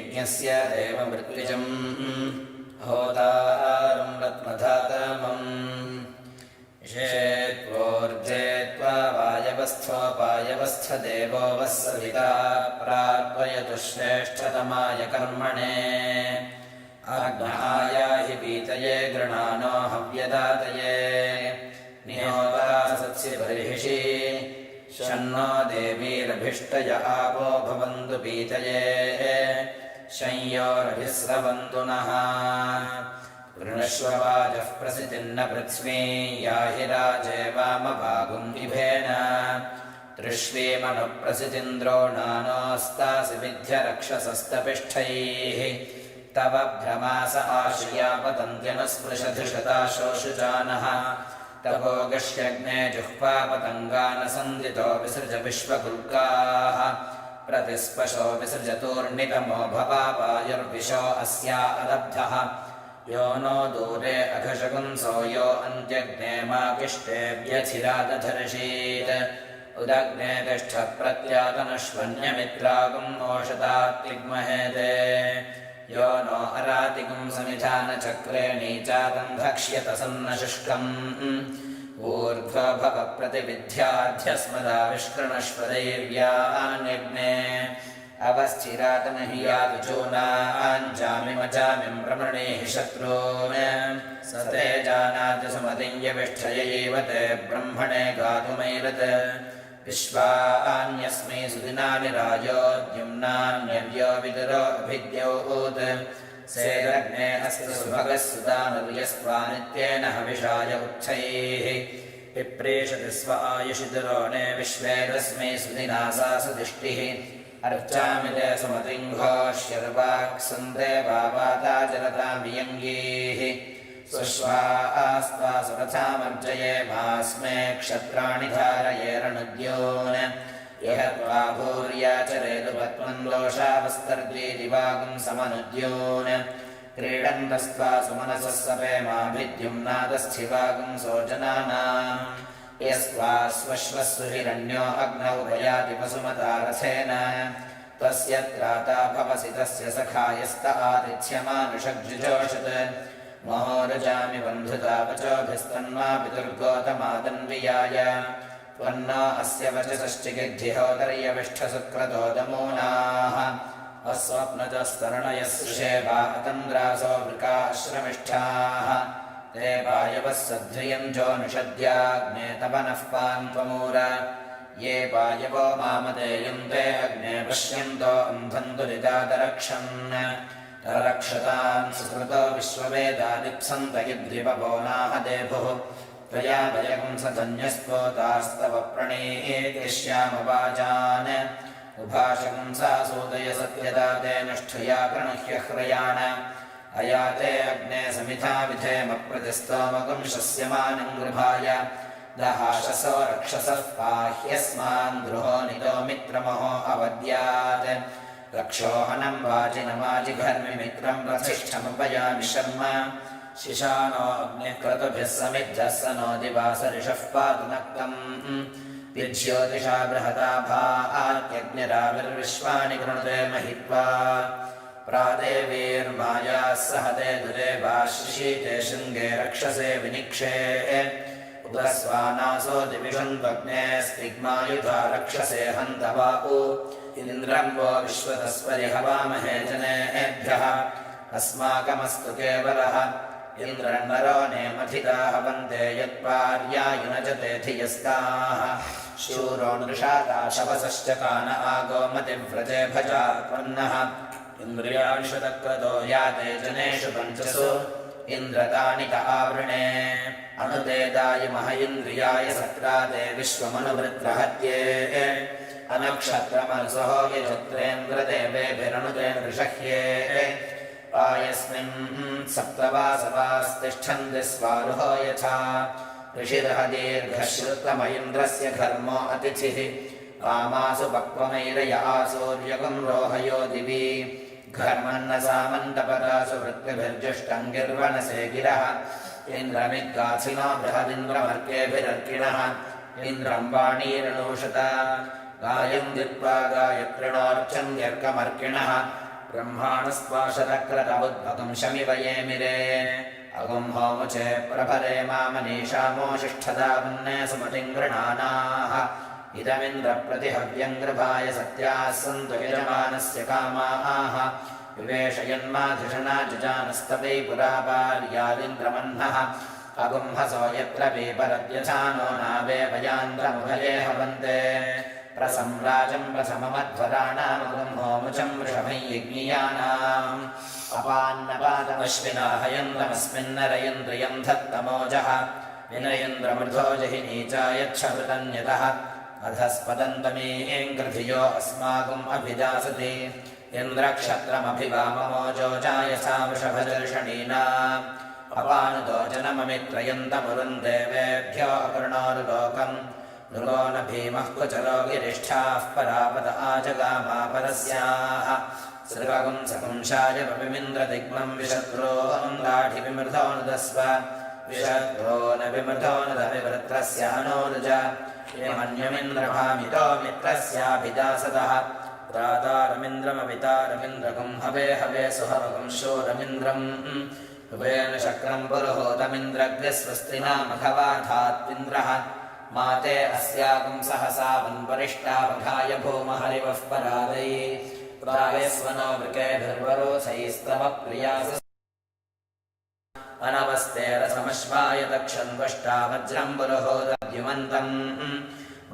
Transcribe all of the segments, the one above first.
यज्ञस्य देवमृत्विजम् होतारं रत्नधातमम् षेत्वोर्जे त्वा वायवस्थोपायवस्थदेवो वः सविता प्रार्पयतु श्रेष्ठतमाय कर्मणे आज्ञायाहि पीतये गृणानो हव्यदातये निहोतासत्सि बर्हिषि शन्नो देवीरभिष्टय आपो भवन्तु पीतये शंयोरभिस्रवन्तु नः वृणश्व वाजः प्रसितिन्न पृथ्वी याहि राजे वामभागुन्दिभेन तृष्वीमनुप्रसितिन्द्रो नानोस्तासि विद्य रक्षसस्तपिष्ठैः तव भ्रमास आश्रिया पतन्त्यनुस्पृशधिषताशोषुजानः तपो गश्यग्ने जुह्वापतङ्गानसन्दितो विसृज विश्वगुल्काः प्रतिस्पशो विसृजतूर्णितमो भवापायुर्विशो अस्या अदब्धः यो नो दूरे अघशकुंसो यो अन्त्यग्ने माकिष्टे व्यथिरादधर्षीत् उदग्ने तिष्ठ प्रत्यातनुष्वन्यमित्रागुम् ओषतात्तिग्महेते यो नो अरातिगुं समिधानचक्रे नीचातं धक्ष्यत सन्नशुष्कम् ऊर्ध्व भव प्रतिविद्याध्यस्मदाविष्कृणश्वदैर्यान्यग्ने अवस्थिरातमहियाविचूनाञ्जामिमजामिं प्रमृणेः शत्रून् स ते जानाति सुमतिञ्यविष्ठयैव ते ब्रह्मणे गातुमैरत् विश्वान्यस्मै सुदिनानि राजोद्युम्नान्यव्यो विदुरो अभिद्योत् सेदग्ने अस्ति सुभगः सुदानुर्यस्त्वानित्येन हविषाय उच्छैः पिप्रेषति स्व आयुषिदुरोणे विश्वे तस्मै सुदिना सा सुदिष्टिः अर्चामि ते सुमतिङ्घोष्यर्वाक्सन्ते वावाता जलतामियङ्गीः स्वश्वास्त्वा सुरथामर्जये मास्मे क्षत्राणि धारयेरणुद्योन् यः त्वा भूर्याचरेतु पत्मन्दोषावस्तर्द्वीदिवागुं समनुद्योन् क्रीडन्तस्त्वा सुमनसः सपेमाभिद्युम्नादस्थिवागुं सोजनानाम् यस्त्वा स्वश्वः सुहिरण्यो अग्नौ भयाति वसुमतारथेन तस्य त्राता भवसि तस्य सखायस्त आतिथ्यमानुषग्जुजोषत् महोरजामि बन्धुता वचोभिस्तन्मा पितुर्गोतमादन्वियाय त्वन्नो अस्य वचसश्चिगिद्धिहोदर्यविष्ठसुक्रतोदमूनाः अस्वप्नजस्तरणयः सृषेवा अतन्द्रासो वृकाश्रमिष्ठाः ते पायवः सध्रियञ्जो निषद्याग्ने तपनः पान्त्वमूर ये पायवो मामदेयुन्ते अग्ने पश्यन्तो अन्धन्तु निदातरक्षन् तरक्षतान् सुकृतो विश्ववेदादिप्सन्त युद्धिपवो नाहदेभुः त्वया वयगुंसधन्यस्पोतास्तव प्रणीतिष्यामवाजान् उभाशगुंसासूदय सत्यदाते निष्ठया प्रणुह्य ह्रयाण अयाते अग्ने समिधा विधेम प्रतिस्तोमगुंशस्यमानं गृभाय दहाशसो रक्षसः पाह्यस्मान् द्रुहो नितो मित्रमहो अवद्यात् रक्षोहनं वाजिनमाजिघर्मिमित्रं प्रतिष्ठमुपयामि शर्म शिशानो अग्निः क्रतुभिः समिद्धः स नो दिवासरिषः पातु नक्तम् विज्योतिषा बृहताभात्यग्निराविर्विश्वानि गृणुते महित्वा प्रादेवीर्मायाः सहते दुरेवाश्रिशीते शृङ्गे रक्षसे विनिक्षे उदस्वानासो दिविषन्त्वग्ने स्तिग्मायुधा रक्षसे हन्तवाउ इन्द्रं वो विश्वतस्परिहवामहे जनेभ्यः अस्माकमस्तु केवलः इन्द्रन्नरो नेमथिता हवन्ते यत्पार्यायुनजते धियस्ताः शूरो नृषाता शवसश्च कान आगोमतिव्रजे भजा त्वन्नः इन्द्रियाणिषतक्रतो याते जनेषु पञ्चसु इन्द्रतानि त आवृणे अनुतेदाय मह इन्द्रियाय सत्राते विश्वमनुवृत्रहत्ये अनक्षत्रमनसहो यजत्रेन्द्रदेवेभिरनुते नृषह्ये पायस्मिन् सप्तवासवास्तिष्ठन्ति स्वारुहो यथा ऋषिरः दीर्घश्रुतम इन्द्रस्य घर्मो अतिथिः कामासु पक्वमैरय आसूर्यगुं रोहयो दिवि घर्मन्न सामन्तपदासु वृत्तिभिर्जुष्टङ्गिर्वनसे गिरः इन्द्रमिद्गाथिनो बृहदिन्द्रमर्केभिरर्किणः इन्द्रं वाणीरणूषत गायं दित्वा गायत्रिणोऽर्चन्त्यर्कमर्किणः ब्रह्माणस्त्वाशतक्रतमुद्भगं शमिव ये मिरे अगुं होमुचे प्रभरे मामनीषामोषिष्ठदावन्ने सुमतिं गृणानाः इदमिन्द्रप्रतिहव्यङ्गृभाय सत्याः सन्तु यजमानस्य कामाः विवेशयन्माधिषणा जुजानस्तवै पुरापार्यादिन्द्रमह्नः अगुंहसो यत्र पीपरद्यथानो नावेवयान्द्रमुभये हवन्ते प्रसम्राजं प्रथममध्वराणामगुंहोमुचं वृषभै यज्ञियानाम् अपान्नपादमश्विनाहयन्द्रमस्मिन्नरयन्द्रियं धत्तमोजः विनयन्द्रमृधो जहि नीचायच्छवृतन्यतः अधस्पदन्तमीङ्कृधियो अस्माकम् अभिदासति इन्द्रक्षत्रमभिवाममोजोजायसा वृषभदर्शनीनाम् अपानुतो जनममित्रयन्तमुरुन् देवेभ्यो अकृणोरुलोकम् नृगो न भीमः कुचरो गिरिष्ठाः परापद आजगामापरस्याः सृगगुं सकुंशाय पविमिन्द्रदिग्मं विशत्रों दाढिविमृधो नुदस्व विशत्रो न विमृधो नुदविवृत्रस्य अनोरुज यमन्यमिन्द्रभामितो मित्रस्याभिदासदः प्रातारमिन्द्रमवितारमिन्द्रगुं हवे हवे सुहवगुं शूरमिन्द्रम् हुवेन शक्रं पुरुहूतमिन्द्रग्निः स्वस्तिना मघवाधात्विन्द्रः माते अस्यागुं सहसा वन्परिष्टावघाय भूमहरिवः परादै प्रायस्वनो वृकेभिर्वरोसैस्तवप्रियास अनवस्तेरसमश्वाय तक्षन्वष्टा वज्रं पुरुहूतद्युमन्तम्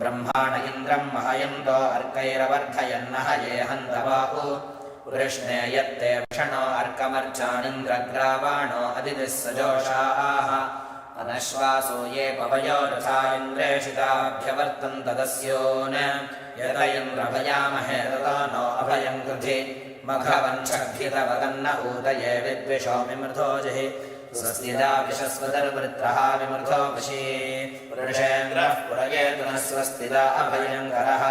ब्रह्माण इन्द्रं महयन्तो अर्कैरवर्धयन्नः ये हन्तवाहु वृष्णे यत्ते वृषणो अर्कमर्चानिन्द्रग्रावाणो अदितिः सजोषाः अनश्वासो ये पवयो रथा इन्द्रेषिताभ्यवर्तन्त तस्योन् यत इन्द्रभयामहे ततो नो अभयं कृधि मघवञ्छभ्युतवगन्न ऊतये विद्विषो विमृधो जहि स्वस्तिदा विशस्वदर्वृत्रः विमृधो वशी पुरुषेन्द्रः पुरयेतु न स्वस्तिदा अभयङ्करः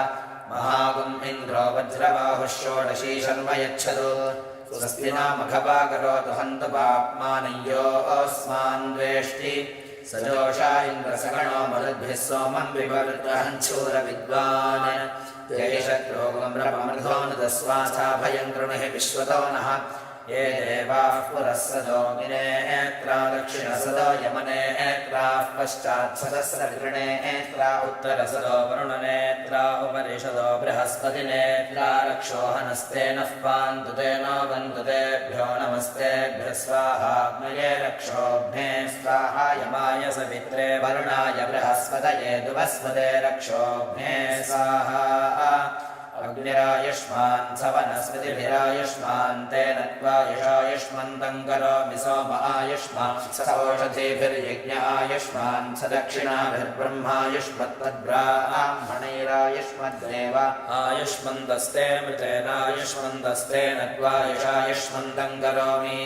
महागुम् इन्द्रो वज्रबाहुः षोडशी शर्म यच्छतु स्वस्तिना मघवा करोतु हन्तु पाप्मानय्योऽस्मान् द्वेष्टि सजोषा इन्द्रसगणो मरुद्भिः सोमं विवृत्रहञ्छूरविद्वान् ते शत्रुगुम्रपमृधो नुदस्वाथा भयं कृणुहि विश्वतो नः ये देवाः पुरःसदोमिनेत्रा दक्षिणसदो यमनेत्राः पश्चात्सदस्रवितृणेत्रा उत्तरसदो वरुणनेत्रा उपरिषदो बृहस्पतिनेत्रा रक्षोहनस्ते नः पान्तु ते नो वन्तु तेभ्यो नमस्तेभ्यः स्वाहाग्नये रक्षोघ्ने स्वाहा यमाय सवित्रे वरुणाय बृहस्पतये दुवस्पते रक्षोघ्ने स्वाहा अग्निरायुष्मान् स वनस्पतिभिरायुष्मान् तेन त्वायुषायुष्मन्तं करोमि सोम आयुष्मान् स ओषधीभिर्यज्ञ आयुष्मान् स दक्षिणाभिर्ब्रह्मायुष्मत्तद्ब्राह्मणैरायुष्मद्देव आयुष्मन्तस्ते मृतेनायुष्मन्तस्तेन त्वायुषायुष्मन्तं करोमि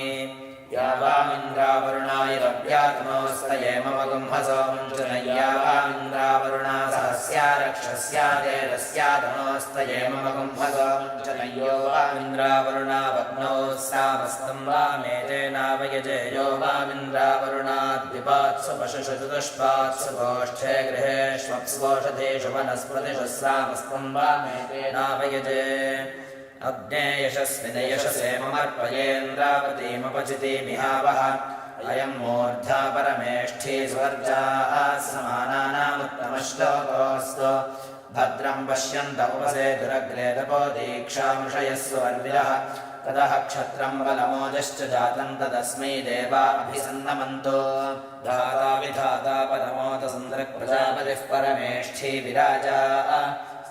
यावामिन्द्रावरुणायरव्यातमोस्तये मम गुंहसो मुञ्चनय्यावामिन्द्रावरुणा सहस्या रक्षस्यादेरस्यातमोस्तये मम गुंहसो मुञ्चनय्यो वामिन्द्रावरुणा वग्नौ सामस्तं वामेतेनावयजे यो वामिन्द्रावरुणाद्विपात्सु पशुषु चतुष्पात्सु गोष्ठे गृहेष्वप्स्वोषधेषु वनस्पतिषु सामस्तं वामेतेनावयजे अग्ने यशस्विने यशसे ममर्पयेन्द्रावतीमपचितिमिहावः अयं मूर्धा परमेष्ठी स्वर्जाः समानानामुत्तमश्लोकोऽस्तु भद्रं पश्यन्त उपसेतुरग्रे तपो दीक्षामृषयस्व वर्विरः ततः क्षत्रं बलमोजश्च जातं तदस्मै देवा अभिसन्नमन्तो धाता विधाता परमोदसुन्दरप्रजापतिः परमेष्ठी विराजा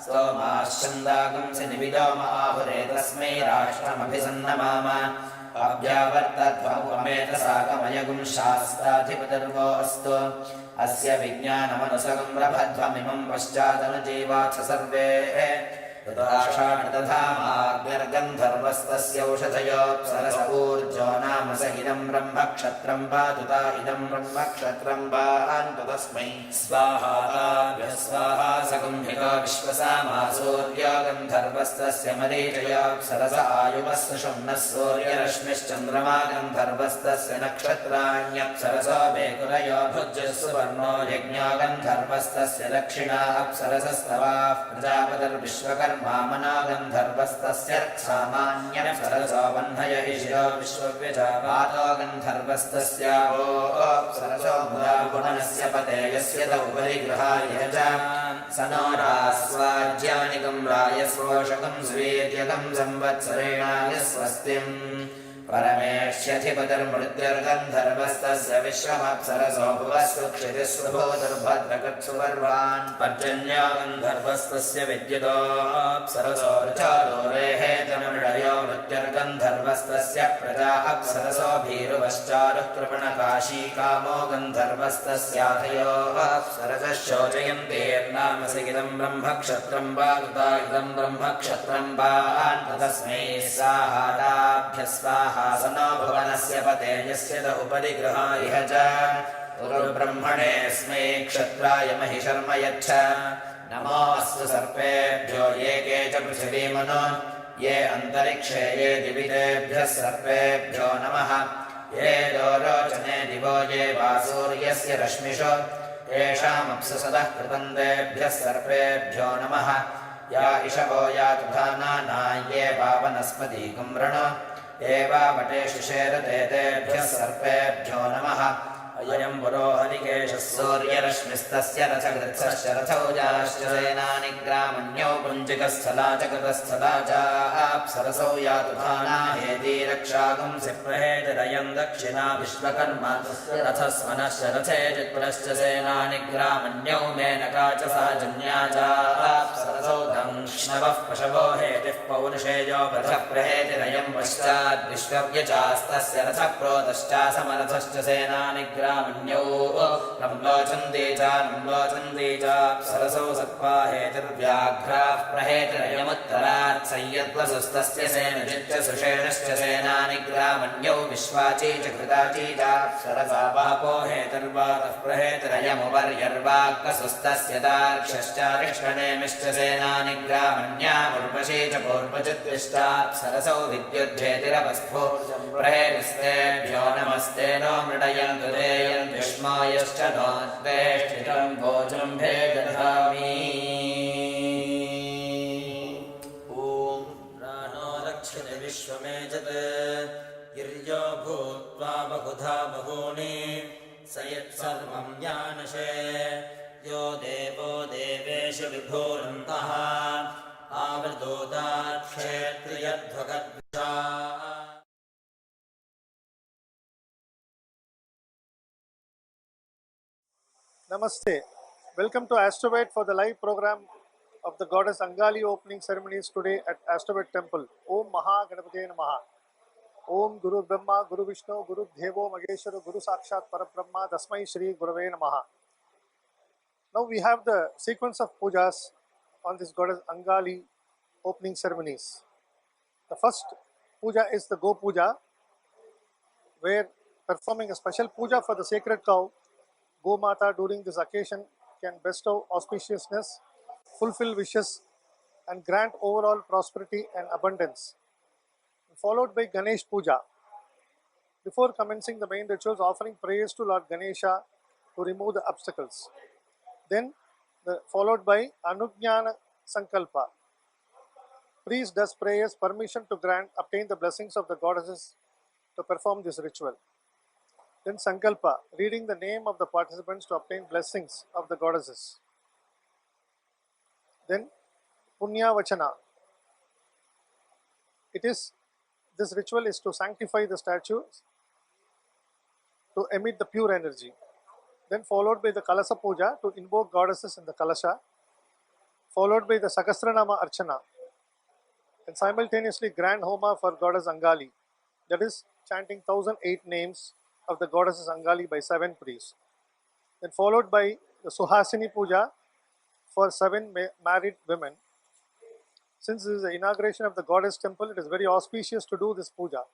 सोमाश्चन्दागुंसि निविदोम आहुरे तस्मै राष्ट्रमभिसन्नमाम अभ्यावर्तध्वमेतसाकमयगुं शास्ताधिपतिर्वो अस्तु अस्य विज्ञानमनुसगं रभध्वमिमं पश्चादनुजीवाथ सर्वे तथाषाढ्यर्गन्धर्वस्तस्य औषधयोऽप्सरसपूर्जो नाम स इदं ब्रह्मक्षत्रं पातुता इदं ब्रह्मक्षत्रं पान्तु तस्मै स्वाहाभ्यः स्वाहा सगुंहितो विश्वसामा सूर्यो गन्धर्वस्तस्य मरीचयोऽप्सरस आयुवस्तु शुम्नः सूर्यरश्मिश्चन्द्रमा गन्धर्वस्तस्य नक्षत्राण्यप्सरसो बेकुलयो भुज्यः सुवर्णो यज्ञो गन्धर्वस्तस्य दक्षिणा अप्सरसस्तवाः प्रजापतिर्विश्वकर्मा कर्मामनो गन्धर्वस्तस्य सामान्यप्सरसो वह्नय शिरो विश्वव्यजावातो गन्धर्वस्तस्य सरसो मुदागुणस्य पतेयस्य तौ परिगृहाय च स नो रास्वाज्यानिकं रायस्वोषकं स्वीर्यकं संवत्सरेणाय स्वस्तिम् परमेष्यधिपतिर्मृत्युर्गन्धर्वस्तस्य विश्वमप्सरसो भुवस्वक्षितिस्वभूतिर्भद्रकत्सुपर्वान् पर्जन्यो गन्धर्वस्तस्य विद्युतोऽप्सरसो ऋचादोरेः तनुर्णयो मृत्युर्गन्धर्वस्तस्य प्रजा अप्सरसो भीरुवश्चारुः कृपणकाशीकामो गन्धर्वस्तस्याथयोऽप्सरसः शोचयन्तेर्नामसि इदं ब्रह्मक्षत्रं वा कृता इदं ब्रह्मक्षत्रं वा तस्मै स्वाहादाभ्यस्वाहा सनो भुवनस्य पतेजस्य त उपरिगृहाय च ब्रह्मणेऽस्मै क्षत्राय महि शर्म यच्छ नमोऽस्तु सर्पेभ्यो ये के च पृथिवीमनो ये अन्तरिक्षे ये दिवितेभ्यः सर्पेभ्यो नमः ये दोरोचने दिवो ये वा सूर्यस्य रश्मिषु येषामप्सु सदः कृतन्तेभ्यः सर्पेभ्यो नमः या इषवो या तुधाना ये वा वनस्पतीकुं वृणु एवावटेषु शेरते तेभ्यः सर्पेभ्यो नमः अयं पुरोहरिकेशः सूर्यरश्मिस्तस्य रथकृत्सश्च रथौजाश्च सेनानि ग्रामण्यौ पुञ्जिकस्थला च कृतस्थला चाप्सरसौ यातुधाना हेती रक्षागुंसि प्रहेतिरयं दक्षिणा विश्वकर्मा रथस्वनश्च रथे चित्पुरश्च सेनानि ग्रामण्यौ मेनका च साजन्या चाप्सरसौ दंष्णवः पशवो हेतिः पौरुषेयो रथः प्रहेतिरयं पश्चाद्विश्वव्यचास्तस्य रथः प्रोतश्चासमरथश्च सेनानि ग्रामण्यौ नम्लोचन्ती चाप्सरसौ सत्त्वा हेतिर्व्याघ्राः प्रहेतिरयमुत्तरात् संयत्वसुस्तस्य सेनजिच्च सुषेणश्च सेनानि ग्रामण्यौ विश्वाची च कृताची चाप्सरसा पापो हेतिर्वातः प्रहेतिरयमुपर्यर्वाक्कसुस्तस्य दार्क्ष्यश्चारिष्टनेमिश्च सेनानि ग्रामण्या पूर्वशी च पूर्वचित्तिष्टाप्सरसौ विद्युद्धेतिरवस्थो प्रहेतिस्तेभ्यो नमस्ते नो मृडयन्तु विष्मायश्च नोत्तेष्ठितं भोजम्भे दधामि ॐ प्राणो रक्षति विश्वमेजत् गिर्यो भूत्वा बहुधा बहूनि स यत्सर्वं ज्ञानशे यो देवो देवेषु विभूरन्तः आवृतोदात् क्षेत्रियध्वगद्भुषा Namaste. Welcome to AstroVed for the live program of the goddess Angali opening ceremonies today at AstroVed temple. Om Maha Ganapate Namaha. Om Guru Brahma, Guru Vishnu, Guru Devo Mageshwara, Guru Sakshat Parabrahma, Dasmai Shri Gurave Namaha. Now we have the sequence of pujas on this goddess Angali opening ceremonies. The first puja is the Go Puja, where performing a special puja for the sacred cow Go Mata during this occasion can bestow auspiciousness, fulfill wishes, and grant overall prosperity and abundance. Followed by Ganesh Puja. Before commencing the main rituals, offering prayers to Lord Ganesha to remove the obstacles. Then, followed by Anujnana Sankalpa. Priest does prayers permission to obtain the blessings of the goddesses to perform this ritual. Then Sankalpa, reading the name of the participants to obtain blessings of the goddesses. Then Punya Vachana. This ritual is to sanctify the statues to emit the pure energy. Then followed by the Kalasa Puja to invoke goddesses in the Kalasha. Followed by the Sakasranama Archana. And simultaneously Grand Homa for goddess Angali. That is chanting 1008 names of the goddesses Angali by 7 priests. Then followed by the Suhasini Puja for 7 married women. Since this is the inauguration of the goddess temple, it is very auspicious to do this puja.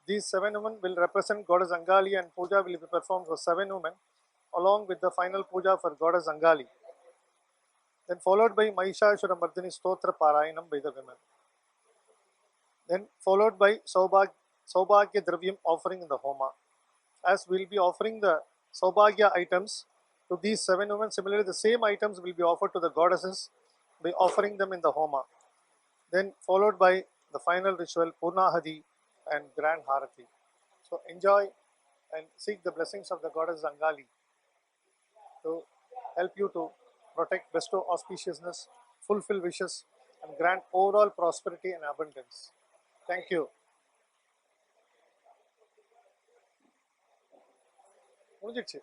These 7 women will represent goddess Angali, and puja will be performed for 7 women along with the final puja for goddess Angali. Then followed by Mahishasura Mardini Stotra Parayanam by the women. Then followed by Saubhagya Dravyam offering in the Homa. As we will be offering the Saubhagya items to these 7 women, similarly the same items will be offered to the goddesses by offering them in the Homa. then followed by the final ritual Purnahadi and Grand Harati. So enjoy and seek the blessings of the goddess Angali to help you to protect, bestow auspiciousness, fulfill wishes, and grant overall prosperity and abundance. Thank you. முடிஞ்சிடுச்சு.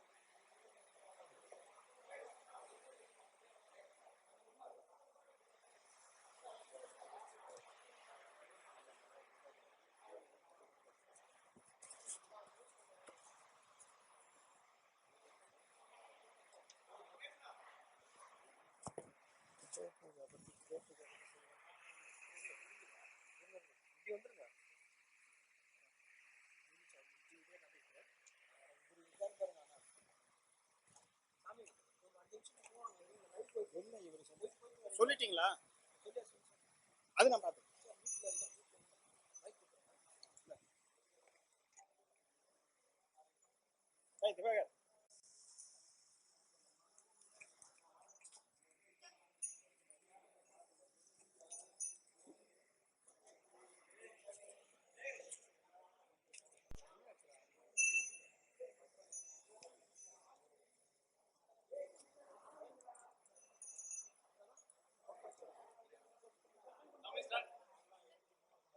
சொல்லிட்டீங்களா? அது நான் பார்த்தேன்.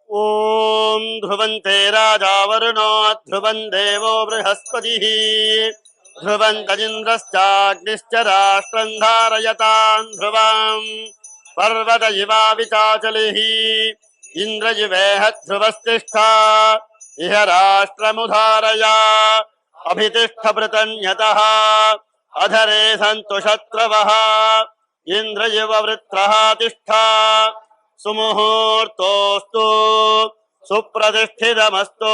ॐ ध्रुवन्ते राजा वरुणो ध्रुवं देवो बृहस्पतिः ध्रुवन्तजिन्द्रश्चाग्निश्च राष्ट्रं धारयतां ध्रुवम् पर्वत इवा विचाचलिः इन्द्रजिवेह ध्रुवस्तिष्ठा इह राष्ट्रमुधारया अभितिष्ठभृतन्यतः अधरे सन्तु शत्रवः इन्द्रजिववृत्रः तिष्ठा सुमुहूर्तोऽस्तु सुप्रतिष्ठितमस्तु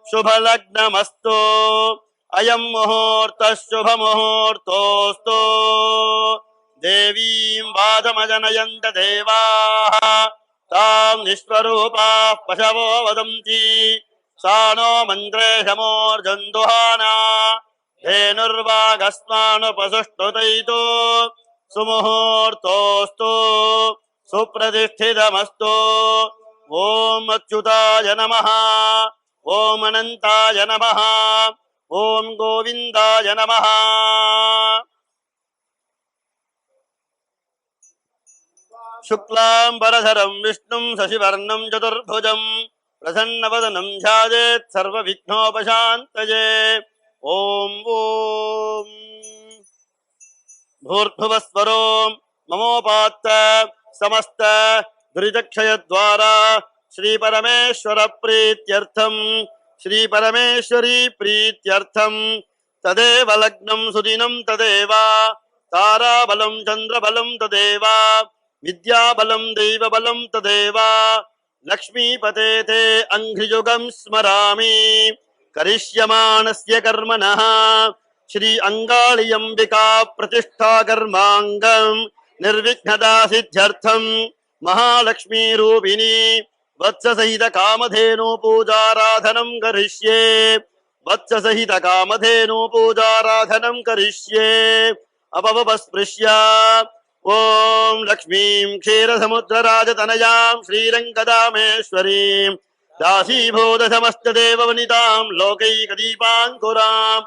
शुभलग्नमस्तु अयं मुहूर्तः शुभमुहूर्तोऽस्तु देवीं वादमजनयन्त देवाः तां निष्वरूपाः पशवो वदन्ति सा नो मन्त्रेशमोर्जन्दुहाना धेनुर्वागस्मानुपसुष्टुतैतो सुमुहूर्तोऽस्तु सुप्रतिष्ठितमस्तु ओम अच्युताय नमः ओम अनंताय नमः ओम गोविंदाय नमः शुक्लांबरधरं विष्णुं शशिवर्णं चतुर्भुजं प्रसन्नवदनं ध्यायेत् सर्वविघ्नोपशान्तये ओम ओम भूर्भुवस्वरो ममोपात्त समस्त दुरितक्षय द्वारा श्री परमेश्वर प्रीत्यर्थम श्री परमेश्वरी प्रीत्यर्थम तदेव लग्नं सुदिनं तदेव ताराबलं चंद्रबलं तदेव विद्याबलं दैवबलं तदेव लक्ष्मीपते ते अंघ्रियुगं स्मरामि करिष्यमाणस्य कर्मणः श्री अंगाळि अंबिका प्रतिष्ठा कर्मांगं निर्विघ्नता सिद्ध्यर्थं महालक्ष्मी रूपिणी वत्ससहित कामधेनु पूजाराधनं करिष्ये वत्ससहित कामधेनु पूजाराधनं करिष्ये अपवस्पृश्य ओम लक्ष्मीं क्षीरसमुद्रराजतनयां श्रीरङ्गदामेश्वरीं दासीभूत समस्त देववनितां लोकैकदीपाङ्कुरां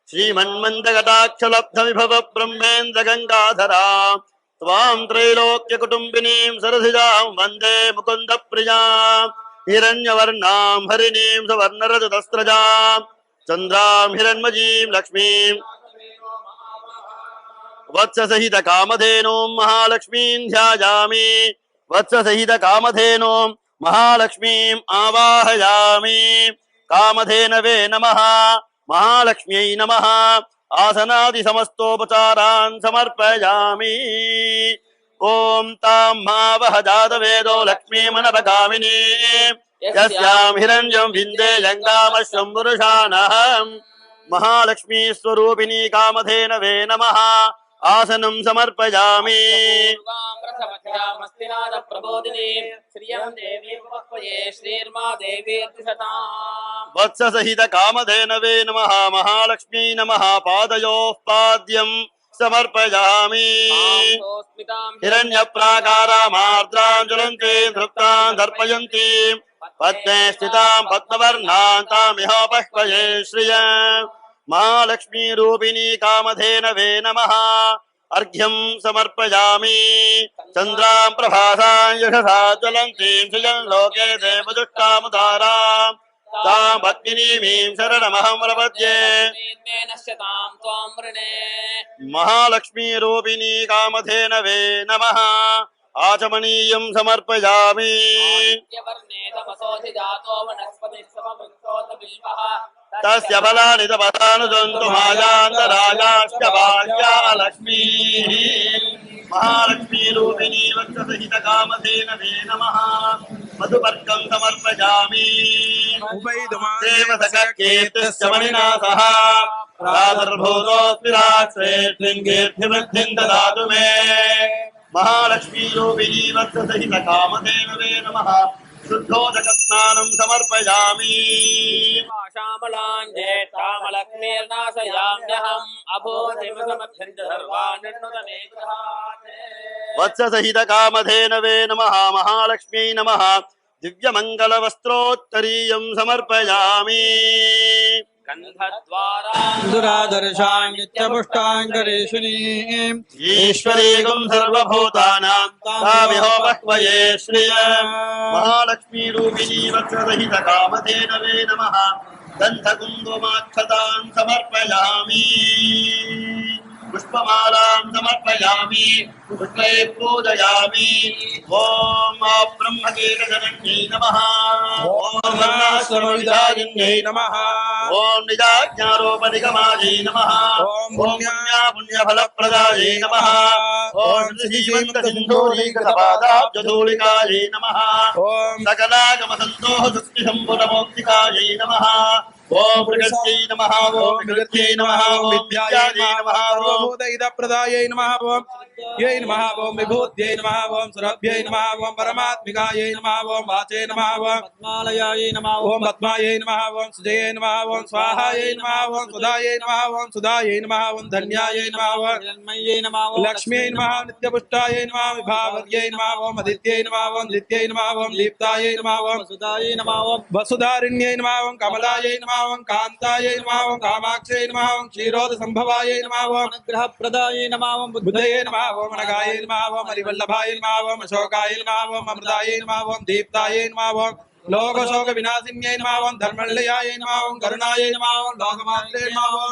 श्रीमन्मन्दकटाक्षलब्ध विभव ब्रह्मेन्द्र गंगाधरा त्वां त्रैलोक्य कुटुम्बिनीं सरसिजां वन्दे मुकुन्द प्रियां हिरण्यवर्णां हरिणीं सुवर्णरजतस्रजां चन्द्रां हिरण्मयीं लक्ष्मीं वत्ससहित कामधेनुं महालक्ष्मीं ध्यायामि वत्ससहित कामधेनुं महालक्ष्मीं आवाहयामि कामधेनवे नमः महालक्ष्म्यै नमः आसनादि समस्तोपचारान् समर्पयामि ओम तां मावह जातवेदो लक्ष्मीमनपगामिनी यस्यां हिरण्यं विन्दे जङ्गामश्वं पुरुषानहं महालक्ष्मी स्वरूपिणी कामधेनवे नमः आसनं समर्पयामि वत्ससहित कामधेनवे नमः महालक्ष्मी नमः पादयोः पाद्यं समर्पयामि हिरण्यप्राकारामार्द्रां ज्वलन्ति धृप्तां दर्पयन्ति पद्मे स्थितां पद्मवर्णां तामिहोपह्वये श्रिया महालक्ष्मीरूपिणी कामधेनवे नमः अर्घ्यं समर्पयामि चन्द्रां प्रभासां यशसा ज्वलन्तीं श्रियं लोके देवदुष्टामुदारां तां भक्तिनीमीं शरणमहं प्रपद्ये महालक्ष्मीरूपिणी कामधेनवे नमः आचमनीयं समर्पयामि तस्य फलानि तपसानुदन्तु मायान्तरायाश्च भाग्या लक्ष्मीः महालक्ष्मीरूपिणी वक्षसहितकामधेनवे नमः मधुपर्कं समर्पयामि देवसखकीर्तिश्च मणिना सह प्रादुर्भूतोऽस्मिराश्रेष्ठिङ्गीर्थिवृद्धिं ददातु मे महालक्ष्मीरूपिणी वक्षसहितकामधेनवे नमः शुद्धोदकस्नानं समर्पयामि वत्ससहितकामधेनवे नमः महालक्ष्म्यै नमः दिव्यमङ्गलवस्त्रोत्तरीयं समर्पयामि दुरादर्शां नित्यपुष्टाङ्गरेषुणीम् ईश्वरीगुं सर्वभूतानां तामिहोपह्वये श्रिया महालक्ष्मीरूपिणी वत्ससहितकामधेनवे नमः गन्धकुङ्कुमाक्षतां समर्पयामि पुष्पमालां समर्पयामि पुष्पैः पूजयामि ॐ ब्रह्मकेतजनन्यै नमः ॐ वर्णाश्रमविदायिन्यै नमः ॐ निजाज्ञारोपनिगमायै नमः ॐ पुण्यफलप्रदायै नमः ॐ श्रीमन्तसिन्धूरीकृतपादाब्जधूलिकायै नमः ॐ सकलागमसन्तोषशक्तिसम्पुटमौक्तिकायै नमः ॐ मृगस्यै नमः ॐ मृगस्यै नमः ॐ विद्यायै नमः सर्वभूतहितप्रदायै नमः ॐ यै नमः ॐ विभूत्यै नमः ॐ सुरभ्यै नमः ॐ परमात्मिकायै नमः ॐ वाचे नमः ॐ पद्मालयायै नमः ॐ पद्मायै नमः ॐ सुजये नमः ॐ स्वाहायै नमः ॐ सुधायै नमः ॐ सुधायै नमः ॐ धन्यायै नमः ॐ जन्मयै नमः ॐ लक्ष्म्यै नमः नित्यपुष्टायै नमः विभावर्यै नमः ॐ आदित्यै नमः ॐ नित्यै नमः ॐ दीप्तायै नमः ॐ सुधायै नमः ॐ वसुधारिण्यै नमः ॐ कमलायै नमः ॐ कान्तायै नमः ॐ कामाक्षयै नमः ॐ क्षीरोदसम्भवायै नमः ॐ अनुग्रहप्रदायै नमः ॐ बुद्धये नमः ॐ अनगायै नमः ॐ हरिवल्लभायै नमः ॐ अशोकायै नमः ॐ अमृतायै नमः ॐ दीप्तायै नमः ॐ लोकशोकविनाशिन्यै नमः ॐ धर्मल्लयायै नमः ॐ करुणायै नमः ॐ लोकमात्रे नमः ॐ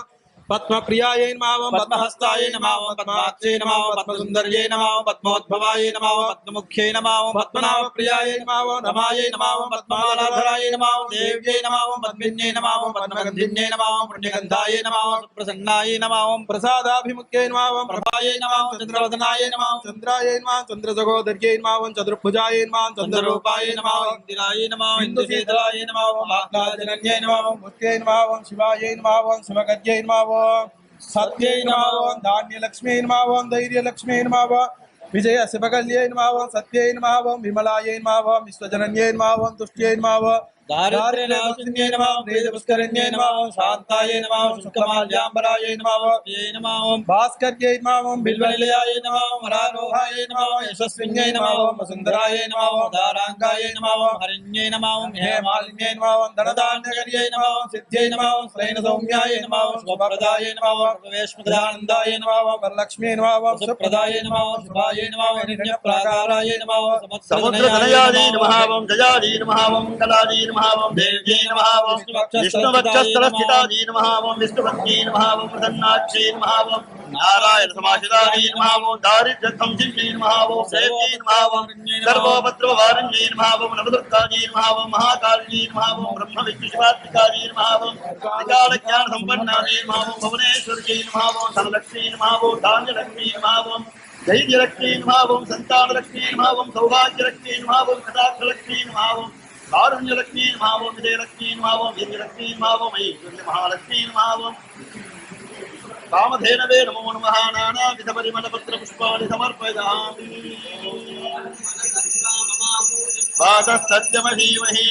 पद्मप्रियायै नमः ॐ पद्महस्तायै नमः ॐ पद्माक्षै नमः ॐ पद्मसुन्दर्यै नमः ॐ पद्मोद्भवायै नमः ॐ पद्ममुख्यै नमः ॐ पद्मनाभप्रियायै नमः ॐ रमायै नमः ॐ पद्ममालाधरायै नमः ॐ देव्यै नमः ॐ पद्मिन्यै नमः ॐ पद्मगन्धिन्यै नमः ॐ पुण्यगन्धायै नमः ॐ प्रसन्नायै नमः ॐ प्रसादाभिमुख्यै नमः ॐ प्रभायै नमः ॐ चन्द्रवदनायै नमः ॐ चन्द्रायै नमः ॐ चन्द्रसहोदर्यै नमः ॐ चतुर्भुजायै नमः ॐ चन्द्ररूपायै नमः ॐ इन्दिरायै नमः ॐ इन्दुशीतलायै नमः ॐ आह्लादजनन्यै नमः ॐ मुख्यै नमः ॐ शिवायै नमः ॐ शिवगद्यै नमः ॐ सत्यै नमः ॐ धान्यलक्ष्म्यै नमः ॐ धैर्यलक्ष्म्यै नमः ॐ विजय शिवकल्यै नमः ॐ सत्यै नमः ॐ विमलायै नमः ॐ विश्वजनन्यै नमः ॐ तुष्ट्यै नमः ॐ दारिद्र्यनाशिन्यै नमः ॐ वेदपुष्करिण्यै नमः ॐ शान्तायै नमः ॐ शुक्लमाल्याम्बरायै नमः ॐ भास्कर्यै नमः ॐ बिल्वनिलयायै नमः ॐ हरारोहायै नमः ॐ यशस्विन्यै नमः ॐ वसुन्धरायै नमः ॐ दाराङ्गायै नमः ॐ हरिण्यै नमः ॐ हेमालिन्यै नमः ॐ धनधान्यकर्यै नमः ॐ सिद्ध्यै नमः ॐ श्रैणसौम्यायै नमः ॐ शुभप्रदायै नमः ॐ प्रवेशप्रदानन्दायै नमः ॐ वरलक्ष्म्यै नमः ॐ सुप्रदायै नमः ॐ शुभायै नमः ॐ हिरण्यप्राकारायै नमः ॐ समुद्रतनयायै नमः ॐ जयायै नमः ॐ कलायै नमः ॐ देव्यै नमः ॐ विष्णुवक्षस्थलस्थितायै नमः ॐ विष्णुपत्न्यै नमः ॐ प्रसन्नाक्षै नमः ॐ नारायणसमाश्रितायै नमः ॐ दारिद्र्यसंसिन्यै नमः ॐ सेव्यै नमः ॐ सर्वोपद्रववारिण्यै नमः ॐ नवदुर्गायै नमः ॐ महाकाल्यै नमः ॐ ब्रह्मविष्णुशिवात्मिकायै नमः ॐ त्रिकालज्ञानसम्पन्नायै नमः ॐ भुवनेश्वर्यै नमः ॐ धनलक्ष्म्यै नमः ॐ धान्यलक्ष्म्यै नमः ॐ धैर्यलक्ष्म्यै नमः ॐ सन्तानलक्ष्म्यै नमः ॐ सौभाग्यलक्ष्म्यै नमः ॐ कटाक्षलक्ष्म्यै नमः ॐ कारुण्यलक्ष्म्यै नमः ॐ विजयलक्ष्म्यै नमः ॐ वीर्यलक्ष्म्यै नमः ॐ ऐश्वर्यमहालक्ष्म्यै नमः ॐ कामधेनवे नमो नमः नानाविधपरिमलपत्रपुष्पाणि समर्पयामि वातस्तत्यमहीमहि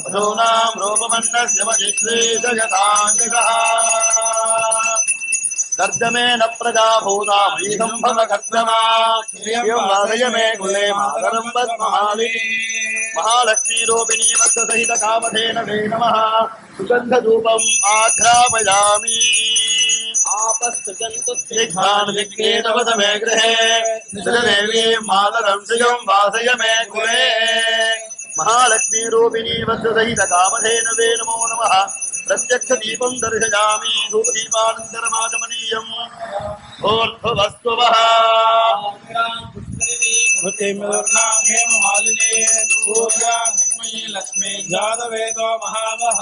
वधूनां रूपमन्नस्य वजिश्रेषयतां यशः गर्दमेन प्रजा भूता मयि सम्भव कर्दमा श्रियं वासय मे कुले मातरं पद्ममालिनी महालक्ष्मी रूपिणी वत्ससहित कामधेन वे नमः सुगन्धधूपम् आघ्रापयामि आपस्तुजन्तुत्विघ्नान् विघ्नेतवद मे गृहे श्रीदेवीं मातरं श्रियं वासय मे कुले महालक्ष्मी रूपिणी वत्ससहित कामधेन वे नमो नमः प्रत्यक्ष दीपं दर्शयामि धूपदीपानन्तरमागमनीयम् ऊर्ध्ववस्तुवः लक्ष्मी जातवेदो महावः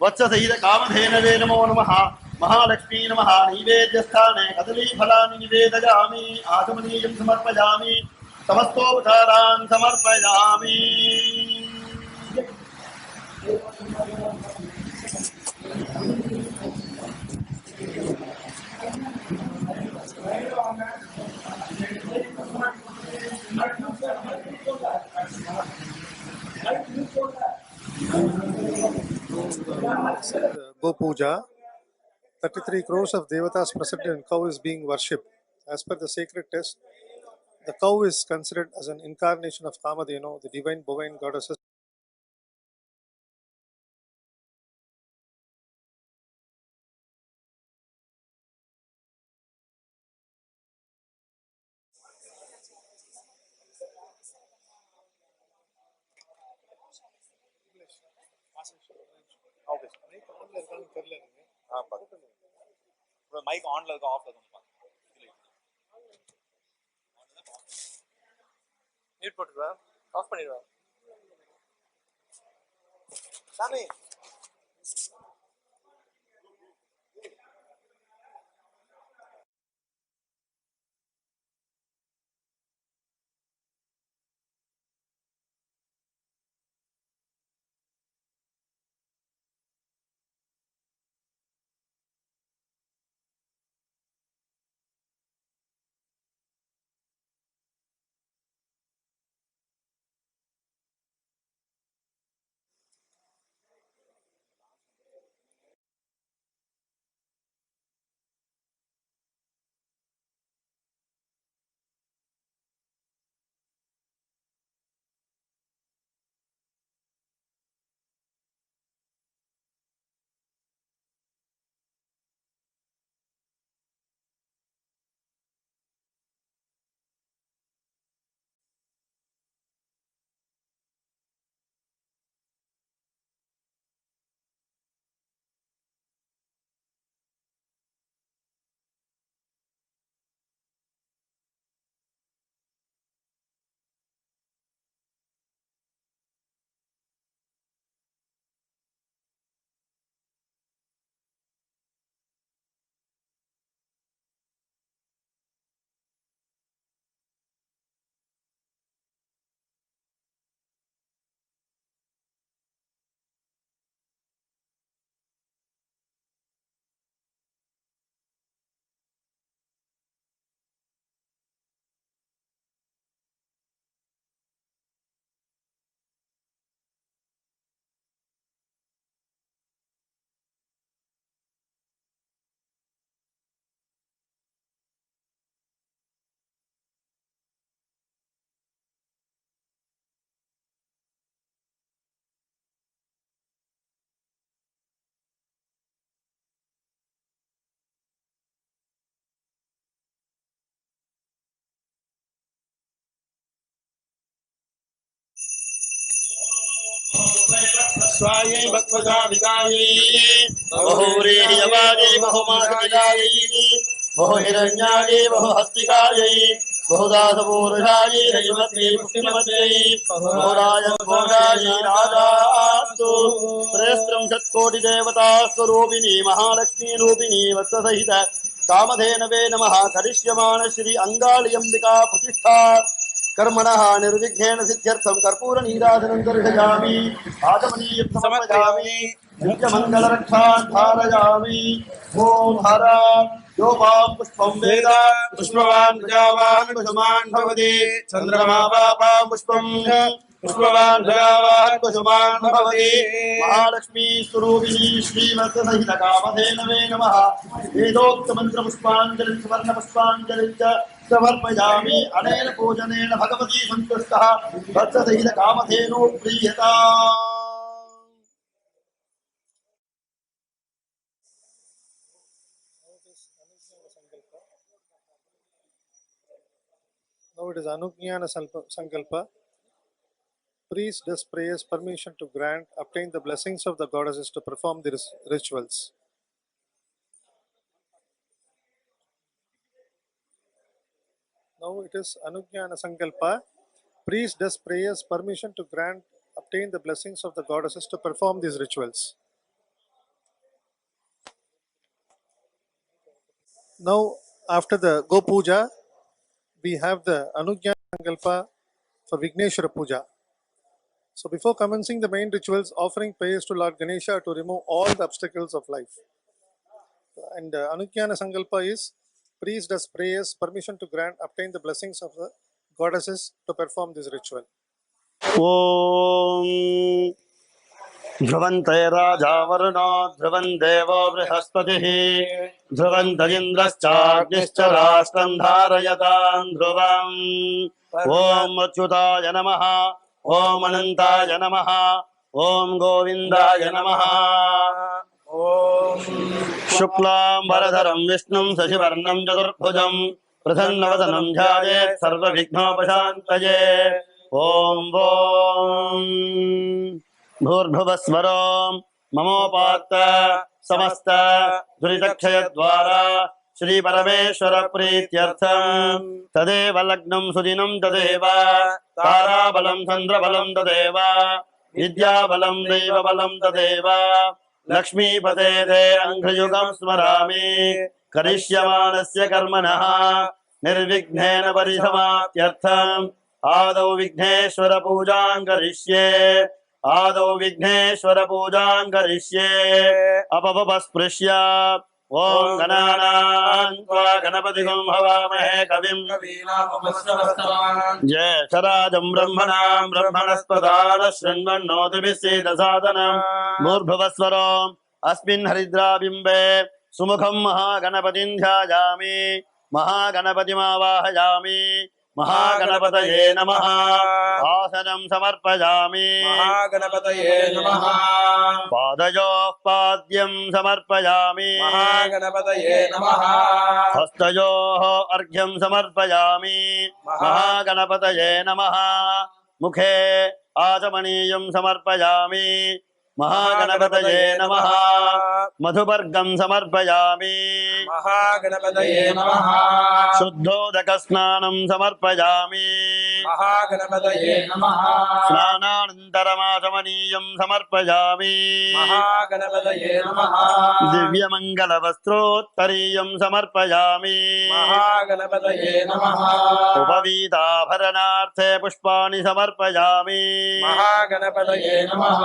वत्ससहित कामधेनवे नमो नमः महालक्ष्मी नमः नैवेद्यस्थाने कदलीफलानि निवेदयामि आगमनीयं समर्पयामि समस्तोपचारान् समर्पयामि Go Puja. 33 crores of devatas present in cow is being worshipped. As per the sacred text, the cow is considered as an incarnation of Kamadhenu, the divine bovine goddesses. Mic ஆன்ல இருக்கா ஆஃப்ல இருக்கா மியூட் போட்டுடுவா ஆஃப் பண்ணிடுவா சாமி स्वायै भक्वजाविकायै बहुव्रीह्यवादी बहुमासविदायै बहुहिरण्यायै बहुहस्तिकायै बहुदासपूरुषायै रैवत्यै पुष्टिमत्यै बहुराजभोगायै राजास्तु त्रयस्त्रिंशत्कोटिदेवतास्वरूपिणी महालक्ष्मी रूपिणी वत्ससहित कामधेनवे नमः करिष्यमाण श्री अंगालियंबिका प्रतिष्ठा कर्मणः निर्विघ्नेन सिद्ध्यर्थं कर्पूर नीराजनं दर्शयामि आचमनीयं समर्पयामि नित्यमङ्गलरक्षान् धारयामि ॐ हर यो मां पुष्पं वेद पुष्पवान् प्रजावान् पुष्पवान् भवति चन्द्रमा पापा पुष्पं पुष्पवान् भगावान् कुसुमान् भवति महालक्ष्मी स्वरूपिणी श्रीमत् सहित कामधेनवे नमः वेदोक्त मंत्र पुष्पाञ्जलिं सुवर्ण पुष्पाञ्जलिं च समर्पयामि अनेन पूजनेन भगवती सन्तुष्टः वत्स सहित Kamdhenu प्रीयता Now it is Anugyana Sankalpa. Priest does prayers permission to grant, obtain the blessings of the goddesses to perform the rituals. Now it is Anugyana Sankalpa. Priest does prayers permission to grant, obtain the blessings of the goddesses to perform these rituals. Now, after the Go Puja, we have the Anugyana Sankalpa for Vigneshwara Puja. So before commencing the main rituals, offering prayers to Lord Ganesha to remove all the obstacles of life. And Anugyana Sankalpa is, priest does prayers permission to grant, obtain the blessings of the goddesses to perform this ritual. ॐ ध्रुवन्ते राजा वरुणो ध्रुवन् देवो बृहस्पतिः ध्रुवन्त इन्द्रश्चाग्निश्च राष्ट्रं धारयतां ध्रुवम् ॐ अच्युताय नमः ॐ अनन्ताय नमः ॐ गोविन्दाय नमः शुक्लाम्बरधरं विष्णुं शशिवर्णं चतुर्भुजं प्रसन्नवदनं ध्यायेत् सर्वविघ्नोपशान्तये ॐ भूर्भुवस्वरो ममोपात्त समस्त दुरितक्षयद्वारा श्री परमेश्वर प्रीत्यर्थं तदेव लग्नं सुदिनं तदेव ताराबलं चन्द्रबलं तदेव विद्याबलं दैवबलं तदेव लक्ष्मीपते ते अङ्घ्रियुगं स्मरामि करिष्यमाणस्य कर्मणः निर्विघ्नेन परिसमाप्त्यर्थम् आदौ विघ्नेश्वर पूजां करिष्ये आदौ विघ्नेश्वर पूजां करिष्ये अपपस्पृश्य ॐ गणानां त्वा गणपतिं हवामहे कविं ज्येष्ठराजं ब्रह्मणां ब्रह्मणस्पदान शृण्वन्नोतिभिः सीदसादनं भूर्भुवस्वरो अस्मिन् हरिद्राबिम्बे सुमुखं महागणपतिं ध्यायामि महागणपतिमावाहयामि महागणपतये नमः आसनं समर्पयामि महागणपतये नमः पादयोः पाद्यं समर्पयामि महागणपतये नमः हस्तयोः अर्घ्यं समर्पयामि महागणपतये नमः मुखे आचमनीयं समर्पयामि महागणपतये नमः मधुपर्गं समर्पयामि महागणपतये नमः शुद्धोदकस्नानं समर्पयामि महागणपतये नमः स्नानानन्तरमाचमनीयं समर्पयामि महागणपतये नमः दिव्यमङ्गलवस्त्रोत्तरीयं समर्पयामि महागणपतये नमः उपवीताभरणार्थे पुष्पाणि समर्पयामि महागणपतये नमः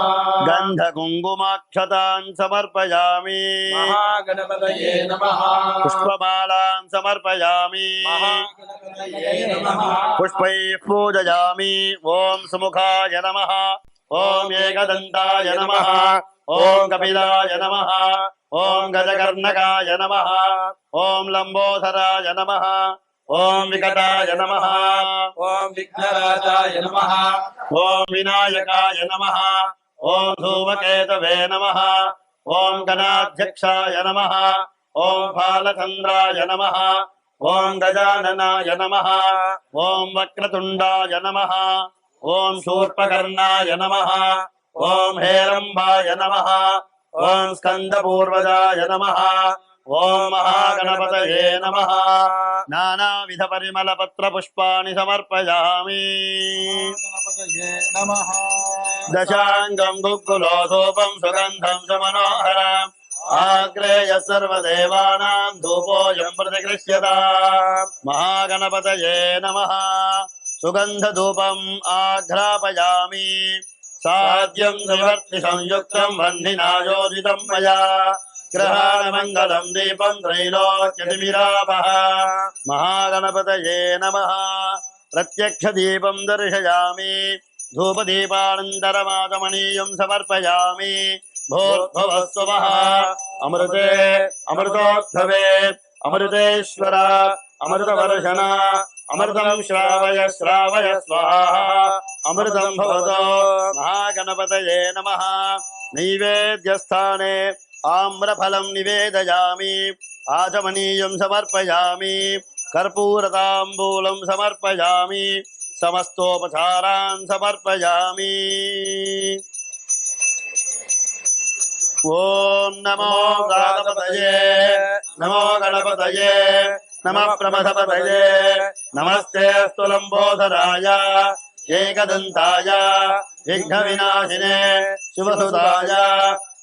गन्धकुङ्कुमाक्षतान् समर्पयामि महागणपतये नमः पुष्पमालां समर्पयामि महागणपतये नमः पुष्पैः पूजयामि ॐ सुमुखाय नमः ॐ एकदन्ताय नमः ॐ कपिलाय नमः ॐ गजकर्णकाय नमः ॐ लम्बोदराय नमः ॐ विकटाय नमः ॐ विघ्नराजाय नमः ॐ विनायकाय नमः ॐ धूमकेतवे नमः ॐ गणाध्यक्षाय नमः ॐ बालचन्द्राय नमः ॐ गजाननाय नमः ॐ वक्रतुण्डाय नमः ॐ शूर्पकर्णाय नमः ॐ हेरम्बाय नमः ॐ स्कन्दपूर्वजाय नमः ॐ महागणपतये नमः नानाविधपरिमलपत्रपुष्पाणि समर्पयामि गणपतये नमः दशाङ्गं गुग्गुलोधूपं सुगन्धं सुमनोहरम् आग्रेय सर्वदेवानां धूपोऽयं प्रतिगृह्यताम् महागणपतये नमः सुगन्धधूपम् आघ्रापयामि साध्यं निवर्ति संयुक्तं वह्निना योजितं मया ग्रहाणमङ्गलं दीपं त्रैलोक्यतिमिरापः महागणपतये नमः प्रत्यक्षदीपं दर्शयामि धूपदीपानन्तरमाचमनीयं समर्पयामि भूर्भुवस्वः अमृते अमृतोद्भवे अमृतेश्वर अमृतवर्षण अमृतं श्रावय श्रावय स्वाहा अमृतं भवतो महागणपतये नमः नैवेद्यस्थाने आम्रफलं निवेदयामि आचमनीयं समर्पयामि कर्पूरताम्बूलं समर्पयामि समस्तोपचारान् समर्पयामि ॐ नमो गणपतये नमो गणपतये नमः प्रमथपतये नमस्ते स्तुलम्बोधराय एकदन्ताय विघ्नविनाशिने शुभसुताय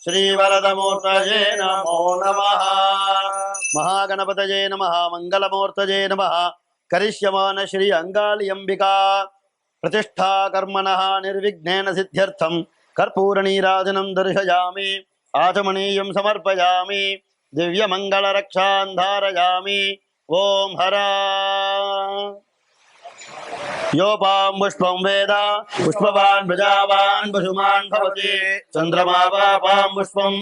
श्रीवरदमूर्तये नमो नमः महागणपतये नमः मङ्गलमूर्तये नमः करिष्यमान श्री अंगाली अंबिका प्रतिष्ठा कर्मणः निर्विघ्नेन सिद्ध्यर्थं कर्पूरनीराजनं दर्शयामि आचमनीयं समर्पयामि दिव्यमङ्गलरक्षां धारयामि ओम हरा योपां पुष्पं वेद पुष्पवान् प्रजावान् पशुमान् भवति चन्द्रमा पापां पुष्पं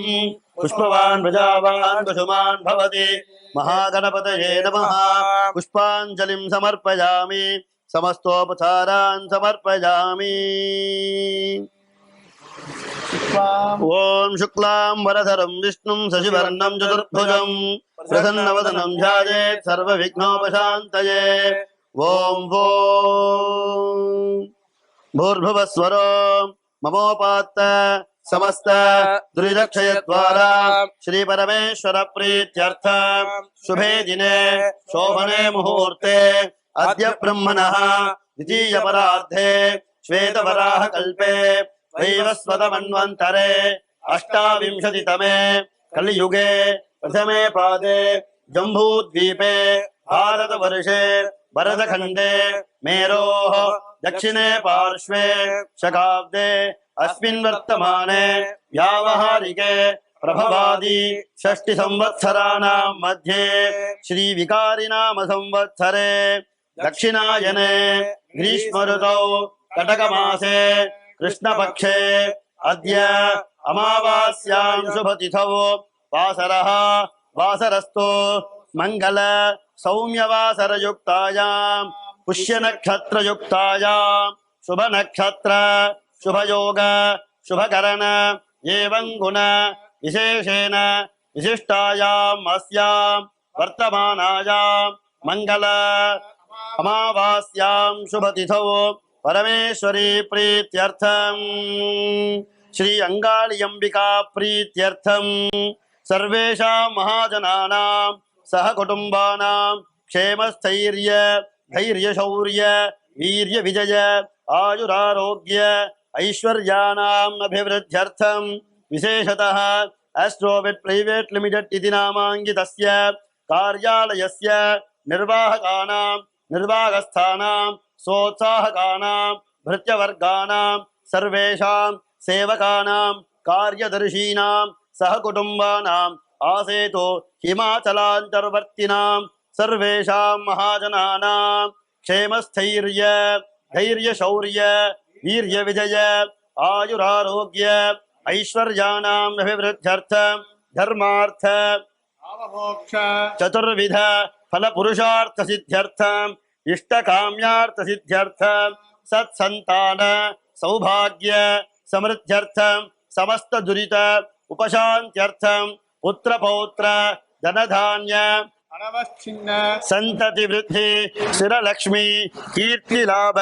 पुष्पवान् प्रजावान् पशुमान् भवति महागणपतये नमः पुष्पाञ्जलिं समर्पयामि समस्तोपचारान् समर्पयामि ओम शुक्लां वरधरं विष्णुं शशिवर्णं चतुर्भुजं प्रसन्नवदनं ध्यायेत् सर्वविघ्नोपशान्तये ओम भूर्भुवस्वरो ममोपात्त समस्त दुरिदक्षयद्वारा श्री परमेश्वर प्रीत्यर्थ शुभे दिने शोभने मुहूर्ते अद्य ब्रह्मणः द्वितीय परार्धे श्वेतवराह कल्पे वैवस्वतमन्वन्तरे अष्टाविंशतितमे कलियुगे प्रथमे पादे जम्बूद्वीपे भारतवर्षे भरतखण्डे मेरोः दक्षिणे पार्श्वे शकाब्दे अस्मिन् वर्तमाने व्यावहारिके प्रभवादि षष्टि संवत्सराणां मध्ये श्री विकारिनाम संवत्सरे दक्षिणायने ग्रीष्म ऋतौ कटकमासे कृष्णपक्षे अद्य अमावास्यां शुभतिथौ वासरः वासरस्तु मंगल सौम्यवासरयुक्तायां पुष्यनक्षत्रयुक्तायां शुभनक्षत्र शुभयोग शुभकरण एवं गुण विशेषेण विशिष्टायाम् अस्यां वर्तमानायां मंगल अमावास्यां शुभतिथौ परमेश्वरी प्रीत्यर्थं श्री अंगाली अंबिका प्रीत्यर्थं सर्वेषां महाजनानां सह कुटुंबानां क्षेमस्थैर्य धैर्य शौर्य वीर्य विजय आयुरारोग्य ऐश्वर्याणाम् अभिवृद्ध्यर्थं विशेषतः एस्ट्रोवेट प्राइवेट लिमिटेड इति नामाङ्कितस्य कार्यालयस्य निर्वाहकानां निर्वाहकस्थानां सोत्साहकानां भृत्यवर्गाणां सर्वेषां सेवकानां कार्यदर्शीनां सहकुटुम्बानाम् आसेतु हिमाचलान्तर्वर्तिनां सर्वेषां महाजनानां क्षेमस्थैर्य धैर्यशौर्य वीर्यविजय आयुरारोग्य ऐश्वर्याणाम् अभिवृद्ध्यर्थं धर्मार्थ चतुर्विध फलपुरुषार्थ सिद्ध्यर्थं इष्टकाम्यार्थ सिद्ध्यर्थं सत्संतान सौभाग्य समृद्ध्यर्थं समस्त दुरित उपशान्त्यर्थं पुत्रपौत्र धनधान्य संतति वृद्धि स्थिरलक्ष्मी कीर्ति लाभ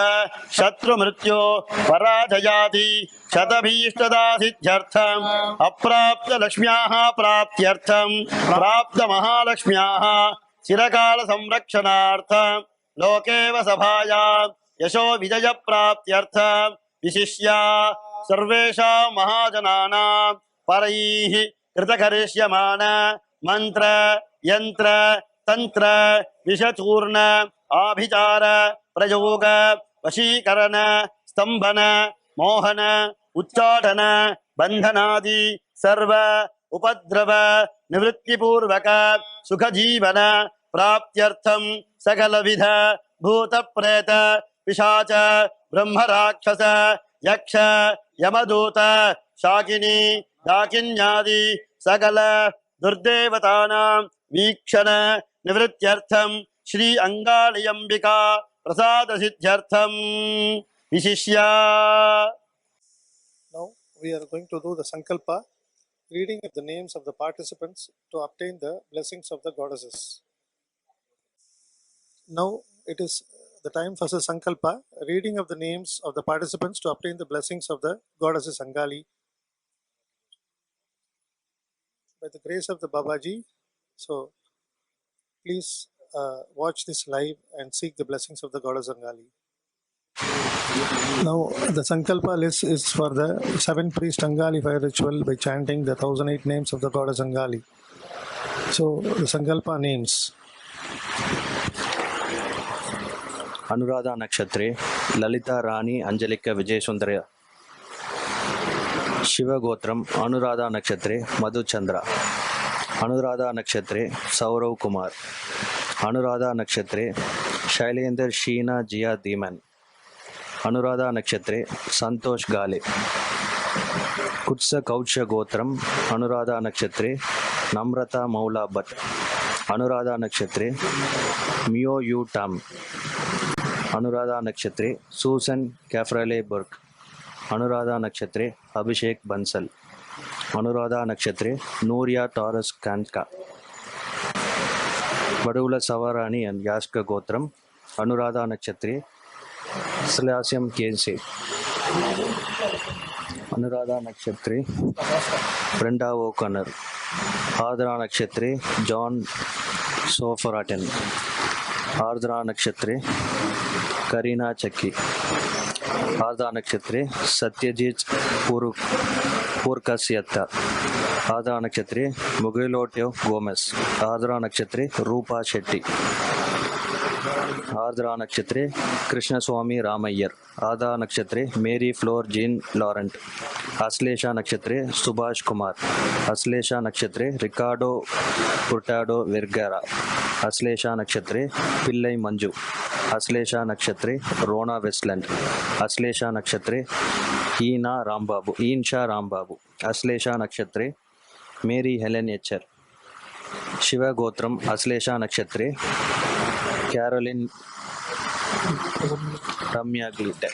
शत्रु मृत्यु पराजयादि शतभीष्टदा सिद्ध्यर्थं अप्राप्त लक्ष्म्याः प्राप्त्यर्थं प्राप्त महालक्ष्म्याः चिरकाल संरक्षणार्थं लोकेव सभायां यशो विजय प्राप्त्यर्थं विशिष्य सर्वेषां महाजनानां परैः कृतकरिष्यमान मंत्र यंत्र तंत्र विषचूर्ण आभिचार प्रयोग वशीकरण स्तंभन मोहन उच्चाटन बंधनादि सर्व उपद्रव निवृत्तिपूर्वक सुख जीवन प्राप्त्यर्थं सकल विध भूत प्रेत पिशाच ब्रह्म राक्षस यक्ष यमदूत शाकिनी डाकिन्यादि सकल दुर्देवतानां वीक्षण निवृत्त्यर्थं श्री अंगालियंबिका प्रसाद सिद्ध्यर्थं विशिष्य. Now we are going to do the Sankalpa, reading of the names of the participants to obtain the blessings of the goddesses. Now it is the time for the Sankalpa, reading of the names of the participants to obtain the blessings of the goddesses Angali. By the grace of the Babaji, so please watch this live and seek the blessings of the goddess Angali. Now the Sankalpa list is for the 7 priest Angali fire ritual by chanting the 1008 names of the goddess Angali. So the Sankalpa names. Anuradha नक्षत्रे Lalita रानी अंजलिका विजय सुंदर. शिवगोत्रम अनुराधा नक्षत्रे मधुचंद्र. अनुराधा नक्षत्रे सौरव कुमार. अनुराधा नक्षत्रे शैलेंद्र शीना जिया दीमन. अनुराधा नक्षत्रे संतोष गाले. कुत्स कौश गोत्रम अनुराधा नक्षत्रे नम्रता मौला भट्ट. अनुराधा नक्षत्रे Mio Yu Tam. Anuradha नक्षत्रे Susan Kaffrele Berg. Anuradha नक्षत्रे अभिषेक बंसल. अनुराधा नक्षत्रे Nuria Torres Canca. Vadula Savarani and Yaska गोत्रम अनुराधा नक्षत्रे स्लास्यम केसे. अनुराधा नक्षत्रे ब्रेंडा ओकनर. आर्द्रा नक्षत्रे जॉन सोफराटन. आर्द्रा नक्षत्रे करीना चक्की. आर्द्रा नक्षत्रे सत्यजीत पूर्कस्यत्ता. आर्द्रा नक्षत्रे मुगेलोट्यो गोमेस. आर्द्रा नक्षत्रे रूपा शेट्टी. आर्द्रा नक्षत्रे कृष्णस्वामी रामय्यर. आर्द्रा नक्षत्रे Marie Flor Jean Laurent. Ashlesha नक्षत्रे सुभाष कुमार. अश्लेषा नक्षत्रे रिकार्डो पुर्टाडो विर्गरा. अश्लेषा नक्षत्रे पिल्लै मंजू. अश्लेषा नक्षत्रे रोना वेस्टलैंड. अश्लेषा नक्षत्रे ईनशा रामबाबू. अश्लेषा नक्षत्रे मेरी हेलेन एचर. शिवगोत्रम अश्लेषा नक्षत्रे कैरोलिन रम्या ग्लिटर.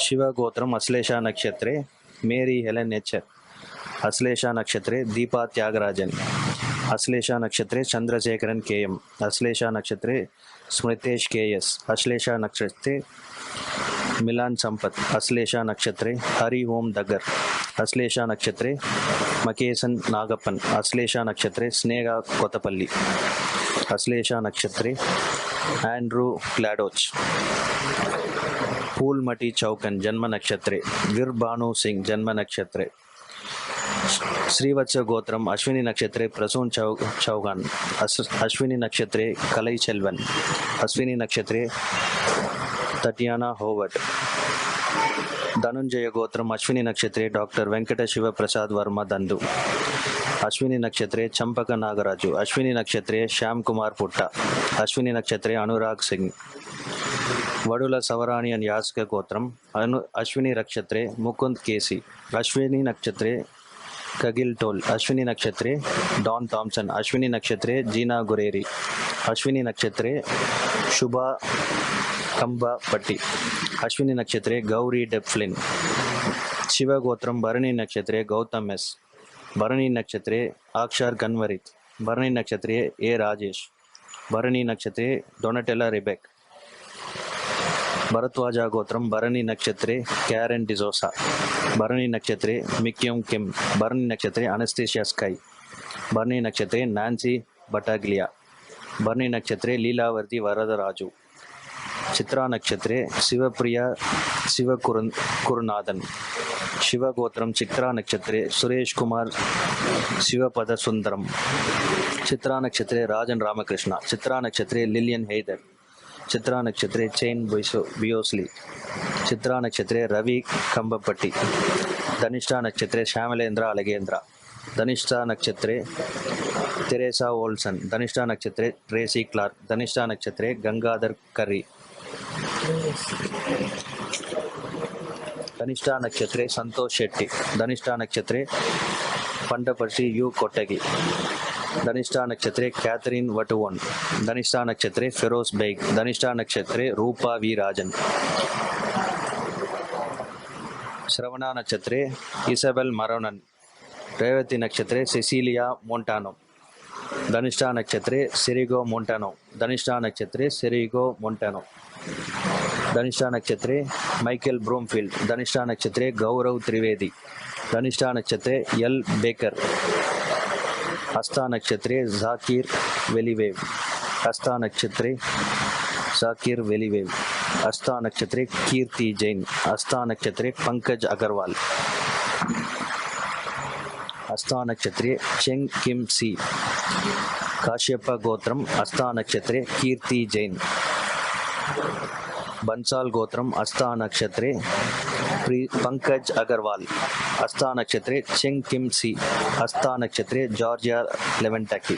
शिवगोत्रम अश्लेषा नक्षत्रे मेरी हेलेन एचर. अश्लेषा नक्षत्रे दीपा त्यागराजन. अश्लेषा नक्षत्रे चंद्रशेखरन केएम. अश्लेषा नक्षत्रे स्मृतेश केएस. अश्लेषा नक्षत्रे मिलान संपत. अश्लेषा नक्षत्रे हरि ओम दगर. अश्लेषा नक्षत्रे मकेसन नागप्पन. अश्लेषा नक्षत्रे स्नेहा कोतपल्ली. अश्लेषा नक्षत्रे एंड्रू क्लाडोच. फूलमटी चौकन जन्म नक्षत्रे वीर भानु सिंह जन्म नक्षत्रे. श्रीवत्स गोत्रम अश्विनी नक्षत्रे प्रसून चौहान. अश्विनी नक्षत्रे कलई चेल्वन. अश्विनी नक्षत्रे तटियाना होवर्ड. धनुंजय गोत्रम अश्विनी नक्षत्रे डॉक्टर वेंकट शिव प्रसाद वर्मा दंडु. अश्विनी नक्षत्रे चंपक नागराजु. अश्विनी नक्षत्रे श्याम कुमार पुट्टा. अश्विनी नक्षत्रे अनुराग सिंह. वडुला सवरानी and यास्क गोत्रम अश्विनी नक्षत्रे मुकुंद केसी. अश्विनी नक्षत्रे कगिल टोल. अश्विनी नक्षत्रे डॉन थॉमसन. अश्विनी नक्षत्रे जीना गुरेरी. अश्विनी नक्षत्रे शुभा कंबा पट्टी. अश्विनी नक्षत्रे गौरी डेप्फ्लिन. शिवगोत्रम भरणी नक्षत्रे गौतम एस. भरणी नक्षत्रे अक्षर कन्वरित. भरणी नक्षत्रे ए राजेश. भरणी नक्षत्रे डोनाटेला रिबेक. भरद्वाज गोत्रम भरणी नक्षत्रे कैरन डिजोसा. भरणी नक्षत्रे मिक्यूम किम. भरणी नक्षत्रे अनस्तेशिया स्काई. भरणी नक्षत्रे नैन्सी बटाग्लिया. भरणी नक्षत्रे लीलावर्ती वरदराजु. चित्रा नक्षत्रे शिवप्रिया शिवकुरुनाथन. शिवगोत्रम चित्रा नक्षत्रे सुरेश कुमार शिवपद सुंदरम. चित्रा नक्षत्रे राजन रामकृष्ण. चित्रा नक्षत्रे लिलियन हैदर. चित्रा नक्षत्रे चैन बियोस्ली. चित्रा नक्षत्रे रवि कंबपट्टी. धनिष्ठा नक्षत्रे श्यामलेंद्र अलगेंद्र. धनिष्ठा नक्षत्रे तेरेसा ओल्सन. धनिष्ठा नक्षत्रे ट्रेसी क्लार्क. धनिष्ठा नक्षत्रे गंगाधर कर्री. धनिष्ठा नक्षत्रे संतोष शेट्टी, धनिष्ठा नक्षत्रे पंडपर्षि यू कोट्टगी, धनिष्ठा नक्षत्रे कैथरीन वटुवन, धनिष्ठा नक्षत्रे फिरोज बेग, धनिष्ठा नक्षत्रे रूपा वी राजन, श्रवणा नक्षत्रे इसबेल मरोनन, रेवती नक्षत्रे सेसिलिया मोंटानो, धनिष्ठा नक्षत्रे सिरिगो मोंटानो, धनिष्ठा नक्षत्रे सिरिगो मोंटानो, धनिष्ठा नक्षत्रे माइकल ब्रूमफील्ड, धनिष्ठा नक्षत्रे गौरव त्रिवेदी, धनिष्ठा नक्षत्रे एल बेकर, हस्ता नक्षत्रे जाकिर वेलीवेव, हस्ता नक्षत्रे जाकिर वेलीवेव, हस्ता नक्षत्रे कीर्ति जैन, हस्ता नक्षत्रे पंकज अग्रवाल, हस्ता नक्षत्रे चेंग किम सी, काश्यप गोत्रम हस्ता नक्षत्रे कीर्ति जैन, बंसाल गोत्रम हस्ता नक्षत्रे पंकज अग्रवाल, हस्ता नक्षत्रे चेंग किम सी, हस्ता नक्षत्रे जॉर्जिया लेवेंटकी,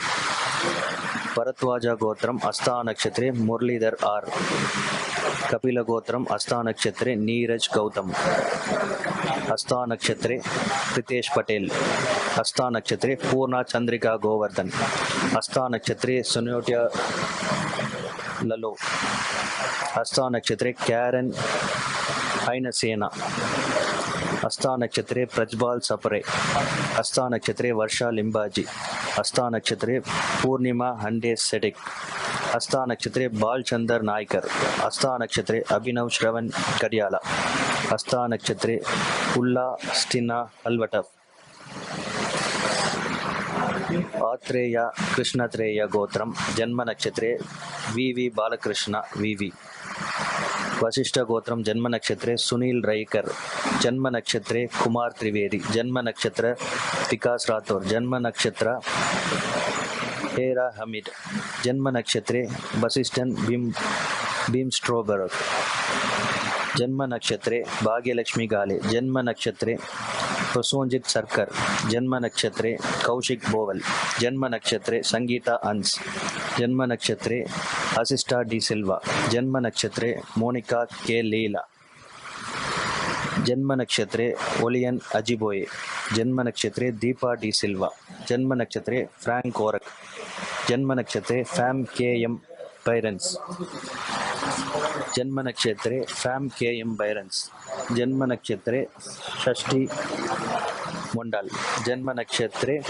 भरद्वाज गोत्रम हस्ता नक्षत्रे मुरलीधर आर, कपिल गोत्रम हस्ता नक्षत्रे नीरज गौतम, हस्ता नक्षत्रे प्रीतेश पटेल, हस्ता नक्षत्रे पूर्णा चंद्रिका गोवर्धन, हस्ता नक्षत्रे सुनोटिया ललो, हस्ता नक्षत्रे कैरन हैनसेना, हस्ता नक्षत्रे प्रज्वाल सपरे, हस्ता नक्षत्रे वर्षा लिंबाजी, हस्ता नक्षत्रे पूर्णिमा हंडे सेटिक, हस्ता नक्षत्रे बालचंदर नायकर, हस्ता नक्षत्रे अभिनव श्रवण कडियाला, हस्ता नक्षत्रे उल्ला स्टिना अलवटफ, आत्रेय कृष्णत्रेय गोत्रम, जन्म नक्षत्रे वी बालकृष्ण वी, वशिष्ठ गोत्रम जन्म नक्षत्रे सुनील रईकर, जन्म नक्षत्रे कुमार त्रिवेदी, जन्म नक्षत्र विकास राठौर, जन्म नक्षत्र हेरा हमीद, जन्म नक्षत्रे वशिष्ठन भीम स्ट्रोबरग, जन्म नक्षत्रे भाग्यलक्ष्मी गाले, जन्म नक्षत्रे प्रसोंजित सरकर, जन्म नक्षत्रे कौशिक बोवल, जन्म नक्षत्रे संगीता अंस, जन्म नक्षत्रे असिस्टा डी सिल्वा, जन्म नक्षत्रे मोनिका के लीला, जन्म नक्षत्रे ओलियन अजिबोए, जन्म नक्षत्रे दीपा डी सिल्वा, जन्म नक्षत्रे फ्रैंक ओरक, जन्म नक्षत्रे फैम के एम बैरन्स, जन्म नक्षत्रे फैम के एम बैरन्स, जन्म नक्षत्रे षष्ठी मुंडल, जन्म नक्षत्रे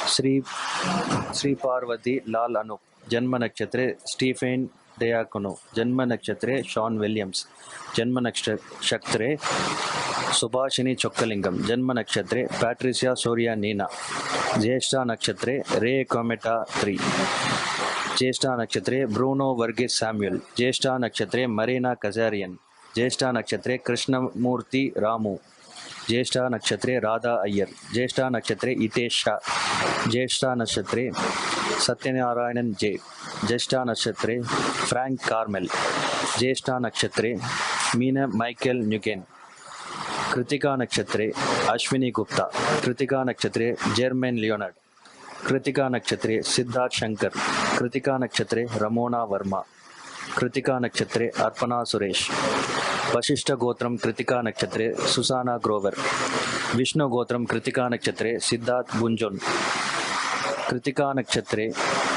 श्री पार्वती लाल अनूप, जन्म नक्षत्रे स्टीफेन दयाकुनो, जन्म नक्षत्रे शॉन विलियम्स, जन्म नक्षत्रे सुभाषिनी चोक्कलिंगम, जन्म नक्षत्रे पैट्रिसिया सूर्या नीना, ज्येष्ठा नक्षत्रे रे कोमेटा 3, ज्येष्ठा नक्षत्रे ब्रूनो वर्गीस सैमुअल, ज्येष्ठा नक्षत्रे मरीना कजारियन, ज्येष्ठा नक्षत्रे कृष्णमूर्ति रामू, ज्येष्ठा नक्षत्रे राधा अय्यर, ज्येष्ठा नक्षत्रे हितेश शाह, ज्येष्ठा नक्षत्रे सत्यनारायणन जे, ज्येष्ठा नक्षत्रे फ्रैंक कार्मेल, ज्येष्ठा नक्षत्रे मीना माइकल न्यूगेन, कृतिका नक्षत्रे अश्विनी गुप्ता, कृतिका नक्षत्रे जर्मन लियोनार्ड, कृतिका नक्षत्रे सिद्धार्थ शंकर, कृतिका नक्षत्रे रमोना वर्मा, कृतिका नक्षत्रे अर्पणा सुरेश, वशिष्ठ गोत्रम कृतिका नक्षत्रे सुसाना ग्रोवर, विष्णु गोत्रम कृतिका नक्षत्रे सिद्धार्थ गुंजोन, कृतिका नक्षत्रे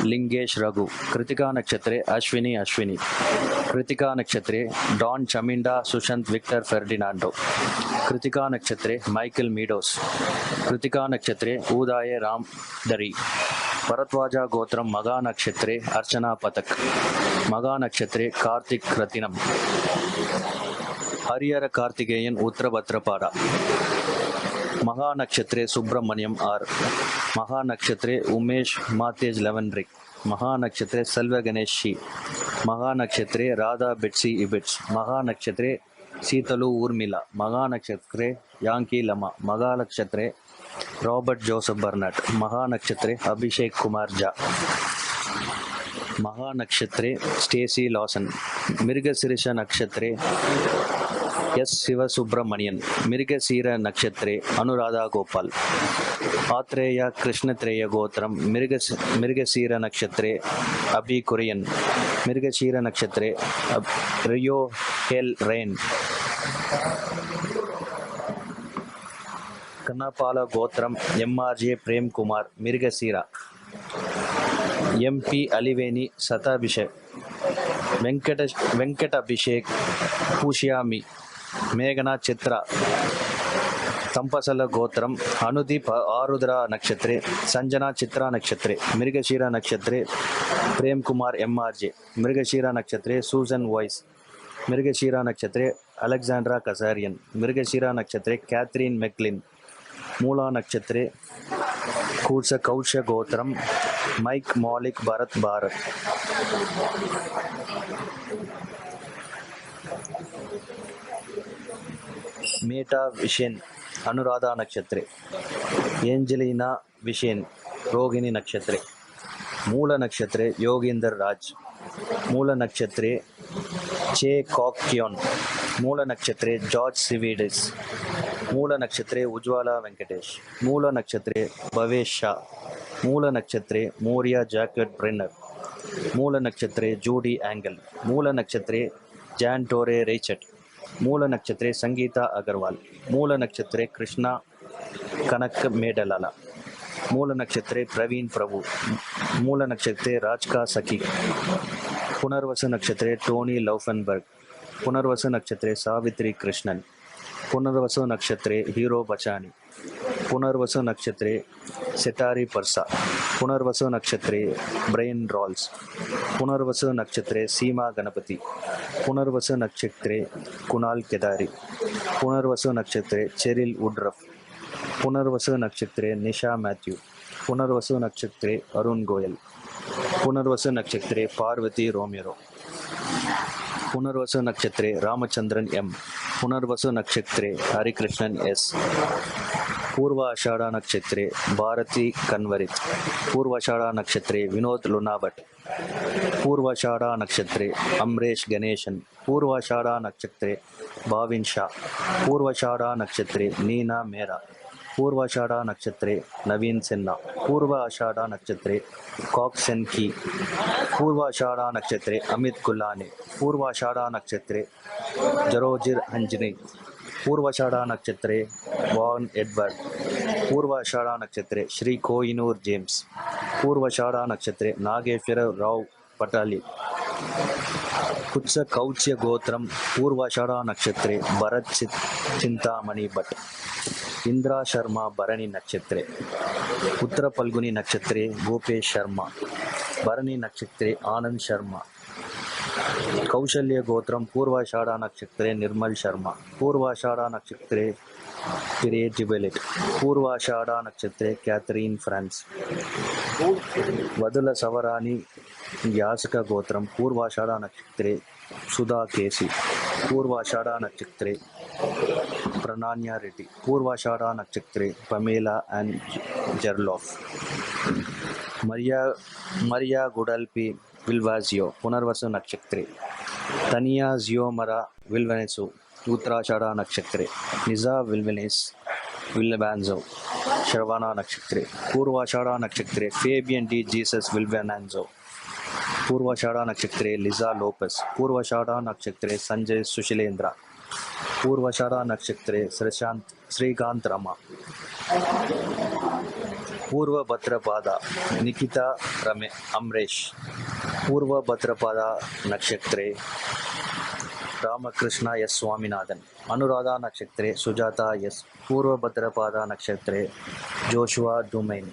लिंगेश रघु, कृतिका नक्षत्रे अश्विनी, कृतिका नक्षत्रे Don Chaminda Sushant Victor Ferdinando, Krittika नक्षत्रे माइकल मीडोस, कृतिका नक्षत्रे उदय राम दरी, भरद्वाज गोत्रम मगा नक्षत्रे अर्चना पथक, मगा नक्षत्रे कार्तिक रतिनम, हरिहर कार्तिकेयन उत्तरभद्रपाड़ा, महा नक्षत्रे सुब्रमण्यम आर, महा नक्षत्रे उमेश मातेज लेवनरिक, महा नक्षत्रे सेल्व गणेश शी, महा नक्षत्रे राधा बिट्सी इबिट्स, महा नक्षत्रे सीतलु ऊर्मिला, महा नक्षत्रे यांकी लमा, महा नक्षत्रे रॉबर्ट जोसेफ बर्नाट, महा नक्षत्रे अभिषेक कुमार झा, महा नक्षत्रे स्टेसी लॉसन, मिर्गशीर्ष नक्षत्रे एस शिव सुब्रमण्यन, मिर्गशीर नक्षत्रे अनुराधा गोपाल, आत्रेय कृष्णत्रेय गोत्रम मिर्गशीर नक्षत्रे अभी कुरियन, मिर्गशीर नक्षत्रे रियो हेल रेन, కన్నపాల గోత్రం ఎంఆర్జే ప్రేమ్ కుమార్ మిర్గశీర. ఎంపీ అలివేని శతాభిషేక్ వెంకటాభిషేక్ పూష్యామి. మేఘన చిత్ర ತಂಪಸಲ ಗೋತ್ರಂ ಅನುದೀಪ್ ಆರುದ್ರ ನಕ್ಷತ್ರೆ ಸಂಜನಾ ಚಿತ್ರ ನಕ್ಷತ್ರೆ ಮಿರ್ಗಶೀರ ನಕ್ಷತ್ರೆ ಪ್ರೇಮ್ ಕುಮಾರ್ ಎಂಆರ್ಜೆ ಮಿರ್ಗಶೀರ ನಕ್ಷತ್ರೆ ಸೂಸನ್ ವಾಯ್ಸ್ ಮಿರ್ಗಶೀರ ನಕ್ಷತ್ರೆ ಅಲೆಕ್ಸಾಂಡ್ರಾ ಕಸಾರಿಯನ್ ಮಿರ್ಗಶೀರ ನಕ್ಷತ್ರೆ ಕ್ಯಾಥರಿನ್ ಮೆಕ್ಲಿನ್ ಮೂಲ ನಕ್ಷತ್ರೆ ಕೌಶ ಗೋತ್ರಂ ಮೈಕ್ ಮಾಲಿಕ್ ಭಾರತ್ ಮೇಟಾ ವಿಷನ್ ಅನುರಾಧ ನಕ್ಷತ್ರೆ ಏಂಜಲಿನಾ ವಿಷನ್ ರೋಹಿಣಿ ನಕ್ಷತ್ರೆ ಮೂಲ ನಕ್ಷತ್ರೆ ಯೋಗೀಂದರ್ ರಾಜ್ ಮೂಲ ನಕ್ಷತ್ರೆ ಚೇ ಕಾಕ್ಯೋನ್ ಮೂಲ ನಕ್ಷತ್ರೆ ಜಾರ್ಜ್ ಸಿವಿಡಿಸ್ ಮೂಲ ನಕ್ಷತ್ರೆ ಉಜ್ವಾಲ ವೆಂಕಟೇಶ್ ಮೂಲ ನಕ್ಷತ್ರೆ ಭವೇಶ್ ಶಾ ಮೂಲ ನಕ್ಷತ್ರೆ ಮೋರಿಯಾ ಜಾಕೆಟ್ ಬ್ರೆನ್ನರ್ ಮೂಲ ನಕ್ಷತ್ರೆ ಜೂಡಿ ಆಂಗಲ್ ಮೂಲ ನಕ್ಷತ್ರೆ ಜಾನ್ ಟೋರೆ ರೇಚಟ್ ಮೂಲ ನಕ್ಷತ್ರೆ ಸಂಗೀತಾ ಅಗರ್ವಾಲ್ ಮೂಲ ನಕ್ಷತ್ರೆ ಕೃಷ್ಣ ಕನಕ್ ಮೇಡಲಾಲ ಮೂಲ ನಕ್ಷತ್ರೆ ಪ್ರವೀಣ್ ಪ್ರಭು ಮೂಲ ನಕ್ಷತ್ರೆ ರಾಜ್ಕಾ ಸಖಿ ಪುನರ್ವಸು ನಕ್ಷತ್ರೆ ಟೋನಿ ಲೌಫನ್ಬರ್ಗ್ ಪುನರ್ವಸು ನಕ್ಷತ್ರೆ ಸಾವಿತ್ರಿ ಕೃಷ್ಣನ್ ಪುನರ್ವಸು ನಕ್ಷತ್ರೆ ಹೀರೋ ಬಚಾನಿ ಪುನರ್ವಸು ನಕ್ಷತ್ರೆ ಸೆಟಾರಿ ಪರ್ಸಾ ಪುನರ್ವಸು ನಕ್ಷತ್ರೆ ಬ್ರೈನ್ ರಾಲ್ಸ್ ಪುನರ್ವಸು ನಕ್ಷತ್ರೆ ಸೀಮಾ ಗಣಪತಿ ಪುನರ್ವಸು ನಕ್ಷತ್ರೆ ಕುನಾಲ್ ಕೆದಾರಿ ಪುನರ್ವಸು ನಕ್ಷತ್ರೆ ಚೆರಿಲ್ ವುಡ್ರಫ್ ಪುನರ್ವಸು ನಕ್ಷತ್ರೆ ನಿಶಾ ಮ್ಯಾಥ್ಯೂ ಪುನರ್ವಸು ನಕ್ಷತ್ರೆ ಅರುಣ್ ಗೋಯಲ್ ಪುನರ್ವಸು ನಕ್ಷತ್ರೆ ಪಾರ್ವತಿ ರೋಮಿರೋ ಪುನರ್ವಸು ನಕ್ಷತ್ರೆ ರಾಮಚಂದ್ರನ್ ಎಂ ಪುನರ್ವಸು ನಕ್ಷತ್ರೆ ಹರಿಕೃಷ್ಣನ್ ಎಸ್ ಪೂರ್ವ ಆಷಾಢ ನಕ್ಷತ್ರೆ ಭಾರತಿ ಕನ್ವರಿತ್ ಪೂರ್ವಾಷಾಢ ನಕ್ಷತ್ರೆ ವಿನೋದ್ ಲುನಾಭಟ್ ಪೂರ್ವಾಷಾಢ ನಕ್ಷತ್ರೆ ಅಮ್ರೇಶ್ ಗಣೇಶನ್ ಪೂರ್ವಾಷಾಢ ನಕ್ಷತ್ರೆ ಭಾವಿನ್ ಶಾ ಪೂರ್ವಾಷಾಢ ನಕ್ಷತ್ರೆ ನೀನಾ ಮೇರಾ ಪೂರ್ವಾಷಾಢ ನಕ್ಷತ್ರೆ ನವೀನ್ ಸಿನ್ಹಾ ಪೂರ್ವ ಆಷಾಢ ನಕ್ಷತ್ರೆ ಕಾಕ್ಸೆನ್ ಕಿ ಪೂರ್ವಾಷಾಢ ನಕ್ಷತ್ರೆ ಅಮಿತ್ ಗುಲ್ಲಾನೆ ಪೂರ್ವಾಷಾಢ ನಕ್ಷತ್ರೆ ಜರೋಜಿರ್ ಅಂಜನಿ ಪೂರ್ವಾಷಾಢ ನಕ್ಷತ್ರೆ ವಾನ್ ಎಡ್ವರ್ಡ್ ಪೂರ್ವಾಷಾಢ ನಕ್ಷತ್ರೆ ಶ್ರೀ ಕೋಹಿನೂರ್ ಜೇಮ್ಸ್ ಪೂರ್ವಾಷಾಢ ನಕ್ಷತ್ರೆ ನಾಗೇಶ್ವರ ರಾವ್ ಪಟಾಲಿ ಕುತ್ಸ ಕೌಚ್ಯ ಗೋತ್ರಂ ಪೂರ್ವಾಷಾಢ ನಕ್ಷತ್ರೆ ಭರತ್ ಚಿಂತಾಮಣಿ ಭಟ್ ಇಂದ್ರಾ ಶರ್ಮಾ ಭರಣಿ ನಕ್ಷತ್ರೆ ಉತ್ತರ ಫಲ್ಗುನಿ ನಕ್ಷತ್ರೆ ಗೋಪೇಶ್ ಶರ್ಮಾ ಭರಣಿ ನಕ್ಷತ್ರೆ ಆನಂದ್ ಶರ್ಮಾ ಕೌಶಲ್ಯ ಗೋತ್ರಂ ಪೂರ್ವಾಷಾಢ ನಕ್ಷತ್ರೆ ನಿರ್ಮಲ್ ಶರ್ಮಾ ಪೂರ್ವಾಷಾಢ ನಕ್ಷತ್ರೆ ಪಿರೇ ಜಿಬೆಲೆಟ್ ಪೂರ್ವಾಷಾಢ ನಕ್ಷತ್ರೆ ಕ್ಯಾಥರೀನ್ ಫ್ರಾನ್ಸ್ ವದುಲ ಸವರಾಣಿ ಯಾಸಕ ಗೋತ್ರಂ ಪೂರ್ವಾಷಾಢ ನಕ್ಷತ್ರೆ ಸುಧಾ ಕೇಸಿ ಪೂರ್ವಾಷಾಢ ನಕ್ಷತ್ರೆ ಪ್ರಣಾನ್ಯ ರೆಡ್ಡಿ ಪೂರ್ವಾಷಾಢ ನಕ್ಷತ್ರೆ ಪಮೇಲಾ ಆ್ಯಂಡ್ ಜರ್ಲಾಫ್ ಮರಿಯಾ ಗುಡಲ್ಪಿ ವಿಲ್ವಾಜಿಯೋ ಪುನರ್ವಸು ನಕ್ಷತ್ರೆ ತನಿಯಾ ಜಿಯೋಮರ ವಿಲ್ವೆನೆಸು ಉತ್ತರಾಷಾಢ ನಕ್ಷತ್ರೆ ನಿಜಾ ವಿಲ್ವೆನೆಸ್ ವಿಲ್ವಾನ್ಸೋ ಶ್ರವಣ ನಕ್ಷತ್ರೆ ಪೂರ್ವಾಷಾಢ ನಕ್ಷತ್ರೆ ಫೇಬಿಯನ್ ಡಿ ಜೀಸಸ್ ವಿಲ್ವೆನಾನ್ಸೋ ಪೂರ್ವಾಷಾಢ ನಕ್ಷತ್ರೆ ಲಿಜಾ ಲೋಪಸ್ ಪೂರ್ವಾಷಾಢ ನಕ್ಷತ್ರೆ ಸಂಜಯ್ ಸುಶೀಲೇಂದ್ರ ಪೂರ್ವಾಷಾಢ ನಕ್ಷತ್ರೆ ಶ್ರೀಕಾಂತ್ ರಮ ಪೂರ್ವ ಭದ್ರಪಾದ ನಿಖಿತಾ ರಮೆ ಅಮ್ರೇಶ್ ಪೂರ್ವ ಭದ್ರಪಾದ ನಕ್ಷತ್ರೆ ರಾಮಕೃಷ್ಣ ಎಸ್ ಸ್ವಾಮಿನಾಥನ್ ಅನುರಾಧ ನಕ್ಷತ್ರೆ ಸುಜಾತಾ ಎಸ್ ಪೂರ್ವ ಭದ್ರಪಾದ ನಕ್ಷತ್ರೆ ಜೋಶುವಾ ಡುಮೈನ್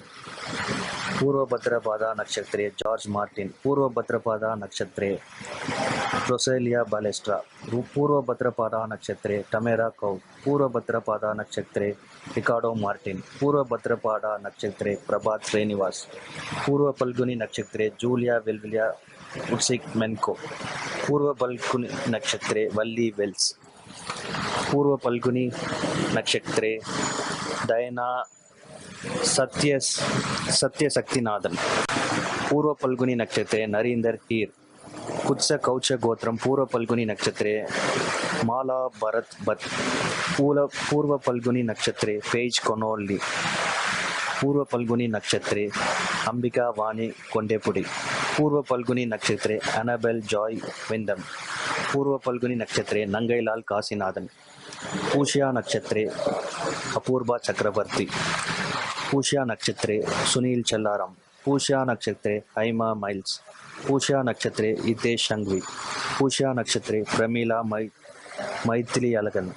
ಪೂರ್ವ ಭದ್ರಪಾದ ನಕ್ಷತ್ರೆ ಜಾರ್ಜ್ ಮಾರ್ಟಿನ್ ಪೂರ್ವ ಭದ್ರಪಾದ ನಕ್ಷತ್ರೆ ರೊಸೇಲಿಯಾ ಬಾಲೆಸ್ಟ್ರಾ ಪೂರ್ವ ಭದ್ರಪಾದ ನಕ್ಷತ್ರೆ ಟಮೆರಾ ಕೌ ಪೂರ್ವ ಭದ್ರಪಾದ ನಕ್ಷತ್ರೆ ರಿಕಾರ್ಡೋ ಮಾರ್ಟಿನ್ ಪೂರ್ವ ಭದ್ರಪಾದ ನಕ್ಷತ್ರೆ ಪ್ರಭಾತ್ ಶ್ರೀನಿವಾಸ್ ಪೂರ್ವ ಫಲ್ಗುನಿ ನಕ್ಷತ್ರೆ ಜೂಲಿಯಾ ವಿಲ್ವಿಲಿಯಾ ಉಟ್ಸಿಕ್ ಮೆನ್ಕೋ ಪೂರ್ವ ಫಲ್ಗುನಿ ನಕ್ಷತ್ರೆ ವಲ್ಲಿ ವೆಲ್ಸ್ ಪೂರ್ವ ಫಲ್ಗುನಿ ನಕ್ಷತ್ರೆ ಡಯನಾ ಸತ್ಯಶಕ್ತಿನಾಥನ್ ಪೂರ್ವ ಫಲ್ಗುನಿ ನಕ್ಷತ್ರೆ ನರೀಂದರ್ ಹೀರ್ ಕುತ್ಸ ಕೌಚ ಗೋತ್ರಂ ಪೂರ್ವ ಫಲ್ಗುನಿ ನಕ್ಷತ್ರೆ ಮಾಲಾ ಭರತ್ ಭಟ್ ಪೂರ್ವ ಫಲ್ಗುನಿ ನಕ್ಷತ್ರೆ ಪೇಜ್ ಕೊನೋಲ್ಲಿ ಪೂರ್ವ ಫಲ್ಗುನಿ ನಕ್ಷತ್ರೆ ಅಂಬಿಕಾ ವಾಣಿ ಕೊಂಡೆಪುಡಿ ಪೂರ್ವ ಫಲ್ಗುನಿ ನಕ್ಷತ್ರೆ ಅನಬೆಲ್ ಜಾಯ್ ವಿಂದಮ್ ಪೂರ್ವ ಫಲ್ಗುನಿ ನಕ್ಷತ್ರೆ ನಂಗೈಲಾಲ್ ಕಾಶಿನಾಥನ್ ಪೂಷ್ಯ ನಕ್ಷತ್ರೆ अपूर्वा चक्रवर्ती। पूष्या नक्षत्रे सुनील चल्लाराम। पूष्या नक्षत्रे हैमा माइल्स। पूष्या नक्षत्रे हितेश संघवी। पूष्या नक्षत्रे प्रमीला मैथिली अलगन।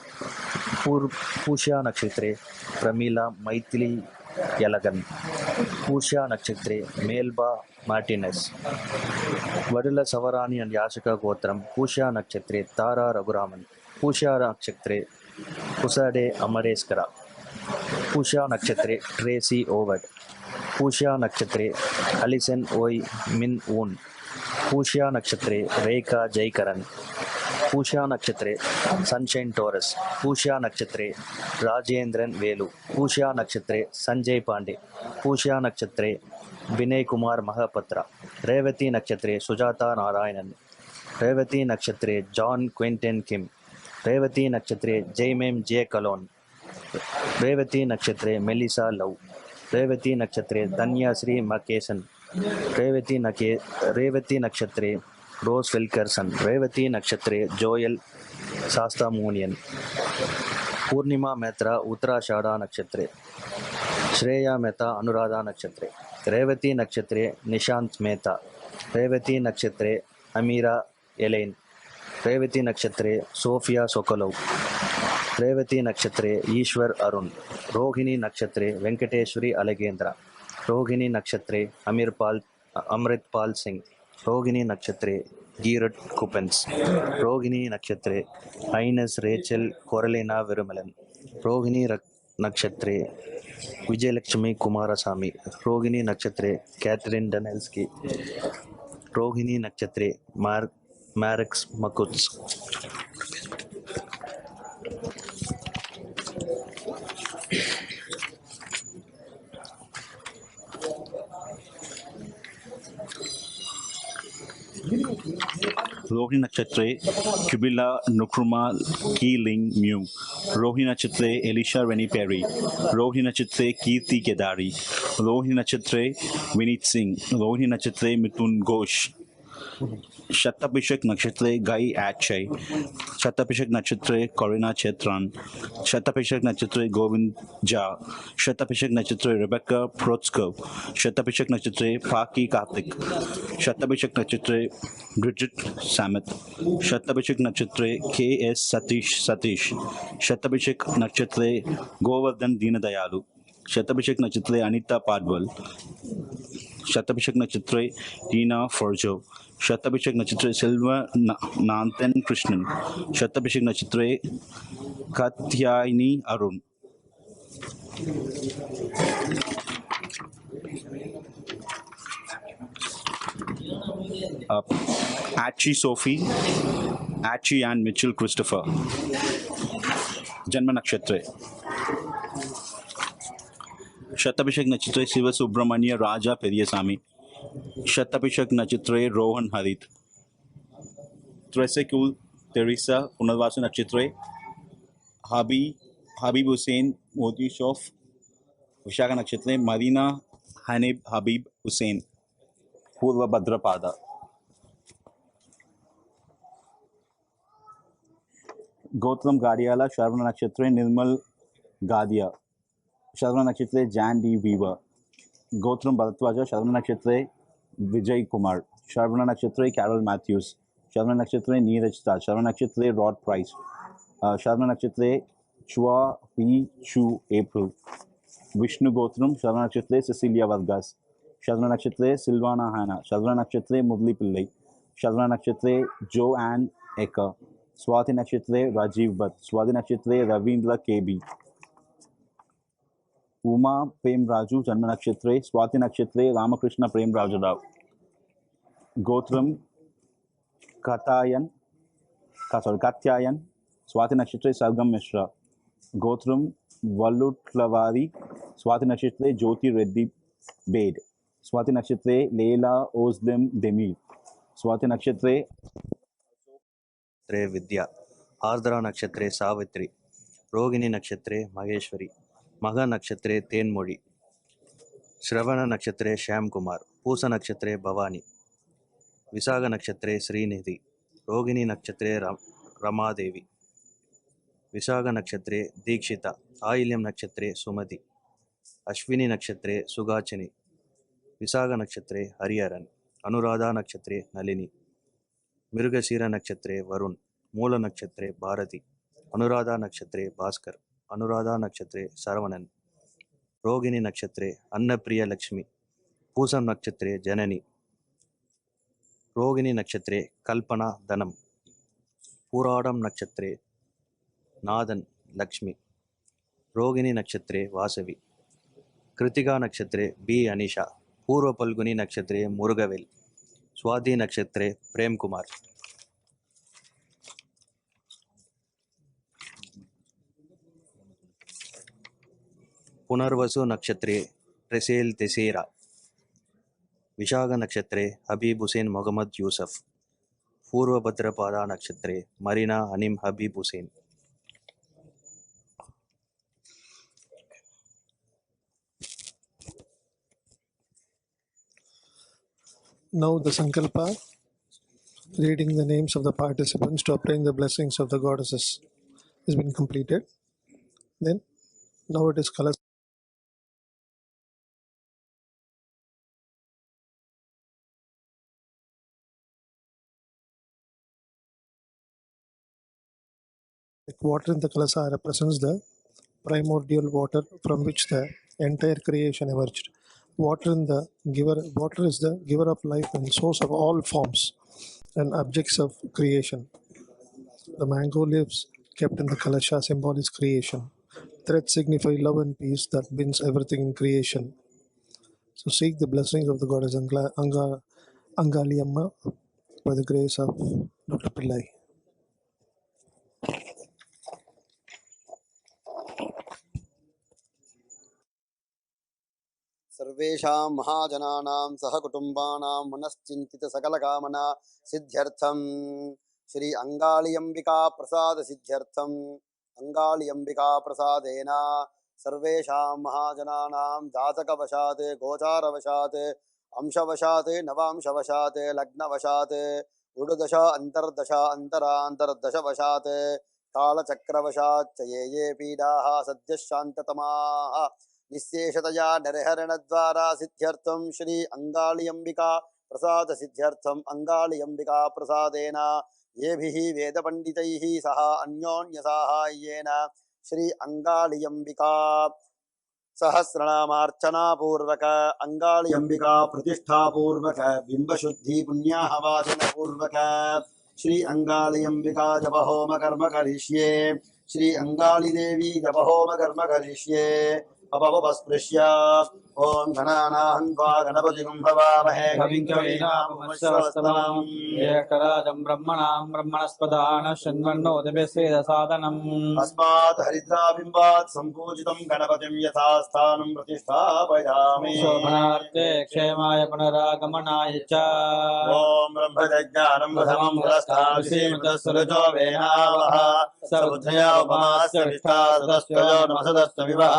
पूष्या नक्षत्रे प्रमीला मैथिली यलगन। पूष्या नक्षत्रे मेल्बा मार्टिनेस। वडुल सवरानी and याशिका गोत्रम। पूष्या नक्षत्रे तारा रघुरामन। पूष्या नक्षत्रे कुसडे अमरेस्करा। पूष्या नक्षत्रे ट्रेसी ओवर्ड। पूष्या नक्षत्रे अलिसन ओय मिन ऊन। पूष्या नक्षत्रे रेखा जयकरन। पूष्या नक्षत्रे सनशाइन टोरस। पूष्या नक्षत्रे राजेंद्रन वेलु। पूष्या नक्षत्रे संजय पांडे। पूष्या नक्षत्रे विनय कुमार महापत्रा। रेवती नक्षत्रे सुजाता नारायणन। रेवती नक्षत्रे जॉन क्विंटन किम। रेवती नक्षत्रे जयमेम जे कलोन। रेवती नक्षत्रे मेलिसा लव। रेवती नक्षत्रे धन्याश्री मकेसन। रेवती नक्षत्रे रोज विल्कर्सन। रेवती नक्षत्रे जोयल शास्ता मूनियन। पूर्णिमा मेहता उत्तराषाढ़ा नक्षत्रे। श्रेया मेहता अनुराधा नक्षत्रे। रेवती नक्षत्रे निशांत मेहता। रेवती नक्षत्रे अमीरा एलेन। रेवती नक्षत्रे सोफिया सोकोलोव। रेवती नक्षत्रे ईश्वर अरुण। रोहिणी नक्षत्रे वेंकटेश्वरी अलगेंद्र। रोहिणी नक्षत्रे अमृतपाल सिंह। रोहिणी नक्षत्रे गीरट कुपेंस। रोहिणी नक्षत्रे आइनस रेचल कोरलेना विरुमलन। रोहिणी नक्षत्रे विजयलक्ष्मी कुमारस्वामी। रोहिणी नक्षत्रे कैथरीन डनेल्स्की। रोहिणी नक्षत्रे मैरक्स मकुत्स। रोहिणी नक्षत्रे Kubila Nukruma Keeling Mew. Rohini Nachatre Elisha Reni Perry. Rohini Nachatre Kirti Kedari. Rohini Nachatre Vinit Singh. Rohini Nachatre Mithun Ghosh. Shatabhishek Nakshatre Gai Achay. Shatabhishek Nakshatre Corina Chetran. Shatabhishek Nakshatre Govind Jha. Shatabhishek Nakshatre Rebecca Protskov. Shatabhishek Nakshatre Paki Karthik. Shatabhishek Nakshatre Bridget Samet. Shatabhishek Nakshatre K.S. Satish. Shatabhishek Nakshatre Govardhan Deenadayalu. Shatabhishek Nakshatre Anita Padwal. Shatabhishek Nakshatre Tina Forjo. Shatabhishek Nakshatre Silva Nanthan Krishnan. Shatabhishek Nakshatre Katyayani Arun. Achi Sophie, Achi and Mitchell Christopher. Janma Nakshatre. Shatabhishek Nakshatre Siva Subramanya Raja Periyasamy. Shatabhishek Nakshatre Rohan Harit. Tresekul Teresa Punarvasu Nakshatre. Habib Hussain Modishov. Vishaka Nakshatre Marina Hanib Habib Hussain. Purva Bhadrapada. Gotram Gadiala Sharvana Nakshatre Nirmal Gadia. Sharvana Nakshatre Jan D. Weaver. Gotram Bharatwaja Sharvana Nakshatre Vijay Kumar. Sharvana Nakshatre Carol Matthews. Sharvana Nakshatre Neeraj Taj. Sharvana Nakshatre Rod Price. Sharvana Nakshatre Chua P. Chu April. Vishnu Gotram Sharvana Nakshatre Cecilia Vargas. Sharvana Nakshatre Silvana Hanna. Sharvana Nakshatre Mudli Pillai. Sharvana Nakshatre Joanne Ecker. Swati Nakshatre Rajiv Bhatt. Swati Nakshatre Ravindra KB. Uma Prem Raju Janma Nakshatre. Swati Nakshatre Ramakrishna Prem Raju Rao. Gotram Katyayan. Swati Nakshatre Sargam Mishra. Gotram Valutlavari. Swati Nakshatre Jyoti Reddy Bade. Swati Nakshatre Leila Ozdem Demir. Swati Nakshatre विद्या। आर्द्रा नक्षत्रे सावित्री। रोहिणी नक्षत्रे महेश्वरी। मघ नक्षत्रे तेन्मोळि। श्रवण नक्षत्रे श्याम कुमार। पूस नक्षत्रे भवानी। विशाख नक्षत्रे श्रीनिधि। रोहिणी नक्षत्रे रमादेवी। विशाख नक्षत्रे दीक्षिता, आयिल्यं नक्षत्रे सुमति, अश्विनी नक्षत्रे सुगाचिनी, विशाख नक्षत्रे हरिहरन, अनुराधा नक्षत्रे नलिनी, मृगशीर नक्षत्रे वरुण, मूल नक्षत्रे भारती, अनुराधा नक्षत्रे भास्कर, अनुराधा नक्षत्रे सरवणन, रोगिणी नक्षत्रे अन्नप्रिय लक्ष्मी, पूसम नक्षत्रे जननी, रोगिणी नक्षत्रे कल्पना धनम, पूराडम नक्षत्रे नादन लक्ष्मी, रोगिणी नक्षत्रे Vasavi, Kritika नक्षत्रे B Anisha, पूर्व पल्गुनी नक्षत्रे मुरुगवेल, स्वाति नक्षत्रे प्रेम कुमार, पुनर्वसु नक्षत्रे ट्रेसेल तेसेरा, विशाख नक्षत्रे हबीब हुसैन मोहम्मद यूसफ, पूर्व भद्रपादा नक्षत्रे मरीना अनीम हबीब Hussain. Now the Sankalpa, reading the names of the participants to obtain the blessings of the goddesses, has been completed. Then, now it is color. Water in the kalasa represents the primordial water from which the entire creation emerged. Water is the giver of life and source of all forms and objects of creation. The mango leaves kept in the kalasha symbolize creation. Threads signify love and peace that binds everything in creation. So seek the blessings of the goddess Angali Amma by the grace of Dr. Pillai. सर्वेषां महाजनानां सहकुटुम्बानां मनश्चिन्तितसकलकामना सिद्ध्यर्थं श्री अङ्गालियम्बिका प्रसाद सिद्ध्यर्थं अङ्गालियम्बिका प्रसादेन सर्वेषां महाजनानां जातकवशात् गोचारवशात् अंशवशात् नवांशवशात् लग्नवशात् उडुदश अन्तर्दश अन्तरान्तर्दशवशात् कालचक्रवशात् च ये पीडाः सद्यः शान्ततमाः निःशेषतया नरहरणद्वारा सिद्ध्यर्थं श्री अङ्गालियम्बिका प्रसाद सिद्ध्यर्थं अङ्गालियम्बिका प्रसादेन येभिः वेदपण्डितैः सह अन्योन्यसाहाय्येन श्री अङ्गालियम्बिका सहस्रनामार्चनापूर्वक अङ्गालियम्बिका प्रतिष्ठापूर्वक बिम्बशुद्धि पुण्याहवाचनपूर्वक श्री अङ्गालियम्बिका जपहोम कर्म करिष्ये श्री अङ्गालिदेवी जपहोम कर्म करिष्ये अपवस्पृश्य ओम गणानाहं त्वा गणपतिं भवामहे कविं कवीनामुपमश्रवस्तमम् एकराजं ब्रह्मणां ब्रह्मणस्पदान शन्वन्नोदभिस्वेदसादनम् अस्मात् हरिद्राबिम्बात् सम्पूजितं गणपतिं यथास्थानं प्रतिष्ठापयामि शोभनार्थे क्षेमाय पुनरागमनाय च ओम ब्रह्मज्ञानं प्रथमं पुरस्ताभिषेमतस्सुरजो वेनावः सबुद्धया उपमास्य विष्ठा सदस्यो नमसदस्य विवः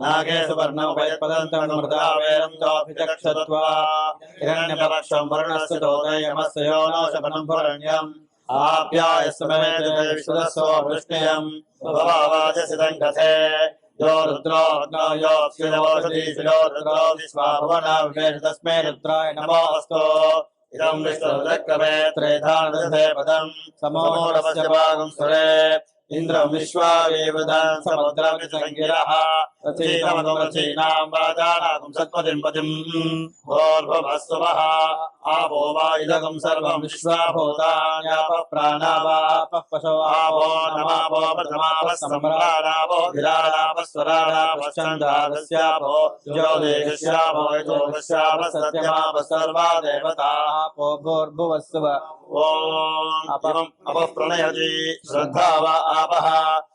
नागे सुवर्णोपयत्पदन्तं मृदावेरं चाभिचक्षत्वा हिरण्यपक्षं वर्णस्य दोदयमस्य यो नो शपनं भरण्यम् आप्यायस्मेत विश्वदस्सो वृष्टियम् भवावाचसितं कथे यो रुद्रो अग्नो यो अप्सिदवोषधीषियो रुद्रो विश्वा भुवना विवेश तस्मै रुद्राय नमोऽस्तु इदं विष्णुरुद्रक्रमे त्रेधानदधे पदं समोरवस्य भागं सुरे इन्द्रं विश्वावेवदान् समुद्रमिसङ्गिरः रचीनमनुरचीनां वाजानागं सत्पतिं भोर्भवस्वः आपो वा इदगं सर्वं विश्वाभूतान्यापः प्राणावापः पशवो आपो नमापो प्रथमापः सम्राणापो गिराणापः स्वराणापः छन्दागस्यापो ज्योतिषस्यापो यजोगस्यापः सत्यमापः सर्वा देवताः आपो भूर्भुवस्सुव ओम अपः प्रणयति श्रद्धा वा आपः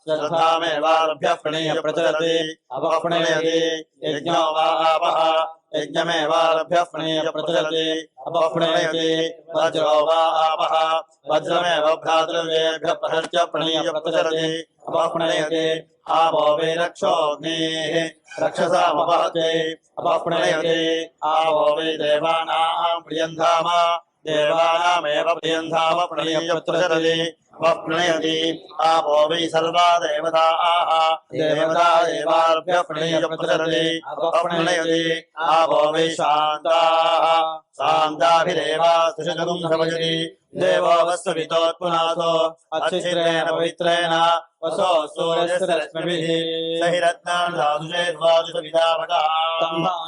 श्रद्धामेवारभ्य प्रणीय प्रचलति अपः प्रणयति यज्ञो वा आपः यज्ञमेवारभ्य प्रणीय प्रचलति अपः प्रणयति वज्रो वा आपः वज्रमेव भ्रातृव्येभ्यः प्रहृत्य प्रणीय प्रचलति अपः प्रणयति आपो वै रक्षोऽग्निः रक्षसामपहते अपः प्रणयति आपो वै देवानां प्रियन्धाम देवानामेव प्रियन्धाम प्रणीय प्रचलति प्रणयति आपो वै सर्वा देवताः देवता एवाभ्यः प्रणय्य प्रचरति प्रणयति आपो वै शान्ताः शान्ताभिरेवा सुषगुं समजति देवो वस्ववितोत्पुनातो अच्छिद्रेण पवित्रेण वसो सूर्यस्य रश्मिभिः सहिरत्नान्धातुषे द्वादशविधावकः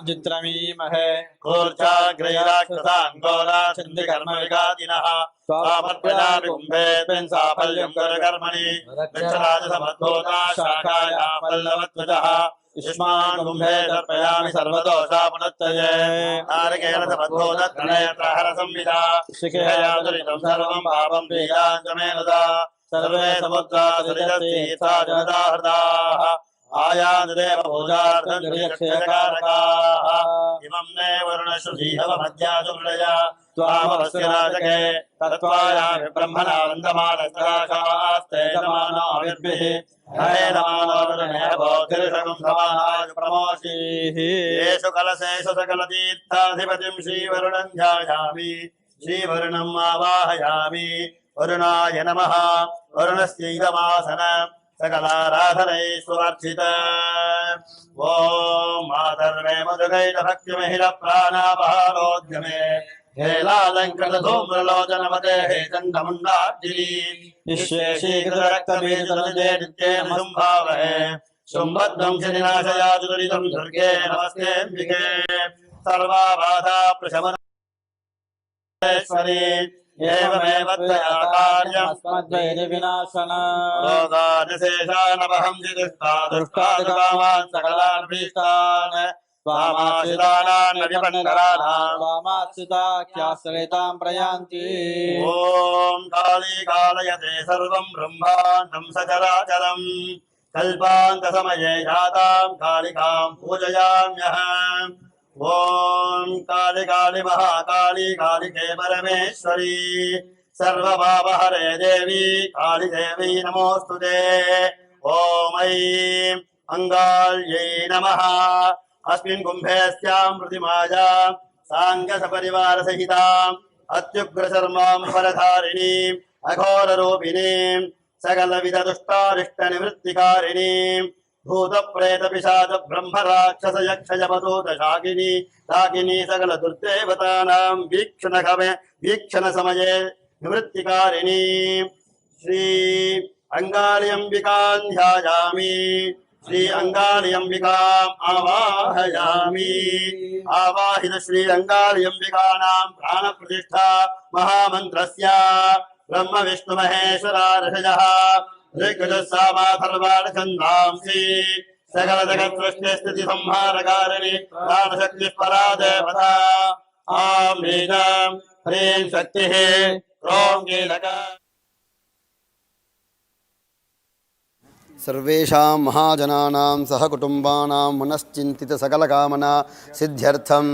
चित्रमीमहे कूर्चाग्रैराक्षसाङ्गोला चन्द्रकर्मविघातिनः स्वामर्पयामि साफल्यं करकर्मणि वृक्षराजसमद्भूता शाखाया पल्लवत्वचः युष्मान् कुम्भे तर्पयामि सर्वदोषापनत्तये नारिकेल समद्भूतत्रणयत्रहरसंविदा शिखया दुरितं सर्वं पापं पीडाञ्चमेनुदा सर्वे समुद्रा सरिततीर्था जनदाहृताः आयानुदेव पूजार्थं दुर्यक्षयकारकाः इमं मे वरुणश्रुधीहवमध्यासुमृडय त्वामवस्य राजके तत्त्वायामि ब्रह्मणानन्दमानस्त्राशास्ते नमानाविर्भिः हरे नमानोरुणेह बोधिर्षगं समानाय प्रमोषीः येषु कलशेषु सकलतीर्थाधिपतिं श्रीवरुणं ध्यायामि श्रीवरुणम् आवाहयामि वरुणाय नमः वरुणस्यैदमासन सकलाराधनैश्वर्चित ॐ मातर्मे मधुगैरभक्तिमहिलप्राणापहारोद्यमे हेलालङ्कृतधूम्रलोचनमते हे चण्डमुण्डार्जिनी निःशेषीकृतरक्तबीजतनुजे नित्येन संभावहे शुम्भध्वंसनिनाशयातु दुरितं दुर्गे नमस्तेऽम्बिके सर्वाबाधा प्रशमनेश्वरी एवमेव त्वया कार्यम् अस्मद्वैरिविनाशन रोगादिशेषानवहंसि दुष्टादुकामान् सकलान् स्वामाश्रितानां स्वामाश्रिताख्याश्रितां प्रयान्ति ॐ काली कालयते सर्वं ब्रह्माण्डं सचराचरम् कल्पान्तसमये जातां कालिकां पूजयाम्यहम् ॐ काली काली महाकाली कालिके परमेश्वरी सर्वभावहरे देवी काली देवी नमोऽस्तुते ॐ ऐं अङ्गाल्यै नमः अस्मिन् कुम्भेस्यां प्रतिमायां साङ्गसपरिवारसहिताम् अत्युग्रशर्मां परधारिणीम् अघोररूपिणीम् सकलविधदुष्टारिष्टनिवृत्तिकारिणीम् भूतप्रेतपिशाच ब्रह्मराक्षस यक्षयवदूतशाकिनी शाकिनी सकलदुर्देवतानां वीक्षणसमये निवृत्तिकारिणी श्री अङ्गालियम्बिकां ध्यायामि श्री अङ्गालियम्बिकाम् आवाहयामि आवाहित श्री अङ्गालियम्बिकानां प्राणप्रतिष्ठा महामन्त्रस्य ब्रह्म विष्णु महेश्वरा ऋषयः ऋग्यजुस्सामाथर्वाणछन्दांसि सकल जगत्सृष्टि स्थिति संहारकारिणी प्राणशक्तिः परा देवता आमीन ह्रीं शक्तिः ह्रौं कीलका सर्वेषां महाजनानां सहकुटुम्बानां मनश्चिन्तित सकलकामना सिद्ध्यर्थं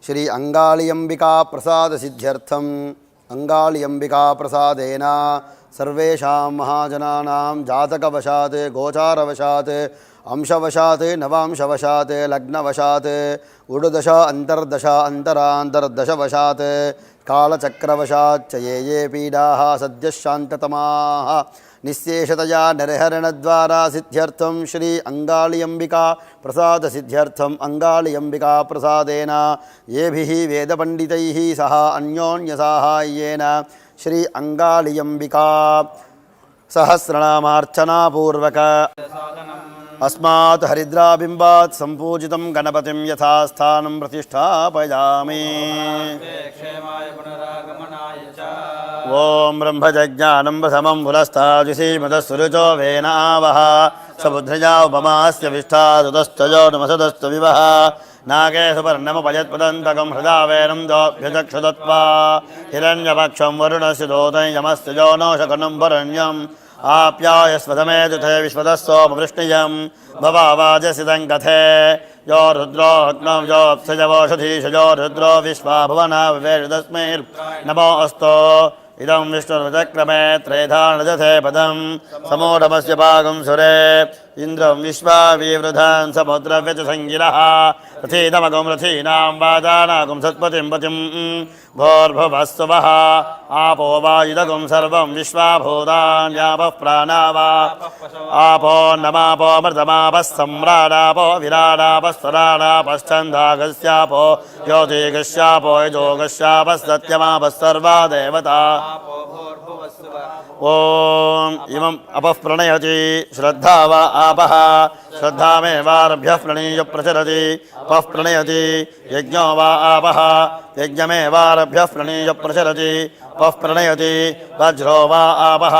श्री अङ्गालियम्बिका प्रसाद सिद्ध्यर्थं अङ्गालियम्बिका प्रसादेन सर्वेषां महाजनानां जातकवशात् गोचारवशात् अंशवशात् नवांशवशात् लग्नवशात् उडुदश अन्तर्दश अन्तरान्तर्दशवशात् कालचक्रवशात् च ये पीडाः सद्यः शान्ततमाः निःशेषतया निर्हरणद्वारा सिद्ध्यर्थं श्री अङ्गालियम्बिका प्रसाद सिद्ध्यर्थम् अङ्गालियम्बिका प्रसादेन येभिः वेदपण्डितैः सह अन्योन्यसाहाय्येन श्री अङ्गालियम्बिका सहस्रनामार्चनापूर्वक अस्मात् हरिद्राबिम्बात् सम्पूजितं गणपतिं यथास्थानं प्रतिष्ठापयामि। ॐ ब्रह्मजज्ञानं समं पुलस्ताजुषीमदस्सुरुचो वेनावः समुद्रजा उपमास्य विष्ठादुतस्तजो नमसदस्तु विवः नागे सुपर्णमुपयत्पदन्तकं हृदा वेनं दोभ्यचक्षुदत्वा हिरण्यपक्षं वरुणस्य दोतं यमस्य जो नो शकनं वरण्यम् आप्यायस्वदमे दुथे विश्वदस्सोमवृष्णियं भवावाजसिदं कथे यो रुद्रो अग्नौ यो अप्सजवोषधीशयो रुद्रो विश्वा भुवना विवेदस्मै नमो अस्तु इदं विष्णुर्चक्रमे त्रेधा नजथे पदं समूढमस्य पागं सुरे इन्द्रं विश्वाविवृधान् समुद्रव्यजसङ्गिरः रथीतमगुं रथीनां वादानागुं सत्पतिं पतिं भोर्भुवस्सुवः आपो वायुदगुं सर्वं विश्वाभूतान्यापः प्राणावा आपो नमापो मृतमापः सम्राडापो विराडापस्वराडापश्चन्दागस्यापो ज्योतिगस्यापो यजोगस्यापः सत्यमापः सर्वा देवता ॐ इमम् अपः प्रणयति श्रद्धा वा आपः श्रद्धामेवारभ्यः प्रणीय प्रचरति अपः प्रणयति यज्ञो वा आपः यज्ञमेवारभ्यः प्रणीय प्रचरति अपः प्रणयति वज्रो वा आपः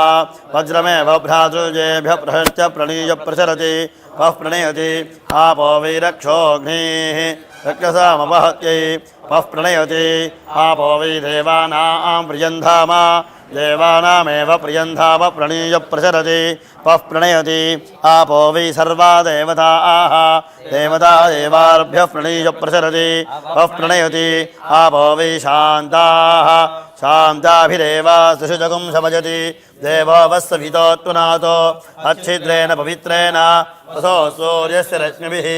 वज्रमेव भ्रातृजेभ्यः प्रहृत्य प्रणीय प्रचरति अपः प्रणयति आपो वैरक्षोऽग्निः रक्षसामवहत्यै अपः प्रणयति आपो वै देवानां प्रियन्धामा देवानामेव प्रियन्धाव प्रणीय प्रचरति पः प्रणयति आपो वै सर्वा देवताः देवता देवाभ्यः प्रणीय प्रचरति पः प्रणयति आपो वै शान्ताः शान्ताभिरेव सुषुजगुं समजति देवो वत्सवितोत्तुनातो अच्छिद्रेण पवित्रेण वसो सूर्यस्य रश्मिभिः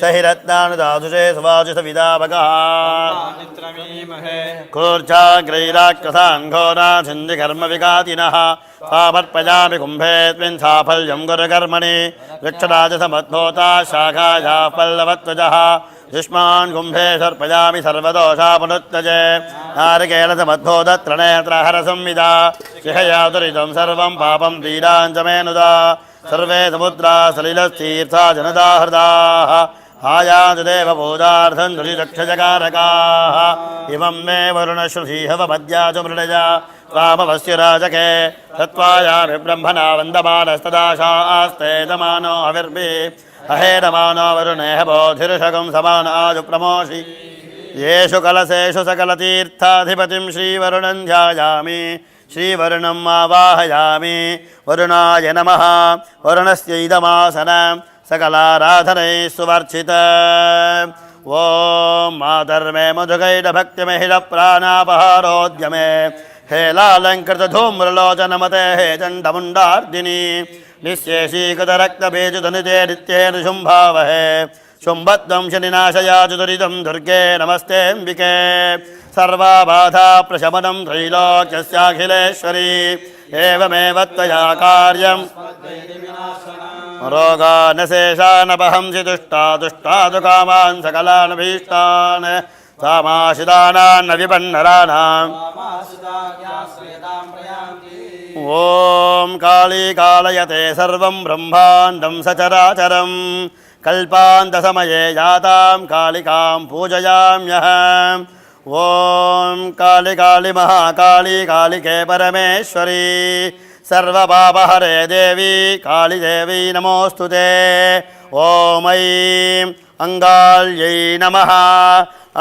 सहि रत्नानुदाधुषे सुवाचिसविदापकः कूर्चाग्रैराक्षसान् घोराछिन्दिकर्मविघातिनः सामर्पयामि कुम्भेऽस्मिन् साफल्यं गुरुकर्मणि वृक्षराजसमद्भूता शाखायाः पल्लवत्वजः युष्मान् कुम्भे सर्पयामि सर्वदोषापुनुत्तजे नारिकेलसमद्भूतत्रणेत्रहरसंविदा शिहया दुरितं सर्वं पापं दीराञ्चमेनुदा सर्वे समुद्रा सलिलस्तीर्था जनता हृदाः आयातु देवभूतार्थं दुरिदक्षजकारकाः इमं मे वरुणश्रुधीहवपद्याचु मृडया रामवस्य राजके तत्त्वायामि ब्रह्मणा वन्दमानस्तदाशास्ते दमानो हविर्भिः अहेदमानो वरुणेह बोधिर्षगं समानाजु प्रमोषि येषु कलशेषु सकलतीर्थाधिपतिं श्रीवरुणं ध्यायामि श्रीवरुणम् आवाहयामि वरुणाय नमः वरुणस्यैदमासनं सकलाराधनैः सुवर्चित ॐ माधर्मे मधुकैटभक्तिमहिलप्राणापहारोद्यमे हेलालङ्कृतधूम्रलोचनमते हे चण्डमुण्डार्दिनी निःशेषीकृतरक्तबीजधनुते नित्येन शुम्भावहे शुम्भत्वं शनिनाशयाचु दुरितं दुर्गे नमस्तेऽम्बिके सर्वाबाधा प्रशमनं त्रैलोक्यस्याखिलेश्वरी एवमेव त्वया कार्यं रोगानशेषानपहंसि दुष्टादु कामान् सकलानभीष्टान् सामाशिदानान्न विपन्नराणाम् ॐ काली कालयते सर्वं ब्रह्माण्डं सचराचरं कल्पान्तसमये जातां कालिकां पूजयाम्यहम् ॐ काली काली महाकाली कालिके परमेश्वरी सर्वपापहरे देवी कालीदेवी नमोऽस्तु ते ॐ ऐं अङ्गाल्यै नमः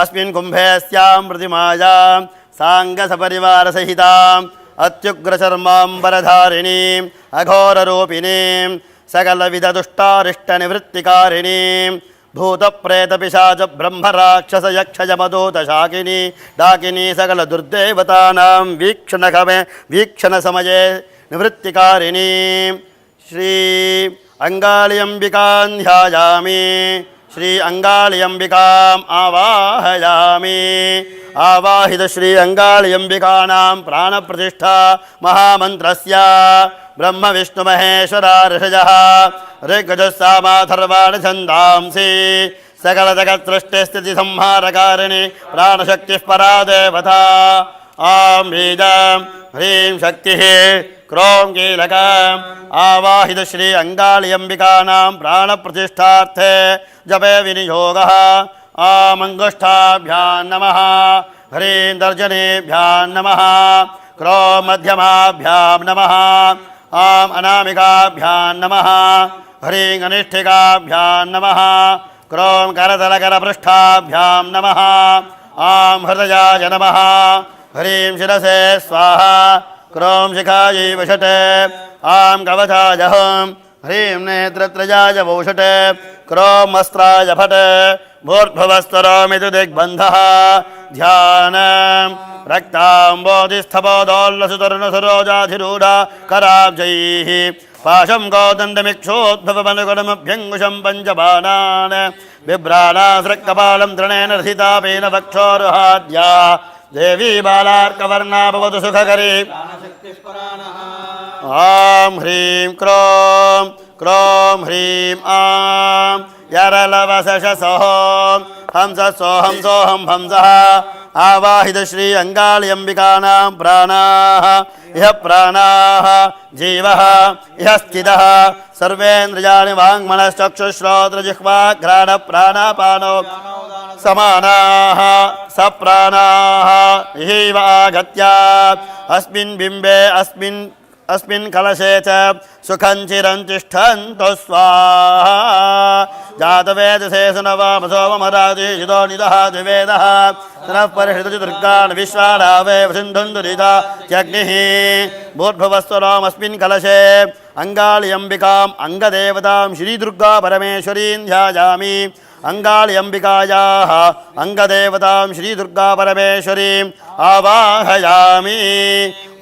अस्मिन् कुम्भेस्यां प्रतिमायां साङ्गसपरिवारसहिताम् अत्युग्रचर्माम्बरधारिणीम् अघोररूपिणीं सकलविधदुष्टारिष्टनिवृत्तिकारिणीं भूतप्रेतपिशाच ब्रह्मराक्षसयक्षयमदूतशाकिनी डाकिनी सकलदुर्देवतानां वीक्षणसमये निवृत्तिकारिणीं श्री अङ्गालियम्बिकां ध्यायामि श्री अङ्गालियम्बिकाम् आवाहयामि आवाहित श्री अङ्गालियम्बिकानां प्राणप्रतिष्ठा महामन्त्रस्य ब्रह्म विष्णु महेश्वरा ऋषयः ऋग्यजुस्सामाथर्वाणि छन्दांसि सकलजगत्सृष्टिस्थितिसंहारकारिणि प्राणशक्तिः परा देवता आं बीजं ह्रीं शक्तिः क्रों कीलकम् आवाहित श्री अङ्गालियम्बिकानां प्राणप्रतिष्ठार्थे जपे विनियोगः आम् अङ्गुष्ठाभ्यां नमः ह्रीं तर्जनीभ्यां नमः क्रों मध्यमाभ्यां नमः आम् अनामिकाभ्यां नमः ह्रीं अनिष्ठिकाभ्यां नमः क्रों करतलकरपृष्ठाभ्यां नमः आं हृदयाय नमः ह्रीं शिरसे स्वाहा क्रों शिखायै वषटे आं कवचाय हं ह्रीं नेत्रत्रयाय वौषटे क्रों अस्त्राय फटे भूर्भुवस्तरोमिति दिग्बन्धः ध्यानं रक्ताम्बोधिस्थपोदोल्लसुतरुणसरोजाधिरूढा कराब्जैः पाशं गोदण्डमिक्षोद्भवमनुगुणमभ्यङ्कुशं पञ्चबाणान् बिभ्राणासृक्कपालं तृणेन रथितापेन वक्षोरुहाद्या देवी बालार्कवर्णा भवतु सुखकरी ॐ ह्रीं क्रों क्रों ह्रीं आं यरलवशसोहं हंससोहं सोहं हंसः आवाहित श्री अङ्गाल्यम्बिकानां प्राणाः इह प्राणाः जीवः इह स्थितः सर्वेन्द्रियाणि वाङ्मनश्चक्षुश्रोत्रजिह्वाघ्राणप्राणापानो समानाः सप्राणाः इहैव आगत्य अस्मिन् बिम्बे अस्मिन् कलशे च सुखं चिरं तिष्ठन्तु स्वाहा जातवेदसे सुनवामसोमराजितो निदः द्विवेदः तनः परिहृतु दुर्गान् विश्वारावे सिन्धुन्दुरिता त्यग्निः भूर्भुवस्वरामस्मिन् कलशे अङ्गाल्यम्बिकाम् अङ्गदेवतां श्रीदुर्गा परमेश्वरीं ध्यायामि अङ्गाल्यम्बिकायाः अङ्गदेवतां श्रीदुर्गा परमेश्वरीम् आवाहयामि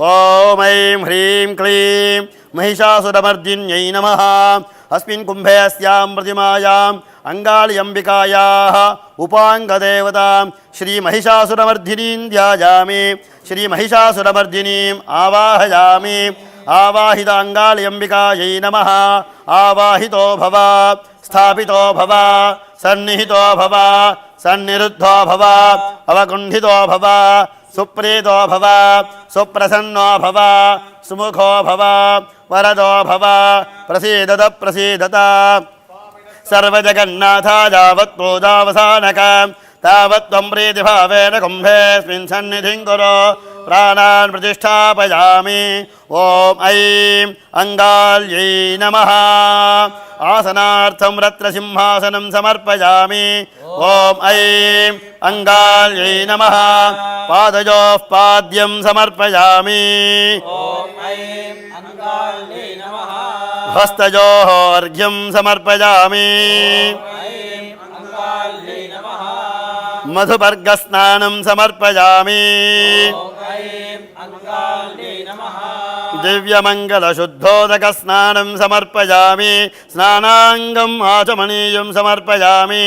ॐ ऐं ह्रीं क्लीं महिषासुरमर्दिन्यै नमः अस्मिन् कुम्भे अस्यां प्रतिमायाम् अङ्गाल्यम्बिकायाः उपाङ्गदेवतां श्रीमहिषासुरमर्दिनीं ध्यायामि श्रीमहिषासुरमर्दिनीम् आवाहयामि आवाहित अङ्गाल्यम्बिकायै नमः आवाहितो भव स्थापितो भव सन्निहितो भव सन्निरुद्धो भव अवकुण्ठितो भव सुप्रीतो भव सुप्रसन्नो भव सुमुखो भव वरदो भव प्रसीदत प्रसीदत सर्वजगन्नाथा यावत् पूजावसानक तावत् त्वं प्रीतिभावेन कुम्भेऽस्मिन् सन्निधिं कुरु प्राणान् प्रतिष्ठापयामि ॐ ऐं अङ्गाल्यै नमः आसनार्थं रत्नसिंहासनं समर्पयामि ॐ ऐं अङ्गाल्यै नमः पादयोः पाद्यं समर्पयामि हस्तयोः अर्घ्यं समर्पयामि मधुपर्गस्नानं समर्पयामि दिव्यमङ्गलशुद्धोदकस्नानं समर्पयामि स्नानाङ्गम् आचमनीयं समर्पयामि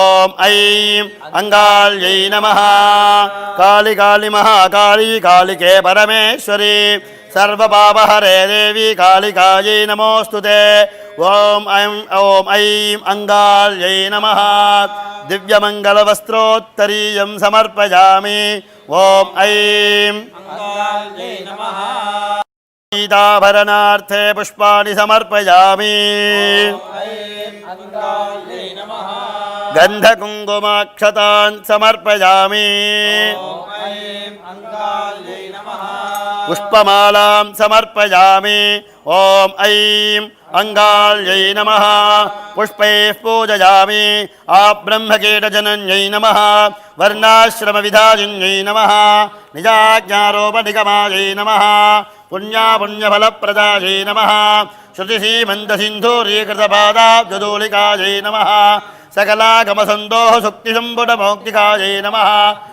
ॐ ऐं अङ्गाल्यै नमः काली काली महाकाली कालिके परमेश्वरी सर्वपापहरे देवी कालिकायै नमोऽस्तुते ॐ ऐं अङ्गाल्यै नमः दिव्यमङ्गलवस्त्रोत्तरीयं समर्पयामि ॐ ऐं सीताभरणार्थे पुष्पाणि समर्पयामि गन्धकुङ्कुमाक्षतान् समर्पयामि पुष्पमालां समर्पयामि ॐ ऐं अङ्गाल्यै नमः पुष्पैः पूजयामि आब्रह्मकीटजनन्यै नमः वर्णाश्रमविधायिन्यै नमः निजाज्ञारोपनिगमायै नमः पुण्यापुण्यफलप्रदायै नमः श्रुतिसीमन्तसिन्धूरीकृतपादाब्जदूलिकायै नमः सकलागमसन्दोहसुक्तिसम्पुटमौक्तिकायै नमः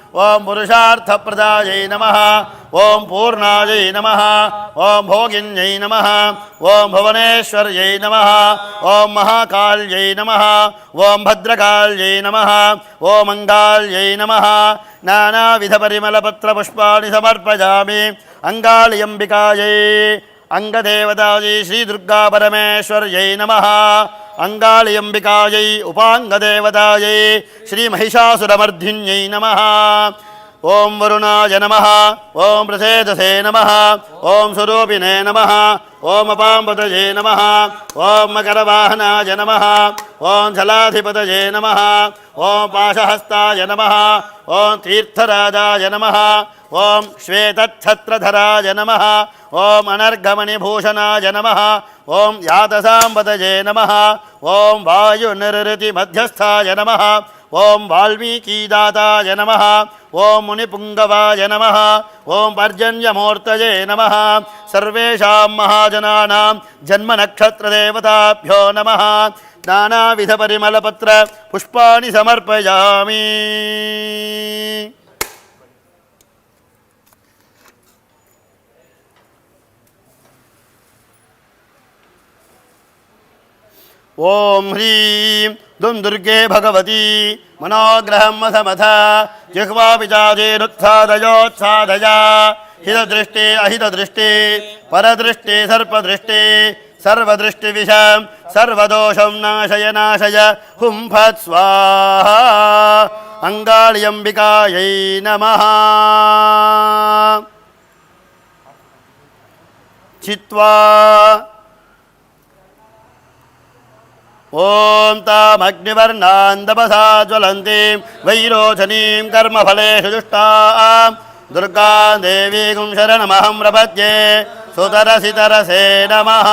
ॐ पुरुषार्थप्रदायै नमः ॐ पूर्णायै नमः ॐ भोगिन्यै नमः ॐ भुवनेश्वर्यै नमः ॐ महाकाल्यै नमः ॐ भद्रकाल्यै नमः ॐ मङ्गाल्यै नमः नानाविधपरिमलपत्रपुष्पाणि समर्पयामि अङ्गाल्यम्बिकायै अङ्गदेवतायै श्रीदुर्गा परमेश्वर्यै नमः अङ्गाल्यम्बिकायै उपाङ्गदेवतायै श्रीमहिषासुरमर्दिन्यै नमः ॐ वरुणाय नमः ॐ प्रसेदसे नमः ॐ स्वरूपिणे नमः ॐ अपाम्बतये नमः ॐ मकरवाहनाय नमः ॐ जलाधिपतये नमः ॐ पाशहस्ताय नमः ॐ तीर्थराजाय नमः ॐ श्वेतच्छत्रधराय नमः ॐ अनर्घमणिभूषणाय नमः ॐ यातसाम्बतये नमः ॐ वायुनिरृतिमध्यस्थाय नमः ॐ वाल्मीकीदाताय नमः ॐ मुनिपुङ्गवाय नमः ॐ पर्जन्यमूर्तये नमः सर्वेषां महाजनानां जन्मनक्षत्रदेवताभ्यो नमः नानाविधपरिमलपत्र पुष्पाणि समर्पयामि ॐ ह्रीं दुं दुर्गे भगवती मनोग्रहं मथमथ जिह्वापिचाचेरुत्सादयोत्सादया हितदृष्टे अहितदृष्टे परदृष्टे सर्पदृष्टे सर्वदृष्टिविषं सर्वदोषं नाशय नाशय हुं फट् स्वाहा अङ्गाळ्यम्बिकायै नमः चित्वा ॐ तामग्निवर्णां तपसा ज्वलन्तीं वैरोचनीं कर्मफलेषु दुष्टां दुर्गां देवीं शरणमहं प्रपद्ये सुतरसितरसे नमः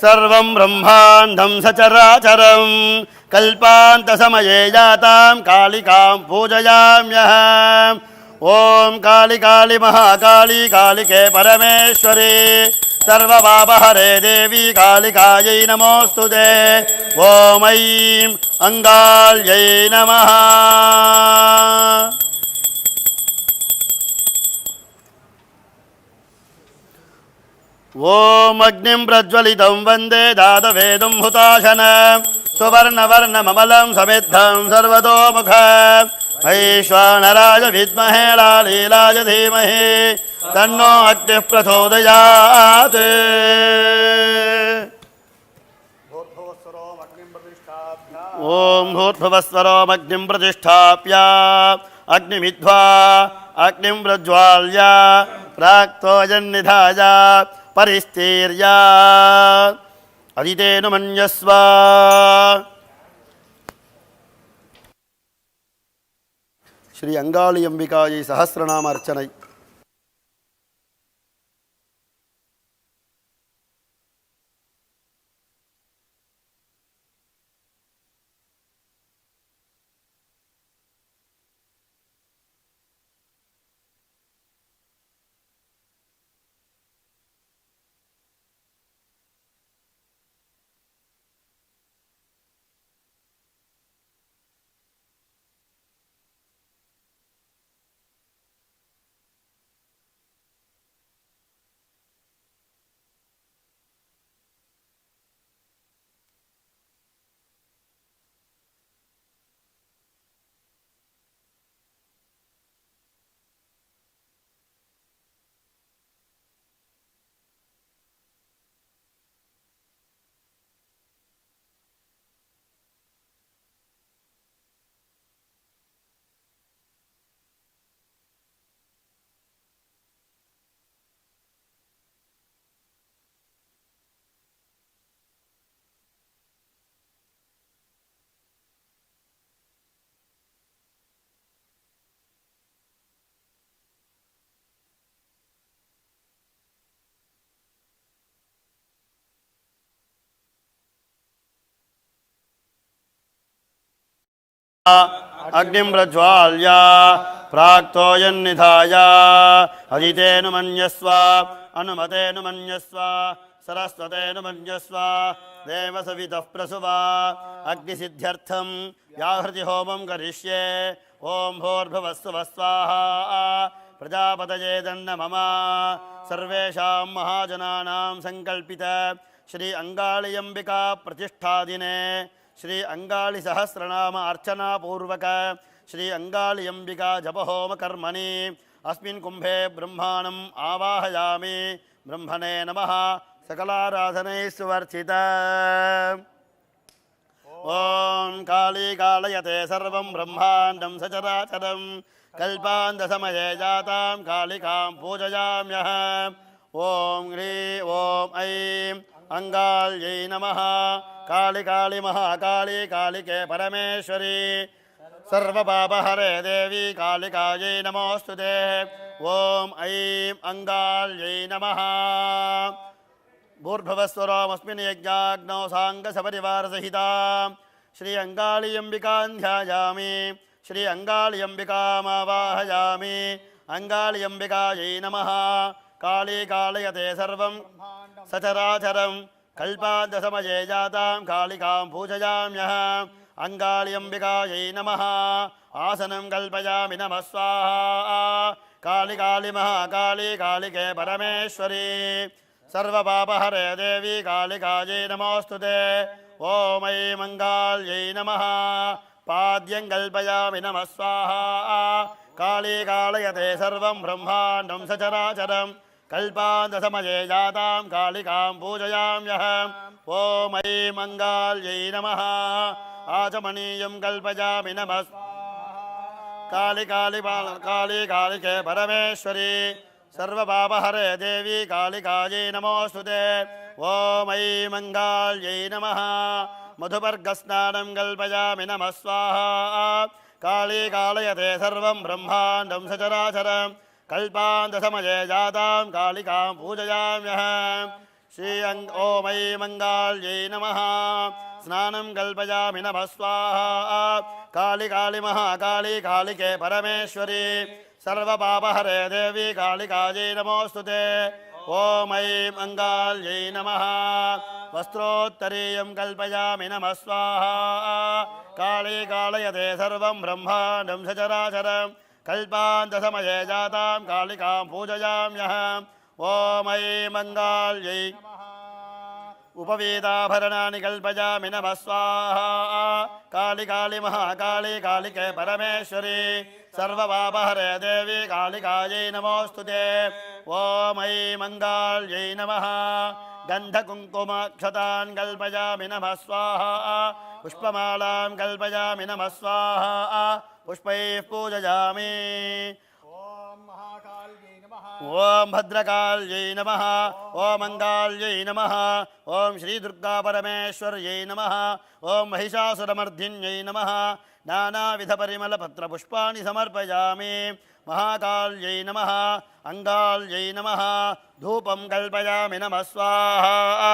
सर्वं ब्रह्माण्डं सचराचरं कल्पान्तसमये जातां कालिकां पूजयाम्यहम् ॐ काली काली महाकाली कालिके परमेश्वरी सर्वपापहरे देवी कालिकायै नमोऽस्तुते ॐ ऐं अङ्गाल्यै नमः ॐ अग्निं प्रज्वलितं वन्दे दातवेदं हुताशनं सुवर्णवर्णममलं समिद्धं सर्वतोमुखं वैश्वानराय विद्महे लालीलाय धीमहि तन्नो अग्निः प्रचोदयात् ॐ भूर्भुवस्वरोमग्निं प्रतिष्ठाप्य अग्निमिध्वा अग्निं प्रज्वाल्य प्राक्तोजन्निधाय परिस्तीर्य अदितेनु मन्यस्व श्री अंगाळि अंबिकायै सहस्रनाम अर्चनै अग्निं प्रज्वाल्य प्राक्तोयन्निधाय अदितेनु मन्यस्व अनुमतेनु मन्यस्व सरस्वतेनु मन्यस्व देवसवितः प्रसुवा अग्निसिद्ध्यर्थं व्याहृति होमं करिष्ये ॐ भूर्भुवस्सुवः स्वाहा प्रजापतये दन्नमम सर्वेषां महाजनानां संकल्पित श्री अंगाळि अंबिका प्रतिष्ठादिने श्री अंगाळि सहस्रनाम अर्चना पूर्वक श्री अंगाळि अंबिका जपहोम कर्मणि अस्मिन् कुंभे ब्रह्माणम् आवाहयामि ब्रह्मणे नमः सकलाराधनैः सुवर्चित ॐ काली कालयते सर्वं ब्रह्माण्डं सचराचरं कल्पान्तसमये जातां कालिकां पूजयाम्यहम् ॐ ह्रीं ॐ ऐं अंगाल्यै नमः काली काली महाकाली कालिके परमेश्वरी सर्वपापहरे देवी कालिकायै नमोऽस्तु ते ॐ ऐं अङ्गाल्यै नमः भूर्भुवस्वरोमस्मिन् यज्ञाग्नौ साङ्गसपरिवारसहिता श्री अङ्गालियम्बिकां ध्यायामि श्री अङ्गालियम्बिकामावाहयामि अङ्गालियम्बिकायै नमः काली कालयते सर्वं सचराचरं कल्पान्तसमये जातां कालिकां पूजयाम्यहम् अङ्गालियम्बिकायै नमः आसनं कल्पयामि नमः स्वाहा काली काली महाकाली कालिके परमेश्वरी सर्वपापहरे देवी कालिकायै नमोऽस्तु ते ॐ ऐं मङ्गाल्यै नमः पाद्यं कल्पयामि नमः स्वाहा काली कालयते सर्वं ब्रह्माण्डं सचराचरं कल्पान्तसमये जातां कालिकां पूजयाम्यहम् ॐ ऐं मङ्गाल्यै नमः आचमनीयं कल्पयामि नमः काली काली काली कालिके परमेश्वरी सर्वपापहरे देवी कालिकायै नमोऽस्तु ते ॐ ऐं मङ्गाल्यै नमः मधुपर्गस्नानं कल्पयामि नमः स्वाहा काली कालयते सर्वं ब्रह्माण्डं सचराचरं कल्पान्तसमये जातां कालिकां पूजयाम्यहम् ॐ ऐं मङ्गाल्यै नमः स्नानं कल्पयामि नमः स्वाहा काली काली महाकाली कालिके परमेश्वरी सर्वपापहरे देवी कालिकायै नमोऽस्तु ते ॐ ऐं मङ्गाल्यै नमः वस्त्रोत्तरीयं कल्पयामि नमः स्वाहा काली कालयते सर्वं ब्रह्माण्डं सचराचरं कल्पान्तसमये जातां कालिकां पूजयाम्यहम् ॐ ऐं मङ्गाल्यै उपवीताभरणानि कल्पयामि नमः स्वाहा काली काली महाकाली कालिके परमेश्वरी सर्वपापहरे देवी कालिकायै नमोऽस्तु ते ॐ ऐं मङ्गाल्यै नमः गन्धकुङ्कुमाक्षतान् कल्पयामि नमः स्वाहा पुष्पमालां कल्पयामि नमः स्वाहा पुष्पैः पूजयामि ॐ भद्रकाल्यै नमः ॐ मङ्गाल्यै नमः ॐ श्रीदुर्गापरमेश्वर्यै नमः ॐ महिषासुरमर्धिन्यै नमः नानाविधपरिमलपत्रपुष्पाणि समर्पयामि महाकाल्यै नमः अङ्गाल्यै नमः धूपं कल्पयामि नमः स्वाहा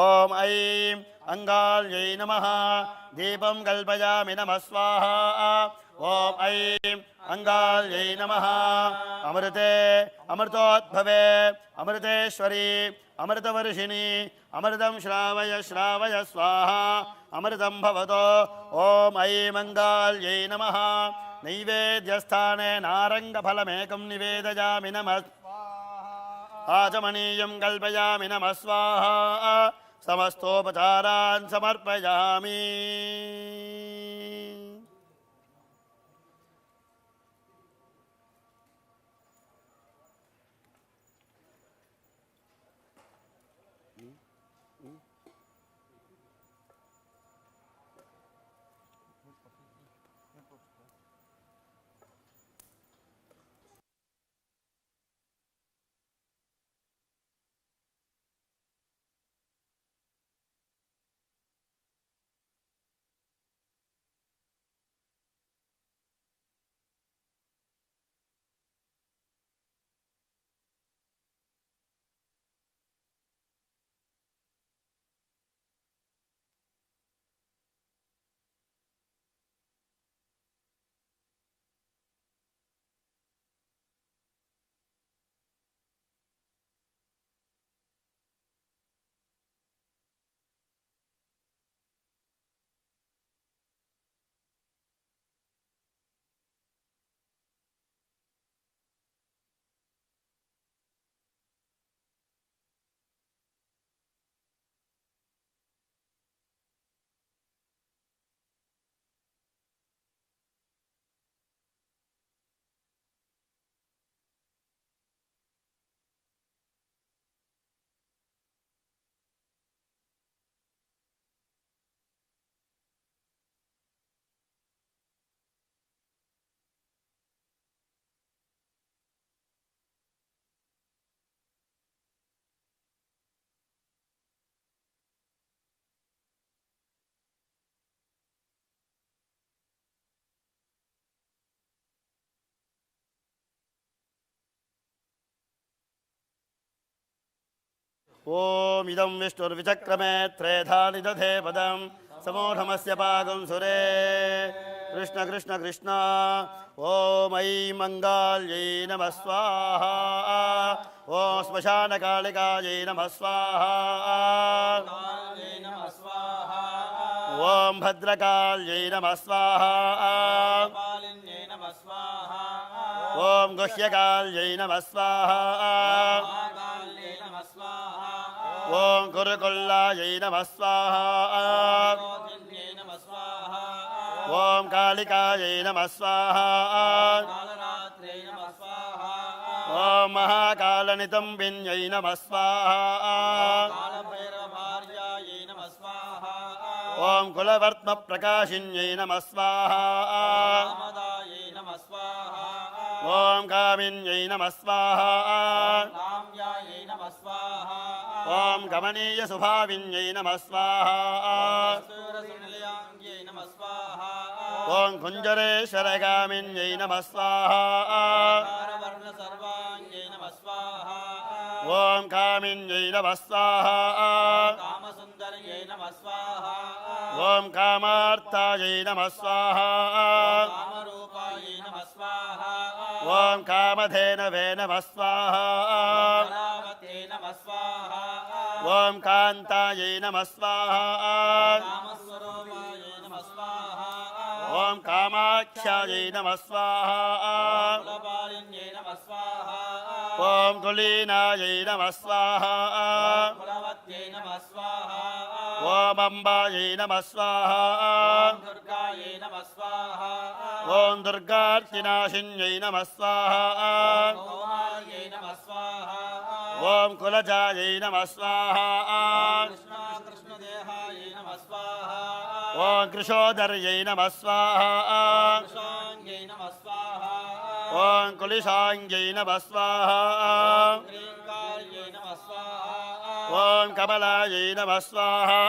ॐ ऐं अङ्गाल्यै नमः दीपं कल्पयामि नमः स्वाहा ॐ ऐं अङ्गाल्यै नमः अमृते अमृतोद्भवे अमृतेश्वरी अमृतवर्षिणी अमृतं श्रावय श्रावय स्वाहा अमृतं भवतो ॐ ऐं मङ्गाल्यै नमः नैवेद्यस्थाने नारङ्गफलमेकं निवेदयामि नमः आचमनीयं कल्पयामि नमः स्वाहा समस्तोपचारान् समर्पयामि ॐ इदं विष्णुर्विचक्रमे त्रेधा निदधे पदं समूढमस्य पागं सुरे कृष्ण कृष्ण कृष्ण ॐ ऐं मङ्गाल्यै नमः स्वाहा ॐ श्मशानकालिकायै नमः स्वाहा ॐ भद्रकाल्यै नमः स्वाहा ॐ गुह्यकाल्यै नमः स्वाहा ॐ कुरुकुल्लायै नमः स्वाहा ॐ कालिकायै नमः स्वाहा ॐ महाकालनितम्बिन्यै नमः स्वाहा ॐ कुलवर्त्मप्रकाशिन्यै नमः स्वाहा ॐ कामिन्यै नमः स्वाहा ॐ कमनीयसुभाविन्यै नमः स्वाहा ॐ कुञ्जरेश्वरगामिन्यै नमः स्वाहा ॐ कामिन्यै नमः स्वाहा ॐ कामार्तायै नमः स्वाहा ॐ कामधेनवे नमः स्वाहा ॐ कान्तायै नमः स्वाहा ॐ कामाख्यायै नमः स्वाहा ॐ कुलीनायै नमः स्वाहा ॐ अम्बायै नमः स्वाहा ॐ दुर्गार्तिनाशिन्यै नमः स्वाहा ॐ कुलजायै नमः स्वाहा ॐ कृशोदर्यै नमः स्वाहा ॐ कुलिशाङ्ग्यै नमः स्वाहा ॐ कमलायै नमः स्वाहा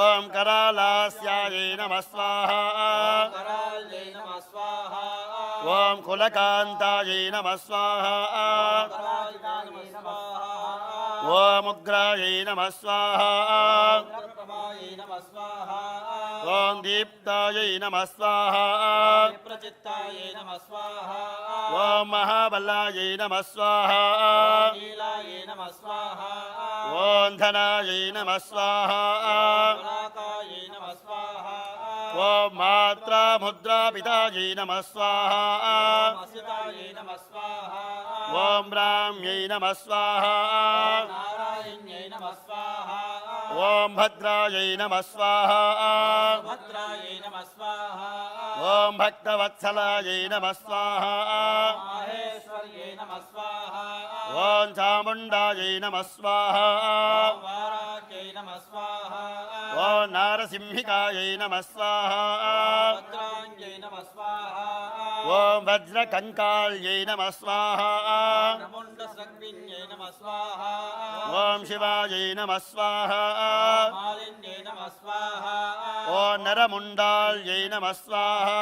ॐ करालास्यायै नमः स्वाहा ॐ कुलकान्तायै नमः स्वाहा ॐ उग्रायै नमः स्वाहा ॐ दीप्तायै नमः स्वाहा ॐ महाबलायै नमः स्वाहा ॐ धनायै नमः स्वाहा ॐ मात्रा मुद्रा पितायै नमः स्वाहा ॐ ब्राह्म्यै नमः स्वाहा ॐ भद्रायै नमः स्वाहा ॐ भक्तवत्सलायै नमः स्वाहा ॐ चामुण्डायै नमः स्वाहा ॐ नारसिंहिकायै नमः स्वाहा ॐ वज्रकङ्काल्यै नमः स्वाहा ॐ शिवायै नमः स्वाहा ॐ नरमुण्डाल्यै नमः स्वाहा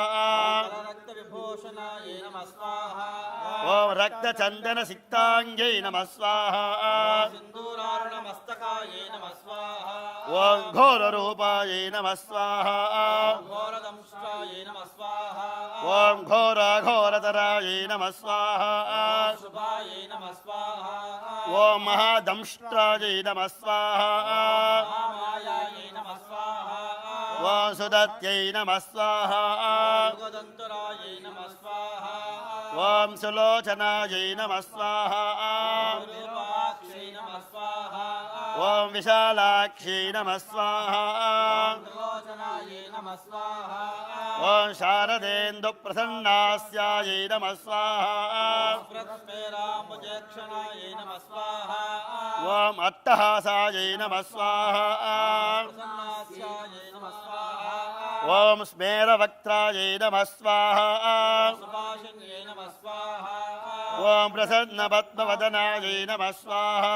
ॐ रक्तचन्दनसिक्ताङ्ग्यै नमः स्वाहा ॐ घोररूपायै नमः स्वाहा ॐ घोराघोरतरायै नमः स्वाहा ॐ महादंष्ट्रायै नमः स्वाहा ॐ सुदत्यै नमः स्वाहा ॐ सुलोचनायै नमः स्वाहा ॐ विशालाक्ष्यै नमः स्वाहा ॐ शारदेन्दुप्रसन्नास्यायै नमः स्वाहा ॐ अट्टहासायै नमः स्वाहा ॐ स्मेरवक्त्रायै नमः स्वाहा ॐ प्रसन्नपद्मवदनायै नमः स्वाहा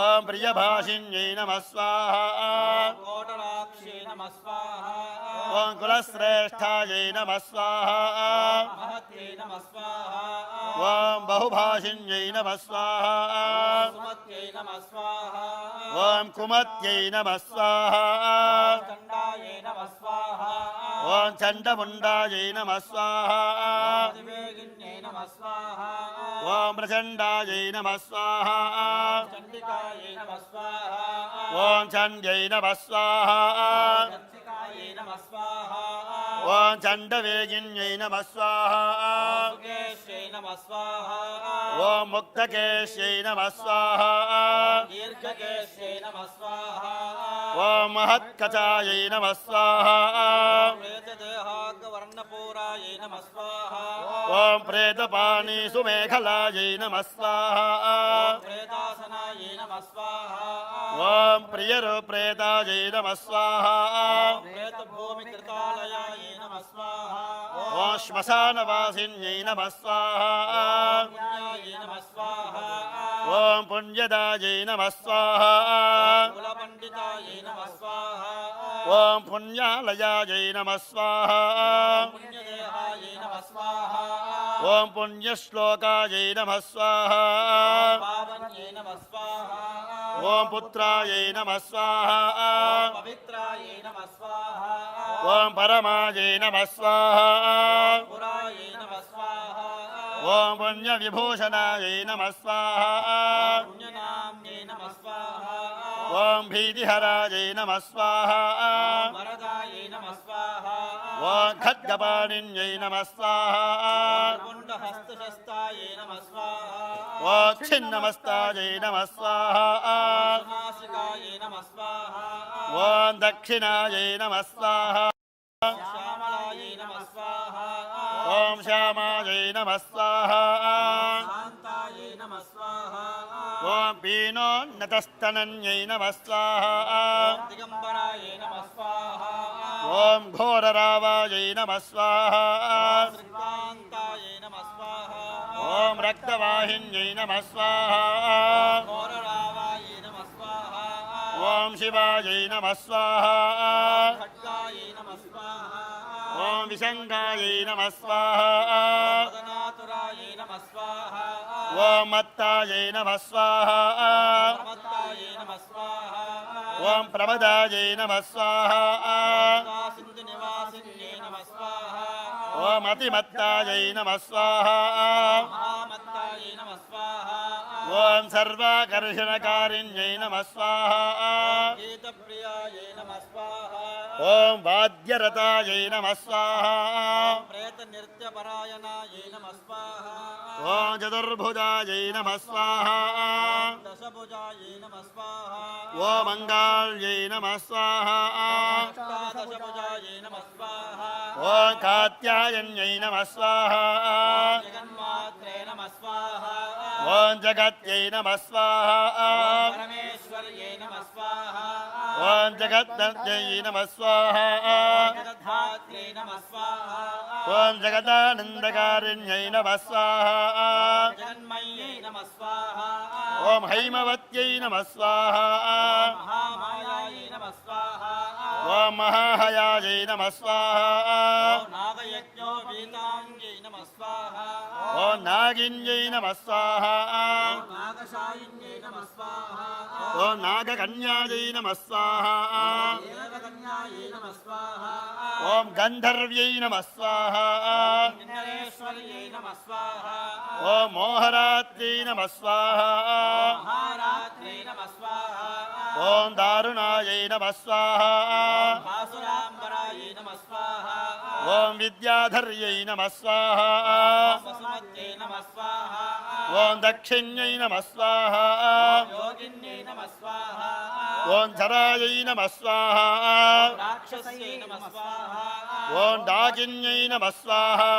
ॐ प्रियभाषिण्यै नमः स्वाहा ॐ कुलश्रेष्ठायै नमः स्वाहा ॐ बहुभाषिण्यै नमः स्वाहा सुमत्यै नमः स्वाहा ॐ कुमत्यै नमः स्वाहा चण्डायै नमः स्वाहा ॐ चण्डमुण्डायै नमः स्वाहा दिवेगिन्यै नमः स्वाहा ॐ प्रचण्डायै नमः स्वाहा चण्डिकायै नमः स्वाहा ॐ चण्ड्यै नमः स्वाहा चण्डिकायै नमः स्वाहा ॐ चण्डवेगिन्यै नमः स्वाहा सुकेश्यै नमः स्वाहा ॐ मुक्तकेश्यै नमः स्वाहा दीर्घकेश्यै नमः स्वाहा ॐ महत्कचायै नमः स्वाहा प्रेतदेहाग्वर्णपूरायै नमः स्वाहा ॐ प्रेतपाणिसुमेखलायै नमः स्वाहा प्रेतासनायै नमः स्वाहा ॐ प्रियरुप्रेतायै नमः स्वाहा प्रेतभूमिकृतालयायै नमः स्वाहा ॐ श्मशानवासिन्यै नमः स्वाहा पुण्यायै नमः स्वाहा ॐ पुण्यदायै नमः स्वाहा कुलपण्डितायै नमः स्वाहा ॐ पुण्यालयायै नमः स्वाहा पुण्यदेहायै नमः स्वाहा ॐ पुण्यश्लोकायै नमः स्वाहा पावन्यै नमः स्वाहा ॐ पुत्रायै नमः स्वाहा पवित्रायै नमः स्वाहा ॐ परमायै नमः स्वाहा पुरायै नमः स्वाहा ॐ पुण्यविभूषणायै नमः स्वाहा पुण्यनाम्यै नमः स्वाहा ॐ भीतिहरायै नमः स्वाहा वरदायै नमः स्वाहा ॐ खड्गपाणिन्यै नमः स्वाहा कुण्डहस्तशस्तायै नमः स्वाहा ॐ छिन्नमस्तायै नमः स्वाहा नासिकायै नमः स्वाहा ॐ दक्षिणायै नमः स्वाहा श्यामलायै नमः स्वाहा ॐ श्यामायै नमः स्वाहा शान्तायै नमः स्वाहा ॐ पीनोन्नतस्तनन्यै नमः स्वाहा दिगम्बरायै नमः स्वाहा ॐ घोररावायै नमः स्वाहा श्रीकान्तायै नमः स्वाहा ॐ रक्तवाहिन्यै नमः स्वाहा घोररावायै नमः स्वाहा ॐ शिवायै नमः स्वाहा खड्गायै नमः स्वाहा ॐ विशङ्गायै नमः स्वाहा मदनातुरायै नमः स्वाहा ॐ मत्तायै नमः स्वाहा प्रमत्तायै नमः स्वाहा ॐ प्रमदायै नमः स्वाहा सिन्धुनिवासिन्यै नमः स्वाहा ॐ अतिमत्तायै नमः स्वाहा महामत्तायै नमः स्वाहा ॐ सर्वाकर्षणकारिण्यै नमः स्वाहा गीतप्रियायै नमः स्वाहा ॐ वाद्यरतायै नमः स्वाहा प्रेतनृत्यपरायणायै नमः स्वाहा ॐ चतुर्भुजायै नमः स्वाहा दशभुजायै नमः स्वाहा ॐ मङ्गाल्यै नमः स्वाहा अष्टादशभुजायै नमः स्वाहा ॐ कात्यायन्यै नमः स्वाहा जगन्मात्रे नमः स्वाहा ॐ जगत्यै नमः स्वाहा परमेश्वर्यै नमः स्वाहा ॐ जगद्दत्यै नमः स्वाहा जगद्धात्रे नमः स्वाहा ॐ जगदानन्दकारिण्यै नमः स्वाहा जगन्मय्यै नमः स्वाहा ॐ हैमवत्यै नमः स्वाहा महामायायै नमः स्वाहा ॐ महाहयायै नमः स्वाहा नागयज्ञो वीताङ्ग्यै नमः स्वाहा ॐ नागिन्यै नमः स्वाहा नागशायिन्यै नमः स्वाहा ॐ नागकन्यायै नमः स्वाहा देवकन्यायै नमः स्वाहा ॐ गन्धर्व्यै नमः स्वाहा किन्नरेश्वर्यै नमः स्वाहा ॐ मोहरात्र्यै नमः स्वाहा महारात्रे नमः स्वाहा ॐ दारुणायै नमः स्वाहा भासुराम्बरायै नमः स्वाहा ॐ विद्याधर्यै नमः स्वाहा वसुमत्यै नमः स्वाहा ॐ दक्षिण्यै नमः स्वाहा योगिन्यै नमः स्वाहा ॐ धरायै नमः स्वाहा राक्षस्यै नमः स्वाहा ॐ डाकिन्यै नमः स्वाहा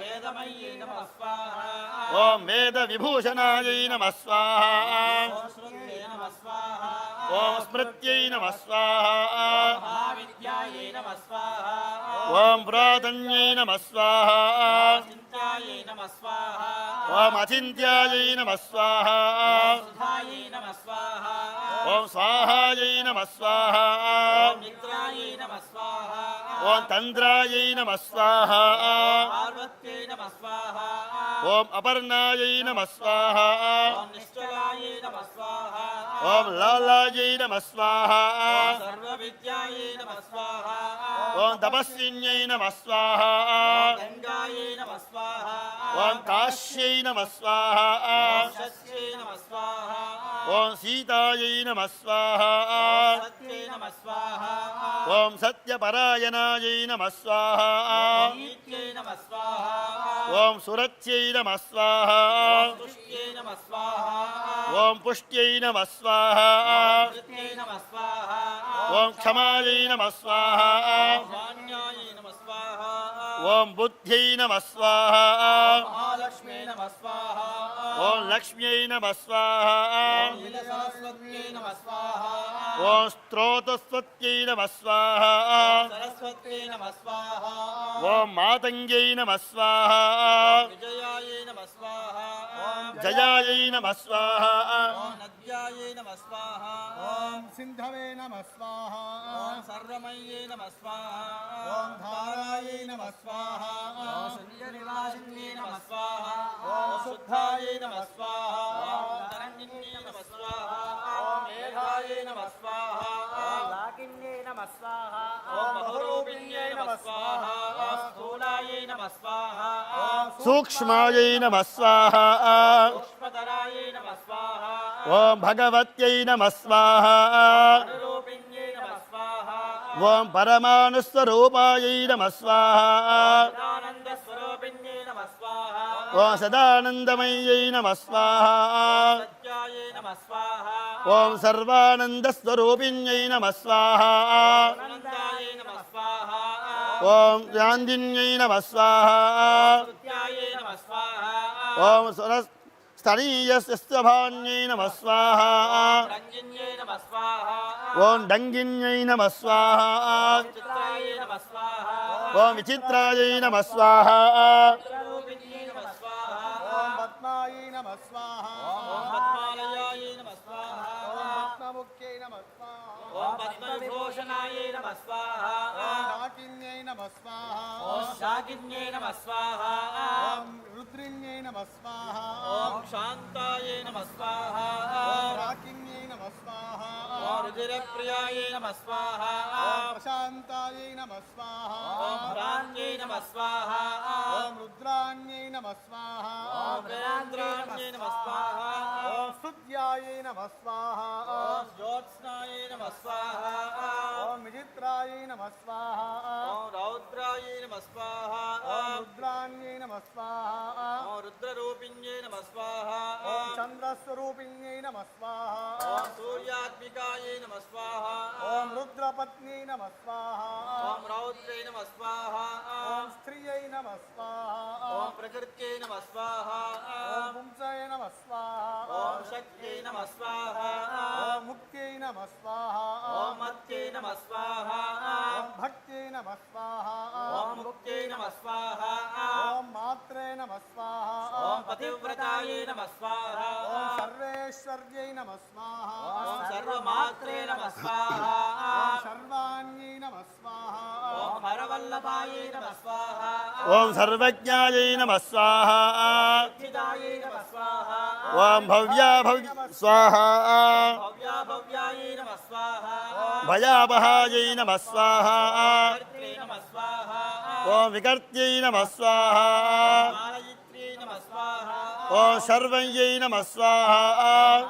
वेदमय्यै नमः स्वाहा ॐ वेदविभूषणायै नमः स्वाहा श्रुत्यै नमः स्वाहा ॐ स्मृत्यै नमः स्वाहा महाविद्यायै नमः स्वाहा ॐ पुरातन्यै नमः स्वाहा चिन्त्यायै नमः स्वाहा ॐ अचिन्त्यायै नमः स्वाहा सुधायै नमः स्वाहा ॐ स्वाहायै नमः स्वाहा निद्रायै नमः स्वाहा ॐ तन्द्रायै नमः स्वाहा पार्वत्यै नमः स्वाहा ఓం అపర్ణాయై నమః స్వాహా ఓం నిశ్చలాయై నమః స్వాహా ఓం లాలాయై నమః స్వాహా సర్వ విద్యాయై నమః స్వాహా ఓం తపస్విన్యై నమః స్వాహా గంగాయై నమః స్వాహా ఓం కాశ్యై నమః స్వాహా శస్యై నమః స్వాహా ఓం సీతాయై నమః స్వాహా సత్యై నమః స్వాహా ఓం సత్యపరాయణాయై నమః స్వాహా నీత్యై నమః స్వాహా ఓం సురత్యై నమః స్వాహా పుష్ట్యై నమః స్వాహా ఓం పుష్ట్యై నమః స్వాహా కృత్యై నమః స్వాహా ఓం క్షమాయై నమః స్వాహా ధాన్యాయై నమః స్వాహా ఓం బుద్ధ్యై నమః స్వాహా మహాలక్ష్మ్యై నమః స్వాహా ఓం లక్ష్మ్యై నమః స్వాహా సరస్వత్యై నమః స్వాహా ఓం స్తోతస్వత్యై నమః స్వాహా సరస్వత్యై నమః స్వాహా ఓం మాతంగ్యై నమః స్వాహా విజయాయై నమః స్వాహా జయాయై నమః స్వాహా నద్యాయై నమః స్వాహా ఓం సింధవే నమః స్వాహా సర్వమయ్యై నమః స్వాహా ఓం ధారాయై నమః స్వాహా సంజనివాసిన్యై నమః స్వాహా శుద్ధాయై నమః స్వాహా తరంగిన్యై నమః స్వాహా మేఘాయై నమః స్వాహా లాకిన్యై నమః స్వాహా బహురూపిణ్యై నమః స్వాహా స్థూలాయై నమః స్వాహా సూక్ష్మాయై నమః స్వాహా పుష్పధరాయై నమః స్వాహా ఓం భగవత్యై నమః స్వాహా రూపిణ్యై నమః స్వాహా ఓం పరమాణుస్వరూపాయై నమః స్వాహా ఆనంద స్వరూపిణ్యై నమః స్వాహా ఓం సదానందమయ్యై నమః స్వాహా సత్యాయై నమః స్వాహా ఓం సర్వానందస్వరూపిణ్యై నమః స్వాహా అనంతాయై నమః స్వాహా ఓం యాందిన్యై నమః స్వాహా సత్యాయై నమః స్వాహా ఓం స్తనీయస్యభాన్యై నమః స్వాహా రంగిన్యై నమః స్వాహా ఓం డంగిన్యై నమః స్వాహా చిత్రాయై నమః స్వాహా ఓం విచిత్రాయై నమః స్వాహా రూపిణ్యై నమః స్వాహా ఓం పద్మాయై నమః స్వాహా ఓం పద్మాలయాయై నమః స్వాహా ఓం పద్మముఖ్యై నమః స్వాహా ఓం పద్మవిభూషణాయై నమః స్వాహా ఓం డాకిన్యై నమః స్వాహా ఓం శాకిన్యై నమః స్వాహా ఓం రుద్రిణ్యై నమః స్వాహా ఓం శాంతాయై నమః స్వాహా ఓం రాకిన్యై నమః స్వాహా ఓం రుధిరప్రియాయై నమః స్వాహా ఓం ప్రశాంతాయై నమః స్వాహా ఓం భ్రాంత్యై నమః స్వాహా ఓం రుద్రాణ్యై నమః స్వాహా ఓం వేదాంత్రాణ్యై నమః స్వాహా ఓం స్తుత్యాయై నమః స్వాహా ఓం జ్యోత్స్నాయై నమః స్వాహా ఓం విచిత్రాయై నమః స్వాహా ఓం రౌద్రాయై నమః స్వాహా ఓం రుద్రాణ్యై నమః స్వాహా ఓం రుద్రరూపిణ్యై నమః స్వాహా ఓం చంద్రస్వరూపిణ్యై నమః స్వాహా ఓం సూర్యాత్మికాయై నమః స్వాహా ఓం రుద్రపత్న్యై నమః స్వాహా ఓం రౌద్రై నమః స్వాహా ఓం స్త్రియై నమః స్వాహా ఓం ప్రకృత్యై నమః స్వాహా ఓం పుంసయ నమః స్వాహా ఓం శక్త్యై నమః స్వాహా ఓం ముక్త్యై నమః స్వాహా ఓం మత్యై నమః స్వాహా ఓం భక్త్యై నమః స్వాహా ఓం ముక్త్యై నమః స్వాహా ఓం మాత్రే నమః స్వాహా ఓం పతివ్రతాయై నమః స్వాహా ఓం సర్వేశ్వర్యై నమః స్వాహా ఓం సర్వమాత్రే నమః స్వాహా ఓం సర్వాణ్యై నమః స్వాహా ఓం హరవల్లభాయై నమః స్వాహా ఓం సర్వజ్ఞాయై నమః స్వాహా సిద్ధాయై నమః స్వాహా ఓం భవ్యాభవ్య స్వాహా భవ్యాభవ్యాయై నమః స్వాహా భయాపహాయై నమః స్వాహా కర్త్రే నమః స్వాహా ఓం వికర్త్యై నమః స్వాహా మాలయిత్రే నమః స్వాహా ఓం శర్వయ్యై నమః స్వాహా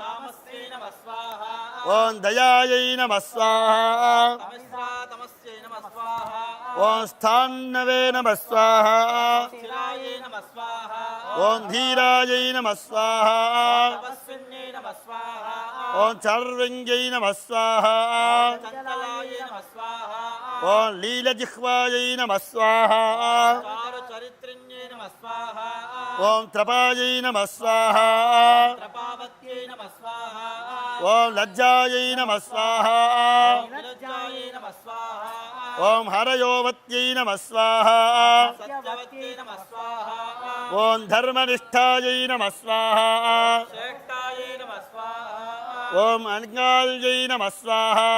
తామస్యై నమః స్వాహా ఓం దయాయై నమః స్వాహా తమస్యై నమః స్వాహా ఓం స్థాన్నవే నమః స్వాహా స్థిరాయై నమః స్వాహా ఓం ధీరాయై నమః స్వాహా తపస్విన్యై నమః స్వాహా ఓం చర్వంగ్యై నమః స్వాహా చంచలాయై నమః స్వాహా ఓం లీలజిహ్వాయై నమః స్వాహా చారు చరిత్రిణ్యై నమః స్వాహా ఓం త్రపాయై నమః స్వాహా ప్రపావత్యై నమః స్వాహా ఓం లజ్జాయై నమః స్వాహా విలజ్జాయై నమః స్వాహా ఓం హరయోవత్యై నమః స్వాహా సత్యవత్యై నమః స్వాహా ఓం ధర్మనిష్టాయై నమః స్వాహా శ్రేష్ఠాయై నమః స్వాహా ఓం అంగాల్యై నమః స్వాహా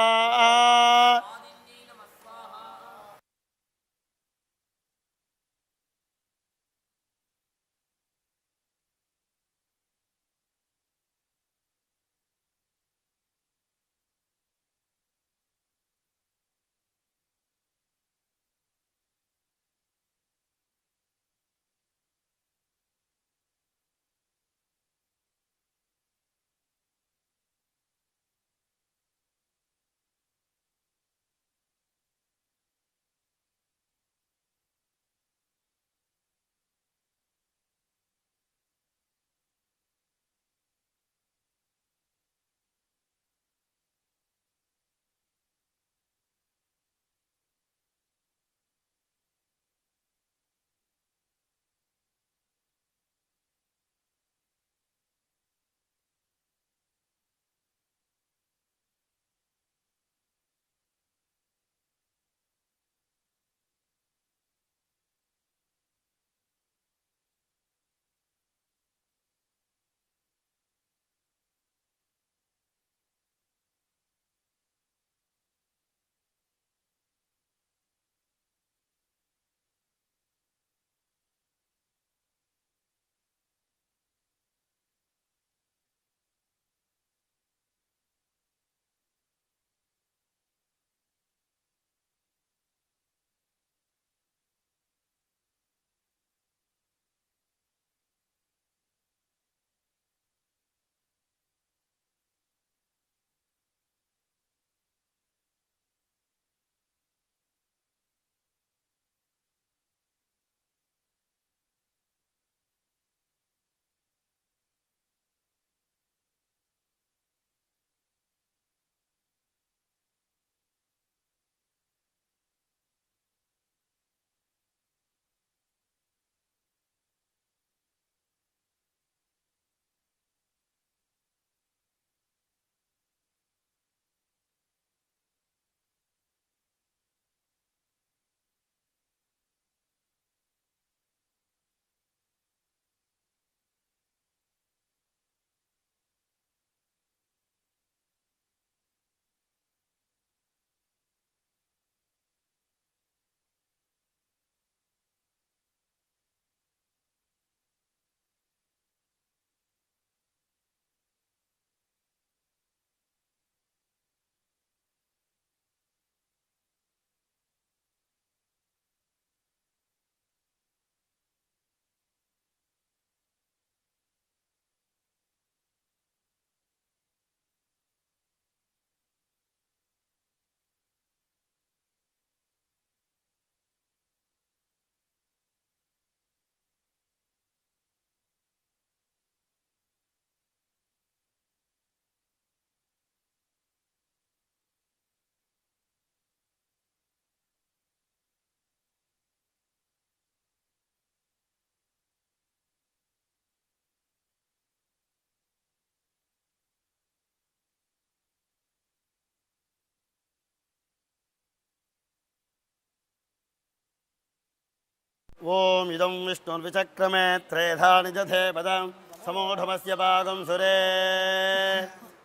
ॐ इदं विष्णुर्विचक्रमे त्रेधा निजधे पदं समूढमस्य पादं सुरे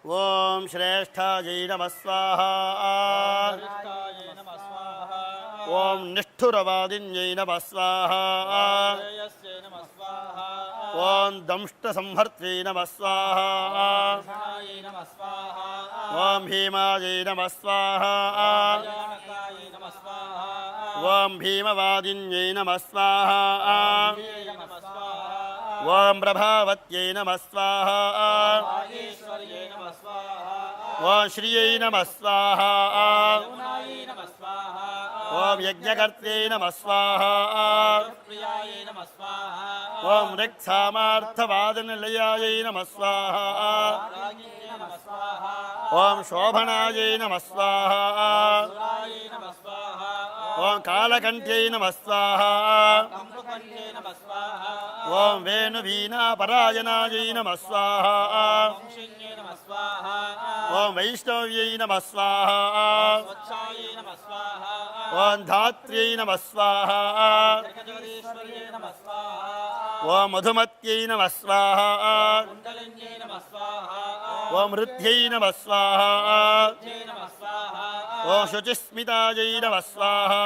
ॐ श्रेष्ठायै नमः स्वाहा ॐ निष्ठुरवादिन्यै नमः स्वाहा ॐ दंष्टसंहर्त्यै नमः स्वाहा ॐ भीमायै नमः स्वाहा ॐ भीमवादिन्यै नमः स्वाहा ॐ प्रभावत्यै नमः स्वाहा ॐ श्रियै नमः स्वाहा ॐ यज्ञकर्त्यै नमः स्वाहा ॐ ऋक्सामार्थवादनिलयायै नमः स्वाहा ॐ शोभनायै नमः स्वाहा ॐ कालकण्ठ्यै नमः स्वाहा ॐ वेणुवीणापरायणायै नमः स्वाहा ॐ वैष्णव्यै नमः स्वाहा ॐ धात्र्यै नमः स्वाहा ॐ मधुमत्यै नमः स्वाहा ॐ ऋद्ध्यै नमः स्वाहा ॐ शुचिस्मितायै नमः स्वाहा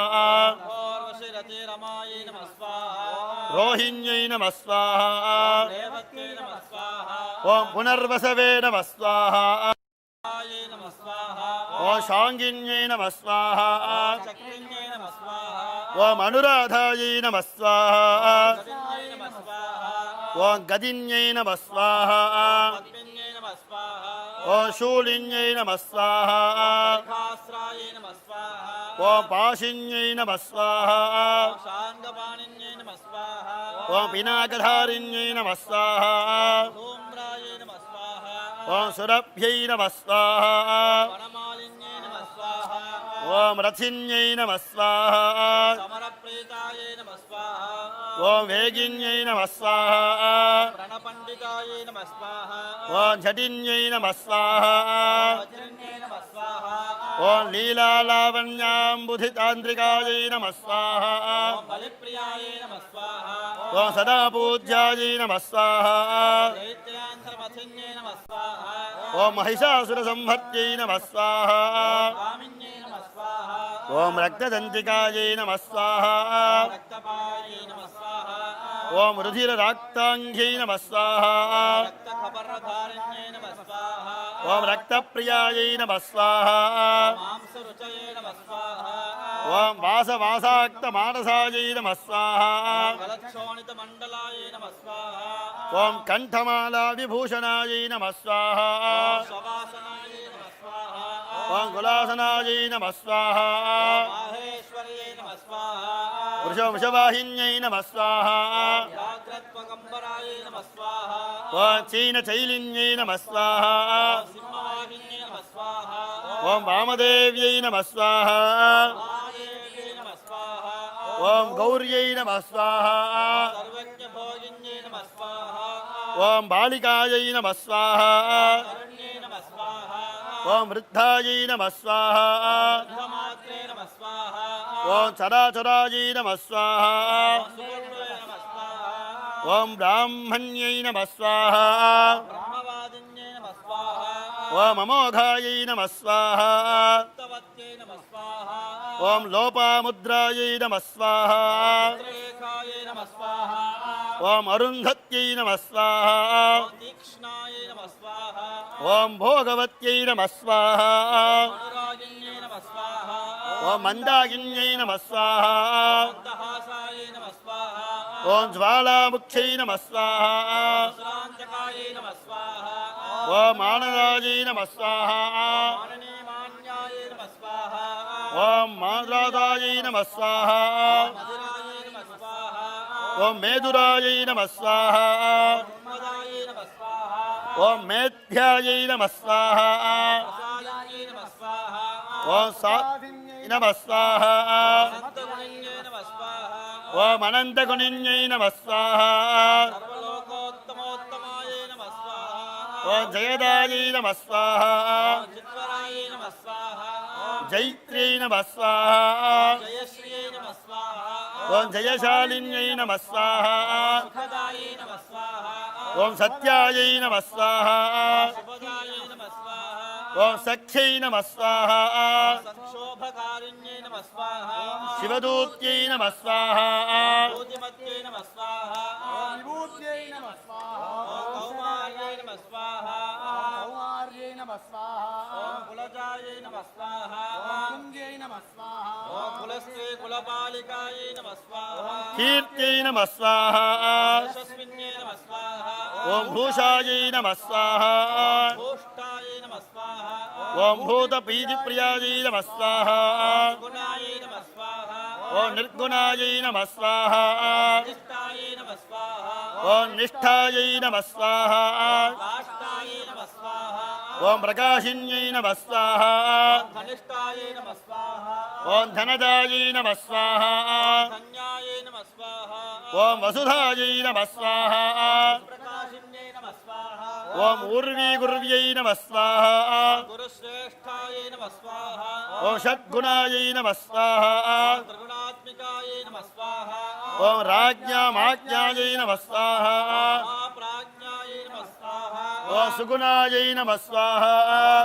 रोहिण्यै नमः स्वाहा ॐ पुनर्वसवे नमः स्वाहा ॐ शाङ्गिन्यै नमः स्वाहा ॐ अनुराधायै नमः स्वाहा ॐ गदिन्यै नमः स्वाहा ॐ शूलिन्यै नमः स्वाहा ॐ पाशिन्यै नमः स्वाहा ॐ पिनाकधारिण्यै नमः स्वाहा ॐ सुरभ्यै नमः स्वाहा ॐ रथिन्यै नमः स्वाहा ॐ वेगिन्यै नमः स्वाहा ॐ झटिन्यै नमः स्वाहा ॐ लीलालावण्याम्बुधितान्त्रिकायै नमः स्वाहा ॐ सदा पूज्यायै नमः स्वाहा ॐ महिषासुरसंहर्त्यै नमः स्वाहा ॐ रक्तदन्तिकायै नमः स्वाहा ॐ रुधिरराक्ताङ्ग्यै नमः स्वाहा ॐ रक्तप्रियायै नमः स्वाहा ॐ वासवासाक्तमानसायै नमः स्वाहा ॐ कण्ठमालाविभूषणायै नमः स्वाहा ॐ कुलासनायै नमः स्वाहा वृषवाहिन्यै नमः स्वाहा ॐ चीनचैलिन्यै नमः स्वाहा ॐ वामदेव्यै नमः स्वाहा ॐ गौर्यै नमः स्वाहा ॐ बालिकायै नमः स्वाहा ॐ वृद्धायै नमः स्वाहा ॐ चराचरायै नमः स्वाहा ॐ ब्राह्मण्यै नमः स्वाहा ॐ अमोघायै नमः स्वाहा ॐ लोपामुद्रायै नमः स्वाहा ॐ अरुन्धत्यै नमः स्वाहा ॐ भोगवत्यै नमः स्वाहा ॐ मन्दाकिन्यै नमः स्वाहा ॐ ज्वालामुख्यै नमः स्वाहा ॐ आनदायै नमः स्वाहा ॐ माद्रादायै नमः स्वाहा ॐ मेदुरायै नमः स्वाहा ॐ मेध्यायै नमः स्वाहा ॐ साधिन्यै नमः स्वाहा ॐ अनन्तगुणिन्यै नमः स्वाहा ॐ जयदायै नमः स्वाहा जैत्र्यै नमः स्वाहा ॐ जयशालिन्यै नमः स्वाहा सुखदायै नमः स्वाहा ॐ सत्यायै नमः स्वाहा शुभदायै नमः स्वाहा ॐ सख्यै नमः स्वाहा संक्षोभकारिण्यै नमः स्वाहा शिवदूत्यै नमः स्वाहा ज्योतिमत्यै नमः स्वाहा विभूत्यै नमः स्वाहा कौमार्यै नमः स्वाहा कौमार्यै नमः स्वाहा कुलजायै नमः स्वाहा कुञ्जै नमः स्वाहा कुलस्त्रे कुलपालिकायै नमः स्वाहा कीर्त्यै नमः स्वाहा यशस्विन्यै नमः स्वाहा ॐ भूषायै नमः स्वाहा भूष्टायै नमः स्वाहा ॐ भूतपीतिप्रियायै नमः स्वाहा गुणायै नमः स्वाहा ॐ निर्गुणायै नमः स्वाहा निष्ठायै नमः स्वाहा ॐ निष्ठायै नमः स्वाहा काष्ठायै नमः स्वाहा ॐ प्रकाशिन्यै नमः स्वाहा धनिष्ठायै नमः स्वाहा ॐ धनदायै नमः स्वाहा धन्यायै नमः स्वाहा ॐ वसुधायै नमः स्वाहा प्रकाशिन्यै नमः स्वाहा ॐ ऊर्वीगुर्व्यै नमः स्वाहा गुरुश्रेष्ठायै नमः स्वाहा ॐ षड्गुणायै नमः स्वाहा त्रिगुणात्मिकायै नमः स्वाहा ॐ राज्ञामाज्ञायै नमः स्वाहा महाप्राज्ञायै नमः स्वाहा ॐ सुगुणायै नमः स्वाहा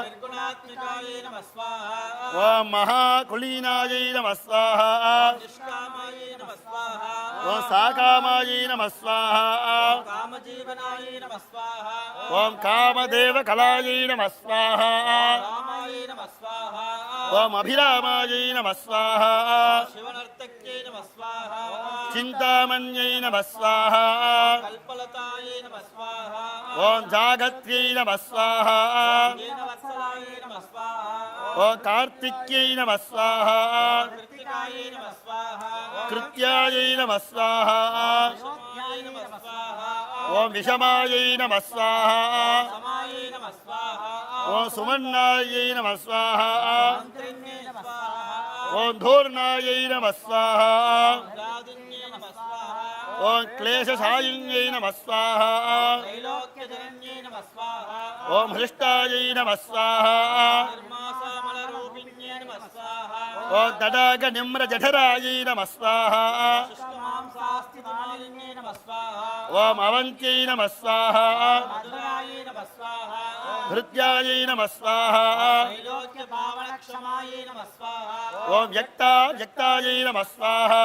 निर्गुणात्मिकायै नमः स्वाहा ॐ महाकुलीनायै नमः स्वाहा निष्कामायै नमः स्वाहा ॐ साकामायै नमः स्वाहा कामजीवनायै नमः स्वाहा ॐ कामदेवकलायै नमः स्वाहा रामायै नमः स्वाहा ॐ अभिरामायै नमः स्वाहा शिवनर्तक्यै नमः स्वाहा चिन्तामण्यै नमः स्वाहा कल्पलतायै नमः स्वाहा ॐ जागत्यै नमः स्वाहा येनवत्सलायै नमः स्वाहा ॐ कार्तिक्यै नमः स्वाहा कृत्तिकायै नमः स्वाहा कृत्यायै नमः स्वाहा शोभ्यायै नमः स्वाहा ॐ विषमायै नमः स्वाहा समायै नमः स्वाहा ॐ सुमन्नायै नमः स्वाहा मन्त्रिण्यै नमः स्वाहा ॐ धूर्णायै नमः स्वाहा दादिन्यै नमः स्वाहा ॐ क्लेशशायिन्यै नमः स्वाहा त्रैलोक्यजनन्यै नमः स्वाहा ॐ हृष्टायै नमः स्वाहा निर्मासामलरूपिण्यै नमः स्वाहा ॐ तडागनिम्रजठरायै नमः स्वाहा शुष्कमांसास्थितमालिन्यै नमः स्वाहा ॐ अवन्त्यै नमः स्वाहा मधुरायै नमः स्वाहा हृद्यायै नमः स्वाहा त्रैलोक्यपावनक्षमायै नमः स्वाहा ॐ व्यक्तायै नमः स्वाहा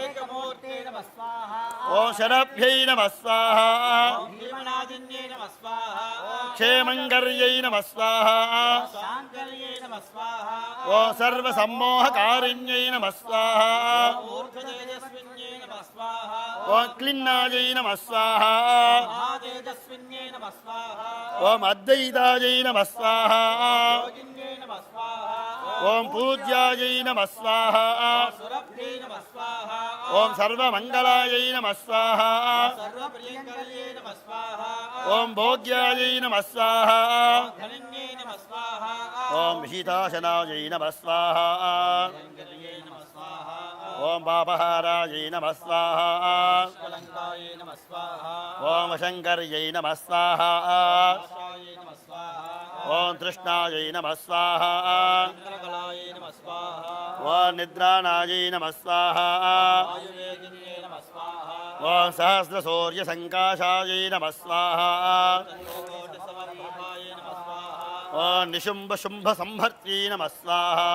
एकमूर्ते नमः स्वाहा ॐ शरभ्यै नमः स्वाहा भीमनादिन्यै नमः स्वाहा क्षेमङ्गर्यै नमः स्वाहा शाङ्कर्यै नमः स्वाहा ॐ सर्वसम्मोहकारिण्यै नमः स्वाहा ऊर्ध्वतेजस्विन्यै नमः स्वाहा ॐ क्लिन्नायै नमः स्वाहा महातेजस्विन्यै नमः स्वाहा ॐ अद्वैतायै नमः स्वाहा योगिन्यै नमः स्वाहा ॐ पूज्यायै नमः स्वाहा सुरभ्यै नमः स्वाहा ॐ सर्वमङ्गलायै नमः स्वाहा सर्वप्रियङ्कर्यै नमः स्वाहा ॐ भोग्यायै नमः स्वाहा धनिन्यै नमः स्वाहा ॐ शीताशनायै नमः स्वाहा शङ्कर्यै नमः स्वाहा ॐ पापहारायै नमः स्वाहा कलङ्कायै नमः स्वाहा ॐ शङ्कर्यै नमः स्वाहा आशायै नमः स्वाहा ॐ तृष्णायै नमः स्वाहा चन्द्रकलायै नमः स्वाहा ॐ निद्राणायै नमः स्वाहा आयुर्वेदिन्यै नमः स्वाहा ॐ सहस्रसूर्यसङ्काशायै नमः स्वाहा चन्द्रकोटिसमप्रभायै नमः स्वाहा ॐ निशुम्भशुम्भसंहर्त्यै नमः स्वाहा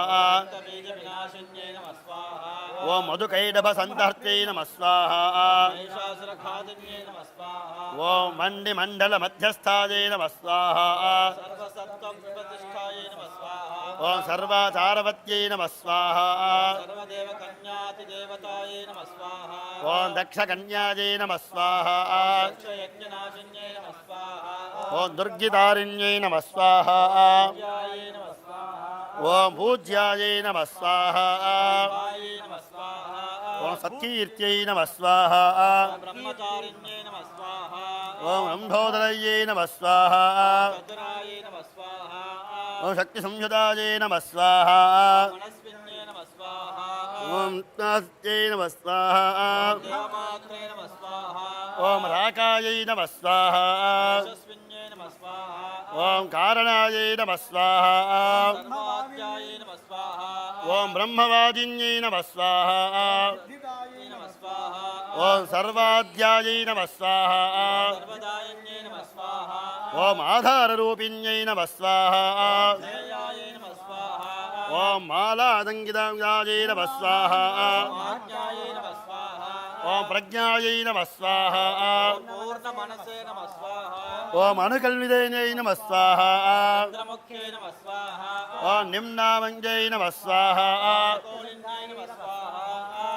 बीजविनाशिन्यै नमः स्वाहा ॐ मधुकैडभसन्तर्त्यै नमः स्वाहा महिषासुरखादिन्यै नमः स्वाहा ॐ मण्डिमण्डलमध्यस्थायै नमः स्वाहा सर्वसत्त्वप्रतिष्ठायै नमः स्वाहा ॐ सर्वाचारवत्यै नमः स्वाहा सर्वदेवकन्यातिदेवतायै नमः स्वाहा ॐ दक्षकन्यायै नमः स्वाहा दक्षयज्ञनाशिन्यै नमः स्वाहा ॐ दुर्गितारिण्यै नमः स्वाहा पूज्यायै नमः स्वाहा ॐ पूज्यायै नमः स्वाहा वायै नमः स्वाहा ॐ सत्कीर्त्यै नमः स्वाहा ब्रह्मचारिण्यै नमः स्वाहा ॐ रम्भोदरयै नमः स्वाहा चतुरायै नमः स्वाहा ॐ शक्तिसंयुतायै नमः स्वाहा मनस्विन्यै नमः स्वाहा ॐ नास्त्यै नमः स्वाहा देवमात्रे नमः स्वाहा ॐ राकायै नमः स्वाहा यशस्विन्यै नमः स्वाहा ॐ कारणायै नमः स्वाहा सर्वाद्यायै नमः स्वाहा ॐ ब्रह्मवादिन्यै नमः स्वाहा बुद्धिदायै नमः ॐ सर्वाध्यायै नमः स्वाहा ॐ आधाररूपिण्यै नमः स्वाहा ॐ मालादङ्गिताङ्गायै नमः स्वाहा ॐ प्रज्ञायै नमः स्वाहा ॐ अनुकल्विदेनै नमः स्वाहा ॐ निम्नामङ्गै नमः स्वाहा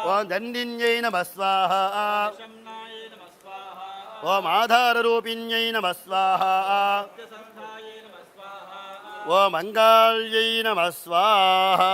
ॐ दण्डिन्यै नमः स्वाहा ॐ आधाररूपिण्यै नमः स्वाहा ॐ अङ्गाल्यै नमः स्वाहा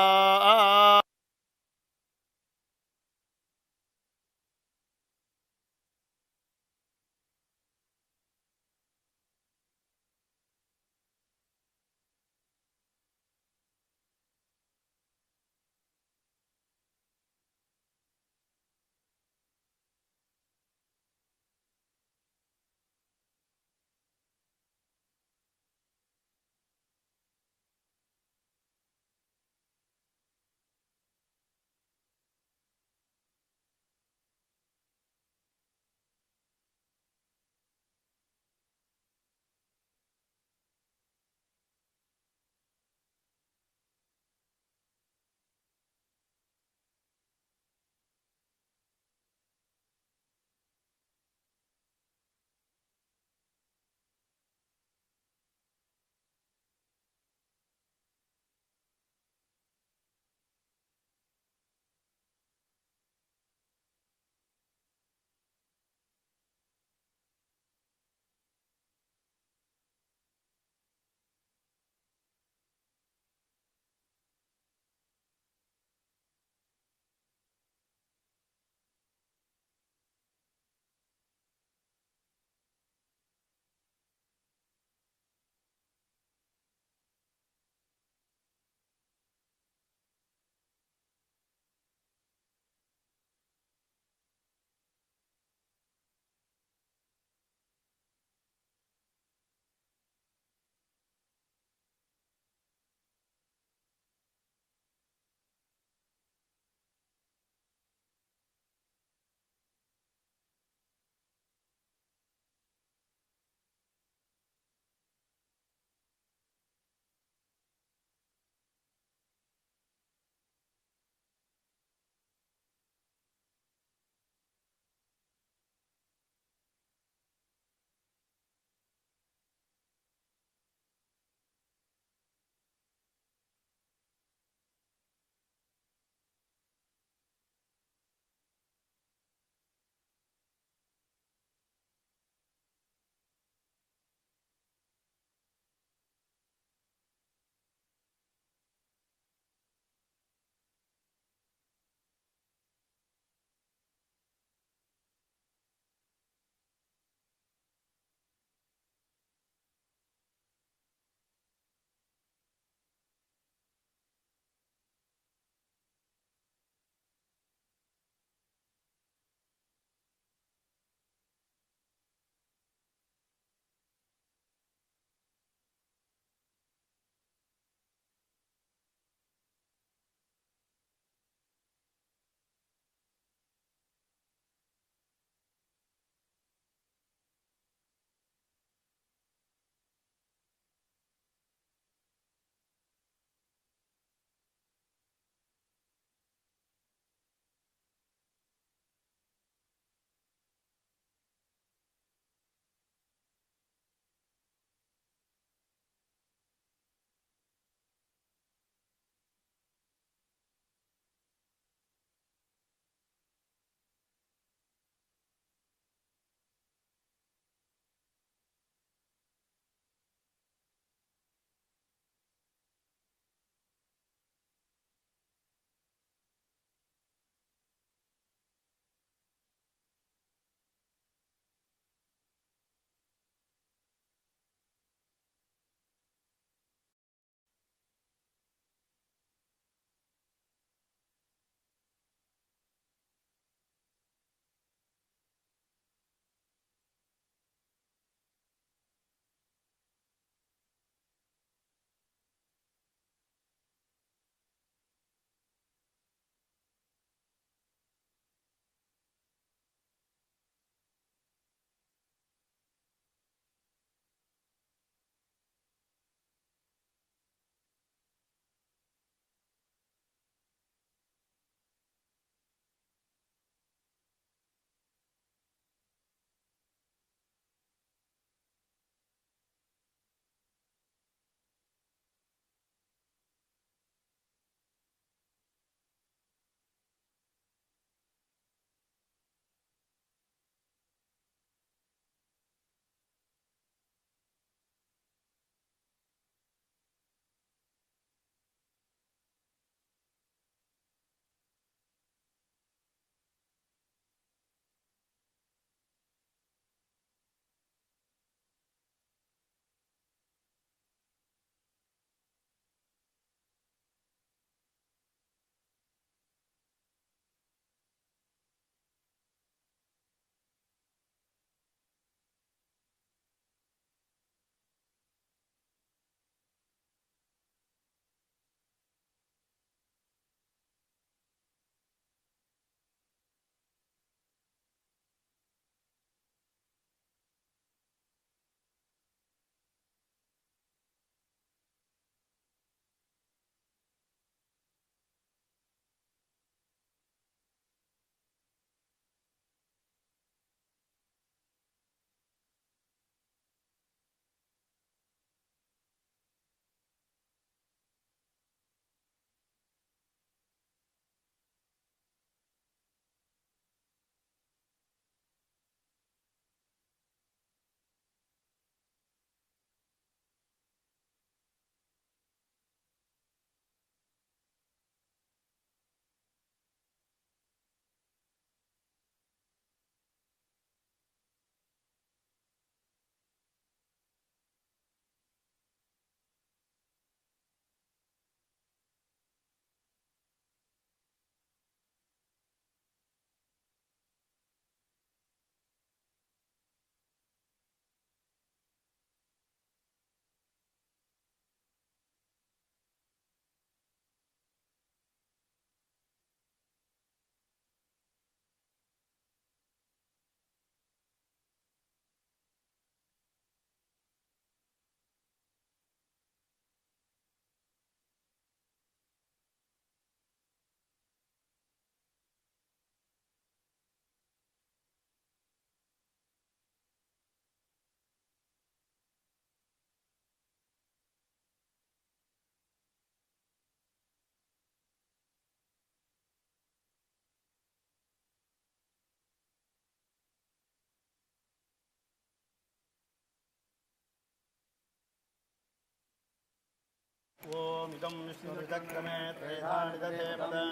मिदं विष्णुचक्रमे त्रेधानि दधे पदं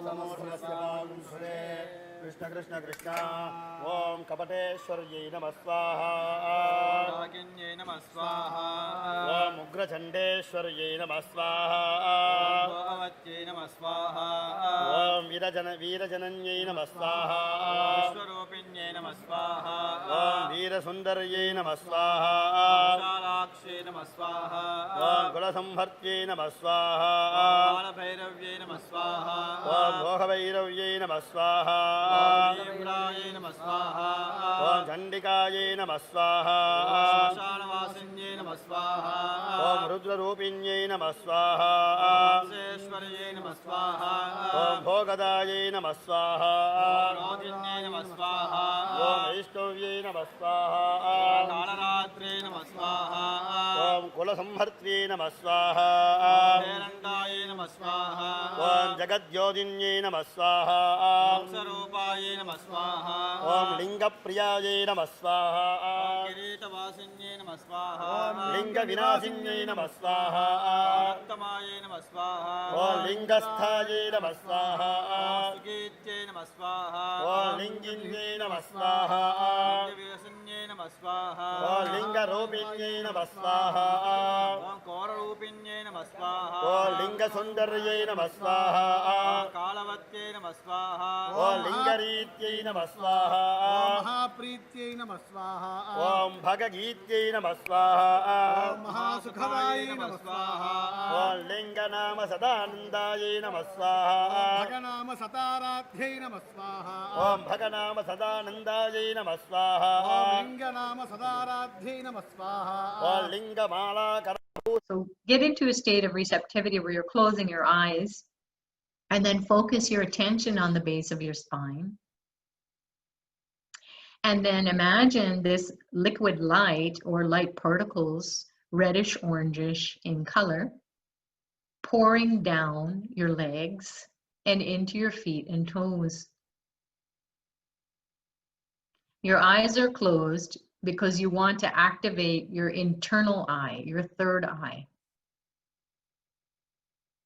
समूर्धनस्य पादं सुरे कृष्ण कृष्ण कृष्ण ॐ कपटेश्वर्यै नमः स्वाहा रागिन्यै नमः स्वाहा ॐ उग्रचण्डेश्वर्यै नमः स्वाहा भगवत्यै नमः स्वाहा ॐ वीरजनन्यै नमः स्वाहा विश्वरूपिण्यै नमः स्वाहा ॐ वीरसुन्दर्यै नमः स्वाहा विशालाक्ष्यै नमः स्वाहा ॐ कुलसंहर्त्यै नमः स्वाहा कालभैरव्यै नमः स्वाहा ॐ मोहभैरव्यै नमः स्वाहा भीमरायै नमः स्वाहा ॐ चण्डिकायै नमः स्वाहा श्मशानवासिन्यै नमः स्वाहा ॐ रुद्ररूपिण्यै नमः स्वाहा हंसेश्वर्यै नमः स्वाहा ॐ भोगदायै नमः स्वाहा रोदिन्यै नमः स्वाहा ॐ वैष्णव्यै नमः स्वाहा कालरात्रे नमः स्वाहा ॐ कुलसंहर्त्यै नमः स्वाहा हेरण्डायै नमः स्वाहा ॐ जगद्योदिन्यै नमः स्वाहा स्वरूपायै नमः स्वाहा ॐ लिङ्गप्रियायै नमः स्वाहा किरीटवासिन्यै नमः स्वाहा लिङ्गविनाशिन्यै नमः स्वाहा रक्तमायै नमः स्वाहा ॐ लिङ्गस्थायै नमः स्वाहा सुगीत्यै नमः स्वाहा ॐ लिङ्गिन्यै नमः स्वाहा विवसन्यै नमः स्वाहा ॐ लिङ्गरूपिण्यै नमः स्वाहा ॐ कौररूपिण्यै नमः स्वाहा ॐ लिङ्गसुन्दर्यै नमः स्वाहा कालवत्यै नमः स्वाहा ॐ लिङ्गरीत्यै नमः स्वाहा महाप्रीत्यै नमः स्वाहा ॐ भगगीत्यै नमः स्वाहा महासुखदायै नमः स्वाहा ॐ लिङ्गनाम सदानन्दायै नमः स्वाहा भगनाम सताराध्यै नमः स्वाहा ॐ भगनाम सदानन्दायै नमः स्वाहा लिङ्गनाम सदाराध्यै नमः स्वाहा ॐ लिङ्गमालाकर So get into a state of receptivity where you're closing your eyes and then focus your attention on the base of your spine. And then imagine this liquid light or light particles, reddish orangish in color, pouring down your legs and into your feet and toes. Your eyes are closed because you want to activate your internal eye, your third eye.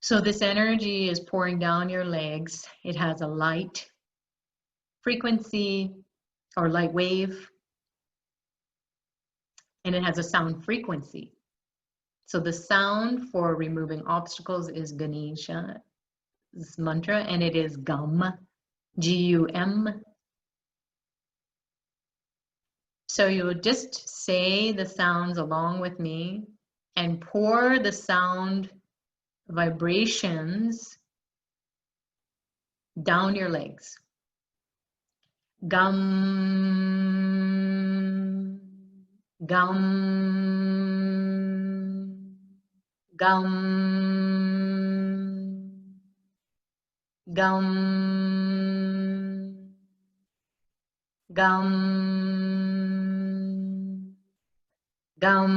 So this energy is pouring down your legs. It has a light frequency or light wave, and it has a sound frequency. So the sound for removing obstacles is Ganesha's mantra, and it is GUM, G-U-M. So you'll just say the sounds along with me and pour the sound vibrations down your legs. Gum, gum, gum, gum, gum, gum,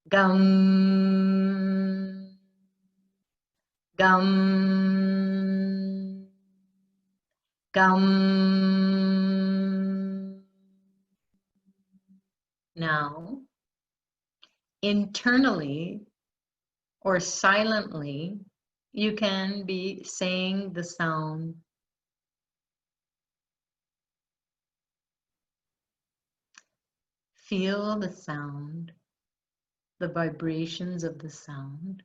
gum, gum, gum. Now, internally or silently, you can be saying the sound. Feel the sound, the vibrations of the sound.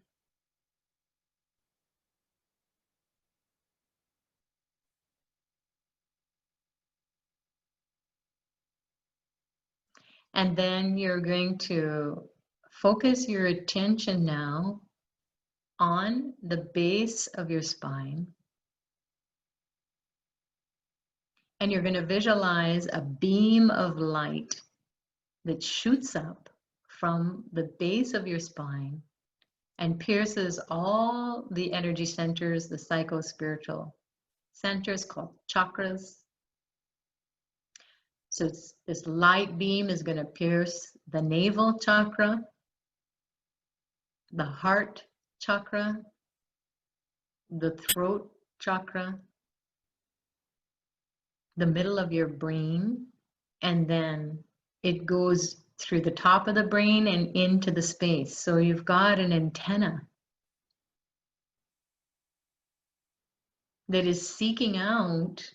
And then you're going to focus your attention now on the base of your spine. And you're going to visualize a beam of light that shoots up from the base of your spine and pierces all the energy centers, the psycho-spiritual centers called chakras. So this light beam is going to pierce the navel chakra, the heart chakra, the throat chakra, the middle of your brain, and then it goes through the top of the brain and into the space. So you've got an antenna that is seeking out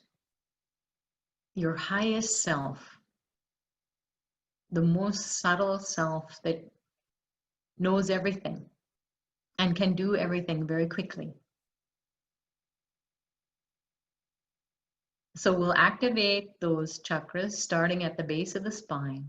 your highest self, the most subtle self that knows everything and can do everything very quickly. So we'll activate those chakras starting at the base of the spine.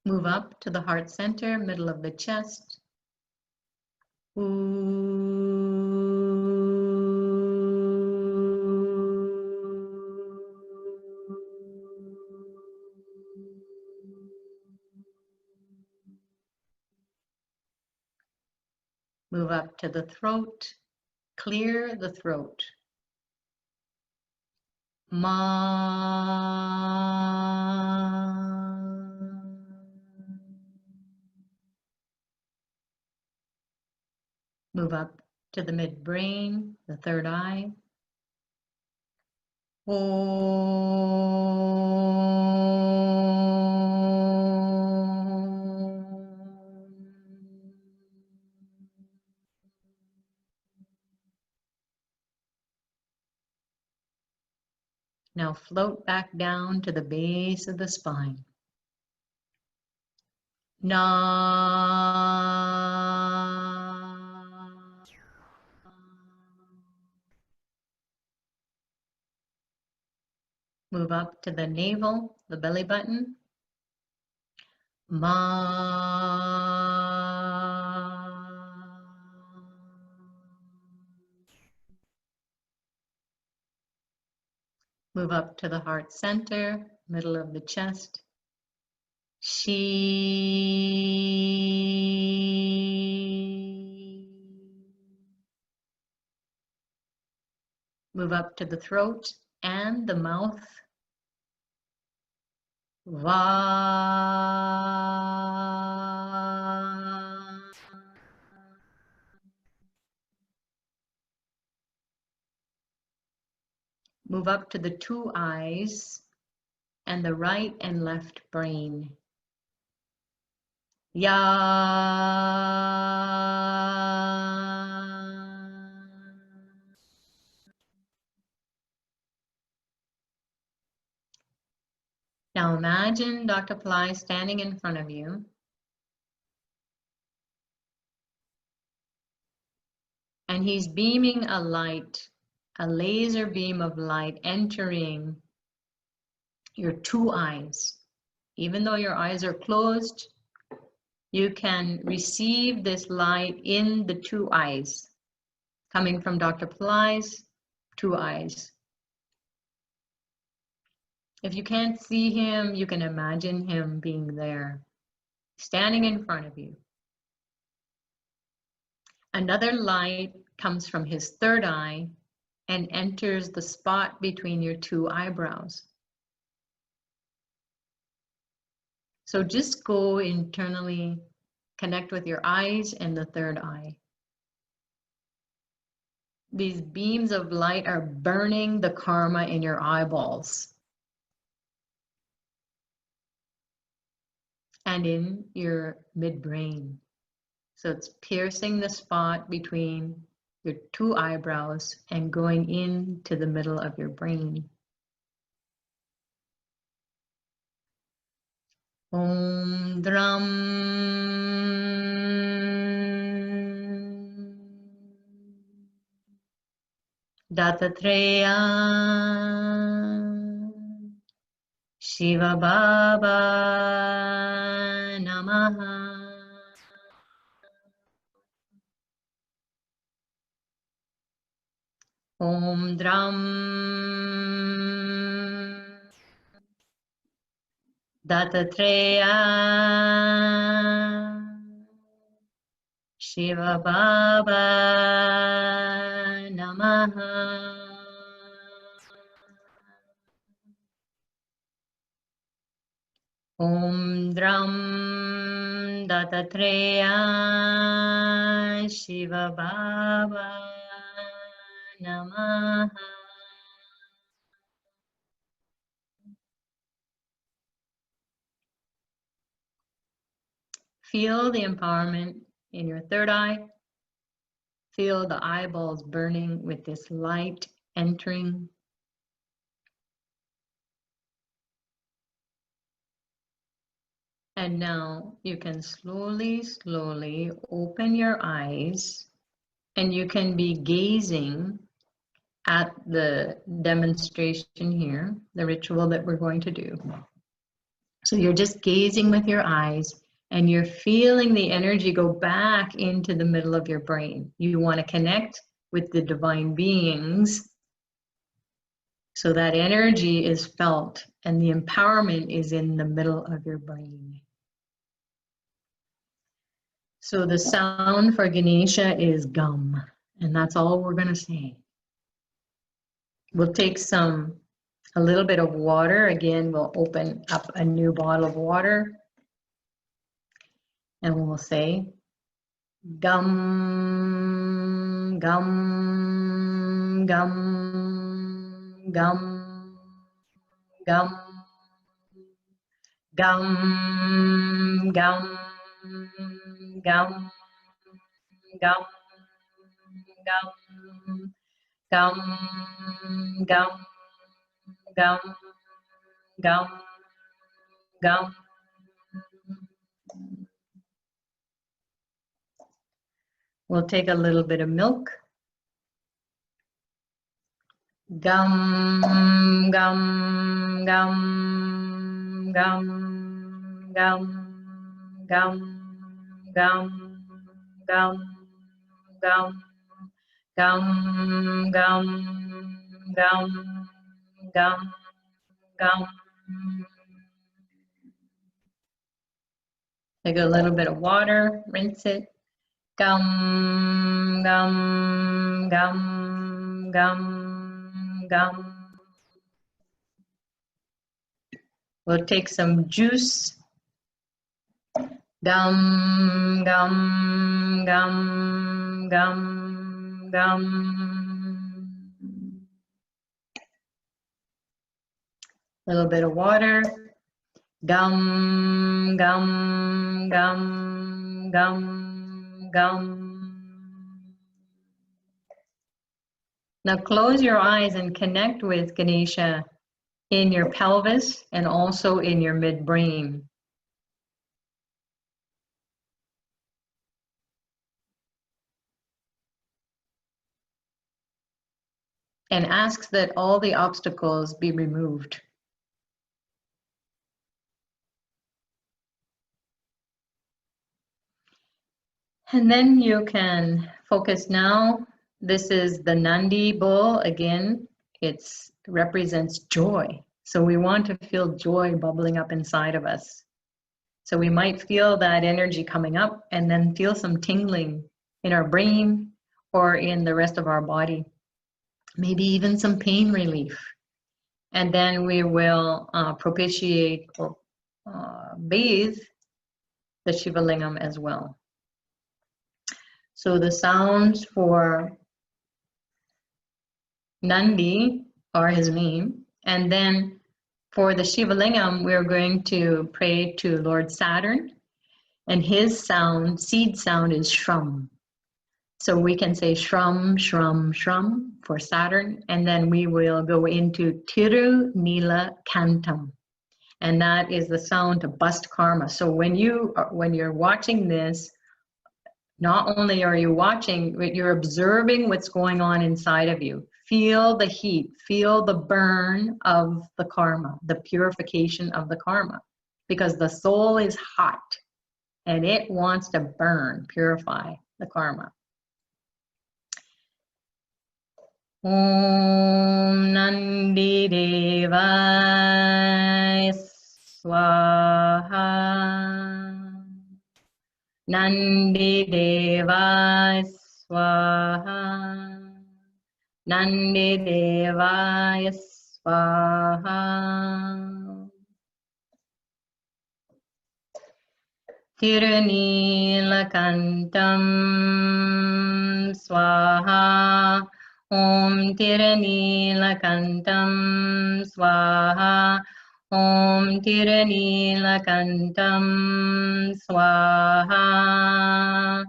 Move up to the heart center, middle of the chest. Move up to the throat, clear the throat. Ma. Move up to the midbrain, the third eye. Now float back down to the base of the spine. Na. Move up to the navel, the belly button. Ma. Move up to the heart center, middle of the chest. She. Move up to the throat and the mouth. Va. Move up to the two eyes and the right and left brain. Ya. Now imagine Dr. Pillai standing in front of you. And he's beaming a light, a laser beam of light entering your two eyes. Even though your eyes are closed, you can receive this light in the two eyes, coming from Dr. Pillai's two eyes. If you can't see him, you can imagine him being there, standing in front of you. Another light comes from his third eye and enters the spot between your two eyebrows. So just go internally, connect with your eyes and the third eye. These beams of light are burning the karma in your eyeballs and in your midbrain. So it's piercing the spot between your two eyebrows and going into the middle of your brain. Om Dram. Dattatreya Shiva Baba Namaha. Om Dram Dattatreya Shiva Baba Namaha. Om Dram Dattatreya Shiva Baba Namaha. Feel the empowerment in your third eye. Feel the eyeballs burning with this light entering. And now you can slowly, slowly open your eyes, and you can be gazing at the demonstration here, the ritual that we're going to do. So you're just gazing with your eyes, and you're feeling the energy go back into the middle of your brain. You want to connect with the divine beings, so that energy is felt and the empowerment is in the middle of your brain. So the sound for Ganesha is gum, and that's all we're going to say. We'll take a little bit of water. Again, we'll open up a new bottle of water, and we'll say gum, gum, gum, gum, gum, gum, gum, gum, gum, gum, gum, gum, gum, gum, gum. We'll take a little bit of milk. Gum, gum, gum, gum, gum, gum, gum, gum, gum, gum, gum, gum, gum, gum. Take a little bit of water, rinse it. Gum, gum, gum, gum, gum. We'll take some juice. Gum, gum, gum, gum, gum. A little bit of water. Gum, gum, gum, gum, gum. Now close your eyes and connect with Ganesha in your pelvis and also in your midbrain. And ask that all the obstacles be removed. And then you can focus now. This is the Nandi bull. Again, it represents joy. So we want to feel joy bubbling up inside of us. So we might feel that energy coming up and then feel some tingling in our brain or in the rest of our body. Maybe even some pain relief. And then we will propitiate or bathe the Shiva Lingam as well. So the sounds for Nandi are his name. And then for the Shiva Lingam, we're going to pray to Lord Saturn. And his sound, seed sound, is Shram. So we can say Shram, Shram, Shram for Saturn. And then we will go into Tiru Nila Kantam. And that is the sound to bust karma. So when you're watching this, not only are you watching, but you're observing what's going on inside of you. Feel the heat, feel the burn of the karma, the purification of the karma, because the soul is hot and it wants to burn, purify the karma. Om Nandi Devaya Swaha. Nandi Devaya Swaha. Nandi Devaya Swaha. Tiranilakantam Swaha. Om Tiranilakantam Swaha. Om Tiranilakantam Swaha.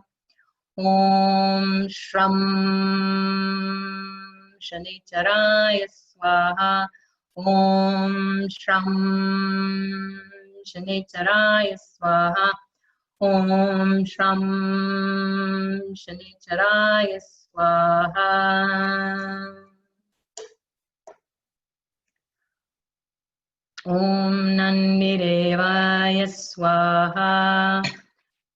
Om Shram Shanicharaya Swaha. Om Shram Shanicharaya Swaha. Om Shram Shanicharaya Swaha. Om Nandidevaya Swaha.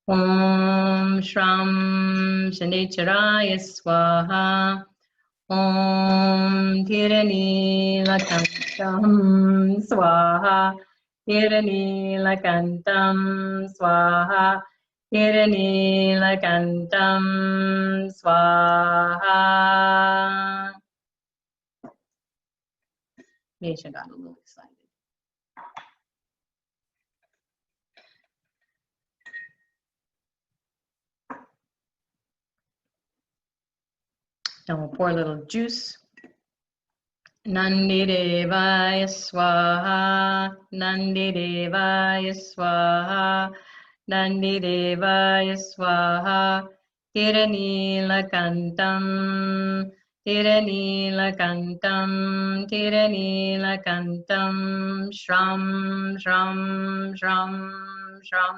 Om Shram Shanicharaya Swaha. Om Tiranilakantam Swaha. Tiranilakantam Swaha. Tiranilakantam Swaha. Nisha got a little excited. Now we'll pour a little juice. Nandidevaya Swaha. Nandidevaya Swaha. Nandidevaya Swaha. Tiranilakantam. Tiranilakantam. Tiranilakantam. Shram, shram, shram, shram.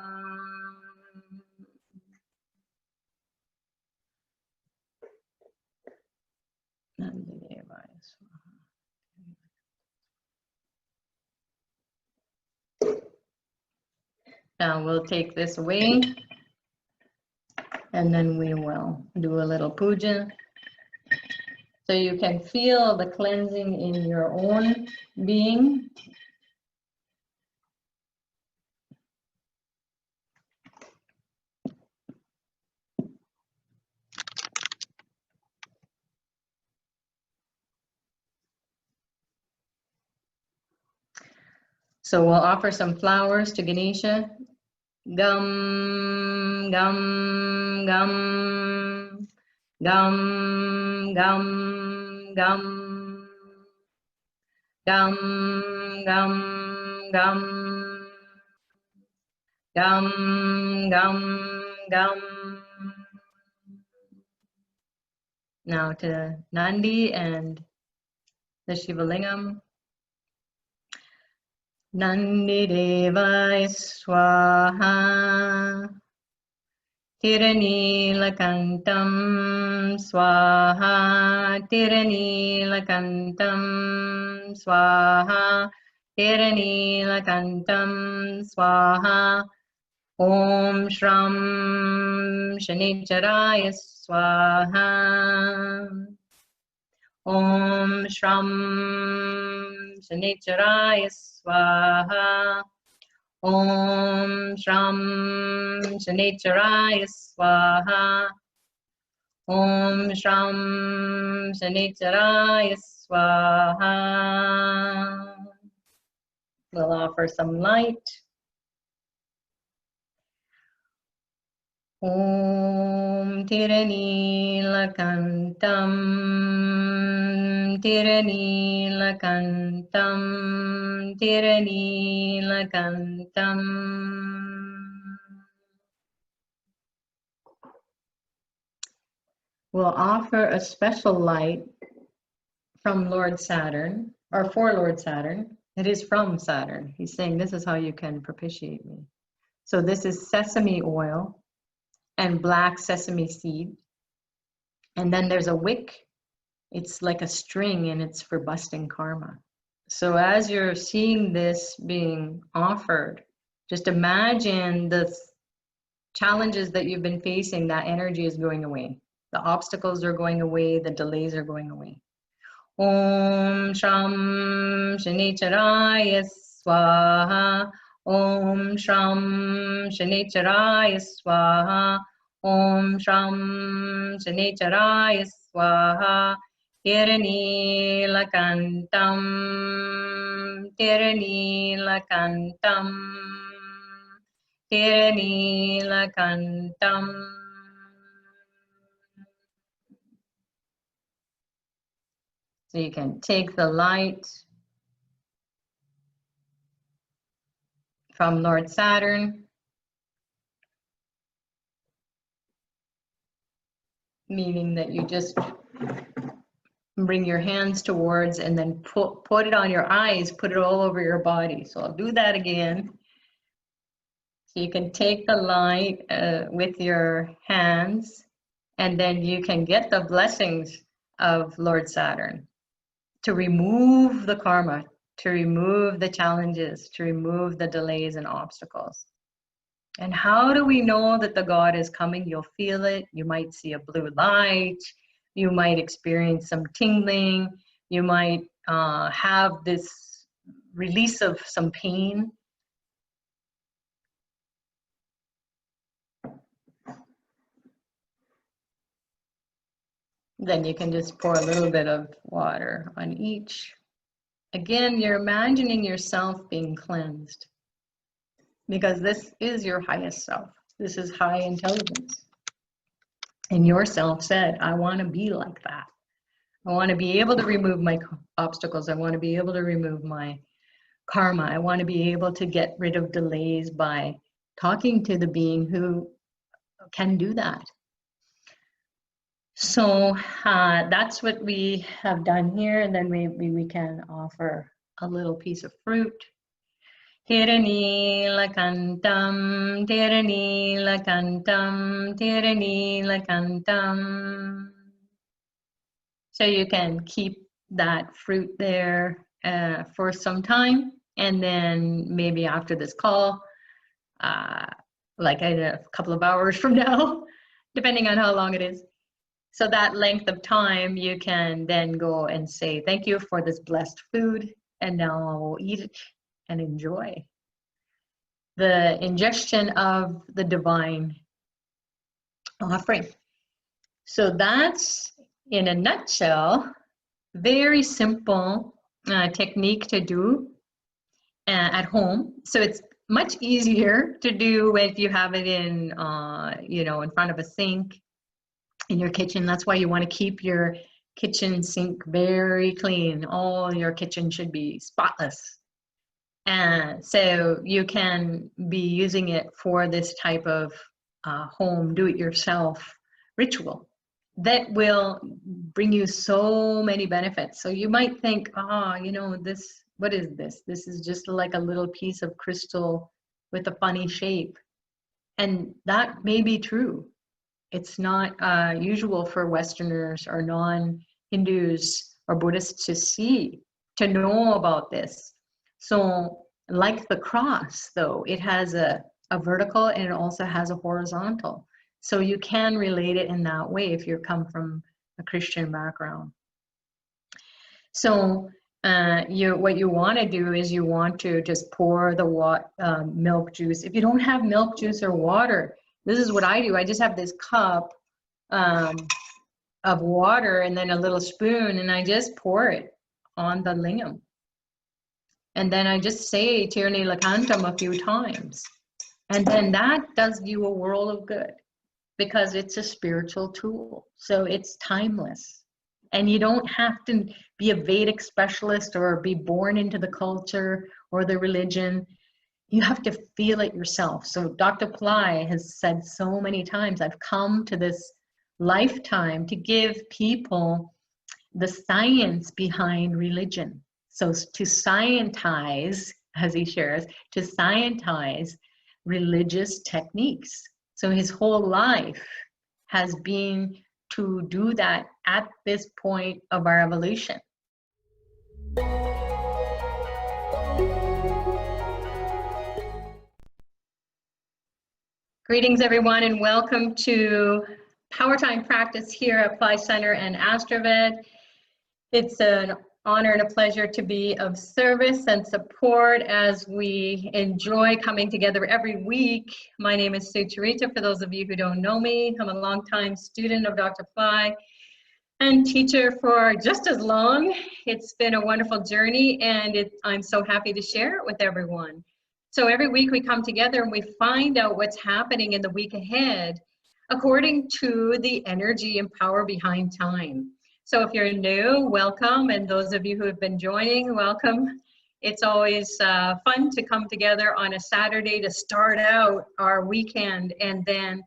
Nandidevaya Swaha. Now we'll take this away and then we will do a little puja. So you can feel the cleansing in your own being. So we'll offer some flowers to Ganesha. Gum, gum, gum, gum, gum, gum, gum, gum, gum, gum, gum, gum. Now to Nandi and the Shivalingam. Nandidevaya Swaha. Tiranilakantam Swaha. Tiranilakantam Swaha. Tiranilakantam Swaha. Om Shram Shanicharaya Swaha. Om Shram Shanicharaya Swaha. Om Shram Shanicharaya Swaha. Om Shram Shanicharaya Swaha. We'll offer some light. Om Tiranilakantam. Tiranilakantam. Tiranilakantam. We'll offer a special light from Lord Saturn, or for Lord Saturn. It is from Saturn. He's saying this is how you can propitiate me. So this is sesame oil and black sesame seed. And then there's a wick. It's like a string and it's for busting karma. So as you're seeing this being offered, just imagine the challenges that you've been facing, that energy is going away. The obstacles are going away, the delays are going away. Om Shram Shanicharaya Swaha. Om Shram Shanicharaya Swaha. Om Shram Shanicharaya Swaha. Tiranilakantam. Tiranilakantam. Tiranilakantam. So you can take the light from Lord Saturn, meaning that you just bring your hands towards and then put it on your eyes, put it all over your body. So I'll do that again. So you can take the light with your hands, and then you can get the blessings of Lord Saturn to remove the karma, to remove the challenges, to remove the delays and obstacles. And how do we know that the God is coming? You'll feel it. You might see a blue light. You might experience some tingling. You might have this release of some pain. Then you can just pour a little bit of water on each. Again, you're imagining yourself being cleansed, because this is your highest self. This is high intelligence. And your self said, I want to be like that. I want to be able to remove my obstacles. I want to be able to remove my karma. I want to be able to get rid of delays by talking to the being who can do that. So that's what we have done here. And then maybe we can offer a little piece of fruit. Tiranilakantam, tiranilakantam, tiranilakantam. So you can keep that fruit there for some time. And then maybe after this call, like a couple of hours from now, depending on how long it is. So that length of time, you can then go and say, thank you for this blessed food. And now I will eat it and enjoy the ingestion of the divine offering. So that's, in a nutshell, very simple technique to do at home. So it's much easier to do if you have it in, in front of a sink in your kitchen. That's why you want to keep your kitchen sink very clean. All your kitchen should be spotless. And so you can be using it for this type of home do-it-yourself ritual that will bring you so many benefits. So you might think, this, what is this? This is just like a little piece of crystal with a funny shape. And that may be true. It's not usual for Westerners or non-Hindus or Buddhists to know about this. So like the cross, though, it has a vertical and it also has a horizontal. So you can relate it in that way if you come from a Christian background. So what you want to do is you want to just pour the milk juice. If you don't have milk juice or water, this is what I do. I just have this cup of water and then a little spoon, and I just pour it on the lingam. And then I just say Tiranilakantam a few times. And then that does you a world of good, because it's a spiritual tool. So it's timeless. And you don't have to be a Vedic specialist or be born into the culture or the religion. You have to feel it yourself. So Dr. Pillai has said so many times, I've come to this lifetime to give people the science behind religion. So to scientize, as he shares, to scientize religious techniques. So his whole life has been to do that at this point of our evolution. Greetings, everyone, and welcome to Power Time Practice here at Pillai Center and AstroVed. It's an honor and a pleasure to be of service and support as we enjoy coming together every week. My name is Sucharita. For those of you who don't know me, I'm a longtime student of Dr. Pillai and teacher for just as long. It's been a wonderful journey, and I'm so happy to share it with everyone. So every week we come together and we find out what's happening in the week ahead according to the energy and power behind time. So if you're new, welcome. And those of you who have been joining, welcome. It's always fun to come together on a Saturday to start out our weekend and then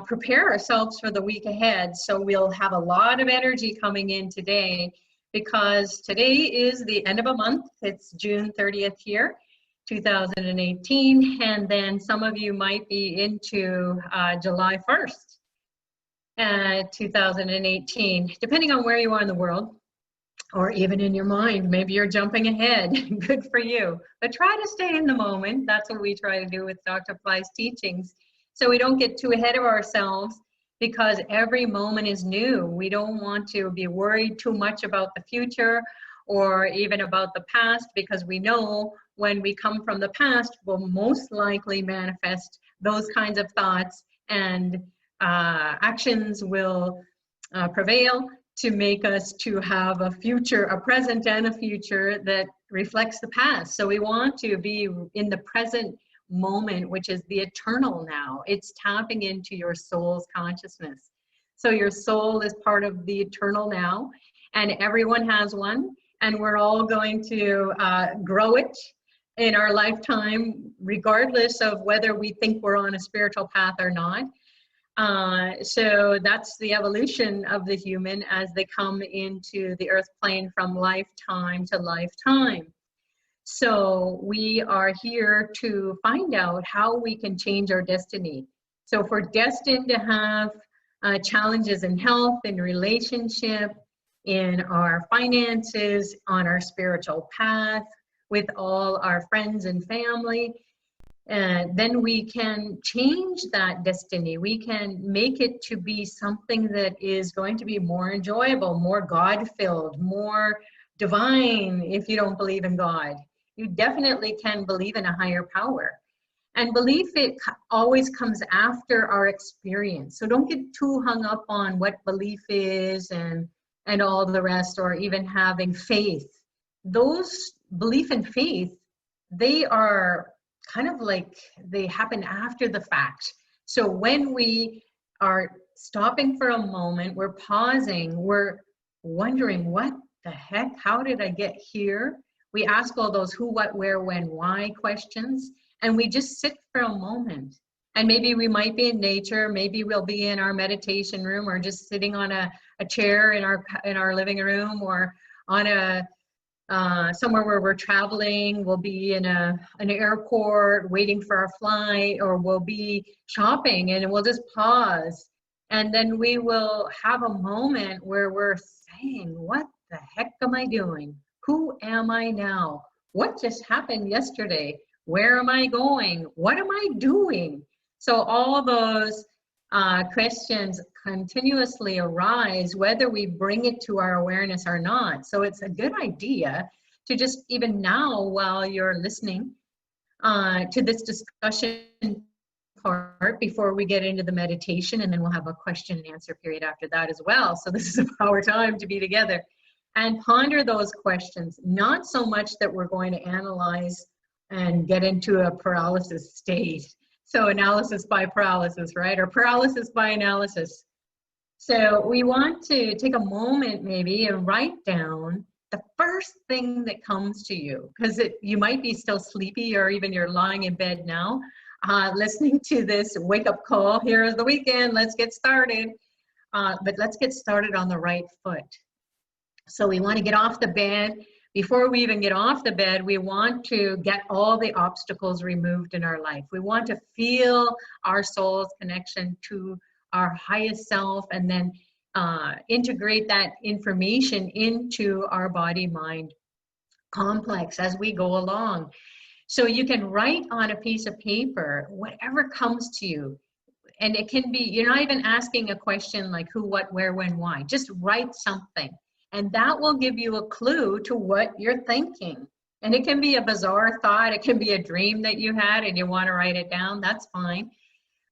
prepare ourselves for the week ahead. So we'll have a lot of energy coming in today because today is the end of a month. It's June 30th here, 2018. And then some of you might be into July 1st, 2018, depending on where you are in the world. Or even in your mind, maybe you're jumping ahead. Good for you. But try to stay in the moment. That's what we try to do with Dr. Fly's teachings. So we don't get too ahead of ourselves because every moment is new. We don't want to be worried too much about the future or even about the past because we know when we come from the past, we'll most likely manifest those kinds of thoughts and actions will prevail to make us to have a future, a present and a future that reflects the past. So we want to be in the present moment, which is the eternal now. It's tapping into your soul's consciousness. So your soul is part of the eternal now, and everyone has one, and we're all going to grow it in our lifetime, regardless of whether we think we're on a spiritual path or not. So that's the evolution of the human as they come into the earth plane from lifetime to lifetime. So we are here to find out how we can change our destiny. So if we're destined to have challenges in health, in relationship, in our finances, on our spiritual path, with all our friends and family, then we can change that destiny. We can make it to be something that is going to be more enjoyable, more God-filled, more divine. If you don't believe in God, you definitely can believe in a higher power. And belief, it always comes after our experience. So don't get too hung up on what belief is and all the rest, or even having faith. Those belief and faith, they are kind of like they happen after the fact. So when we are stopping for a moment, we're pausing, we're wondering, what the heck, how did I get here? We ask all those who, what, where, when, why questions, and we just sit for a moment. And maybe we might be in nature, maybe we'll be in our meditation room, or just sitting on a chair in our living room, or on a somewhere where we're traveling. We'll be in an airport waiting for our flight, or we'll be shopping, and we'll just pause. And then we will have a moment where we're saying, what the heck am I doing? Who am I now? What just happened yesterday? Where am I going? What am I doing? So all those questions continuously arise, whether we bring it to our awareness or not. So it's a good idea to just, even now while you're listening to this discussion part, before we get into the meditation, and then we'll have a question and answer period after that as well. So this is a power time to be together and ponder those questions, not so much that we're going to analyze and get into a paralysis state. So analysis by paralysis, right? Or paralysis by analysis. So we want to take a moment maybe and write down the first thing that comes to you, because you might be still sleepy, or even you're lying in bed now, listening to this wake-up call. Here is the weekend, let's get started. But let's get started on the right foot. So we want to get off the bed. Before we even get off the bed, we want to get all the obstacles removed in our life. We want to feel our soul's connection to our highest self, and then integrate that information into our body-mind complex as we go along. So you can write on a piece of paper whatever comes to you. And it can be, you're not even asking a question like who, what, where, when, why. Just write something. And that will give you a clue to what you're thinking. And it can be a bizarre thought. It can be a dream that you had and you want to write it down. That's fine.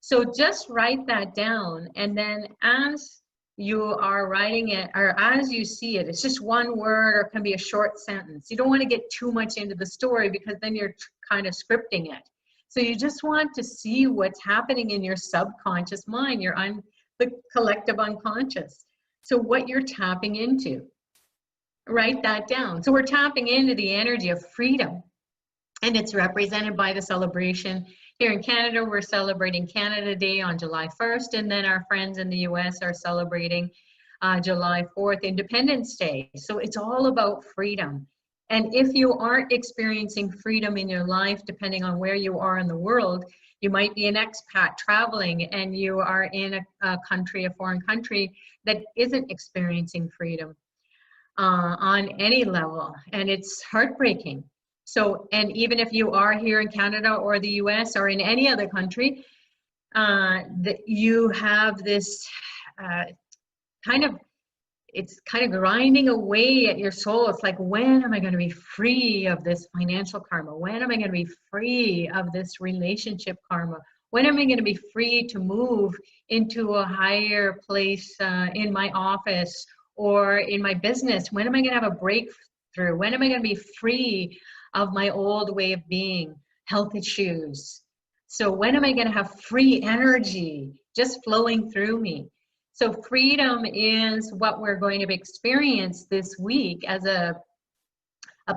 So just write that down. And then as you are writing it, or as you see it, it's just one word, or it can be a short sentence. You don't want to get too much into the story, because then you're kind of scripting it. So you just want to see what's happening in your subconscious mind, the collective unconscious. So what you're tapping into, write that down. So we're tapping into the energy of freedom, and it's represented by the celebration. Here in Canada, we're celebrating Canada Day on July 1st, and then our friends in the US are celebrating July 4th, Independence Day. So it's all about freedom. And if you aren't experiencing freedom in your life, depending on where you are in the world, you might be an expat traveling and you are in a foreign country that isn't experiencing freedom on any level, and it's heartbreaking. So, and even if you are here in Canada or the US or in any other country, that you have this it's kind of grinding away at your soul. It's like, when am I going to be free of this financial karma? When am I going to be free of this relationship karma? When am I going to be free to move into a higher place in my office or in my business? When am I going to have a breakthrough? When am I going to be free of my old way of being, health issues? So when am I going to have free energy just flowing through me? So freedom is what we're going to experience this week as a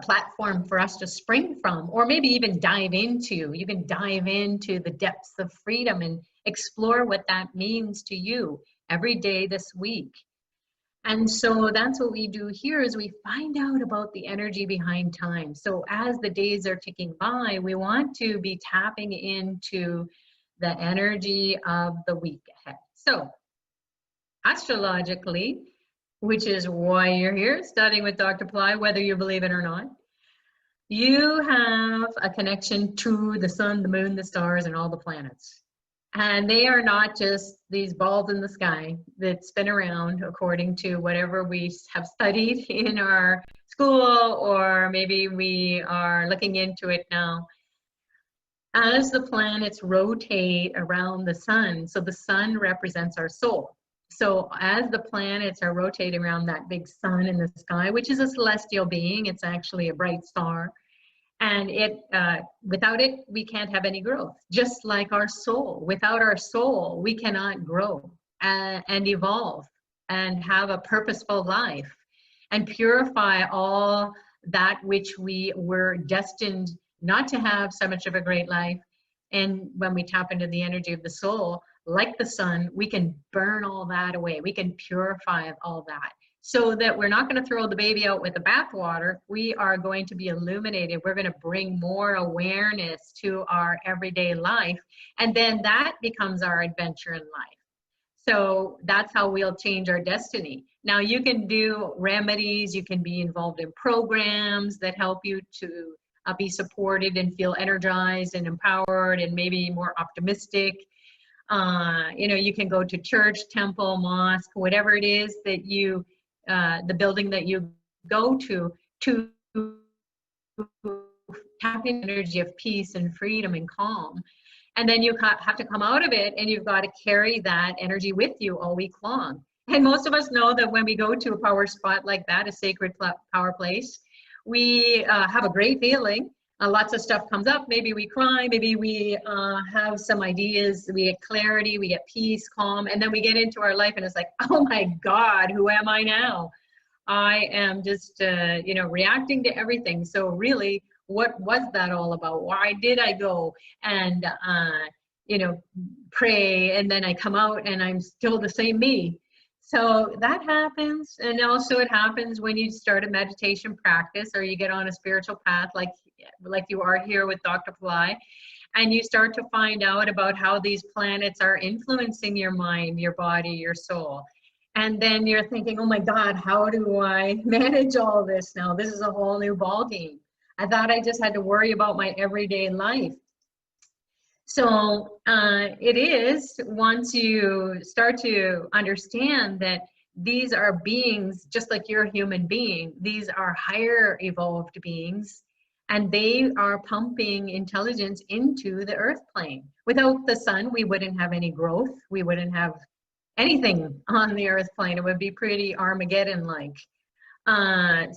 platform for us to spring from, or maybe even dive into. You can dive into the depths of freedom and explore what that means to you every day this week. And so that's what we do here, is we find out about the energy behind time. So as the days are ticking by, we want to be tapping into the energy of the week ahead. So astrologically, which is why you're here, studying with Dr. Ply, whether you believe it or not, you have a connection to the sun, the moon, the stars, and all the planets. And they are not just these balls in the sky that spin around according to whatever we have studied in our school, or maybe we are looking into it now. As the planets rotate around the sun, so the sun represents our soul. So as the planets are rotating around that big sun in the sky, which is a celestial being, it's actually a bright star. And without it, we can't have any growth. Just like our soul. Without our soul, we cannot grow and evolve and have a purposeful life and purify all that which we were destined not to have so much of a great life. And when we tap into the energy of the soul, like the sun, we can burn all that away. We can purify all that, so that we're not going to throw the baby out with the bathwater. We are going to be illuminated. We're going to bring more awareness to our everyday life. And then that becomes our adventure in life. So that's how we'll change our destiny. Now you can do remedies. You can be involved in programs that help you to be supported and feel energized and empowered and maybe more optimistic. You can go to church, temple, mosque, whatever it is that you, the building that you go to tap in energy of peace and freedom and calm. And then you have to come out of it, and you've got to carry that energy with you all week long. And most of us know that when we go to a power spot like that, a sacred power place, we have a great feeling. Lots of stuff comes up. Maybe we cry, maybe we have some ideas, we get clarity, we get peace, calm, and then we get into our life and it's like, oh my God, who am I now? I am just, reacting to everything. So really, what was that all about? Why did I go and, pray, and then I come out and I'm still the same me? So that happens. And also it happens when you start a meditation practice, or you get on a spiritual path like you are here with Dr. Ply, and you start to find out about how these planets are influencing your mind, your body, your soul. And then you're thinking, oh my God, how do I manage all this now? This is a whole new ballgame. I thought I just had to worry about my everyday life. So it is, once you start to understand that these are beings just like you're a human being, these are higher evolved beings, and they are pumping intelligence into the earth plane. Without the sun, we wouldn't have any growth. We wouldn't have anything on the earth plane. It would be pretty Armageddon-like. And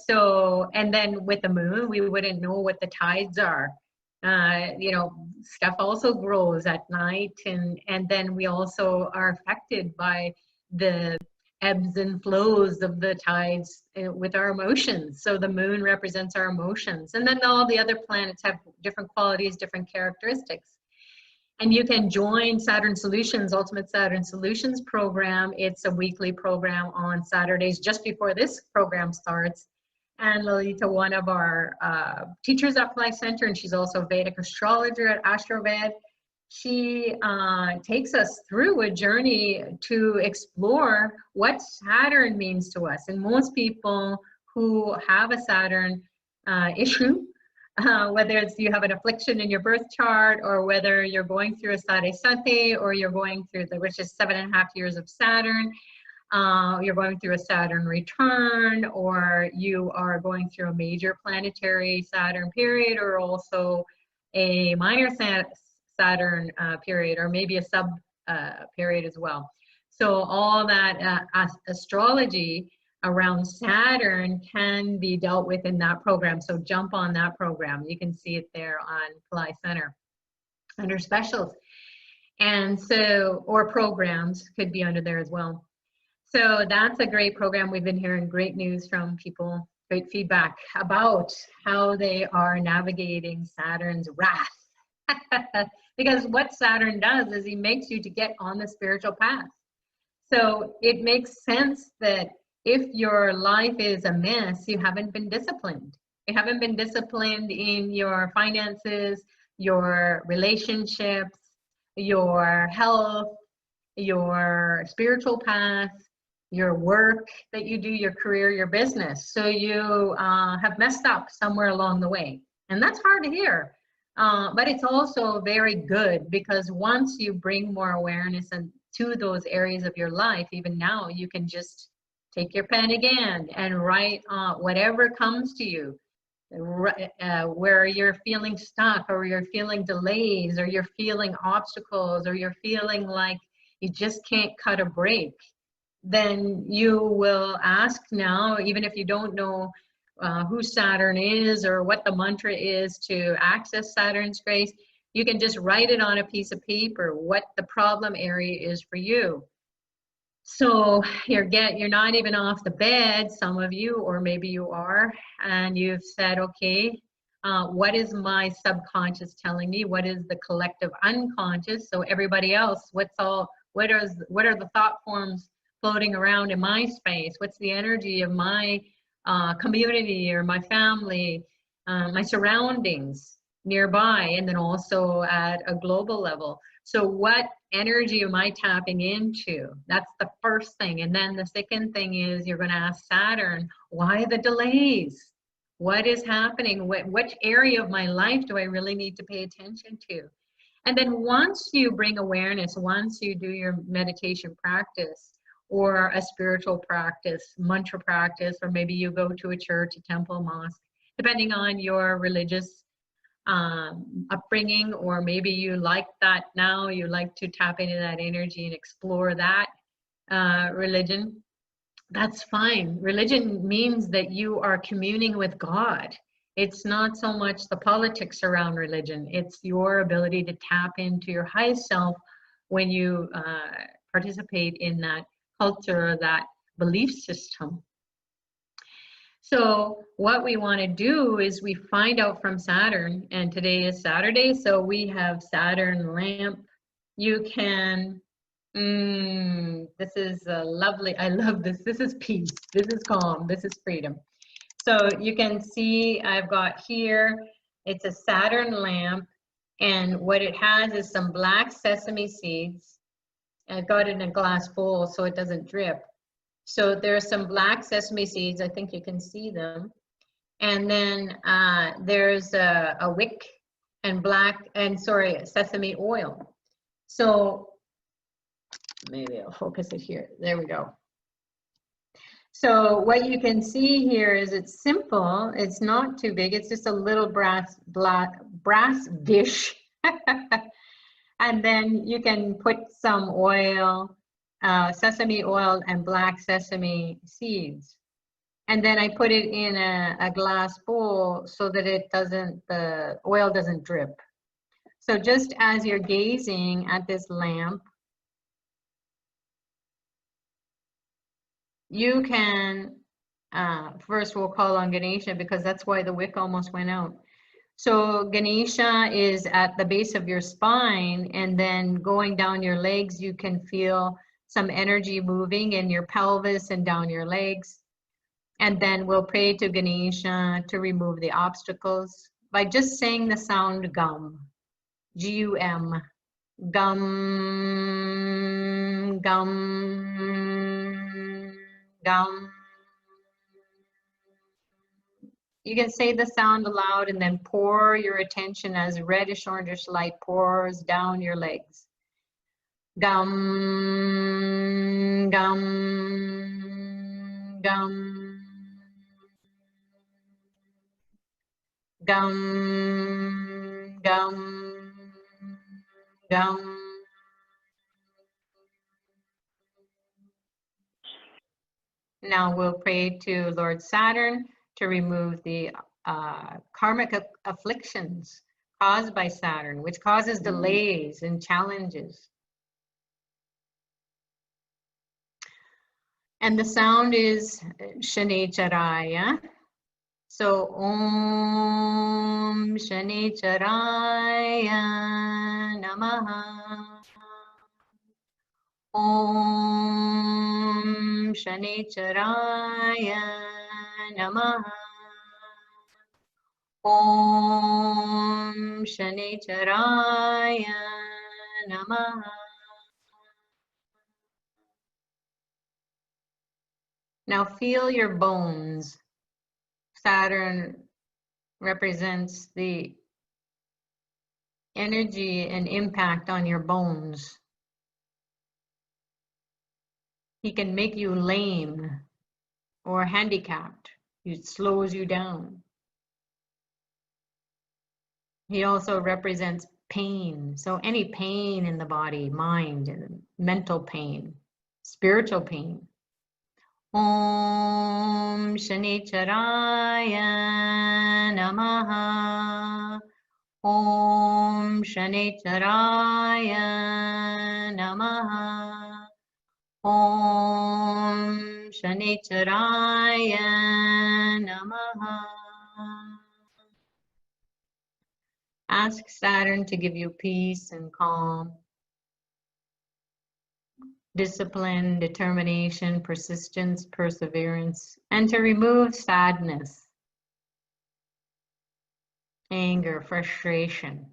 then with the moon, we wouldn't know what the tides are. You know, stuff also grows at night, and then we also are affected by the ebbs and flows of the tides with our emotions. So the moon represents our emotions, and then all the other planets have different qualities, different characteristics. And you can join Saturn Solutions, Ultimate Saturn Solutions program. It's a weekly program on Saturdays just before this program starts. And Lolita, one of our teachers at Fly Center, and she's also a Vedic astrologer at AstroVed, she takes us through a journey to explore what Saturn means to us. And most people who have a Saturn issue, whether it's you have an affliction in your birth chart, or whether you're going through a Sade or you're going through which is 7.5 years of Saturn, you're going through a Saturn return, or you are going through a major planetary Saturn period, or also a minor Saturn period, or maybe a sub period as well. So all that astrology around Saturn can be dealt with in that program. So jump on that program. You can see it there on Fly Center under specials. And so, or programs could be under there as well. So that's a great program. We've been hearing great news from people, great feedback about how they are navigating Saturn's wrath. Because what Saturn does is he makes you to get on the spiritual path. So it makes sense that if your life is a mess, you haven't been disciplined. You haven't been disciplined in your finances, your relationships, your health, your spiritual path, your work that you do, your career, your business. So you have messed up somewhere along the way. And that's hard to hear. But it's also very good, because once you bring more awareness to those areas of your life, even now, you can just take your pen again and write whatever comes to you, where you're feeling stuck, or you're feeling delays, or you're feeling obstacles, or you're feeling like you just can't cut a break. Then you will ask now, even if you don't know who Saturn is or what the mantra is to access Saturn's grace, you can just write it on a piece of paper, what the problem area is for you. So you're not even off the bed, some of you, or maybe you are, and you've said, okay, what is my subconscious telling me? What is the collective unconscious? So everybody else, what are the thought forms floating around in my space? What's the energy of my community or my family, my surroundings nearby, and then also at a global level? So what energy am I tapping into? That's the first thing. And then the second thing is you're going to ask Saturn, why the delays? What is happening? Which area of my life do I really need to pay attention to? And then once you bring awareness, once you do your meditation practice or a spiritual practice, mantra practice, or maybe you go to a church, a temple, mosque, depending on your religious upbringing, or maybe you like that now, you like to tap into that energy and explore that religion, that's fine. Religion means that you are communing with God. It's not so much the politics around religion, it's your ability to tap into your highest self when you participate in that culture, that belief system. So what we want to do is we find out from Saturn, and today is Saturday, so we have Saturn lamp. You can, this is lovely, I love this. This is peace, this is calm, this is freedom. So you can see I've got here, it's a Saturn lamp, and what it has is some black sesame seeds. I've got it in a glass bowl so it doesn't drip. So there's some black sesame seeds, I think you can see them. And then there's a wick and sesame oil. So maybe I'll focus it here. There we go. So what you can see here is it's simple. It's not too big. It's just a little brass dish. And then you can put some oil, sesame oil and black sesame seeds. And then I put it in a glass bowl so that the oil doesn't drip. So just as you're gazing at this lamp, you can, first we'll call on Ganesha, because that's why the wick almost went out. So Ganesha is at the base of your spine, and then going down your legs, you can feel some energy moving in your pelvis and down your legs. And then we'll pray to Ganesha to remove the obstacles by just saying the sound gum, G-U-M, gum, gum, gum. You can say the sound aloud and then pour your attention as reddish orangish light pours down your legs. Gum, gum, gum. Gum, gum, gum. Now we'll pray to Lord Saturn to remove the karmic afflictions caused by Saturn, which causes delays and challenges. And the sound is Shanicharaya. So Om Shanicharaya Namaha. Om Shanicharaya Namaha. Om Shanicharaya Namaha. Now feel your bones. Saturn represents the energy and impact on your bones. He can make you lame or handicapped. It slows you down. He also represents pain. So any pain in the body, mind, and mental pain, spiritual pain. Om Shanicharaya Namaha. Om Shanicharaya Namaha. Om Shanicharaya Namaha. Ask Saturn to give you peace and calm, discipline, determination, persistence, perseverance, and to remove sadness, anger, frustration.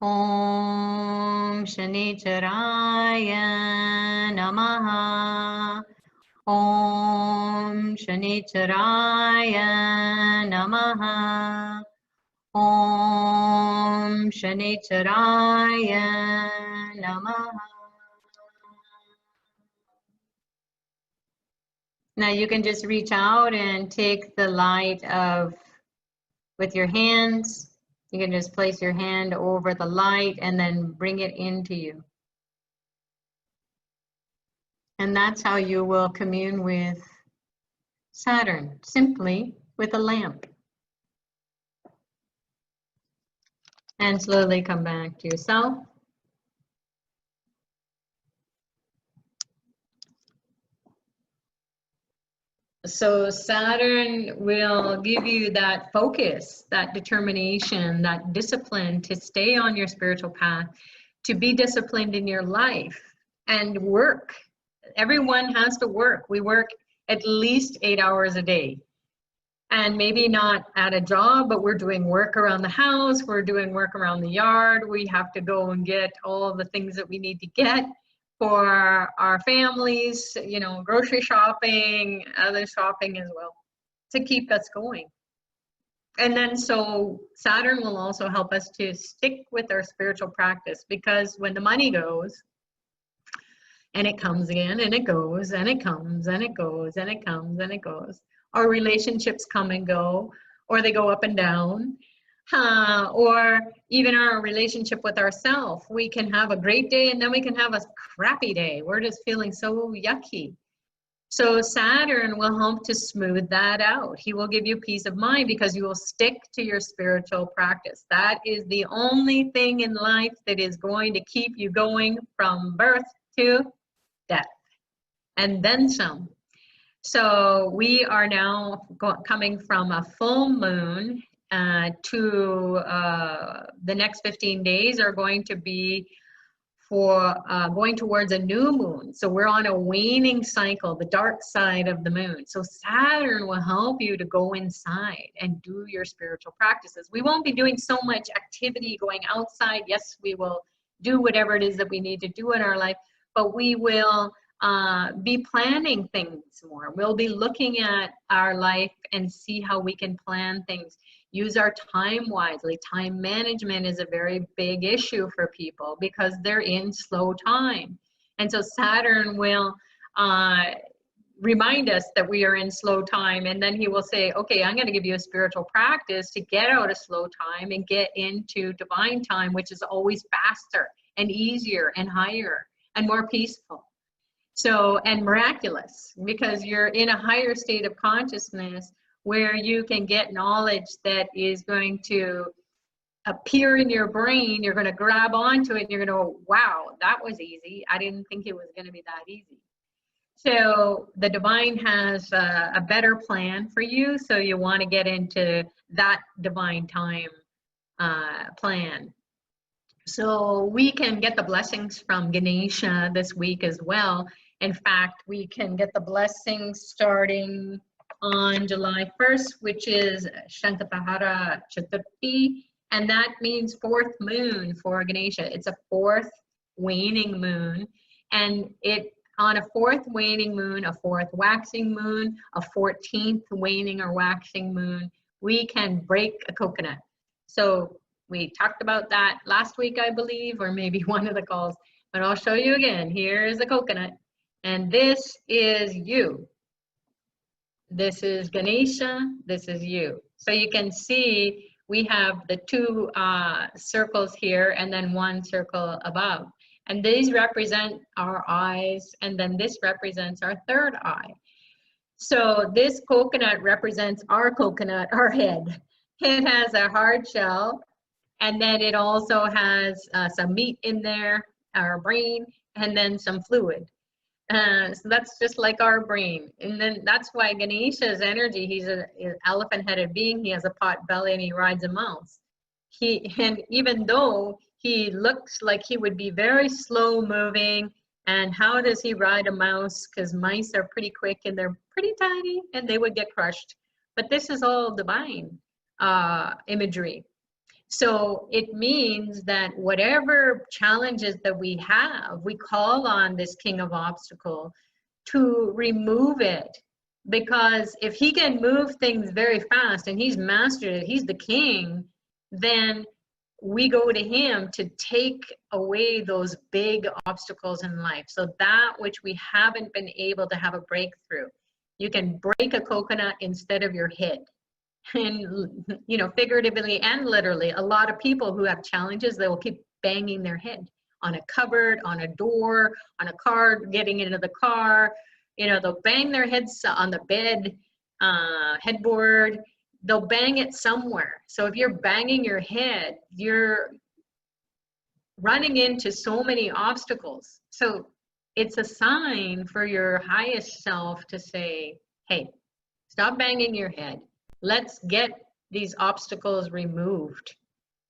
Om Shanicharaya Namaha. Om Shanicharaya Namaha. Om Shanicharaya Namaha. Now you can just reach out and take the light with your hands. You can just place your hand over the light and then bring it into you. And that's how you will commune with Saturn, simply with a lamp. And slowly come back to yourself. So Saturn will give you that focus, that determination, that discipline to stay on your spiritual path, to be disciplined in your life and work. Everyone has to work. We work at least 8 hours a day. And maybe not at a job, but we're doing work around the house, we're doing work around the yard. We have to go and get all the things that we need to get for our families, you know, grocery shopping, other shopping as well, to keep us going. And then so Saturn will also help us to stick with our spiritual practice, because when the money goes, and it comes again, and it goes, and it comes, and it goes, and it comes, and it goes. Our relationships come and go, or they go up and down, or even our relationship with ourselves. We can have a great day, and then we can have a crappy day. We're just feeling so yucky. So Saturn will help to smooth that out. He will give you peace of mind because you will stick to your spiritual practice. That is the only thing in life that is going to keep you going from birth to death, and then some. So we are now coming from a full moon to the next 15 days are going to be for going towards a new moon. So we're on a waning cycle, the dark side of the moon. So Saturn will help you to go inside and do your spiritual practices. We won't be doing so much activity going outside. Yes, we will do whatever it is that we need to do in our life, but we will be planning things more. We'll be looking at our life and see how we can plan things. Use our time wisely. Time management is a very big issue for people because they're in slow time. And so Saturn will remind us that we are in slow time. And then he will say, okay, I'm going to give you a spiritual practice to get out of slow time and get into divine time, which is always faster and easier and higher and more peaceful. So, and miraculous, because you're in a higher state of consciousness where you can get knowledge that is going to appear in your brain. You're going to grab onto it and you're going to go, wow, that was easy. I didn't think it was going to be that easy. So the divine has a better plan for you. So you want to get into that divine time plan. So we can get the blessings from Ganesha this week as well. In fact, we can get the blessings starting on July 1st, which is Shankatahara Chaturthi, and that means fourth moon for Ganesha. It's a fourth waning moon, and it on a fourth waning moon, a fourth waxing moon, a 14th waning or waxing moon, we can break a coconut. So we talked about that last week, I believe, or maybe one of the calls, but I'll show you again. Here's a coconut, and this is you. This is Ganesha, this is you. So you can see we have the two circles here and then one circle above. And these represent our eyes, and then this represents our third eye. So this coconut represents our coconut, our head. It has a hard shell, and then it also has some meat in there, our brain, and then some fluid. So that's just like our brain. And then that's why Ganesha's energy, he's an elephant-headed being, he has a pot belly and he rides a mouse. And even though he looks like he would be very slow moving, and how does he ride a mouse? Because mice are pretty quick and they're pretty tiny and they would get crushed. But this is all divine imagery. So it means that whatever challenges that we have, we call on this king of obstacle to remove it. Because if he can move things very fast and he's mastered it, he's the king, then we go to him to take away those big obstacles in life. So that which we haven't been able to have a breakthrough. You can break a coconut instead of your head. And, you know, figuratively and literally, a lot of people who have challenges, they will keep banging their head on a cupboard, on a door, on a car, getting into the car. You know, they'll bang their heads on the bed, headboard. They'll bang it somewhere. So if you're banging your head, you're running into so many obstacles. So it's a sign for your highest self to say, hey, stop banging your head. Let's get these obstacles removed.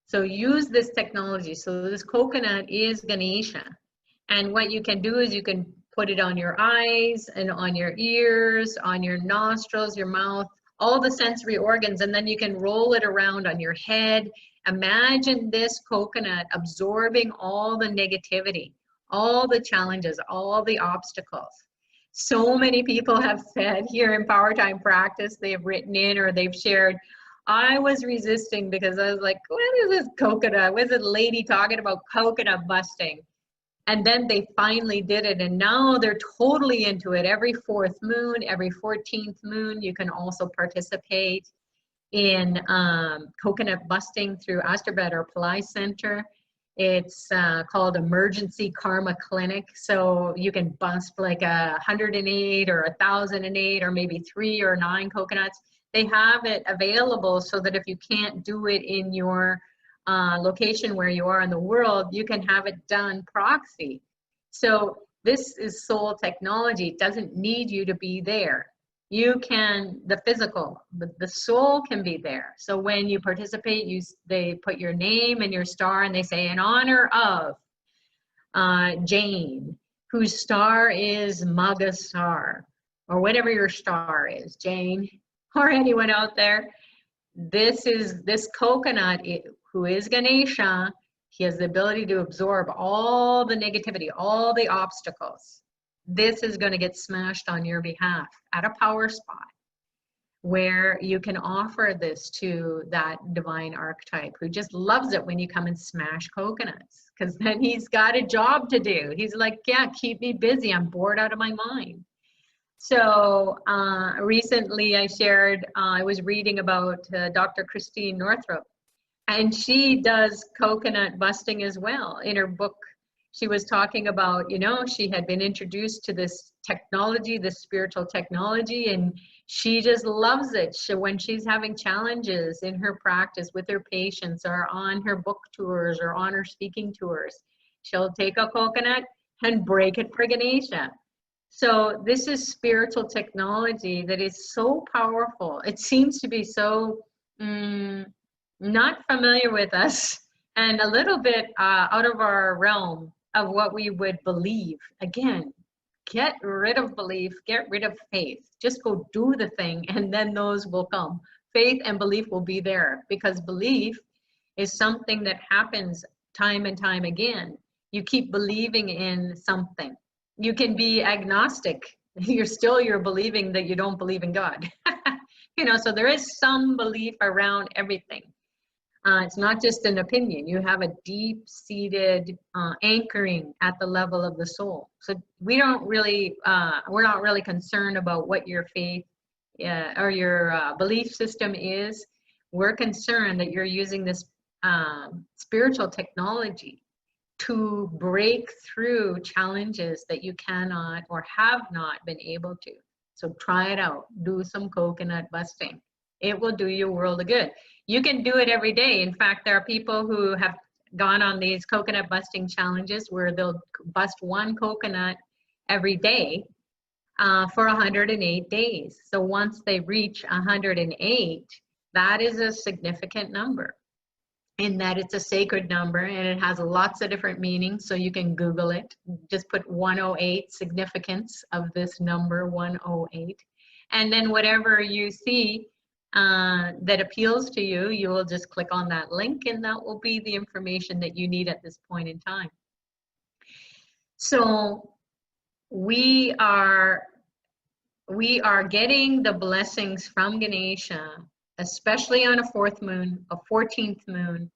So use this technology. So this coconut is Ganesha. And what you can do is you can put it on your eyes and on your ears, on your nostrils, your mouth, all the sensory organs, and then you can roll it around on your head. Imagine this coconut absorbing all the negativity, all the challenges, all the obstacles. So many people have said here in Power Time Practice, they've written in or they've shared, I was resisting because I was like, what is this coconut? What is this lady talking about coconut busting? And then they finally did it, and now they're totally into it. Every fourth moon, every 14th moon, you can also participate in coconut busting through AstroVed or Pillai Center. It's called Emergency Karma Clinic. So you can bust like 108 or 1,008 or maybe 3 or 9 coconuts. They have it available so that if you can't do it in your location where you are in the world, you can have it done proxy. So this is soul technology. It doesn't need you to be there. You can, the physical, the soul can be there. So when you participate, they put your name and your star and they say, in honor of Jane, whose star is Maga star, or whatever your star is, Jane, or anyone out there. This coconut, who is Ganesha, he has the ability to absorb all the negativity, all the obstacles. This is going to get smashed on your behalf at a power spot where you can offer this to that divine archetype who just loves it when you come and smash coconuts, because then he's got a job to do. He's like, yeah, keep me busy. I'm bored out of my mind. So recently I shared, I was reading about Dr. Christine Northrup, and she does coconut busting as well. In her book, she was talking about, you know, she had been introduced to this technology, this spiritual technology, and she just loves it. When she's having challenges in her practice with her patients or on her book tours or on her speaking tours, she'll take a coconut and break it for Ganesha. So this is spiritual technology that is so powerful. It seems to be so not familiar with us and a little bit out of our realm of what we would believe. Again, get rid of belief, get rid of faith. Just go do the thing and then those will come. Faith and belief will be there, because belief is something that happens time and time again. You keep believing in something. You can be agnostic. You're believing that you don't believe in God. You know, so there is some belief around everything. It's not just an opinion. You have a deep-seated anchoring at the level of the soul. So we're not really concerned about what your faith or your belief system is. We're concerned that you're using this spiritual technology to break through challenges that you cannot or have not been able to. So try it out. Do some coconut busting. It will do you a world of good. You can do it every day. In fact, there are people who have gone on these coconut busting challenges where they'll bust one coconut every day for 108 days. So once they reach 108, that is a significant number, in that it's a sacred number and it has lots of different meanings. So you can Google it. Just put 108, significance of this number 108. And then whatever you see that appeals to you, you will just click on that link and that will be the information that you need at this point in time. So we are getting the blessings from Ganesha, especially on a 4th moon, a 14th moon,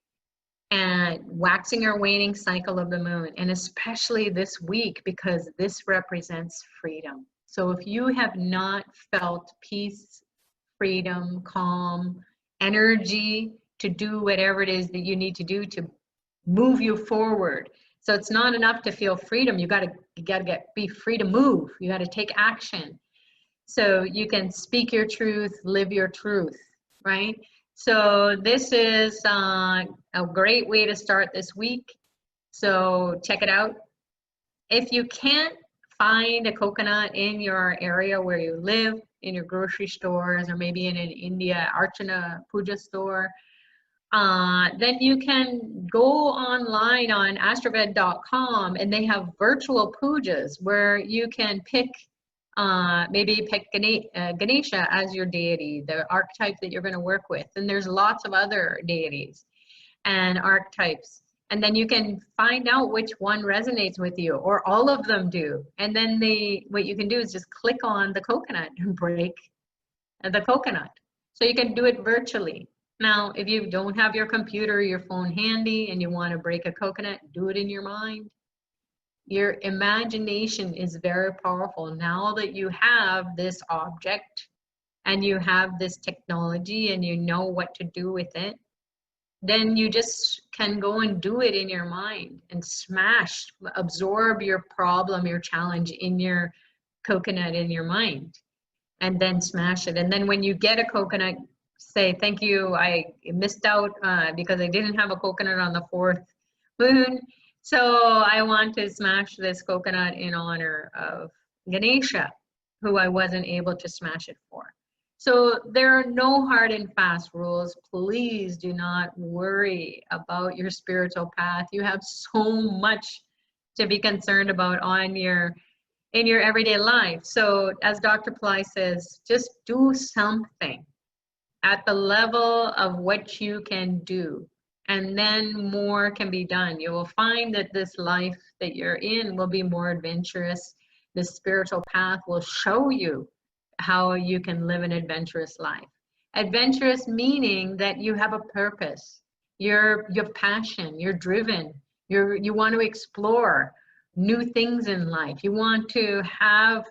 and waxing or waning cycle of the moon, and especially this week, because this represents freedom. So if you have not felt peace, freedom, calm, energy to do whatever it is that you need to do to move you forward. So it's not enough to feel freedom. You gotta be free to move. You gotta take action. So you can speak your truth, live your truth, right? So this is a great way to start this week. So check it out. If you can't find a coconut in your area where you live, in your grocery stores, or maybe in an India Archana Puja store, then you can go online on AstroVed.com, and they have virtual pujas where you can pick, maybe pick Ganesha as your deity, the archetype that you're going to work with. And there's lots of other deities and archetypes. And then you can find out which one resonates with you, or all of them do. And then what you can do is just click on the coconut and break the coconut. So you can do it virtually. Now, if you don't have your computer or your phone handy and you want to break a coconut, do it in your mind. Your imagination is very powerful. Now that you have this object and you have this technology and you know what to do with it, then you just can go and do it in your mind and absorb your problem, your challenge in your coconut in your mind, and then smash it. And then when you get a coconut, say, thank you, I missed out because I didn't have a coconut on the 4th moon. So I want to smash this coconut in honor of Ganesha, who I wasn't able to smash it for. So there are no hard and fast rules. Please do not worry about your spiritual path. You have so much to be concerned about in your everyday life. So as Dr. Ply says, just do something at the level of what you can do, and then more can be done. You will find that this life that you're in will be more adventurous. The spiritual path will show you how you can live an adventurous life. Adventurous meaning that you have a purpose, you have passion, you're driven, you want to explore new things in life. You want to have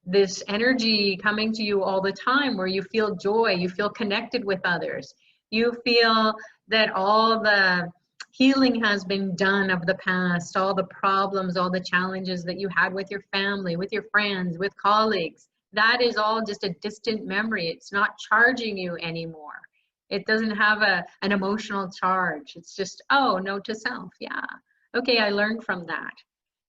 this energy coming to you all the time where you feel joy, you feel connected with others, you feel that all the healing has been done of the past, all the problems, all the challenges that you had with your family, with your friends, with colleagues. That is all just a distant memory. It's not charging you anymore. It doesn't have an emotional charge. It's just, oh, note to self. Yeah. Okay, I learned from that.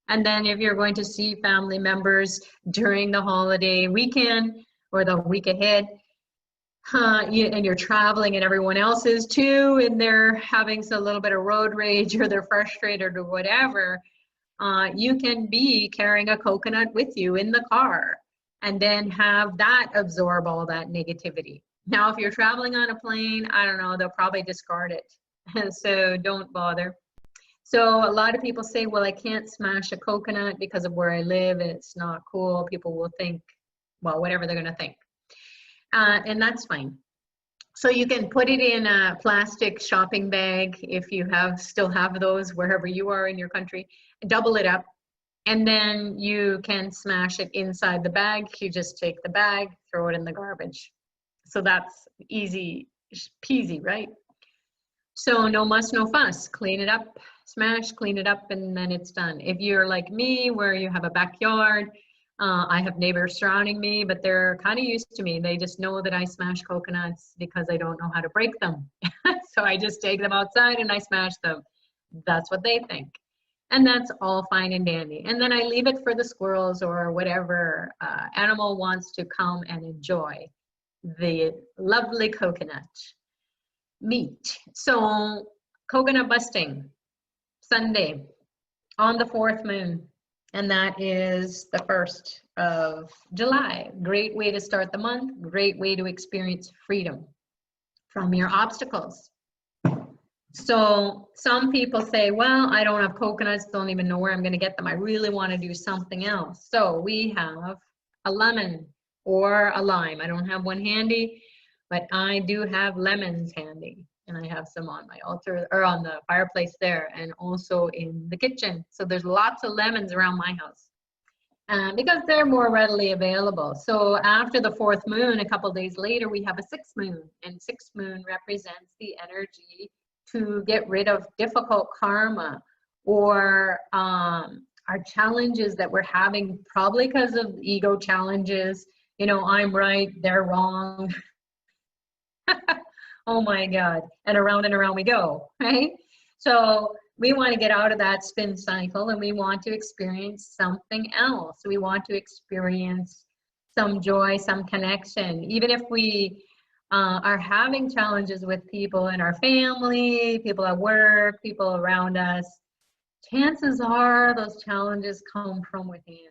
And then if you're going to see family members during the holiday weekend or the week ahead, and you're traveling and everyone else is too, and they're having a little bit of road rage or they're frustrated or whatever, you can be carrying a coconut with you in the car and then have that absorb all that negativity. Now, if you're traveling on a plane, I don't know, they'll probably discard it. So don't bother. So a lot of people say, well, I can't smash a coconut because of where I live and it's not cool. People will think, well, whatever they're going to think. And that's fine. So you can put it in a plastic shopping bag if you still have those wherever you are in your country, double it up, and then you can smash it inside the bag. You just take the bag, throw it in the garbage. So that's easy peasy, right? So no muss, no fuss. Clean it up, smash, clean it up, and then it's done. If you're like me, where you have a backyard, I have neighbors surrounding me, but they're kind of used to me. They just know that I smash coconuts because I don't know how to break them. So I just take them outside and I smash them. That's what they think. And that's all fine and dandy. And then I leave it for the squirrels or whatever animal wants to come and enjoy the lovely coconut meat. So coconut busting, Sunday on the 4th moon. And that is the 1st of July. Great way to start the month. Great way to experience freedom from your obstacles. So some people say, well, I don't have coconuts, don't even know where I'm going to get them. I really want to do something else. So we have a lemon or a lime. I don't have one handy, but I do have lemons handy. And I have some on my altar or on the fireplace there and also in the kitchen. So there's lots of lemons around my house because they're more readily available. So after the 4th moon, a couple days later, we have a 6th moon, and 6th moon represents the energy to get rid of difficult karma or our challenges that we're having, probably because of ego challenges. You know, I'm right, they're wrong. Oh my God, and around we go, right? So we want to get out of that spin cycle and we want to experience something else. We want to experience some joy, some connection. Even if we are having challenges with people in our family, people at work, people around us, chances are those challenges come from within.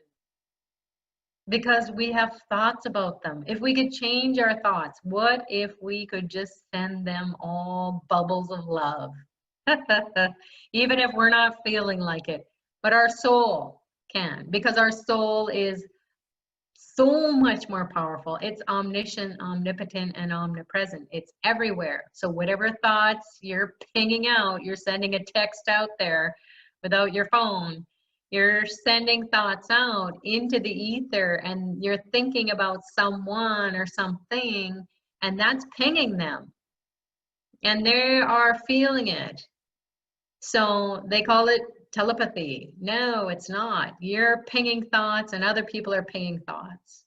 Because we have thoughts about them. If we could change our thoughts, what if we could just send them all bubbles of love? Even if we're not feeling like it, but our soul can, because our soul is so much more powerful. It's omniscient, omnipotent, and omnipresent. It's everywhere. So whatever thoughts you're pinging out, you're sending a text out there without your phone, you're sending thoughts out into the ether and you're thinking about someone or something, and that's pinging them. and they are feeling it. So they call it telepathy. No, it's not. You're pinging thoughts and other people are pinging thoughts.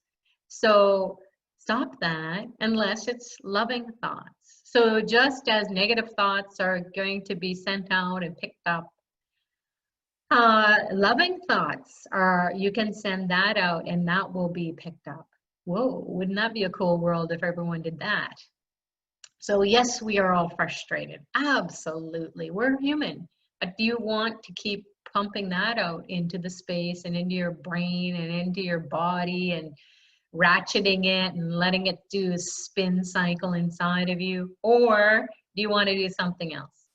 So stop that unless it's loving thoughts. So just as negative thoughts are going to be sent out and picked up, loving thoughts are, you can send that out and that will be picked up. Whoa, wouldn't that be a cool world if everyone did that? So yes, we are all frustrated. Absolutely, we're human. But do you want to keep pumping that out into the space and into your brain and into your body and ratcheting it and letting it do a spin cycle inside of you? Or do you want to do something else?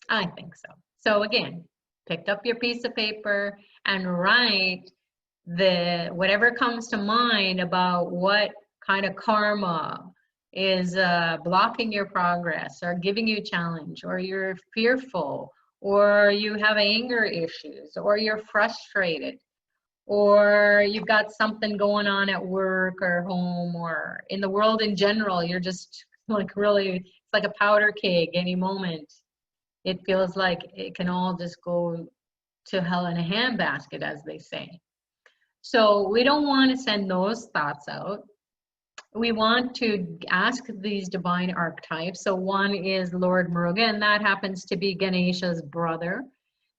I think so. So again, pick up your piece of paper and write whatever comes to mind about what kind of karma is blocking your progress or giving you challenge, or you're fearful, or you have anger issues, or you're frustrated, or you've got something going on at work or home or in the world in general. You're just like really, it's like a powder keg any moment. It feels like it can all just go to hell in a handbasket, as they say. So we don't want to send those thoughts out. We want to ask these divine archetypes. So one is Lord Muruga, and that happens to be Ganesha's brother.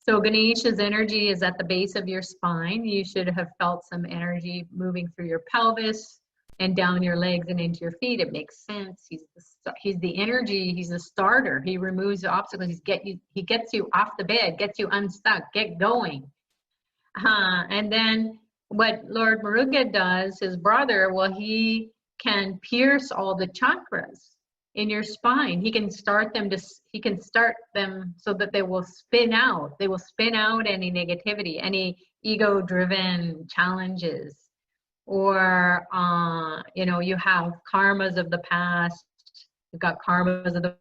So Ganesha's energy is at the base of your spine. You should have felt some energy moving through your pelvis and down your legs and into your feet. It makes sense. He's the energy. He's the starter. He removes the obstacles. He gets you off the bed, gets you unstuck, get going. And then what Lord Muruga does, his brother, well, he can pierce all the chakras in your spine. He can start them so that they will spin out. They will spin out any negativity, any ego-driven challenges, or you have karmas of the past. You've got karmas of the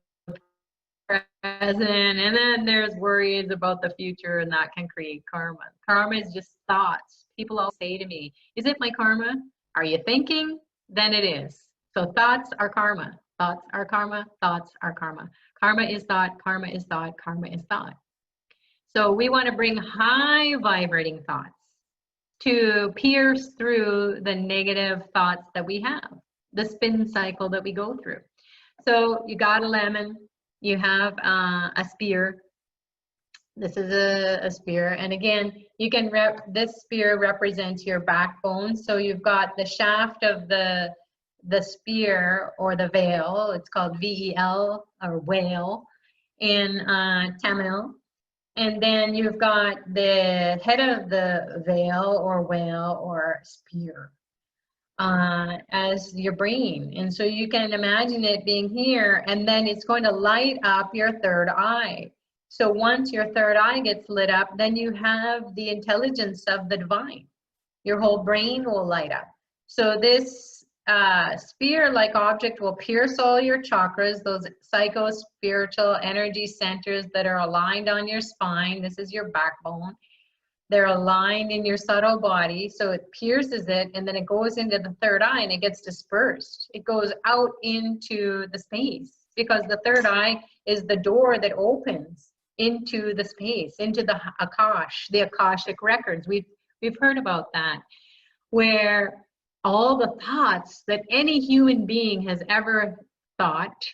present, and then there's worries about the future, and that can create karma. Karma is just thoughts. People all say to me, is it my karma? Are you thinking? Then it is. So thoughts are karma. Thoughts are karma. Thoughts are karma. Karma is thought. Karma is thought. Karma is thought. So we want to bring high vibrating thoughts to pierce through the negative thoughts that we have, the spin cycle that we go through. So you got a lemon, you have a spear. This is a spear, and again, you can this spear represents your backbone. So you've got the shaft of the spear, or the veil. It's called VEL, or whale in Tamil. And then you've got the head of the veil, or whale, or spear, as your brain. And so you can imagine it being here, and then it's going to light up your third eye. So once your third eye gets lit up, then you have the intelligence of the divine. Your whole brain will light up. So this spear-like object will pierce all your chakras, those psycho-spiritual energy centers that are aligned on your spine. This is your backbone. They're aligned in your subtle body, so it pierces it, and then it goes into the third eye, and it gets dispersed. It goes out into the space, because the third eye is the door that opens into the space, into the Akashic records. We've heard about that, where all the thoughts that any human being has ever thought,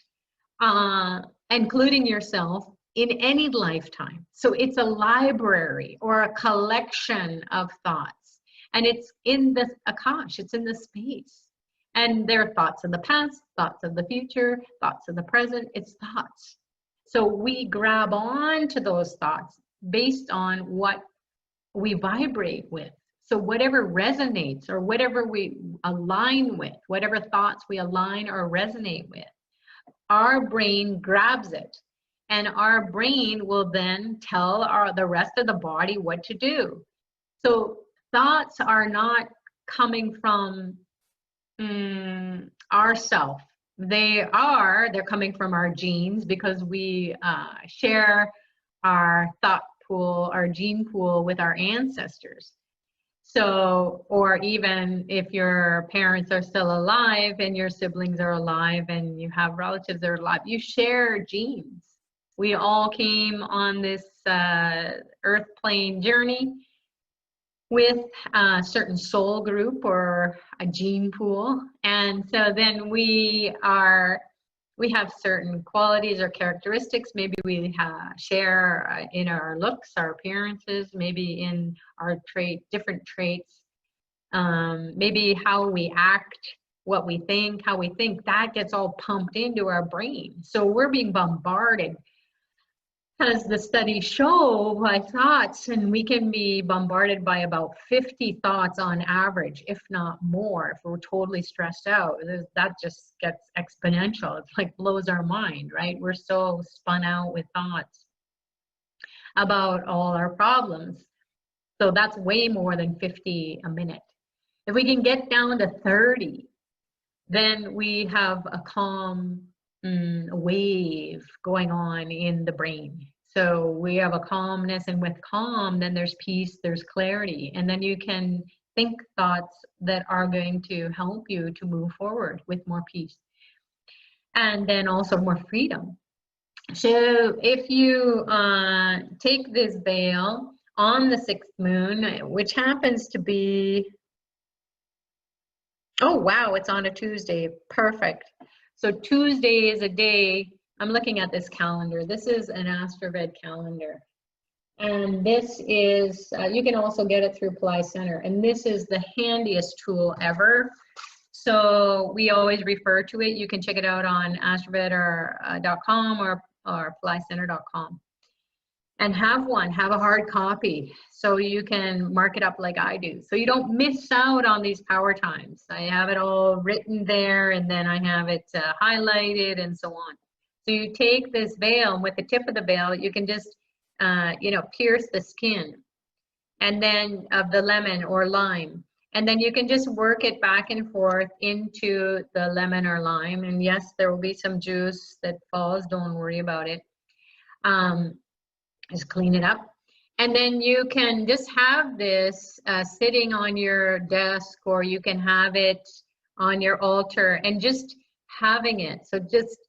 including yourself, in any lifetime. So it's a library or a collection of thoughts, and it's in the Akash, it's in the space. And there are thoughts of the past, thoughts of the future, thoughts of the present. It's thoughts. So we grab on to those thoughts based on what we vibrate with. So whatever resonates, or whatever we align with, whatever thoughts we align or resonate with, our brain grabs it. And our brain will then tell the rest of the body what to do. So thoughts are not coming from ourself. They're coming from our genes, because we share our thought pool, our gene pool, with our ancestors. So, or even if your parents are still alive and your siblings are alive and you have relatives that are alive, you share genes. We all came on this earth plane journey with a certain soul group or a gene pool. And so then we have certain qualities or characteristics. Maybe we share in our looks, our appearances, maybe in our different traits, maybe how we act, what we think, how we think, that gets all pumped into our brain. So we're being bombarded, as the studies show, by thoughts, and we can be bombarded by about 50 thoughts on average, if not more. If we're totally stressed out, that just gets exponential. It's like blows our mind, right? We're so spun out with thoughts about all our problems. So that's way more than 50 a minute. If we can get down to 30, then we have a calm wave going on in the brain. So we have a calmness, and with calm, then there's peace, there's clarity, and then you can think thoughts that are going to help you to move forward with more peace, and then also more freedom. So if you take this veil on the 6th moon, which happens to be, oh wow, it's on a Tuesday, perfect. So Tuesday is a day, I'm looking at this calendar. This is an AstroVed calendar. And this is, you can also get it through Ply Center. And this is the handiest tool ever. So we always refer to it. You can check it out on AstroVed.com or PlyCenter.com. And have a hard copy, so you can mark it up like I do, so you don't miss out on these power times. I have it all written there, and then I have it highlighted and so on. So you take this veil, and with the tip of the veil, you can just, pierce the skin, and then of the lemon or lime, and then you can just work it back and forth into the lemon or lime. And yes, there will be some juice that falls. Don't worry about it. Just clean it up. And then you can just have this sitting on your desk, or you can have it on your altar and just having it. So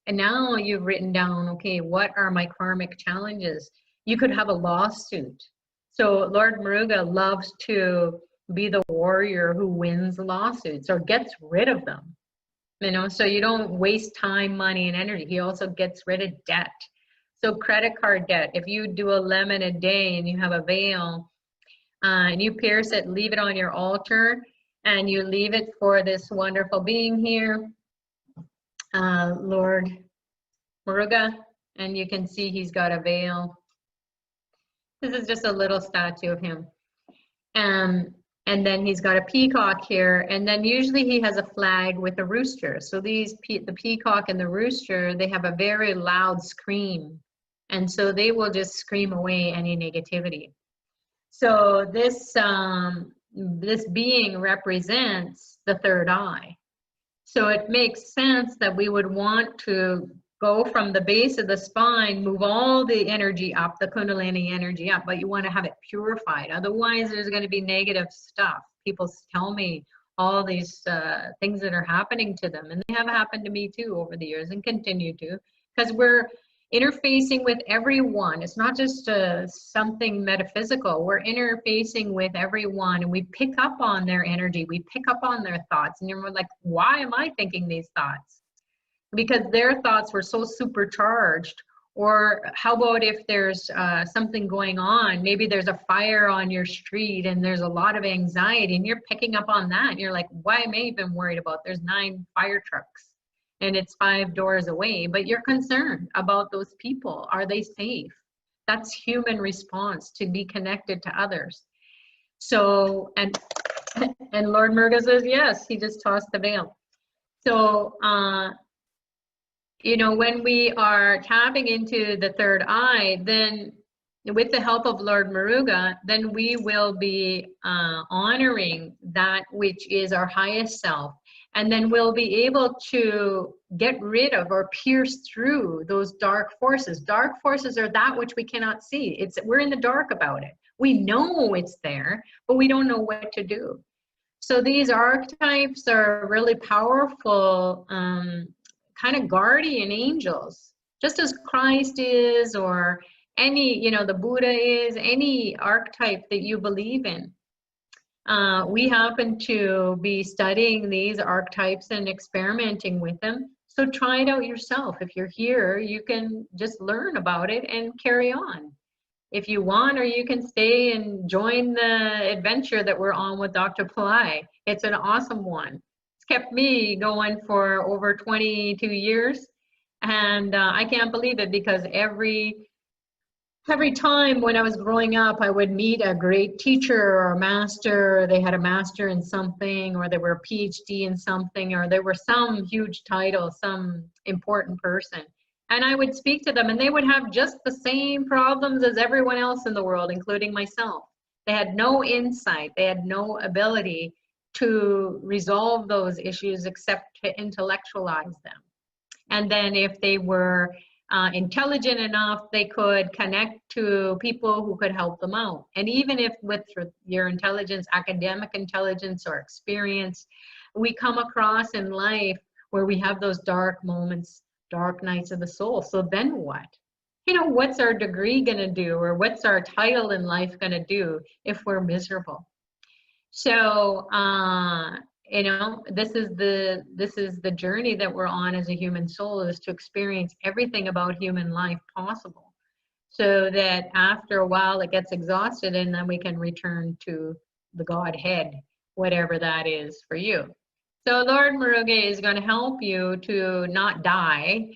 and now you've written down, okay, what are my karmic challenges? You could have a lawsuit. So Lord Muruga loves to be the warrior who wins lawsuits or gets rid of them. So you don't waste time, money, and energy. He also gets rid of debt. So credit card debt, if you do a lemon a day and you have a veil and you pierce it, leave it on your altar, and you leave it for this wonderful being here, Lord Muruga, and you can see he's got a veil. This is just a little statue of him. And then he's got a peacock here, and then usually he has a flag with a rooster. So the peacock and the rooster, they have a very loud scream. And so they will just scream away any negativity. So this being represents the third eye. So it makes sense that we would want to go from the base of the spine, move all the energy up, the Kundalini energy up, but you want to have it purified. Otherwise, there's going to be negative stuff. People tell me all these things that are happening to them, and they have happened to me too over the years and continue to, because we're interfacing with everyone. It's not just something metaphysical. We're interfacing with everyone, and we pick up on their energy. We pick up on their thoughts, and you're like, why am I thinking these thoughts? Because their thoughts were so supercharged. Or how about if there's something going on? Maybe there's a fire on your street and there's a lot of anxiety, and you're picking up on that. And you're like, why am I even worried about? There's 9 fire trucks and it's 5 doors away, but you're concerned about those people. Are they safe? That's human response to be connected to others. So, and Lord Muruga says, yes, he just tossed the veil. So, when we are tapping into the third eye, then with the help of Lord Muruga, then we will be honoring that which is our highest self. And then we'll be able to get rid of or pierce through those dark forces. Dark forces are that which we cannot see. We're in the dark about it. We know it's there, but we don't know what to do. So these archetypes are really powerful kind of guardian angels, just as Christ is, or any, you know, the Buddha is, any archetype that you believe in. We happen to be studying these archetypes and experimenting with them. So try it out yourself. If you're here, you can just learn about it and carry on if you want, or you can stay and join the adventure that we're on with Dr. Pillai. It's an awesome one. It's kept me going for over 22 years. And I can't believe it, because every time when I was growing up, I would meet a great teacher or a master. They had a master in something, or they were a PhD in something, or they were some huge title, some important person. And I would speak to them, and they would have just the same problems as everyone else in the world, including myself. They had no insight. They had no ability to resolve those issues except to intellectualize them. And then if they were intelligent enough, they could connect to people who could help them out. And even if with your intelligence, academic intelligence or experience, we come across in life where we have those dark moments, dark nights of the soul. So then what? You know, what's our degree going to do, or what's our title in life going to do if we're miserable? So, you know, this is the journey that we're on as a human soul, is to experience everything about human life possible, so that after a while it gets exhausted, and then we can return to the Godhead, whatever that is for you. So Lord Muruga is going to help you to not die,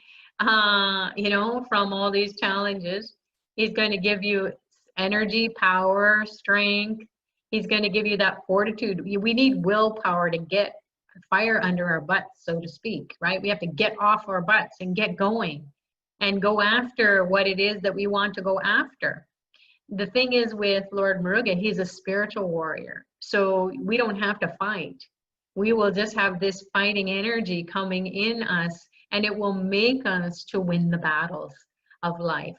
you know, from all these challenges. He's going to give you energy, power, strength. He's going to give you that fortitude. We need willpower to get fire under our butts, so to speak, right? We have to get off our butts and get going and go after what it is that we want to go after. The thing is with Lord Muruga, he's a spiritual warrior. So we don't have to fight. We will just have this fighting energy coming in us, and it will make us to win the battles of life.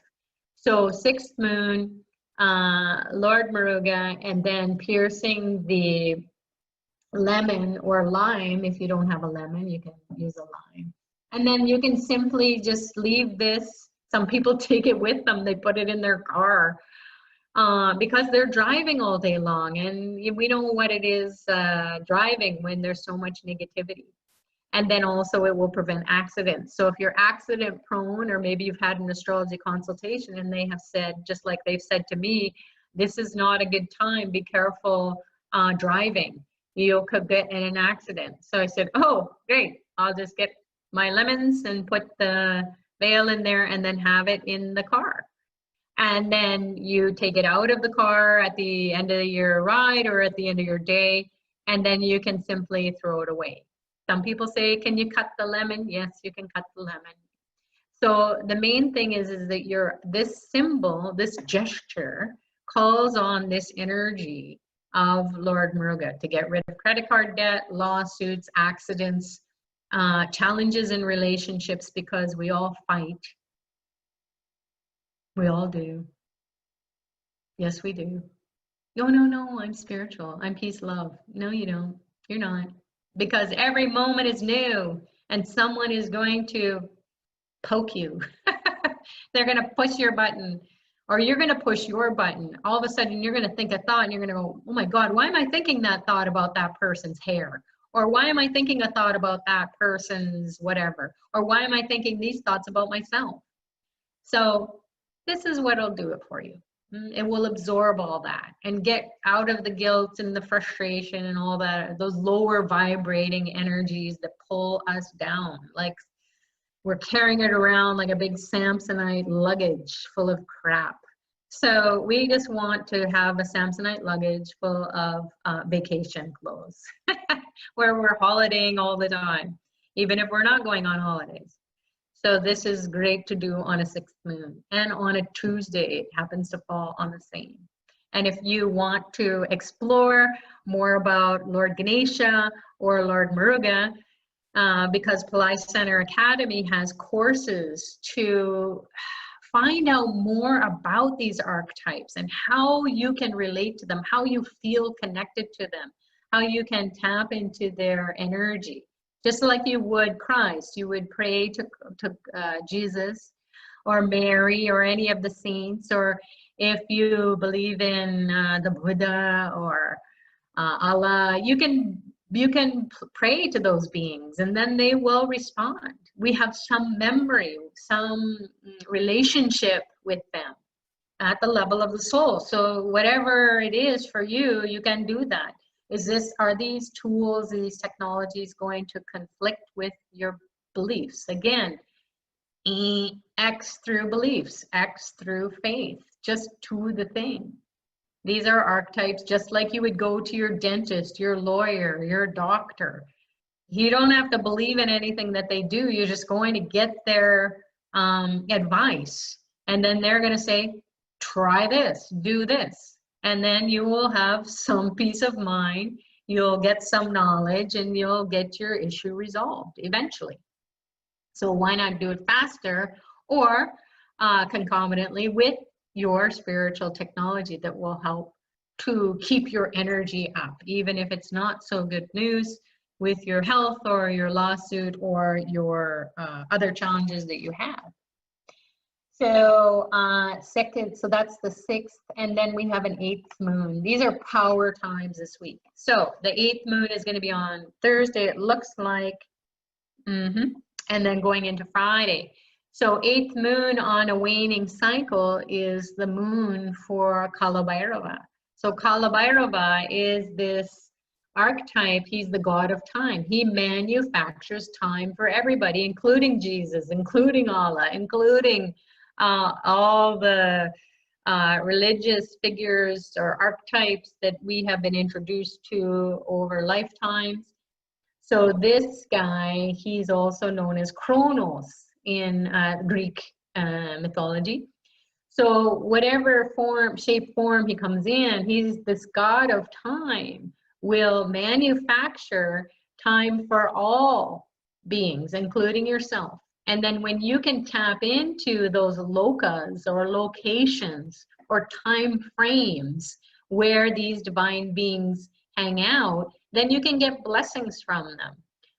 So 6th moon, Lord Muruga, and then piercing the lemon or lime. If you don't have a lemon, you can use a lime. And then you can simply just leave this. Some people take it with them. They put it in their car because they're driving all day long. And we know what it is driving when there's so much negativity. And then also it will prevent accidents. So if you're accident prone, or maybe you've had an astrology consultation and they have said, just like they've said to me, this is not a good time, be careful driving. You could get in an accident. So I said, oh, great. I'll just get my lemons and put the veil in there and then have it in the car. And then you take it out of the car at the end of your ride or at the end of your day, and then you can simply throw it away. Some people say, can you cut the lemon? Yes, you can cut the lemon. So the main thing is that this symbol, this gesture, calls on this energy of Lord Muruga to get rid of credit card debt, lawsuits, accidents, challenges in relationships, because we all fight. We all do. Yes, we do. No, I'm spiritual. I'm peace, love. No, you don't. You're not. Because every moment is new, and someone is going to poke you. They're going to push your button, or you're going to push your button. All of a sudden, you're going to think a thought, and you're going to go, oh my God, why am I thinking that thought about that person's hair? Or why am I thinking a thought about that person's whatever? Or why am I thinking these thoughts about myself? So this is what'll do it for you. It will absorb all that and get out of the guilt and the frustration and all that, those lower vibrating energies that pull us down. Like we're carrying it around like a big Samsonite luggage full of crap. So we just want to have a Samsonite luggage full of vacation clothes where we're holidaying all the time, even if we're not going on holidays. So this is great to do on a 6th moon, and on a Tuesday. It happens to fall on the same. And if you want to explore more about Lord Ganesha or Lord Muruga, because Pillai Center Academy has courses to find out more about these archetypes and how you can relate to them, how you feel connected to them, how you can tap into their energy. Just like you would Christ, you would pray to Jesus or Mary or any of the saints, or if you believe in the Buddha or Allah, you can pray to those beings and then they will respond. We have some memory, some relationship with them at the level of the soul. So whatever it is for you, you can do that. Are these tools, these technologies going to conflict with your beliefs? Again, X through beliefs, X through faith, just to the thing. These are archetypes, just like you would go to your dentist, your lawyer, your doctor. You don't have to believe in anything that they do. You're just going to get their advice. And then they're going to say, try this, do this. And then you will have some peace of mind. You'll get some knowledge and you'll get your issue resolved eventually. So why not do it faster or concomitantly with your spiritual technology that will help to keep your energy up, even if it's not so good news with your health or your lawsuit or your other challenges that you have. So so that's the 6th, and then we have an 8th moon. These are power times this week. So the 8th moon is going to be on Thursday, it looks like, and then going into Friday. So 8th moon on a waning cycle is the moon for Kalabhairava. So Kalabhairava is this archetype. He's the god of time. He manufactures time for everybody, including Jesus, including Allah, including all the religious figures or archetypes that we have been introduced to over lifetimes. So this guy, he's also known as Kronos in Greek mythology. So whatever shape, form he comes in, he's this god of time, will manufacture time for all beings, including yourself. And then when you can tap into those lokas or locations or time frames where these divine beings hang out, then you can get blessings from them.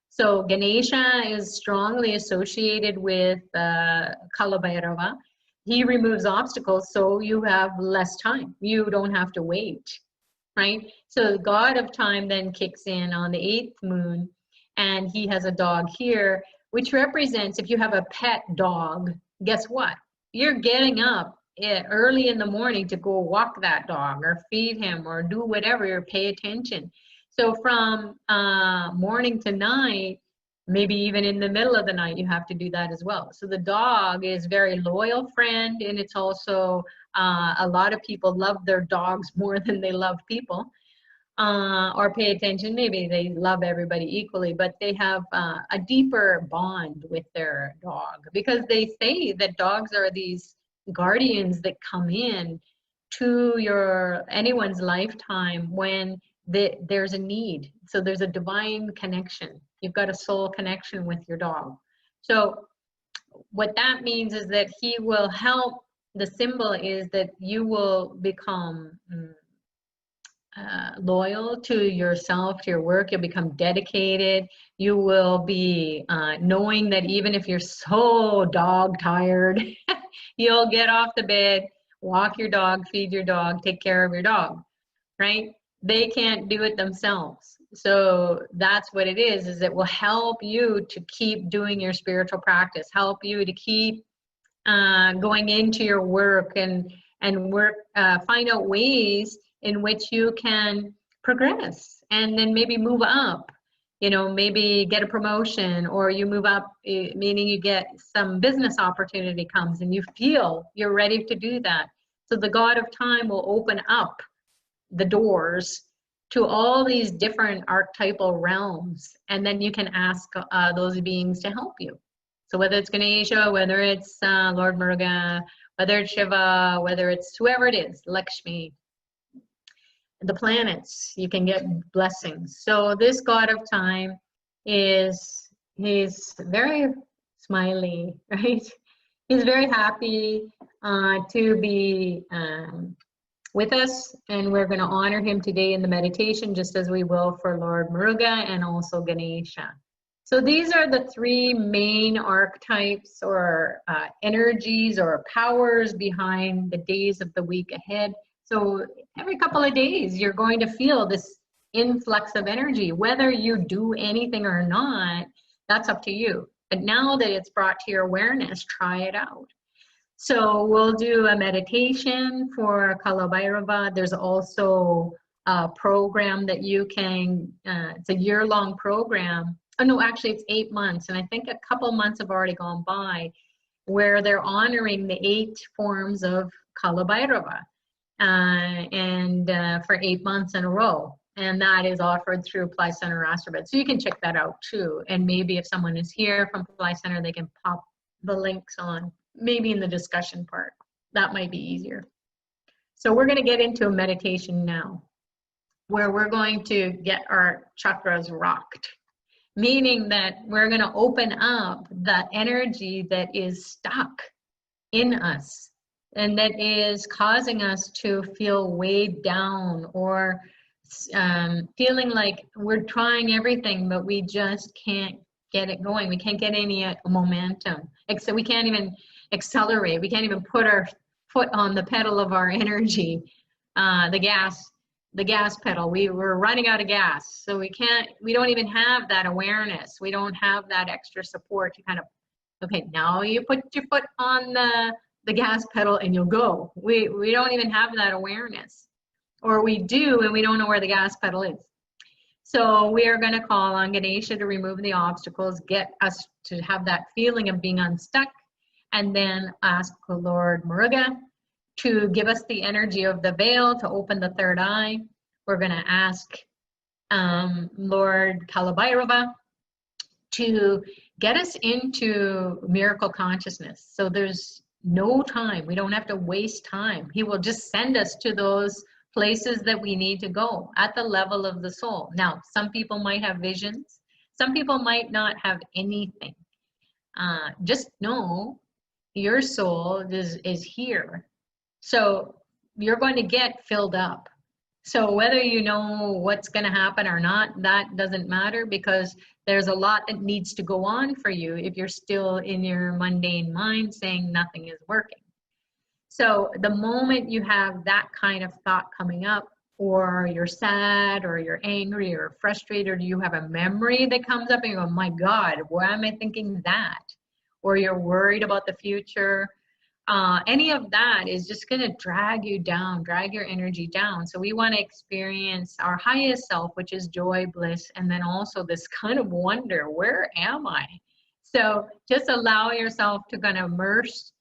So Ganesha is strongly associated with Kalabhairava. He removes obstacles, so you have less time. You don't have to wait, right? So the god of time then kicks in on the 8th moon, and he has a dog here, which represents, if you have a pet dog, guess what? You're getting up early in the morning to go walk that dog or feed him or do whatever, or pay attention. So from morning to night, maybe even in the middle of the night, you have to do that as well. So the dog is a very loyal friend, and it's also, a lot of people love their dogs more than they love people. Or pay attention, maybe they love everybody equally, but they have a deeper bond with their dog, because they say that dogs are these guardians that come in to anyone's lifetime when there's a need. So there's a divine connection. You've got a soul connection with your dog. So what that means is that he will help. The symbol is that you will become loyal to yourself, to your work. You'll become dedicated. You will be knowing that even if you're so dog tired, you'll get off the bed, walk your dog, feed your dog, take care of your dog, right? They can't do it themselves. So that's what it is it will help you to keep doing your spiritual practice, help you to keep going into your work and work, find out ways in which you can progress and then maybe move up, maybe get a promotion, or you move up, meaning you get some business opportunity comes and you feel you're ready to do that. So the god of time will open up the doors to all these different archetypal realms, and then you can ask those beings to help you. So whether it's Ganesha, whether it's Lord Muruga, whether it's Shiva, whether it's whoever it is, Lakshmi, the planets, you can get blessings. So this god of time he's very smiley, right? He's very happy to be with us, and we're going to honor him today in the meditation, just as we will for Lord Muruga and also Ganesha. So these are the three main archetypes or energies or powers behind the days of the week ahead. So every couple of days, you're going to feel this influx of energy. Whether you do anything or not, that's up to you. But now that it's brought to your awareness, try it out. So we'll do a meditation for Kalabhairava. There's also a program that you can, it's a year-long program. Oh no, actually it's 8 months. And I think a couple months have already gone by where they're honoring the 8 forms of Kalabhairava. For 8 months in a row. And that is offered through Apply Center AstroVed. So you can check that out too. And maybe if someone is here from Apply Center, they can pop the links on, maybe in the discussion part. That might be easier. So we're going to get into a meditation now, where we're going to get our chakras rocked. Meaning that we're going to open up the energy that is stuck in us and that is causing us to feel weighed down or feeling like we're trying everything, but we just can't get it going. We can't get any momentum. Except we can't even accelerate. We can't even put our foot on the pedal of our energy, the gas pedal. We're running out of gas. So we don't even have that awareness. We don't have that extra support to kind of, okay, now you put your foot on the gas pedal and you'll go. We don't even have that awareness. Or we do, and we don't know where the gas pedal is. So we are going to call on Ganesha to remove the obstacles, get us to have that feeling of being unstuck, and then ask the Lord Muruga to give us the energy of the veil to open the third eye. We're going to ask Lord Kalabhairava to get us into miracle consciousness. So there's no time. We don't have to waste time. He will just send us to those places that we need to go at the level of the soul. Now, some people might have visions. Some people might not have anything. Just know your soul is here. So you're going to get filled up. So whether you know what's going to happen or not, that doesn't matter, because there's a lot that needs to go on for you if you're still in your mundane mind saying nothing is working. So the moment you have that kind of thought coming up, or you're sad, or you're angry, or frustrated, or you have a memory that comes up and you go, my God, why am I thinking that? Or you're worried about the future, any of that is just going to drag you down, drag your energy down. So we want to experience our highest self, which is joy, bliss, and then also this kind of wonder, where am I? So just allow yourself to kind of immerse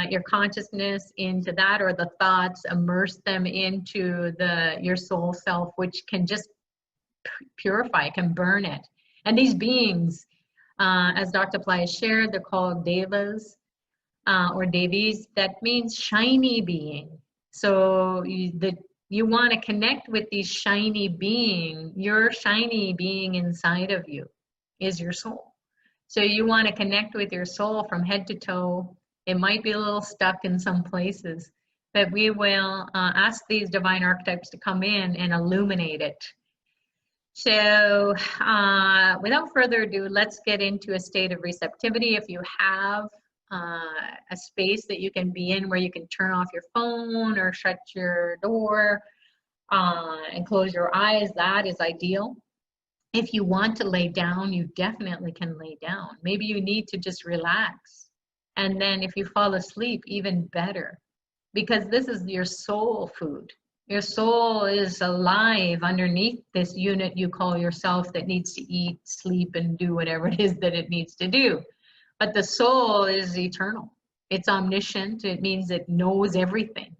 your consciousness into that, or the thoughts, immerse them into your soul self, which can just purify, can burn it. And these beings, as Dr. Ply has shared, they're called devas or devis. That means shiny being. So you want to connect with these shiny being. Your shiny being inside of you is your soul. So you want to connect with your soul from head to toe. It might be a little stuck in some places, but we will ask these divine archetypes to come in and illuminate it. So without further ado, let's get into a state of receptivity. If you have a space that you can be in where you can turn off your phone or shut your door and close your eyes, that is ideal. If you want to lay down, you definitely can lay down. Maybe you need to just relax. And then if you fall asleep, even better, because this is your soul food. Your soul is alive underneath this unit you call yourself that needs to eat, sleep, and do whatever it is that it needs to do. But the soul is eternal. It's omniscient. It means it knows everything.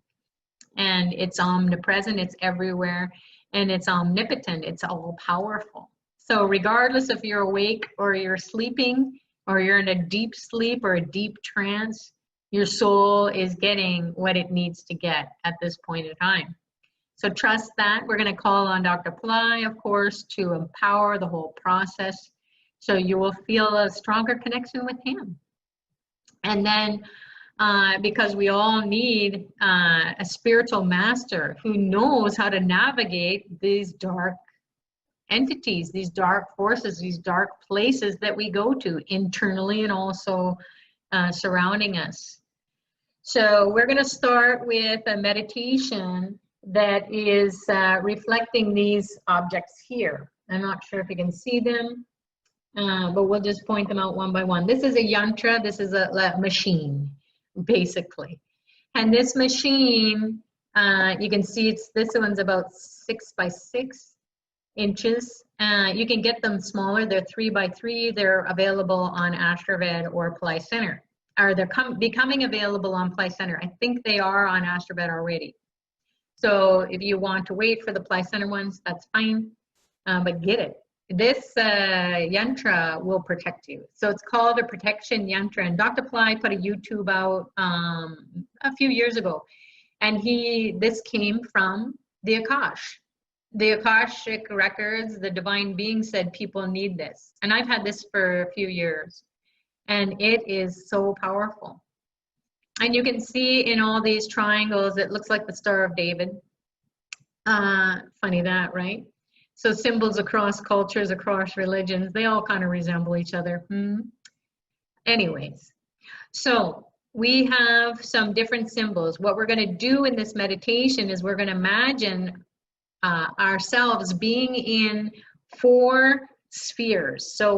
And it's omnipresent. It's everywhere. And it's omnipotent. It's all powerful. So regardless if you're awake or you're sleeping, or you're in a deep sleep or a deep trance, your soul is getting what it needs to get at this point in time. So trust that. We're going to call on Dr. Ply, of course, to empower the whole process, so you will feel a stronger connection with him. And then because we all need a spiritual master who knows how to navigate these dark entities, these dark forces, these dark places that we go to internally and also surrounding us. So we're going to start with a meditation that is reflecting these objects here. I'm not sure if you can see them, but we'll just point them out one by one. This is a yantra. This is a machine, basically. And this machine, you can see this one's about 6 by 6 inches. You can get them smaller. They're 3 by 3. They're available on AstroVed or Apply Center. Or they're becoming available on Apply Center. I think they are on AstroVed already. So if you want to wait for the Apply Center ones, that's fine. But get it. This yantra will protect you. So it's called a protection yantra. And Dr. Ply put a YouTube out a few years ago. And this came from the Akash. The Akashic records, the divine being said people need this. And I've had this for a few years. And it is so powerful. And you can see in all these triangles, it looks like the Star of David. Funny that, right? So symbols across cultures, across religions, they all kind of resemble each other. Anyways, so we have some different symbols. What we're going to do in this meditation is we're going to imagine ourselves being in 4 spheres. So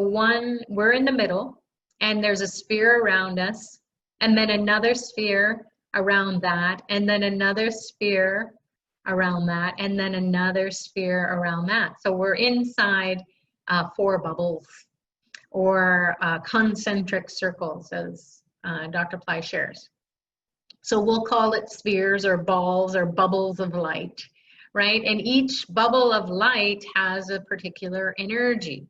we're in the middle, and there's a sphere around us, and then another sphere around that, and then another sphere around that, and then another sphere around that. So we're inside 4 bubbles, or concentric circles, as Dr. Ply shares. So we'll call it spheres or balls or bubbles of light, right? And each bubble of light has a particular energy.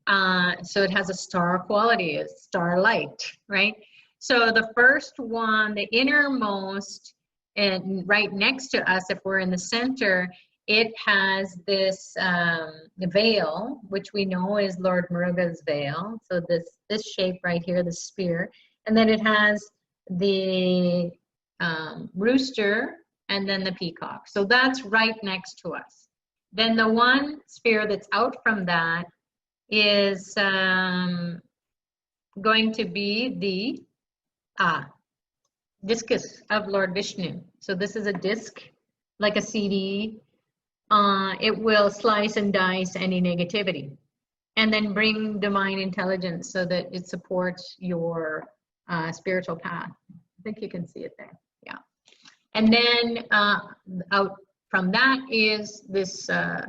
So it has a star quality, a starlight, right? So the first one, the innermost, and right next to us, if we're in the center, it has this veil, which we know is Lord Muruga's veil. So this shape right here, the spear, and then it has the rooster and then the peacock. So that's right next to us. Then the one sphere that's out from that is going to be the discus of Lord Vishnu. So this is a disc, like a CD. It will slice and dice any negativity and then bring divine intelligence so that it supports your spiritual path. I think you can see it there. Yeah. And then out from that is this, I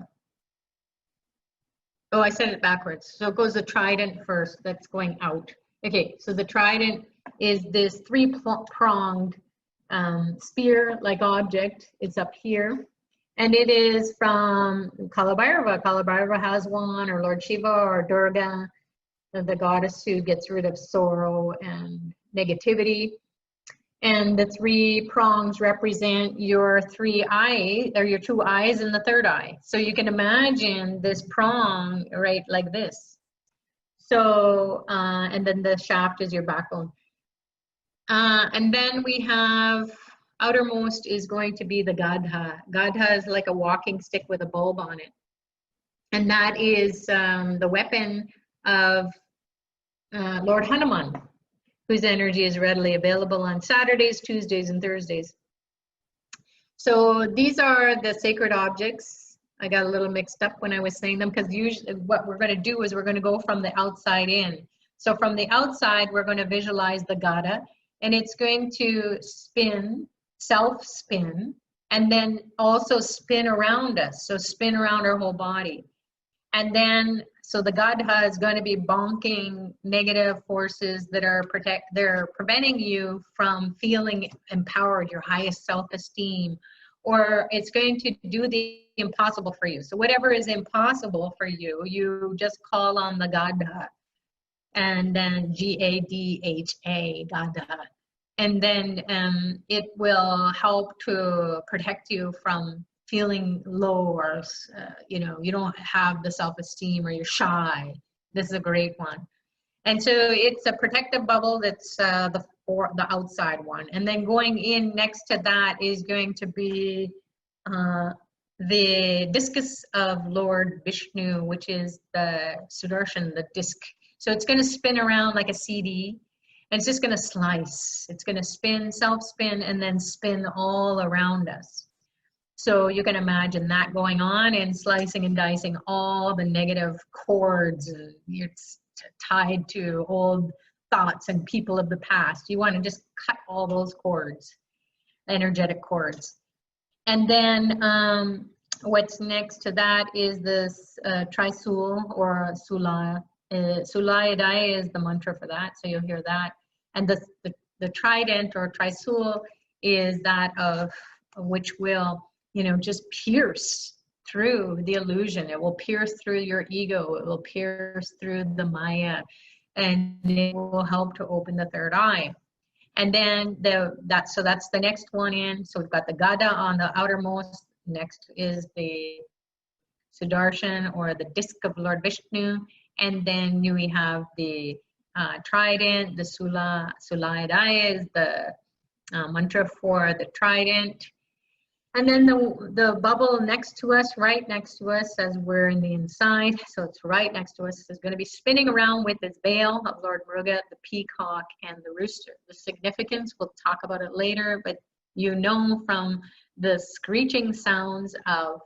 said it backwards. So it goes the trident first, that's going out. Okay, so the trident is this 3-pronged spear-like object. It's up here. And it is from Kalabhairava. Kalabhairava has one, or Lord Shiva, or Durga, the goddess who gets rid of sorrow and negativity. And the 3 prongs represent your 3 eyes, or your 2 eyes and the 3rd eye. So you can imagine this prong right like this. So, and then the shaft is your backbone. And then we have, outermost is going to be the Gadha. Gadha is like a walking stick with a bulb on it. And that is the weapon of Lord Hanuman, whose energy is readily available on Saturdays, Tuesdays, and Thursdays. So these are the sacred objects. I got a little mixed up when I was saying them, because usually what we're going to do is we're going to go from the outside in. So from the outside, we're going to visualize the Gada, and it's going to spin, self-spin, and then also spin around us. So spin around our whole body. And then, so the Gadha is going to be bonking negative forces that are they're preventing you from feeling empowered, your highest self-esteem, or it's going to do the impossible for you. So whatever is impossible for you, you just call on the Gadha, and then G-A-D-H-A, Gadha. And then it will help to protect you from feeling low, or you know, you don't have the self-esteem, or you're shy. This is a great one. And so it's a protective bubble that's the outside one. And then going in next to that is going to be the discus of Lord Vishnu, which is the Sudarshan, the disc. So it's going to spin around like a CD, and it's just going to slice. It's going to spin, self-spin, and then spin all around us. So you can imagine that going on and slicing and dicing all the negative cords. It's tied to old thoughts and people of the past. You want to just cut all those cords, energetic cords. And then what's next to that is this Trisul or Sula. Sulayadaya is the mantra for that, so you'll hear that. And the trident or Trisul is that of which will, you know, just pierce through the illusion. It will pierce through your ego. It will pierce through the Maya, and it will help to open the third eye. And then that's the next one in. So we've got the Gada on the outermost. Next is the Sudarshan or the disc of Lord Vishnu. And then we have the trident, the Sulayadaya is the mantra for the trident. And then the bubble next to us, right next to us as we're in the inside, so it's right next to us, is going to be spinning around with its veil of Lord Muruga, the peacock, and the rooster. The significance, we'll talk about it later, but you know from the screeching sounds of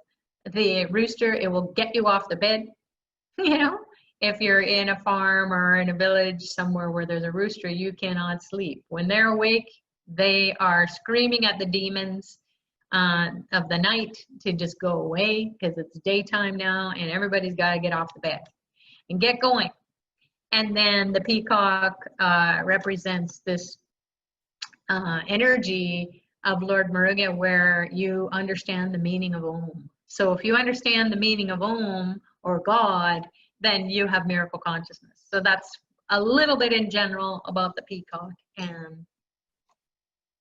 the rooster, it will get you off the bed. You know, if you're in a farm or in a village somewhere where there's a rooster, you cannot sleep. When they're awake, they are screaming at the demons of the night to just go away, because it's daytime now and everybody's got to get off the bed and get going. And then the peacock represents this energy of Lord Muruga, where you understand the meaning of Om. So if you understand the meaning of Om or God, then you have miracle consciousness. So that's a little bit in general about the peacock and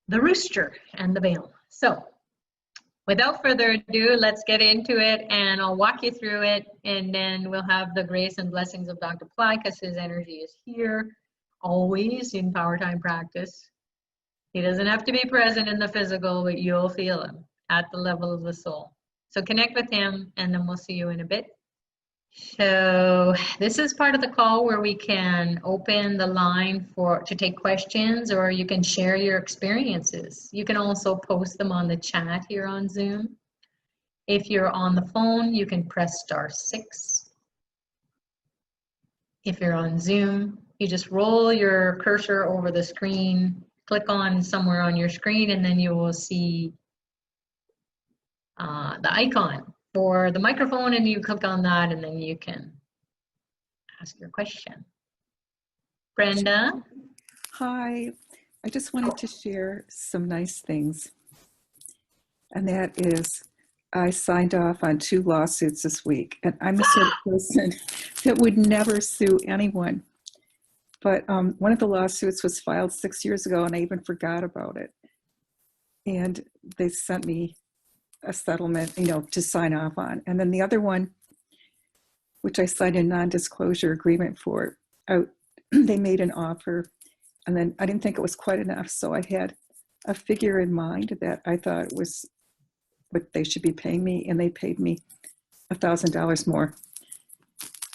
the rooster and the veil. So without further ado, let's get into it, and I'll walk you through it, and then we'll have the grace and blessings of Dr. Ply, because his energy is here always in Power Time practice. He doesn't have to be present in the physical, but you'll feel him at the level of the soul. So connect with him, and then we'll see you in a bit. So this is part of the call where we can open the line to take questions, or you can share your experiences. You can also post them on the chat here on Zoom. If you're on the phone, you can press *6. If you're on Zoom, you just roll your cursor over the screen, click on somewhere on your screen, and then you will see the icon for the microphone, and you click on that, and then you can ask your question. Brenda? Hi, I just wanted to share some nice things. And that is, I signed off on 2 lawsuits this week, and I'm the sort of person that would never sue anyone. But one of the lawsuits was filed 6 years ago, and I even forgot about it. And they sent me a settlement, you know, to sign off on. And then the other one, which I signed a non-disclosure agreement for, they made an offer, and then I didn't think it was quite enough. So I had a figure in mind that I thought was what they should be paying me, and they paid me $1,000 more.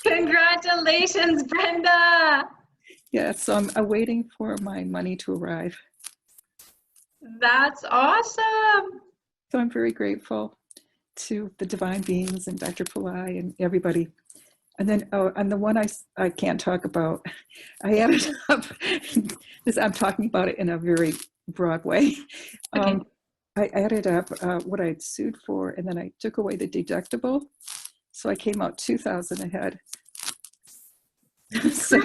Congratulations, Brenda! Yeah, so I'm awaiting for my money to arrive. That's awesome! So I'm very grateful to the divine beings and Dr. Pillai and everybody. And then, oh, and the one I can't talk about, I added up, I'm talking about it in a very broad way. Okay. I added up what I had sued for, and then I took away the deductible. So I came out $2,000 ahead. So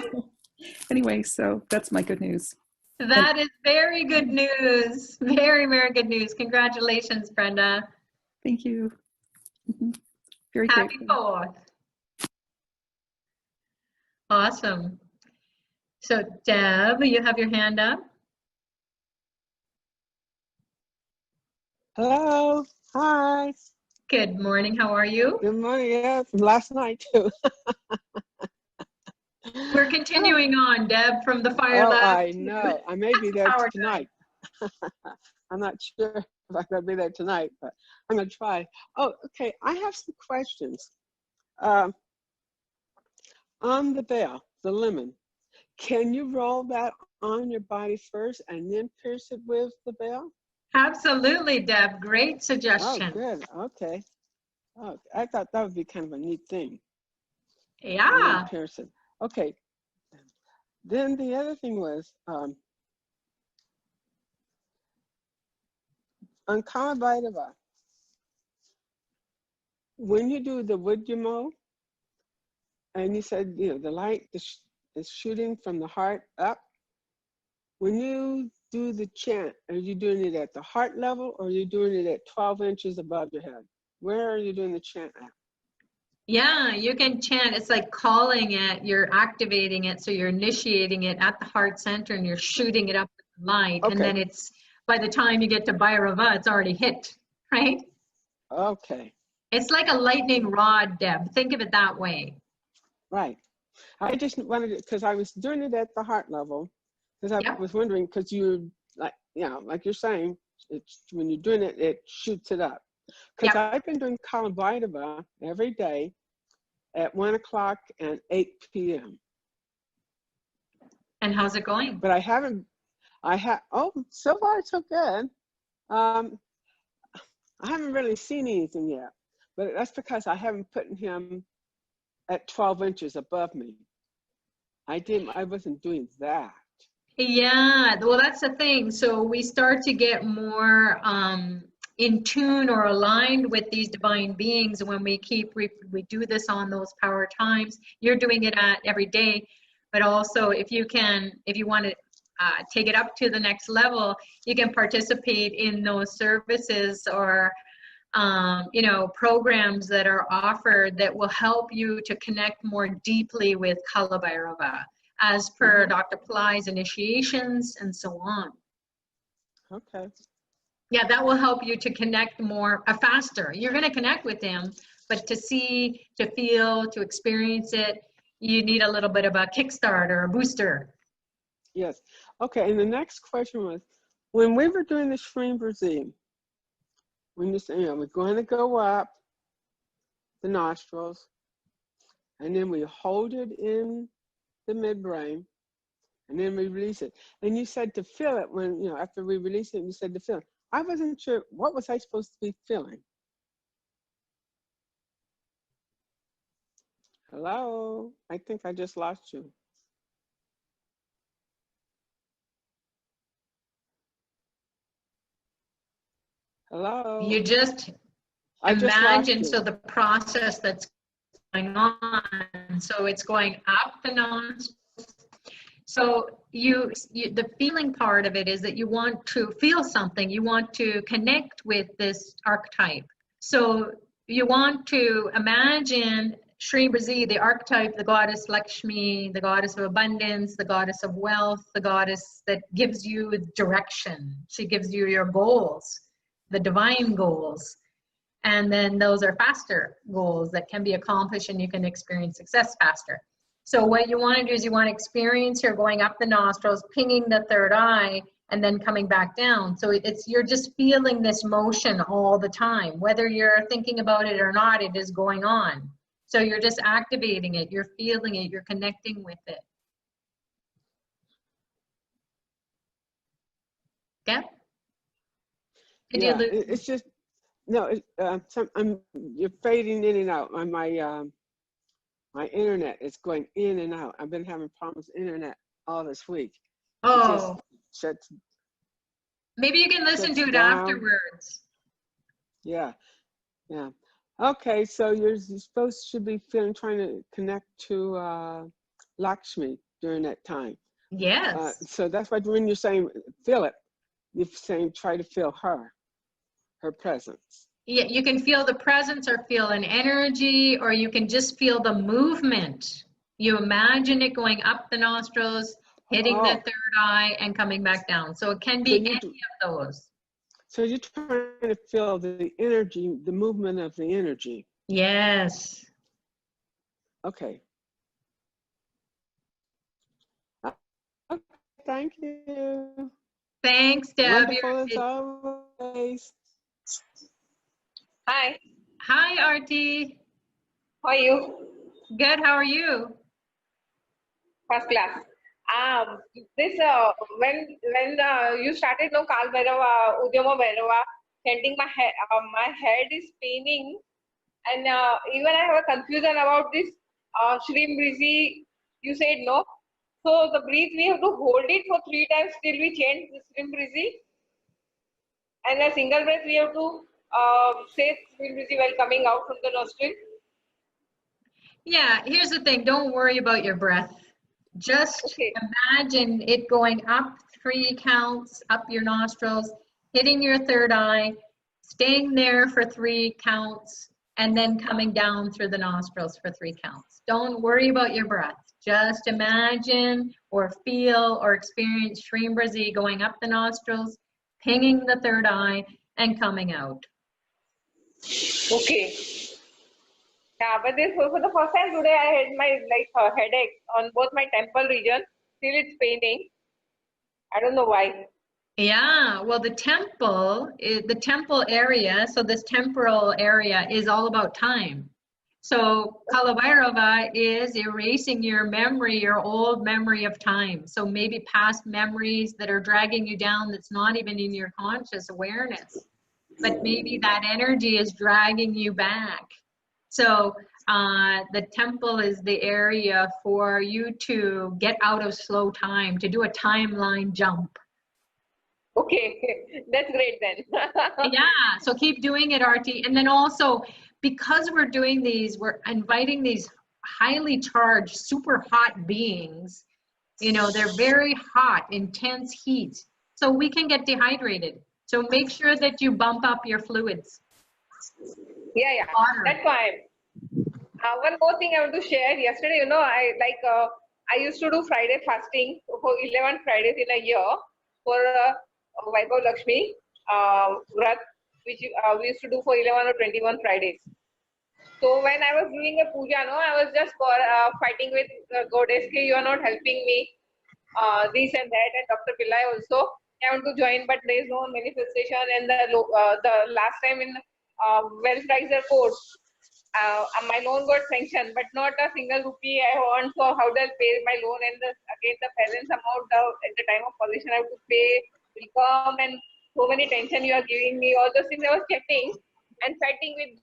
anyway, so that's my good news. That is very good news. Very, very good news. Congratulations, Brenda. Thank you. Very Happy grateful. 4th. Awesome. So Deb, you have your hand up. Hello. Hi. Good morning. How are you? Good morning. Yeah, from last night too. We're continuing on, Deb, from the fire Oh, lab. I know. I may be there Power tonight. I'm not sure if I'm going to be there tonight, but I'm going to try. Oh, okay. I have some questions. On the veil, the lemon, can you roll that on your body first and then pierce it with the veil? Absolutely, Deb. Great Oh, suggestion. good. Okay. Oh, I thought that would be kind of a neat thing. And then Yeah. pierce it. Okay. Then the other thing was, on Kama Vaidava, when you do the Vidyamo, and you said, the light is shooting from the heart up, when you do the chant, are you doing it at the heart level or are you doing it at 12 inches above your head? Where are you doing the chant at? Yeah, you can chant. It's like calling it. You're activating it. So you're initiating it at the heart center and you're shooting it up with the light. Okay. And then it's, by the time you get to Bhairava, it's already hit, right? Okay. It's like a lightning rod, Deb. Think of it that way. Right. I just wanted it because I was doing it at the heart level because I Yep. was wondering because you like you're saying, it's when you're doing it, it shoots it up. Because Yep. I've been doing Kala Vaidava every day at 1 o'clock and 8 p.m. And how's it going? But so far so good. I haven't really seen anything yet, but that's because I haven't put him at 12 inches above me. I wasn't doing that. Yeah, well, that's the thing. So we start to get more in tune or aligned with these divine beings when we do this on those power times. You're doing it at every day, but also if you want to take it up to the next level, you can participate in those services or programs that are offered that will help you to connect more deeply with Kala Bhairava, as per Dr. Pillai's initiations and so on. Okay. Yeah, that will help you to connect more faster. You're going to connect with him, but to see, to feel, to experience it, you need a little bit of a kickstart or a booster. Yes. Okay. And the next question was, when we were doing the Shrim Brazil, when you say, we're going to go up the nostrils, and then we hold it in the midbrain, and then we release it. And you said to feel it when, after we release it, you said to feel it. I wasn't sure, what was I supposed to be feeling? Hello? I think I just lost you. Hello? You just I just imagine, lost you. so the process that's going on, so it's going up the nostrils. So the feeling part of it is that you want to feel something, you want to connect with this archetype. So you want to imagine Shri Brazi, the archetype, the goddess Lakshmi, the goddess of abundance, the goddess of wealth, the goddess that gives you direction. She gives you your goals, the divine goals. And then those are faster goals that can be accomplished and you can experience success faster. So what you want to do is you want to experience her going up the nostrils, pinging the third eye, and then coming back down. So you're just feeling this motion all the time. Whether you're thinking about it or not, it is going on. So you're just activating it, you're feeling it, you're connecting with it. Yeah? Yeah, it's just, no, you're fading in and out. My internet is going in and out. I've been having problems with internet all this week. Oh. Shuts. Maybe you can listen to it down. afterwards. Yeah, yeah. Okay, so you should be trying to connect to Lakshmi during that time. Yes. So that's why when you're saying feel it, you're saying try to feel her presence. Yeah, you can feel the presence or feel an energy, or you can just feel the movement. You imagine it going up the nostrils, hitting the third eye, and coming back down. So it can be any of those. So you're trying to feel the energy, the movement of the energy. Yes. Okay. Thank you. Thanks, Deb. Wonderful as always. Hi, Hi, Artie. how are you? Good. How are you? First class. This when you started no Kal Bhairava, Udyama Bhairava, chanting my head is paining, and even I have a confusion about this Shrim Brizi. You said no, so the breath we have to hold it for 3 times till we chant the Shrim Brizi, and a single breath we have to say Shrim Brizi while coming out from the nostril. Yeah, here's the thing. Don't worry about your breath. Just Okay. imagine it going up 3 counts, up your nostrils, hitting your third eye, staying there for 3 counts, and then coming down through the nostrils for 3 counts. Don't worry about your breath. Just imagine or feel or experience Shrim Brizi going up the nostrils, pinging the third eye, and coming out. Okay. Yeah, but this for the first time today I had my headache on both my temple region. Still it's paining. I don't know why. Yeah, well, the temple area, so this temporal area is all about time. So Kalabhairava is erasing your memory, your old memory of time. So maybe past memories that are dragging you down that's not even in your conscious awareness. But maybe that energy is dragging you back. So the temple is the area for you to get out of slow time, to do a timeline jump. Okay, that's great then. Yeah, so keep doing it, Artie. And then also, because we're doing these, we're inviting these highly charged, super hot beings. You know, they're very hot, intense heat. So we can get dehydrated. So make sure that you bump up your fluids. Yeah, Water. that's fine. One more thing I want to share. Yesterday, you know, I used to do Friday fasting for 11 Fridays in a year for Vaibhav Lakshmi Vrat, which we used to do for 11 or 21 Fridays. So when I was doing a puja, no, I was just fighting with goddess, you are not helping me, this and that, and Dr. Pillai also. I want to join, but there is no manifestation. And the last time in wealth riser course, my loan got sanctioned, but not a single rupee I want. So how do I pay my loan? And again, the balance amount at the time of possession I have to pay will come, and so many tension you are giving me. All those things I was checking and fighting with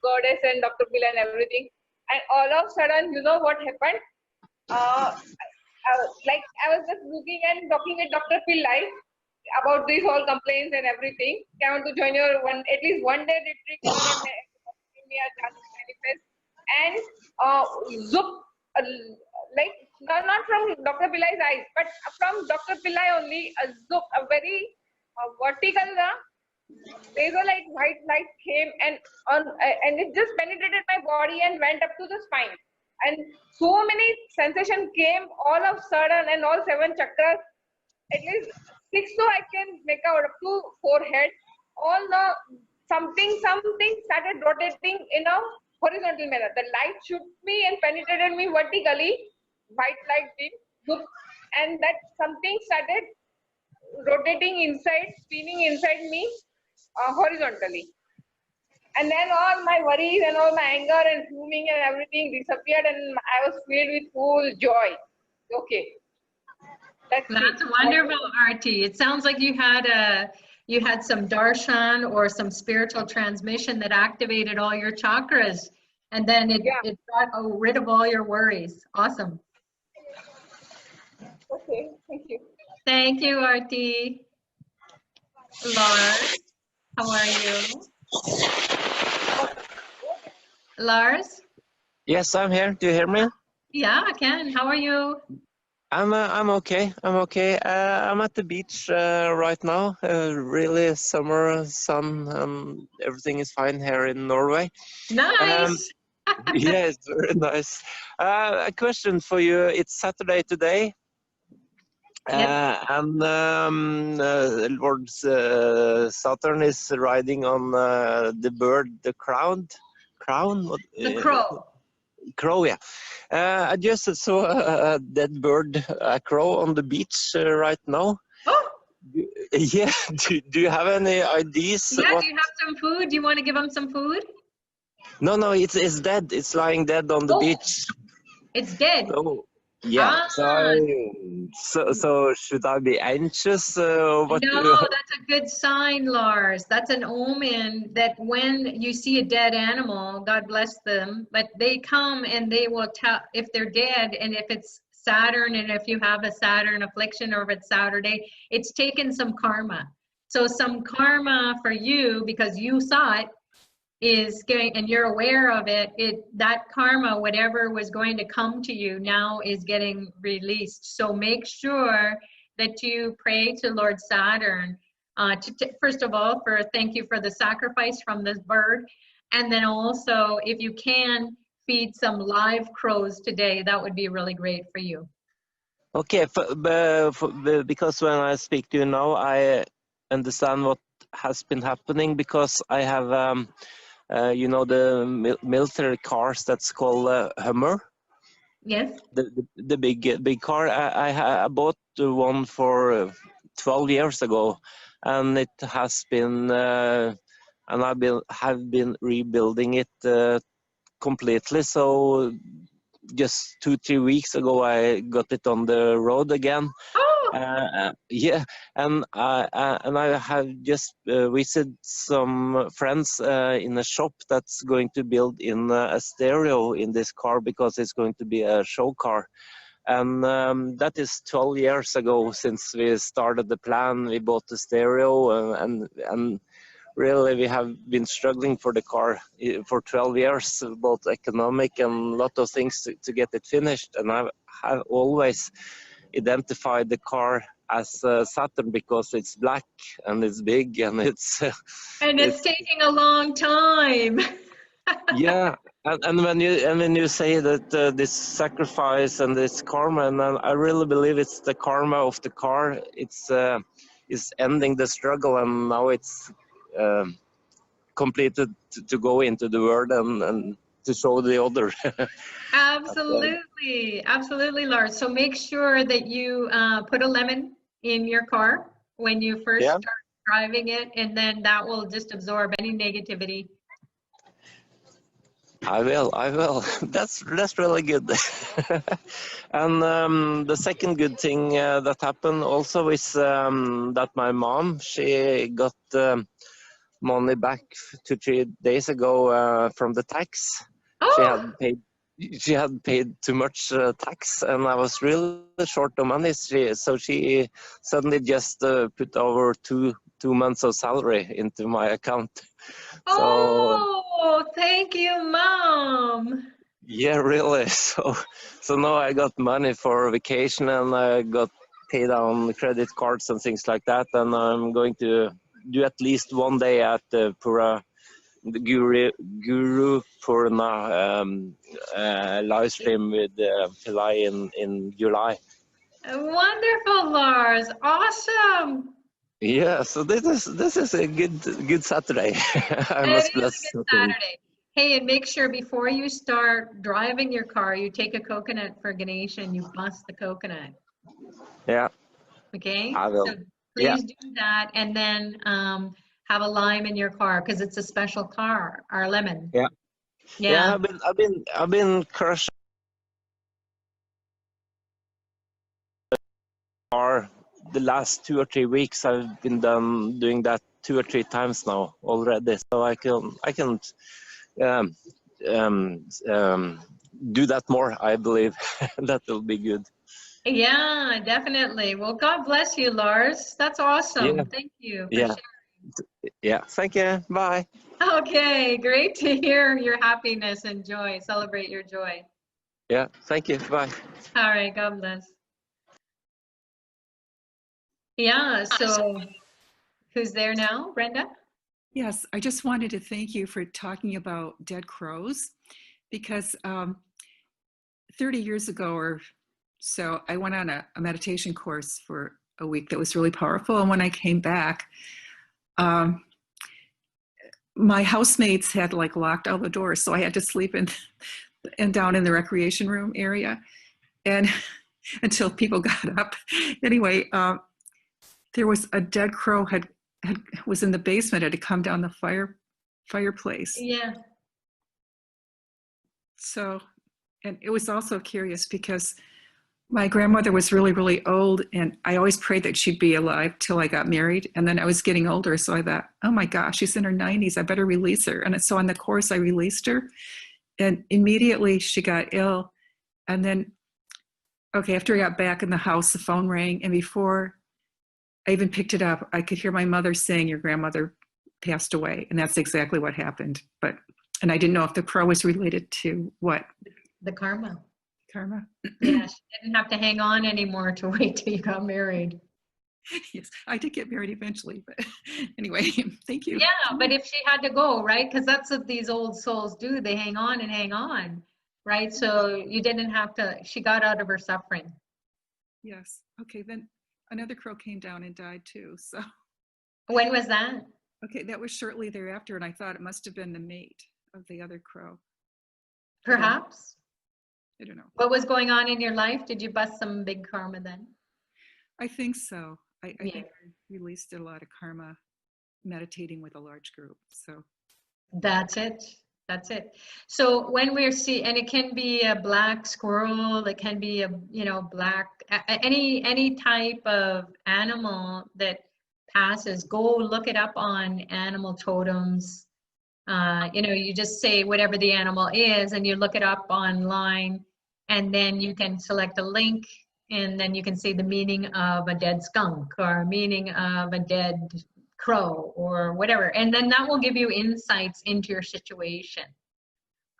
goddess and Dr. Bill and everything. And all of a sudden, you know what happened? Like I was just looking and talking with Dr. Pillai about these whole complaints and everything. I want to join your at least one day retreat. Give me a chance to manifest. And zoop, like not from Dr. Pillai's eyes, but from Dr. Pillai only, a zoop, a very vertical. There was like white light came and it just penetrated my body and went up to the spine. And so many sensations came all of a sudden, and all 7 chakras, at least 6 so I can make out, up to 4 head. All the something started rotating in a horizontal manner. The light shook me and penetrated me vertically, white light did, and that something started rotating inside, spinning inside me horizontally. And then all my worries and all my anger and fuming and everything disappeared, and I was filled with full joy. Okay. That's wonderful, Artie. It sounds like you had some darshan or some spiritual transmission that activated all your chakras, and then it got rid of all your worries. Awesome. Okay, thank you. Thank you, Artie. Lars, how are you? Lars? Yes, I'm here. Do you hear me? Yeah, I can. How are you? I'm okay. I'm okay. I'm at the beach right now. Really summer sun. Everything is fine here in Norway. Nice. Yes, very nice. A question for you. It's Saturday today. And Lord Saturn is riding on the bird, the crown. The crow. crow, yeah. I just saw a dead bird, a crow on the beach right now. Oh, Yeah, do you have any ideas? yeah. What? Do you have some food? Do you want to give him some food? No, it's dead. It's lying dead on the Oh, beach. it's dead. So, yeah. Ah, So should I be anxious? What? no, that's a good sign, Lars. That's an omen that when you see a dead animal, God bless them, but they come and they will tell if they're dead, and if it's Saturn, and if you have a Saturn affliction, or if it's Saturday, it's taken some karma. So some karma for you, because you saw it, is getting, and you're aware of it, that karma, whatever was going to come to you now, is getting released. So make sure that you pray to Lord Saturn, first of all, for thank you for the sacrifice from this bird, and then also if you can feed some live crows today, that would be really great for you. Okay, because when I speak to you now, I understand what has been happening, because I have, you know, the military cars that's called Hummer. Yes. The big car. I bought one for 12 years ago, and it has been, and have been rebuilding it completely. So just 2-3 weeks ago, I got it on the road again. Yeah, and I have just visited some friends in a shop that's going to build in a stereo in this car, because it's going to be a show car. And that is 12 years ago since we started the plan. We bought the stereo, and really we have been struggling for the car for 12 years, both economic and a lot of things to get it finished. And I have always identified the car as Saturn, because it's black and it's big and it's And it's taking a long time. yeah. And when you say that this sacrifice and this karma, and I really believe it's the karma of the car. It's is ending the struggle, and now it's completed to go into the world and to show the other. Absolutely, absolutely, Lars. So make sure that you put a lemon in your car when you first start driving it, and then that will just absorb any negativity. I will. That's really good. And the second good thing that happened also is that my mom, she got money back 2-3 days ago from the tax. Oh. She had paid too much tax, and I was really short of money. So she suddenly just put over two months of salary into my account. Oh, thank you, Mom. Yeah, really. So now I got money for vacation, and I got paid on credit cards and things like that. And I'm going to do at least one day at the Guru Purna live stream with Pillai in July. Wonderful, Lars. Awesome. Yeah, so this is a good Saturday. I must bless It is a good Saturday. Hey, and make sure before you start driving your car, you take a coconut for Ganesh and you bust the coconut. Yeah. Okay. I will. So please do that, and then have a lime in your car, because it's a special car, our lemon. Yeah. Yeah. I've been crushing car the last 2 or 3 weeks. I've been doing that 2 or 3 times now already, so I can do that more. I believe that will be good. Yeah, definitely. Well, God bless you, Lars. That's awesome. Yeah. Thank you for Yeah. sharing. Yeah. Thank you. Bye. Okay, great to hear your happiness and joy. Celebrate your joy. Yeah. Thank you. Bye. All right, God bless. Yeah, so who's there now, Brenda? Yes, I just wanted to thank you for talking about dead crows, because 30 years ago or so, I went on a meditation course for a week that was really powerful. And when I came back, my housemates had like locked all the doors, so I had to sleep in and down in the recreation room area, and until people got up. Anyway, there was a dead crow was in the basement. It had come down the fireplace. Yeah. So, and it was also curious because my grandmother was really, really old, and I always prayed that she'd be alive till I got married. And then I was getting older, so I thought, oh my gosh, she's in her 90s. I better release her. And so on the course, I released her, and immediately she got ill. And then, okay, after I got back in the house, the phone rang, and before I even picked it up, I could hear my mother saying, your grandmother passed away. And that's exactly what happened. And I didn't know if the crow was related to what? The karma. Karma. Yeah, she didn't have to hang on anymore to wait till you got married. Yes, I did get married eventually, but anyway, thank you. Yeah, but if she had to go, right? Because that's what these old souls do. They hang on, right? So you didn't have to, she got out of her suffering. Yes. Okay, then another crow came down and died too, so. When was that? Okay, that was shortly thereafter, and I thought it must have been the mate of the other crow. Perhaps. I don't know. What was going on in your life? Did you bust some big karma then? I think so. I Yeah. think I released a lot of karma meditating with a large group. So That's it. That's it. So when we're and it can be a black squirrel, it can be a, black, any type of animal that passes, go look it up on animal totems. You just say whatever the animal is and you look it up online, and then you can select a link, and then you can see the meaning of a dead skunk or meaning of a dead crow or whatever. And then that will give you insights into your situation.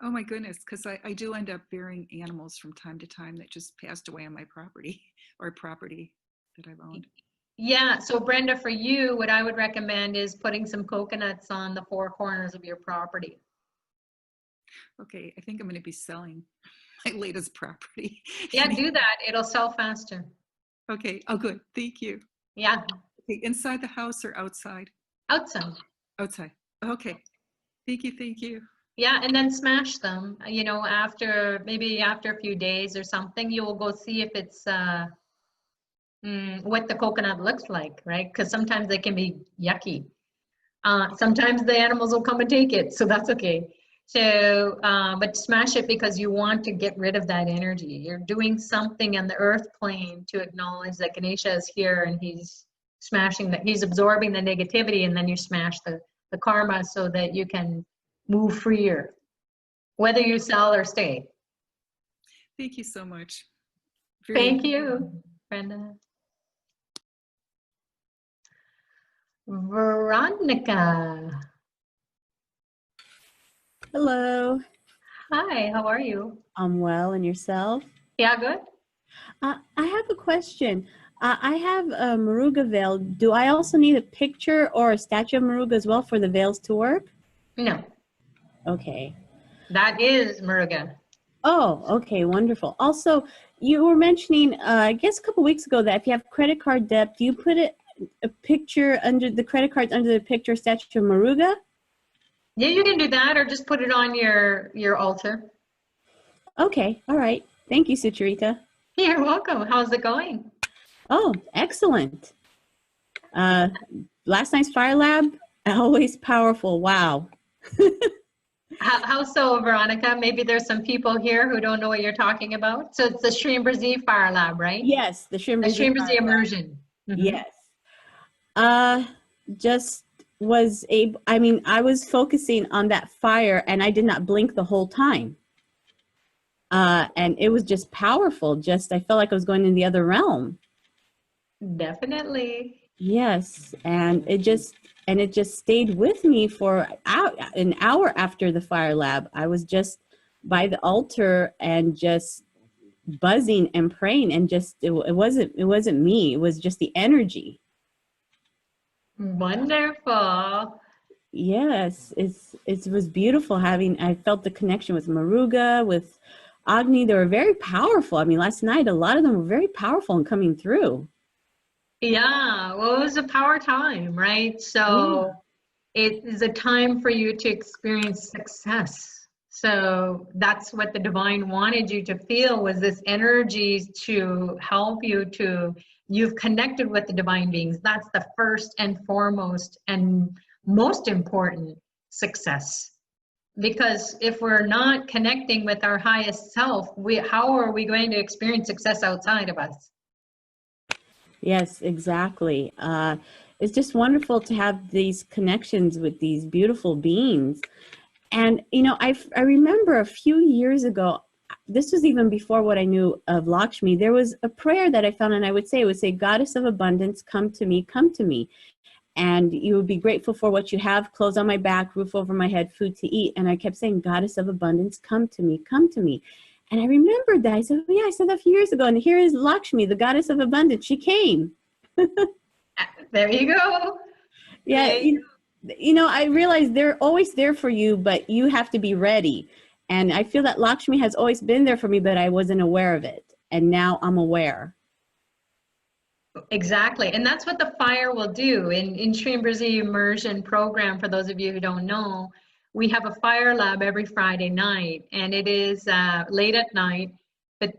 oh my goodness, because I do end up burying animals from time to time that just passed away on my property or property that I've owned. Yeah, so Brenda, for you, what I would recommend is putting some coconuts on the four corners of your property. Okay, I think I'm going to be selling my latest property. Yeah, do that. It'll sell faster. Okay, oh good, thank you. Yeah. Okay, inside the house or outside? Outside. Outside, okay. Thank you. Yeah, and then smash them, maybe after a few days or something, you will go see if it's what the coconut looks like, right? Because sometimes they can be yucky. Sometimes the animals will come and take it, so that's okay. So, but smash it because you want to get rid of that energy. You're doing something on the earth plane to acknowledge that Ganesha is here and he's he's absorbing the negativity, and then you smash the karma so that you can move freer, whether you sell or stay. Thank you so much. Thank you, Brenda. Veronica. Hello. Hi, how are you? I'm well, and yourself? Yeah, good. I have a question. I have a Muruga veil. Do I also need a picture or a statue of Muruga as well for the veils to work? No. Okay. That is Muruga. Oh, okay, wonderful. Also, you were mentioning, I guess a couple weeks ago, that if you have credit card debt, do you put a picture under the credit cards under the picture statue of Muruga? Yeah, you can do that, or just put it on your altar. Okay, all right. Thank you, Sucharita. You're welcome. How's it going? Oh, excellent. Last night's Fire Lab, always powerful. Wow. How so, Veronica? Maybe there's some people here who don't know what you're talking about. So it's the Shrimberzi Fire Lab, right? Yes, the Shrimberzi immersion. Mm-hmm. Yes. Just was able, I was focusing on that fire and I did not blink the whole time. And it was just powerful. I felt like I was going in the other realm. Definitely. Yes. And it just stayed with me for an hour after the Fire Lab. I was just by the altar and just buzzing and praying, and it wasn't me. It was just the energy. Wonderful. Yes, it was beautiful I felt the connection with Muruga, with Agni. They were very powerful. Last night, a lot of them were very powerful and coming through. Yeah, well, it was a power time, right? So it is a time for you to experience success. So that's what the divine wanted you to feel, was this energy to help you to, you've connected with the divine beings. That's the first and foremost and most important success. Because if we're not connecting with our highest self, how are we going to experience success outside of us? Yes, exactly. It's just wonderful to have these connections with these beautiful beings. And, you know, I remember a few years ago, this was even before what I knew of Lakshmi, there was a prayer that I found, and I would say, Goddess of Abundance, come to me, come to me. And you would be grateful for what you have, clothes on my back, roof over my head, food to eat. And I kept saying, Goddess of Abundance, come to me, come to me. And I remembered that. I said, oh, yeah, I said that a few years ago. And here is Lakshmi, the Goddess of Abundance. She came. There you go. Yeah, you know, I realize they're always there for you, but you have to be ready. And I feel that Lakshmi has always been there for me, but I wasn't aware of it. And now I'm aware. Exactly. And that's what the fire will do. In Sri Brazil immersion program, for those of you who don't know, we have a fire lab every Friday night, and it is late at night. But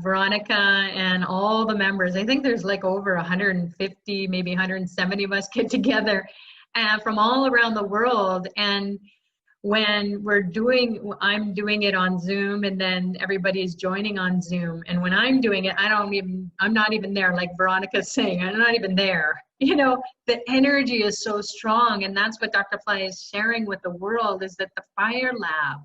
Veronica and all the members, I think there's like over 150, maybe 170 of us get together from all around the world. And when I'm doing it on Zoom, and then everybody's joining on Zoom. And when I'm doing it, I'm not even there, like Veronica's saying, I'm not even there. You know, the energy is so strong. And that's what Dr. Fly is sharing with the world, is that the Fire Lab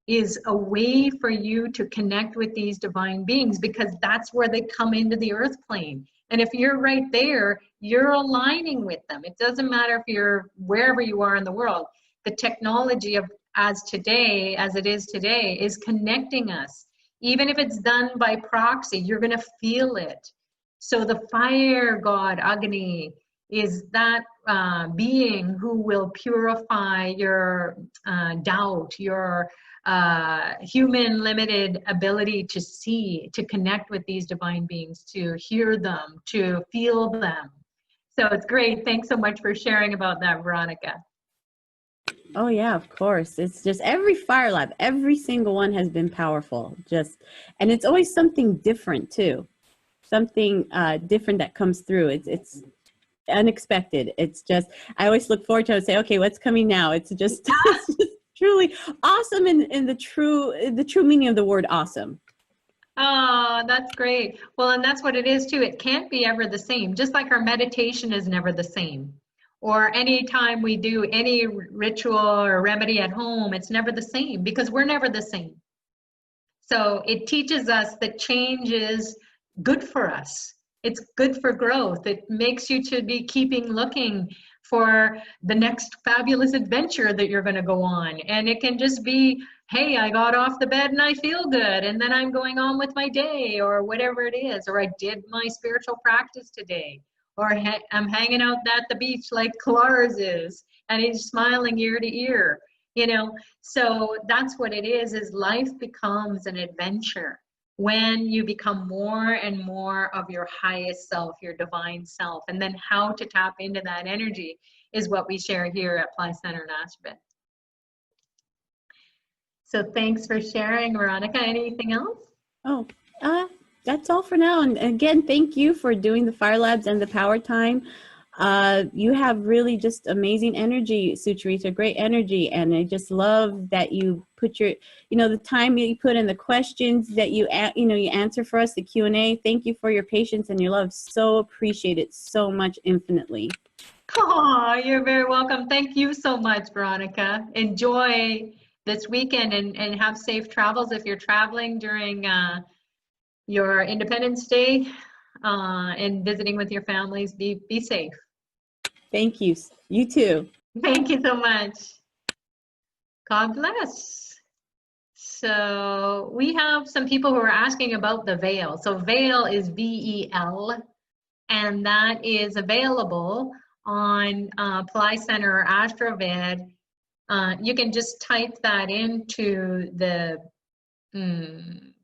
is a way for you to connect with these divine beings, because that's where they come into the earth plane. And if you're right there, you're aligning with them. It doesn't matter if you're wherever you are in the world. The technology as it is today is connecting us. Even if it's done by proxy, you're going to feel it. So the fire god Agni is that being who will purify your doubt, your human limited ability to see, to connect with these divine beings, to hear them, to feel them. So it's great. Thanks so much for sharing about that, Veronica. Oh yeah, of course. It's just every fire lab, every single one has been powerful. And it's always something different too. Something different that comes through. It's unexpected. It's just, I always look forward to it and say, okay, what's coming now? It's just, it's just truly awesome in the true meaning of the word awesome. Oh, that's great. Well, and that's what it is too. It can't be ever the same. Just like our meditation is never the same. Or anytime we do any ritual or remedy at home, it's never the same, because we're never the same. So it teaches us that change is good for us. It's good for growth. It makes you to be looking for the next fabulous adventure that you're going to go on. And it can just be, hey, I got off the bed and I feel good, and then I'm going on with my day, or whatever it is, or I did my spiritual practice today, or I'm hanging out at the beach like Clar's is, and he's smiling ear to ear, you know. So that's what it is life becomes an adventure when you become more and more of your highest self, your divine self. And then how to tap into that energy is what we share here at Fly Center in AstroVed. So thanks for sharing, Veronica. Anything else? Oh, that's all for now. And again, thank you for doing the Fire Labs and the Power Time. You have really just amazing energy, Sucharita, great energy. And I just love that you put your, the time you put in, the questions that you answer for us, the Q&A. Thank you for your patience and your love. So appreciate it so much, infinitely. Oh, you're very welcome. Thank you so much, Veronica. Enjoy this weekend and have safe travels if you're traveling during your Independence Day and visiting with your families. Be safe. Thank you. You too. Thank you so much. God bless. So we have some people who are asking about the veil. So veil is VEL, and that is available on Fly Center or AstroVed. You can just type that into the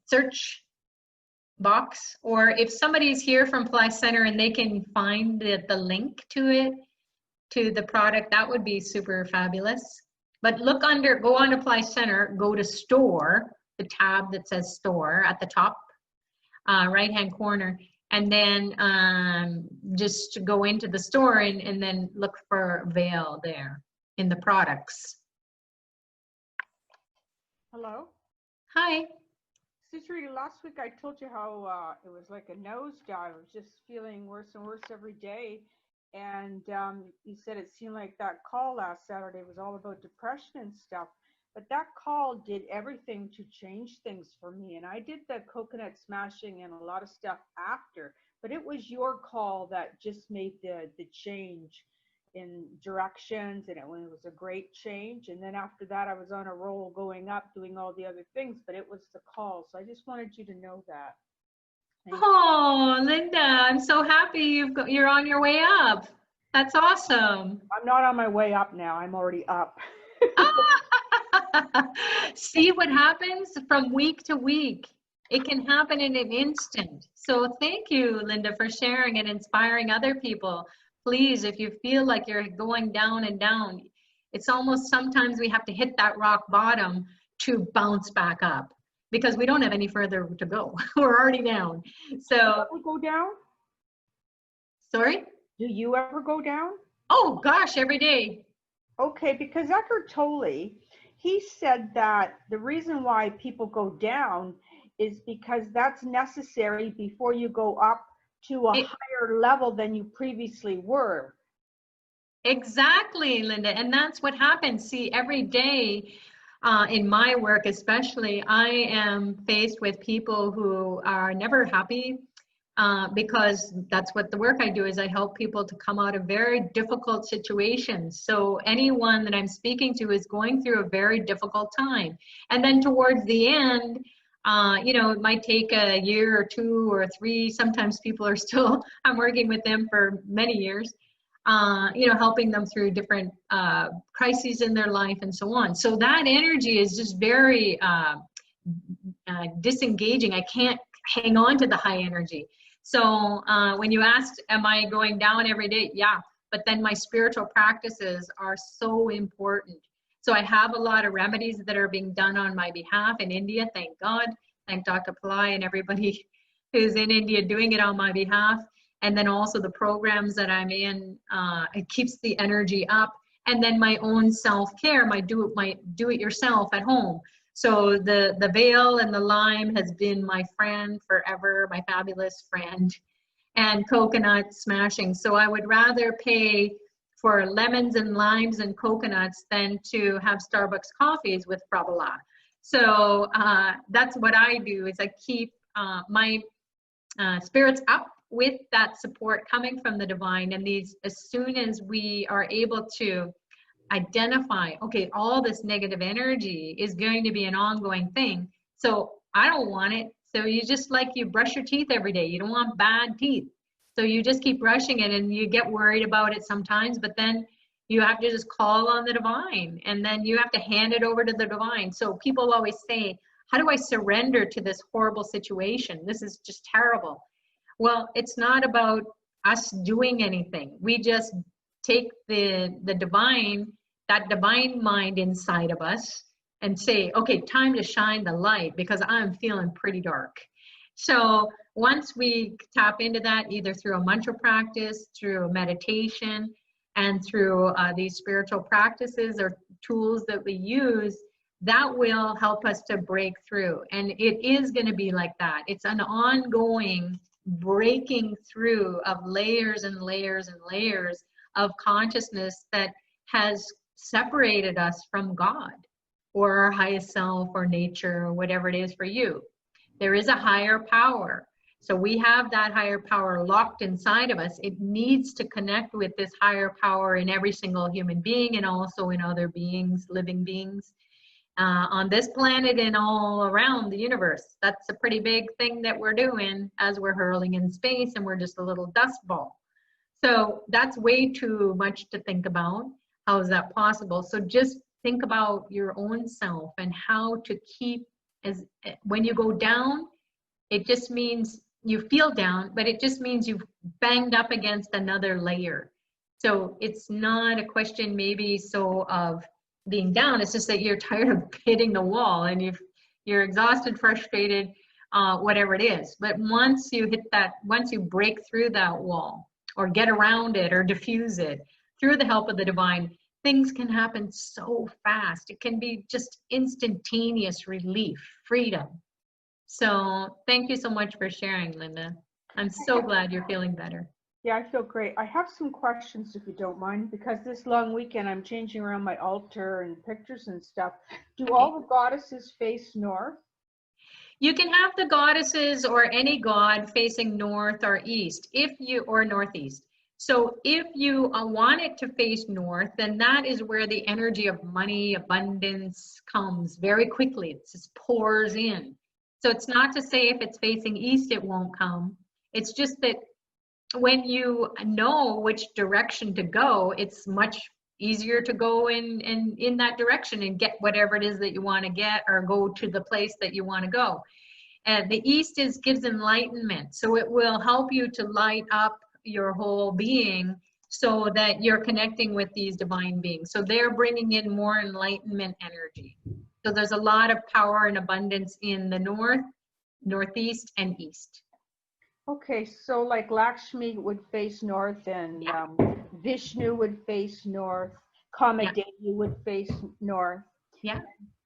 search box, or if somebody's here from Fly Center and they can find the link to it, to the product, that would be super fabulous. But look under, go on Apply Center, go to Store, the tab that says Store at the top right-hand corner, and then just go into the store and then look for Veil there in the products. Hello. Hi. Sister, last week I told you how it was like a nosedive. I was just feeling worse and worse every day. And you said it seemed like that call last Saturday was all about depression and stuff. But that call did everything to change things for me. And I did the coconut smashing and a lot of stuff after. But it was your call that just made the change in directions, and it was a great change. And then after that, I was on a roll going up, doing all the other things, but it was the call. So I just wanted you to know that. Oh, Linda, I'm so happy you're on your way up. That's awesome. I'm not on my way up now. I'm already up. See what happens from week to week. It can happen in an instant. So thank you, Linda, for sharing and inspiring other people. Please, if you feel like you're going down and down, it's almost sometimes we have to hit that rock bottom to bounce back up because we don't have any further to go. We're already down. So do you ever go down? Sorry? Do you ever go down? Oh gosh, every day. Okay, because Eckhart Tolle, he said that the reason why people go down is because that's necessary before you go up to a higher level than you previously were. Exactly, Linda. And that's what happens. See, every day in my work, especially, I am faced with people who are never happy because that's what the work I do is I help people to come out of very difficult situations. So anyone that I'm speaking to is going through a very difficult time. And then towards the end, you know, it might take a year or 2 or 3. Sometimes people are still, I'm working with them for many years, you know, helping them through different crises in their life and so on. So that energy is just very disengaging. I can't hang on to the high energy. So when you asked, am I going down every day? Yeah, but then my spiritual practices are so important. So I have a lot of remedies that are being done on my behalf in India, thank God. Thank Dr. Pillai and everybody who's in India doing it on my behalf. And then also the programs that I'm in, it keeps the energy up. And then my own self-care, my do-it-yourself at home. So the Veil and the lime has been my friend forever, my fabulous friend, and coconut smashing. So I would rather pay for lemons and limes and coconuts than to have Starbucks coffees with Prabhala. So that's what I do is I keep my spirits up with that support coming from the divine. And these, as soon as we are able to identify, okay, all this negative energy is going to be an ongoing thing. So I don't want it. So you just like you brush your teeth every day. You don't want bad teeth. So you just keep brushing it and you get worried about it sometimes, but then you have to just call on the divine and then you have to hand it over to the divine. So people always say, how do I surrender to this horrible situation? This is just terrible. Well, it's not about us doing anything. We just take the divine, that divine mind inside of us and say, okay, time to shine the light because I'm feeling pretty dark. So once we tap into that, either through a mantra practice, through a meditation, and through these spiritual practices or tools that we use, that will help us to break through. And it is going to be like that. It's an ongoing breaking through of layers and layers and layers of consciousness that has separated us from God or our highest self or nature or whatever it is for you. There is a higher power. So we have that higher power locked inside of us. It needs to connect with this higher power in every single human being and also in other beings, living beings, on this planet and all around the universe. That's a pretty big thing that we're doing as we're hurling in space and we're just a little dust ball. So that's way too much to think about. How is that possible? So just think about your own self and how to keep, as when you go down, it just means you feel down, but it just means you've banged up against another layer. So it's not a question maybe so of being down. It's just that you're tired of hitting the wall and you're exhausted, frustrated, whatever it is. But once you hit that, once you break through that wall or get around it or diffuse it through the help of the divine, things can happen so fast. It can be just instantaneous relief, freedom. So thank you so much for sharing, Linda. I'm so glad you're feeling better. Yeah, I feel great. I have some questions if you don't mind, because this long weekend I'm changing around my altar and pictures and stuff. Do all the goddesses face north? You can have the goddesses or any god facing north or east, or northeast. So if you want it to face north, then that is where the energy of money, abundance comes very quickly. It just pours in. So it's not to say if it's facing east, it won't come. It's just that when you know which direction to go, it's much easier to go in that direction and get whatever it is that you want to get, or go to the place that you want to go. And the east gives enlightenment, so it will help you to light up your whole being so that you're connecting with these divine beings. So they're bringing in more enlightenment energy. So there's a lot of power and abundance in the north, northeast, and east. Okay, so like Lakshmi would face north, and Vishnu would face north, Kamadevi would face north. Yeah.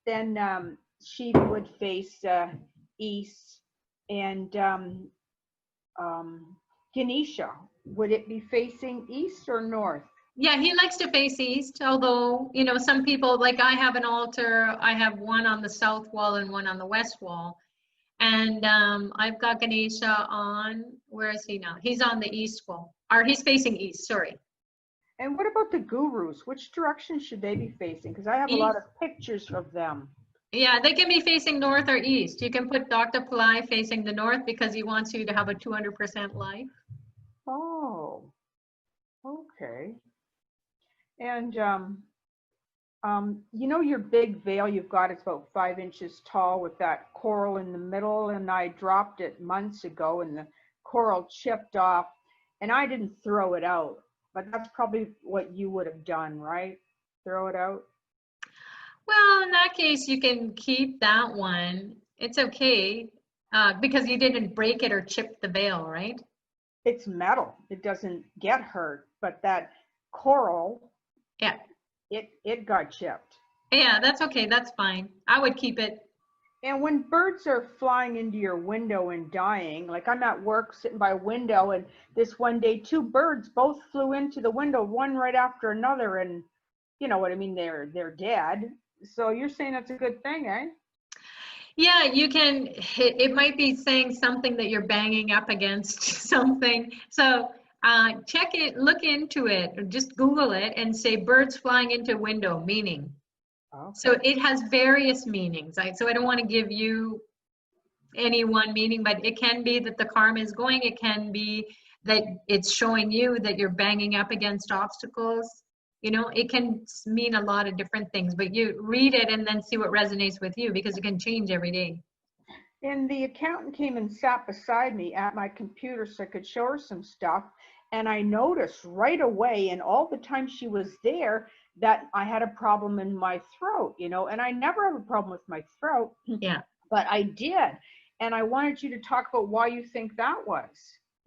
Then Shiva would face east, and Ganesha, would it be facing east or north? Yeah, he likes to face east, although, you know, some people, like I have an altar, I have one on the south wall and one on the west wall. And I've got Ganesha on, where is he now? He's on the east wall, or he's facing east, sorry. And what about the gurus? Which direction should they be facing? Because I have a lot of pictures of them. Yeah, they can be facing north or east. You can put Dr. Pillai facing the north because he wants you to have a 200% life. Oh, okay. And you know your big veil you've got, it's about 5 inches tall with that coral in the middle, and I dropped it months ago and the coral chipped off, and I didn't throw it out, but that's probably what you would have done, right? Throw it out? Well, in that case, you can keep that one. It's okay because you didn't break it or chip the veil, right? It's metal. It doesn't get hurt, but that coral, yeah, it got chipped. Yeah, that's okay. That's fine. I would keep it. And when birds are flying into your window and dying, like I'm at work sitting by a window, and this one day 2 birds both flew into the window, one right after another, and you know what I mean, they're dead. So you're saying that's a good thing, eh? Yeah, you can, it might be saying something that you're banging up against something. So check it, look into it, or just Google it and say birds flying into window, meaning. Okay. So it has various meanings. So I don't want to give you any one meaning, but it can be that the karma is going. It can be that it's showing you that you're banging up against obstacles. You know, it can mean a lot of different things, but you read it and then see what resonates with you, because it can change every day. And the accountant came and sat beside me at my computer so I could show her some stuff. And I noticed right away, and all the time she was there, that I had a problem in my throat, you know, and I never have a problem with my throat. Yeah. But I did. And I wanted you to talk about why you think that was.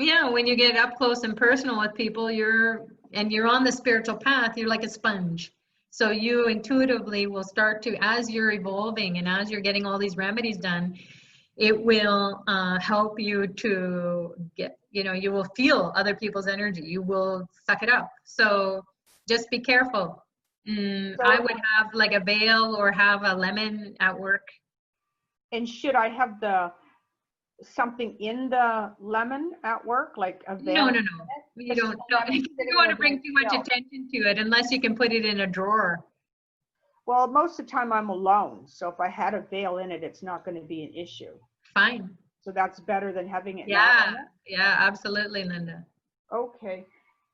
Yeah, when you get up close and personal with people, you're on the spiritual path, you're like a sponge. So you intuitively will start to, as you're evolving and as you're getting all these remedies done, it will help you to get, you know, you will feel other people's energy. You will suck it up. So just be careful. I would have like a veil or have a lemon at work. And should I have something in the lemon at work, like a veil? No. You don't want to bring too much attention to it unless you can put it in a drawer. Well, most of the time I'm alone, so if I had a veil in it, it's not going to be an issue. Fine. So that's better than having it. Yeah, absolutely, Linda. Okay.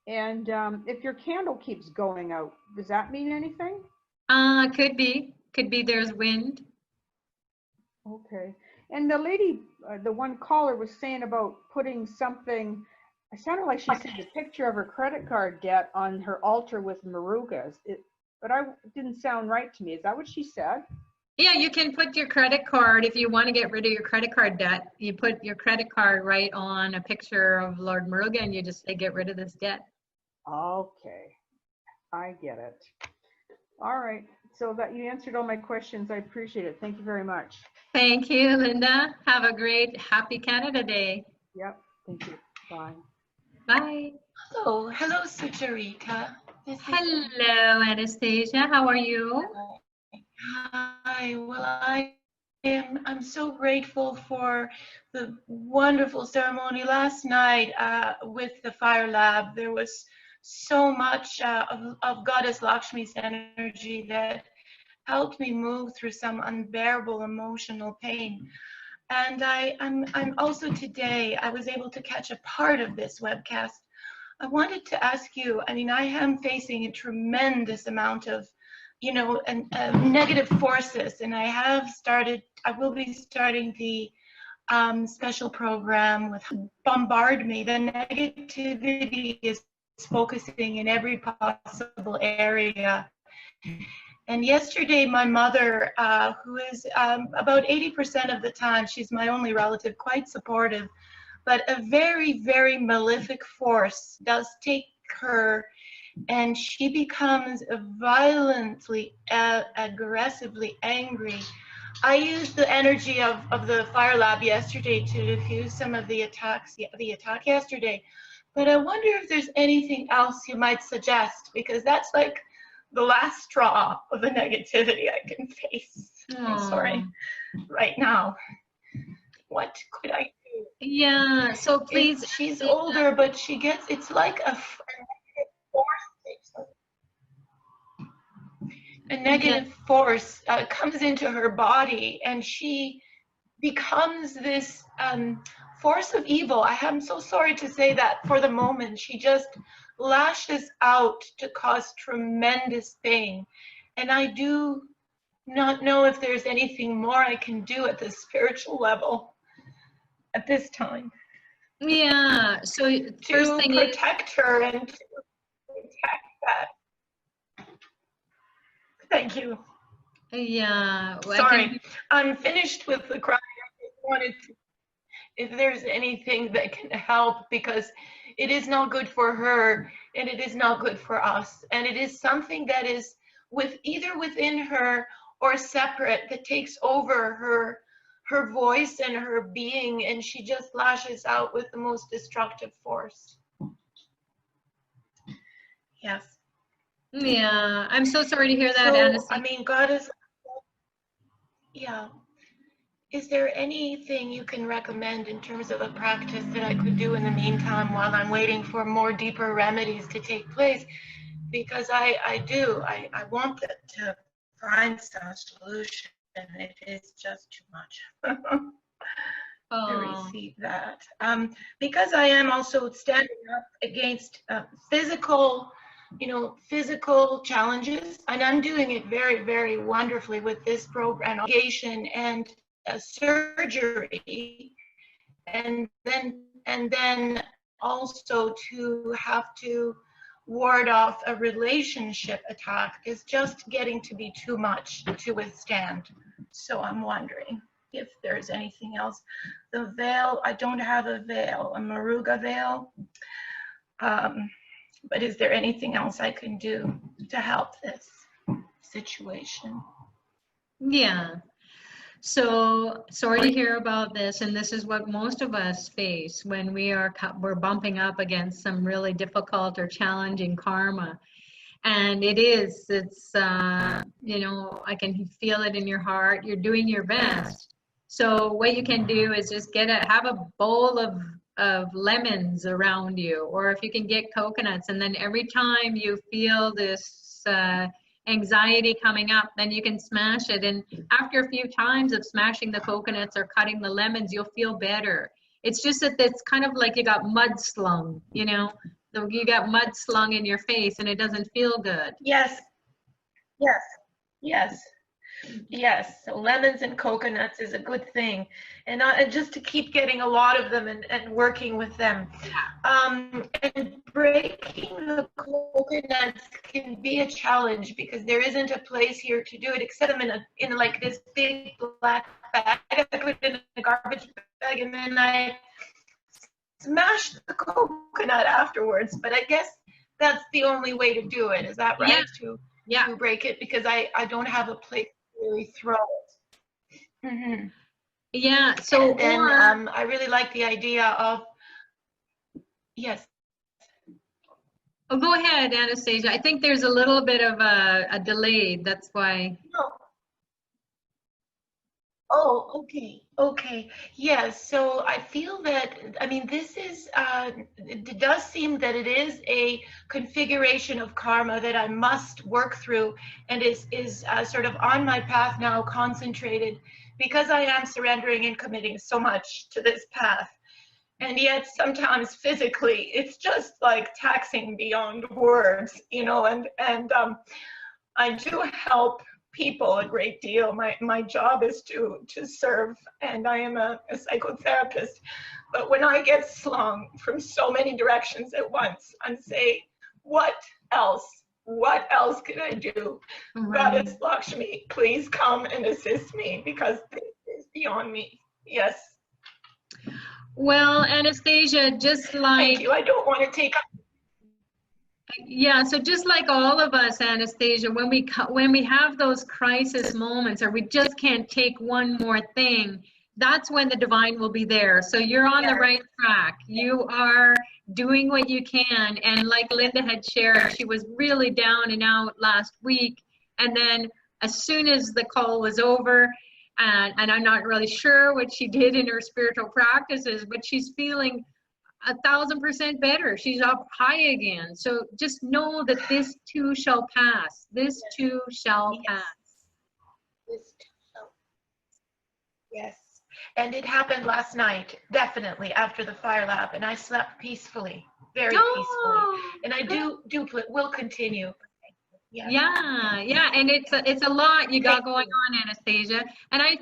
And if your candle keeps going out, does that mean anything? Could be there's wind. Okay. And the lady, the one caller was saying about putting something, it sounded like she said the picture of her credit card debt on her altar with marugas. but I didn't sound right to me. Is that what she said? Yeah, you can put your credit card, if you want to get rid of your credit card debt, you put your credit card right on a picture of Lord Muruga and you just say, get rid of this debt. Okay, I get it. All right, so that you answered all my questions. I appreciate it. Thank you very much. Thank you, Linda. Have a great, happy Canada Day. Yep, thank you. Bye. Bye. Hello, Sucharita. Hello, Anastasia. How are you? Hi. Well, I'm so grateful for the wonderful ceremony last night with the Fire Lab. There was so much of Goddess Lakshmi's energy that helped me move through some unbearable emotional pain. And I'm also today, I was able to catch a part of this webcast. I wanted to ask you, I mean, I am facing a tremendous amount of, you know, negative forces, and I will be starting the special program with Bombard Me. The negativity is focusing in every possible area. And yesterday, my mother, who is about 80% of the time, she's my only relative, quite supportive, but a very, very malefic force does take her, and she becomes violently, aggressively angry. I used the energy of the Fire Lab yesterday to diffuse some of the attacks, the attack yesterday. But I wonder if there's anything else you might suggest, because that's like the last straw of the negativity I can face. I'm sorry, right now. What could I do? Yeah, so please. She's older, but she gets, it's like a negative force comes into her body, and she becomes this force of evil. I am so sorry to say that for the moment. She just lashes out to cause tremendous pain. And I do not know if there's anything more I can do at the spiritual level at this time. Yeah, so first thing to protect her and to protect that. Thank you. Yeah. Well, sorry, I'm finished with the crying. I just wanted to, if there's anything that can help, because it is not good for her and it is not good for us, and it is something that is either within her or separate, that takes over her voice and her being, and she just lashes out with the most destructive force. Yes. Yeah, I'm so sorry to hear that, So, Anastasia. I mean, God is, yeah. Is there anything you can recommend in terms of a practice that I could do in the meantime while I'm waiting for more deeper remedies to take place? Because I want to find some solution. It is just too much to receive that. Because I am also standing up against physical challenges, and I'm doing it very, very wonderfully with this program, and surgery, and then also to have to ward off a relationship attack is just getting to be too much to withstand. So I'm wondering if there's anything else. The veil, I don't have a veil, a Muruga veil. But is there anything else I can do to help this situation? Yeah. So sorry to hear about this, and this is what most of us face when we're bumping up against some really difficult or challenging karma. And it's you know, I can feel it in your heart. You're doing your best. So what you can do is just have a bowl of lemons around you, or if you can get coconuts, and then every time you feel this anxiety coming up, then you can smash it, and after a few times of smashing the coconuts or cutting the lemons, you'll feel better. It's just that it's kind of like you got mud slung, you know, you got mud slung in your face and it doesn't feel good. Yes. Yes, so lemons and coconuts is a good thing, and just to keep getting a lot of them and working with them. And breaking the coconuts can be a challenge because there isn't a place here to do it except them in like this big black bag. I put it in a garbage bag and then I smash the coconut afterwards. But I guess that's the only way to do it. Is that right? To break it, because I don't have a place to really throw it. Mm-hmm. Yeah. So and I really like the idea of yes. Oh, go ahead, Anastasia. I think there's a little bit of a delay. That's why. No. Oh, okay. Okay. Yes. So I feel that, I mean, this is, it does seem that it is a configuration of karma that I must work through and is sort of on my path now, concentrated, because I am surrendering and committing so much to this path. And yet sometimes physically, it's just like taxing beyond words, you know, and I do help people a great deal. My job is to serve, and I am a psychotherapist. But when I get slung from so many directions at once, I'm saying, what else? What else can I do? Goddess Lakshmi, please come and assist me, because this is beyond me. Yes. Well, Anastasia, just like... Thank you. I don't want to take up... Yeah, so just like all of us, Anastasia, when we have those crisis moments, or we just can't take one more thing, that's when the divine will be there. So you're on the right track. You are doing what you can. And like Linda had shared, she was really down and out last week. And then as soon as the call was over, and I'm not really sure what she did in her spiritual practices, but she's feeling 1,000% better. She's up high again. So just know that this too shall pass. This too shall pass. This too shall. Yes. And it happened last night, definitely, after the fire lab, and I slept peacefully, very peacefully. And I will continue. Yeah, and it's a lot you got going on, Anastasia. And I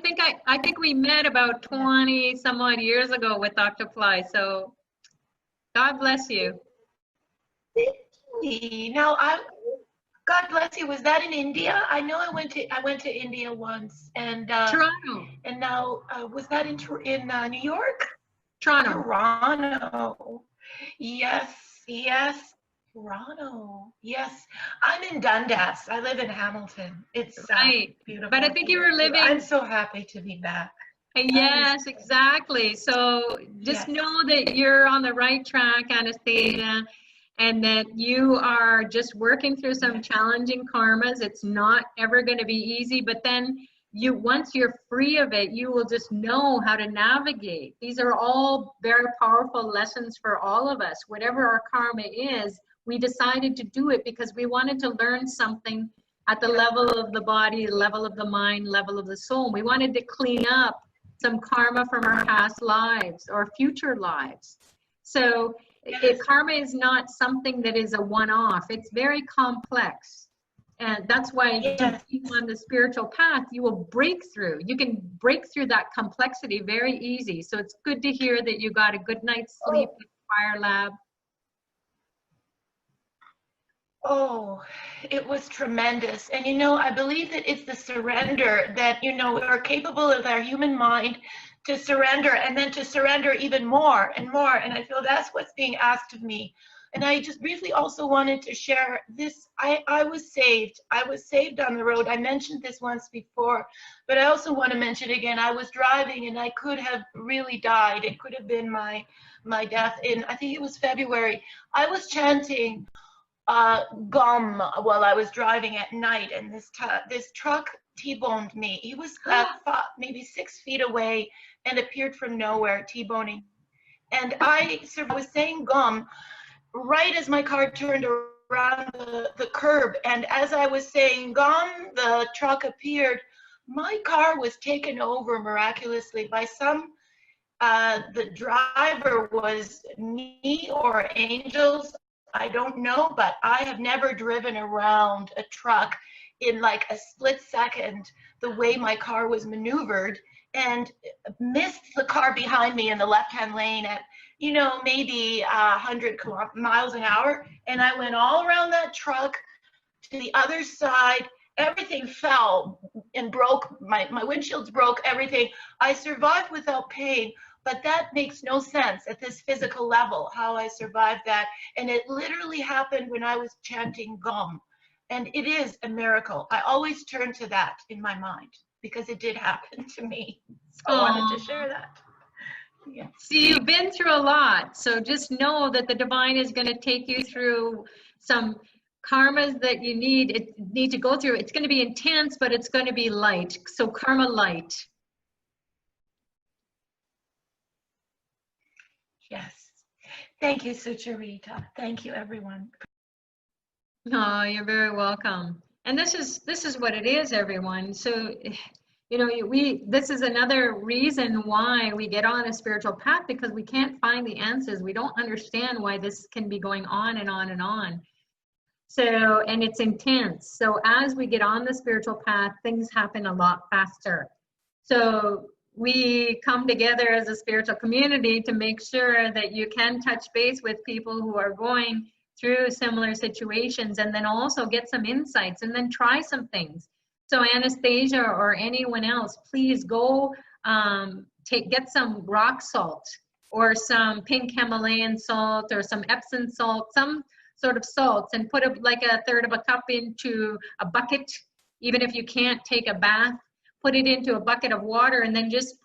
think we met about 20 some odd years ago with Dr. Fly. So God bless you. Now, God bless you. Was that in India? I know I went to India once, and Toronto. And now, was that in New York? Toronto. Toronto. Yes. Toronto. Yes. I'm in Dundas. I live in Hamilton. It's beautiful. But I think you were living... I'm so happy to be back. Yes, exactly. So just know that you're on the right track, Anastasia, and that you are just working through some challenging karmas. It's not ever going to be easy, but then once you're free of it, you will just know how to navigate. These are all very powerful lessons for all of us. Whatever our karma is, we decided to do it because we wanted to learn something at the level of the body, level of the mind, level of the soul. We wanted to clean up some karma from our past lives or future lives. So karma is not something that is a one-off. It's very complex. And that's why to be on the spiritual path, you will break through. You can break through that complexity very easy. So it's good to hear that you got a good night's sleep with Fire Lab. Oh, it was tremendous. And, you know, I believe that it's the surrender that, you know, we're capable of our human mind to surrender, and then to surrender even more and more. And I feel that's what's being asked of me. And I just briefly also wanted to share this. I was saved. I was saved on the road. I mentioned this once before, but I also want to mention again, I was driving and I could have really died. It could have been my death in, I think it was February. I was chanting gum while I was driving at night, and this truck T-boned me. He was maybe 6 feet away and appeared from nowhere, T-boning. And I was saying gum right as my car turned around the curb, and as I was saying gum, the truck appeared. My car was taken over miraculously by some, the driver was me or angels, I don't know, but I have never driven around a truck in like a split second the way my car was maneuvered and missed the car behind me in the left-hand lane at, you know, maybe 100 miles an hour. And I went all around that truck to the other side. Everything fell and broke. My windshields broke, everything. I survived without pain, but that makes no sense at this physical level, how I survived that. And it literally happened when I was chanting Gom. And it is a miracle. I always turn to that in my mind because it did happen to me. So I wanted to share that. Yeah. See, you've been through a lot, so just know that the divine is going to take you through some karmas that you need to go through. It's going to be intense, but it's going to be light. So karma light. Yes. Thank you, Sucharita. Thank you, everyone. Oh, you're very welcome. And this is what it is, everyone. So, you know, this is another reason why we get on a spiritual path, because we can't find the answers. We don't understand why this can be going on and on and on. So, and it's intense. So as we get on the spiritual path, things happen a lot faster. So we come together as a spiritual community to make sure that you can touch base with people who are going through similar situations, and then also get some insights and then try some things. So Anastasia or anyone else, please go get some rock salt or some pink Himalayan salt or some Epsom salt, some sort of salts, and put like a third of a cup into a bucket. Even if you can't take a bath, put it into a bucket of water and then just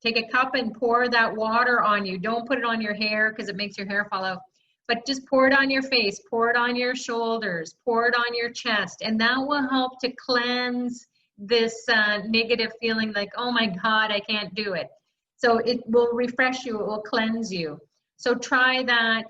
take a cup and pour that water on you. Don't put it on your hair because it makes your hair fall out. But just pour it on your face, pour it on your shoulders, pour it on your chest, and that will help to cleanse this negative feeling like, oh my God, I can't do it. So it will refresh you, it will cleanse you. So try that,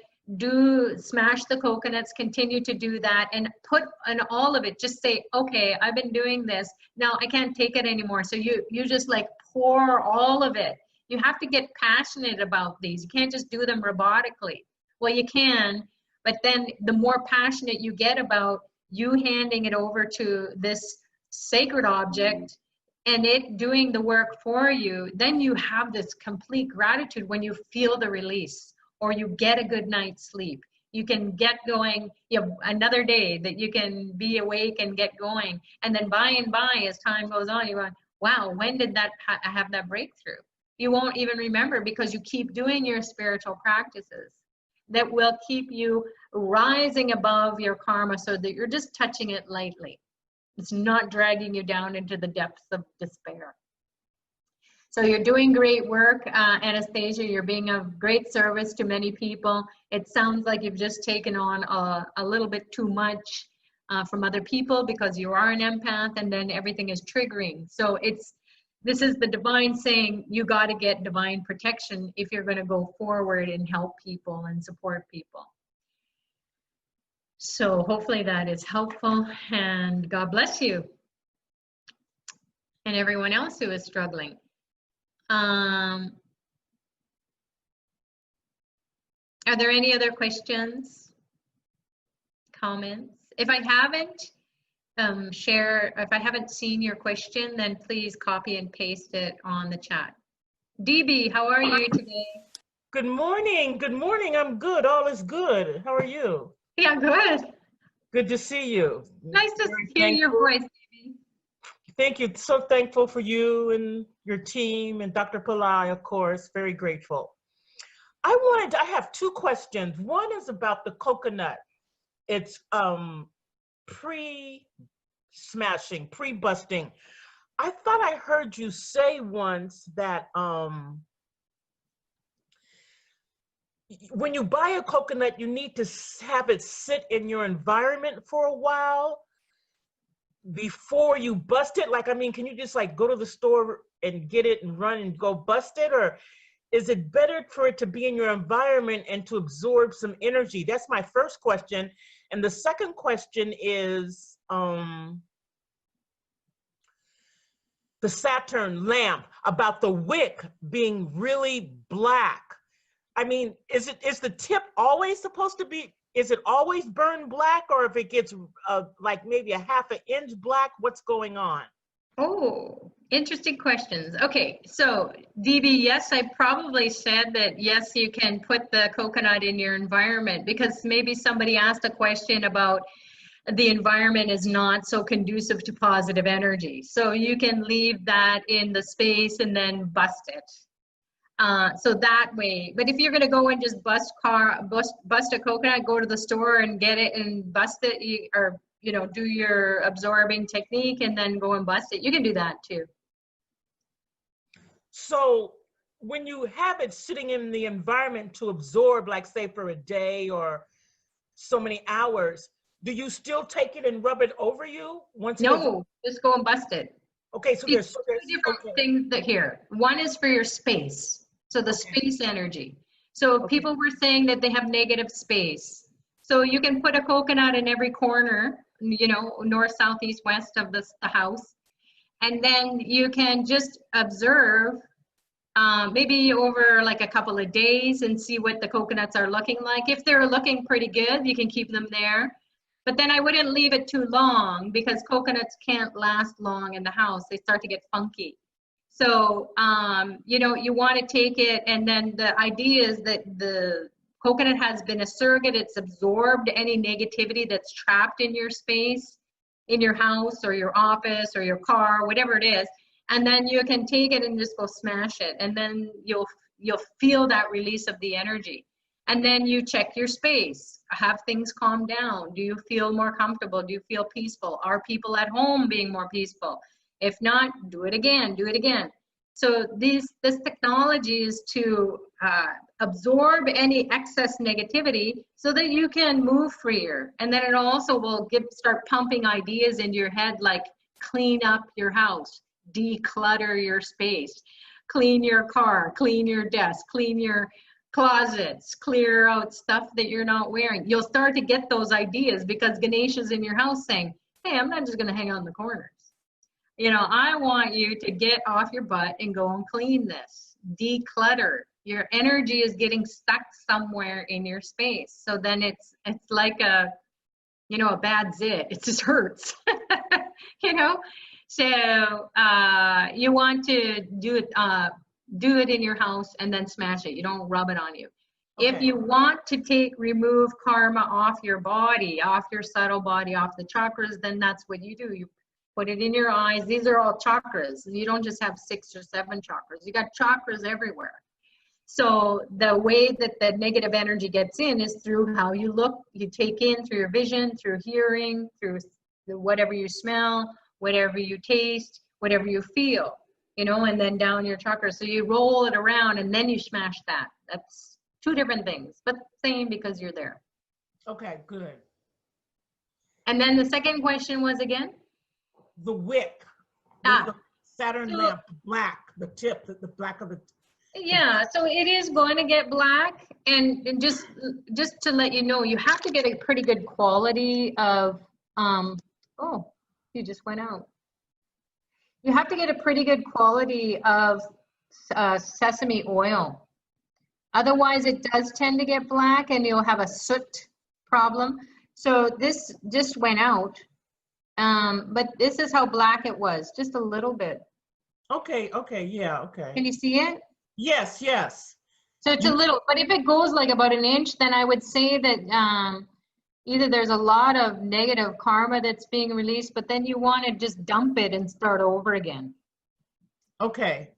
smash the coconuts, continue to do that, and put on all of it, just say, okay, I've been doing this, now I can't take it anymore. So you just like pour all of it. You have to get passionate about these. You can't just do them robotically. Well, you can, but then the more passionate you get about you handing it over to this sacred object and it doing the work for you, then you have this complete gratitude when you feel the release or you get a good night's sleep. You can get going, you have another day that you can be awake and get going. And then by and by, as time goes on, you're going, wow, when did I have that breakthrough? You won't even remember because you keep doing your spiritual practices that will keep you rising above your karma so that you're just touching it lightly. It's not dragging you down into the depths of despair. So you're doing great work, Anastasia. You're being of great service to many people. It sounds like you've just taken on a little bit too much from other people because you are an empath, and then everything is triggering. So this is the divine saying you got to get divine protection if you're going to go forward and help people and support people. So hopefully that is helpful, and God bless you and everyone else who is struggling. Are there any other questions, comments? If I haven't, if I haven't seen your question, then please copy and paste it on the chat. DB, how are you today? Good morning. Good morning. I'm good. All is good. How are you? Yeah, good. Good to see you. Nice to hear your voice, DB. Thank you. So thankful for you and your team and Dr. Pillai, of course. Very grateful. I have two questions. One is about the coconut. It's pre-smashing, pre-busting. I thought I heard you say once that when you buy a coconut, you need to have it sit in your environment for a while before you bust it. Like, I mean, can you just like go to the store and get it and run and go bust it? Or is it better for it to be in your environment and to absorb some energy? That's my first question. And the second question is the Saturn lamp, about the wick being really black. I mean, is the tip always supposed to be is it always burned black, or if it gets like maybe a ½ inch black, what's going on? Oh, interesting questions. Okay, so DB, yes, I probably said that yes, you can put the coconut in your environment, because maybe somebody asked a question about the environment is not so conducive to positive energy. So you can leave that in the space and then bust it. So that way, but if you're gonna go and just bust a coconut, go to the store and get it and bust it, or do your absorbing technique and then go and bust it, you can do that too. So when you have it sitting in the environment to absorb, like say for a day or so many hours, do you still take it and rub it over you once? No, just go and bust it. Okay, so there's two different things that here. One is for your space, so the space energy. So people were saying that they have negative space. So you can put a coconut in every corner, north, south, east, west of the house. And then you can just observe maybe over like a couple of days and see what the coconuts are looking like. If they're looking pretty good, you can keep them there. But then I wouldn't leave it too long, because coconuts can't last long in the house. They start to get funky. So, you want to take it, and then the idea is that the coconut has been a surrogate. It's absorbed any negativity that's trapped in your space, in your house or your office or your car, whatever it is. And then you can take it and just go smash it. And then you'll feel that release of the energy. And then you check your space. Have things calm down? Do you feel more comfortable? Do you feel peaceful? Are people at home being more peaceful? If not, do it again, do it again. So this technology is to absorb any excess negativity so that you can move freer. And then it also will start pumping ideas into your head, like clean up your house, declutter your space, clean your car, clean your desk, clean your closets, clear out stuff that you're not wearing. You'll start to get those ideas because Ganesh is in your house saying, hey, I'm not just going to hang on the corners. I want you to get off your butt and go and clean this, declutter. Your energy is getting stuck somewhere in your space. So then it's like a bad zit. It just hurts, So you want to do it in your house and then smash it. You don't rub it on you. Okay. If you want to remove karma off your body, off your subtle body, off the chakras, then that's what you do. You put it in your eyes. These are all chakras. You don't just have 6 or 7 chakras. You got chakras everywhere. So the way that the negative energy gets in is through how you look, you take in through your vision, through hearing, through whatever you smell, whatever you taste, whatever you feel, and then down your chakras. So you roll it around and then you smash that. That's 2 different things, but same because you're there. Okay, good. And then the second question was again? The wick. The Saturn lamp, black, the tip, the black of the. Yeah, so it is going to get black, and just to let you know, you have to get a pretty good quality of oh, you just went out. You have to get a pretty good quality of sesame oil. Otherwise, it does tend to get black, and you'll have a soot problem. So this just went out, but this is how black it was, just a little bit. Okay, yeah, okay. Can you see it? Yes. So it's a little, but if it goes like about an inch, then I would say that either there's a lot of negative karma that's being released, but then you want to just dump it and start over again. Okay.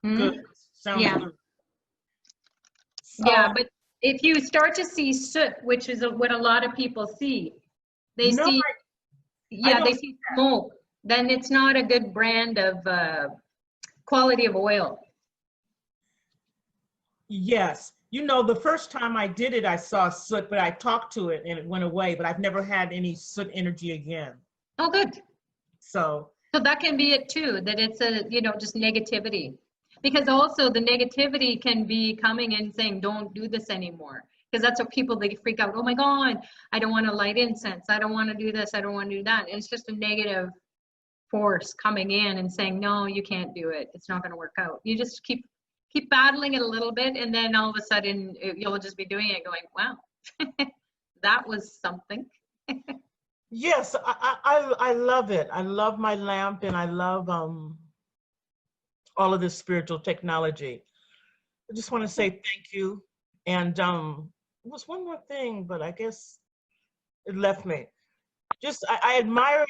Good. Sounds good. Yeah, but if you start to see soot, which is what a lot of people see, they see smoke, then it's not a good brand of quality of oil. Yes. The first time I did it, I saw soot, but I talked to it and it went away, but I've never had any soot energy again. Oh, good. So that can be it too, that it's just negativity. Because also the negativity can be coming in saying, don't do this anymore. Because that's what people, they freak out. Oh my God, I don't want to light incense. I don't want to do this. I don't want to do that. And it's just a negative force coming in and saying, no, you can't do it. It's not going to work out. You just keep battling it a little bit, and then all of a sudden you'll just be doing it going, wow, That was something. Yes, I love it. I love my lamp, and I love all of this spiritual technology. I just want to say thank you. And there was one more thing, but I guess it left me. Just I admire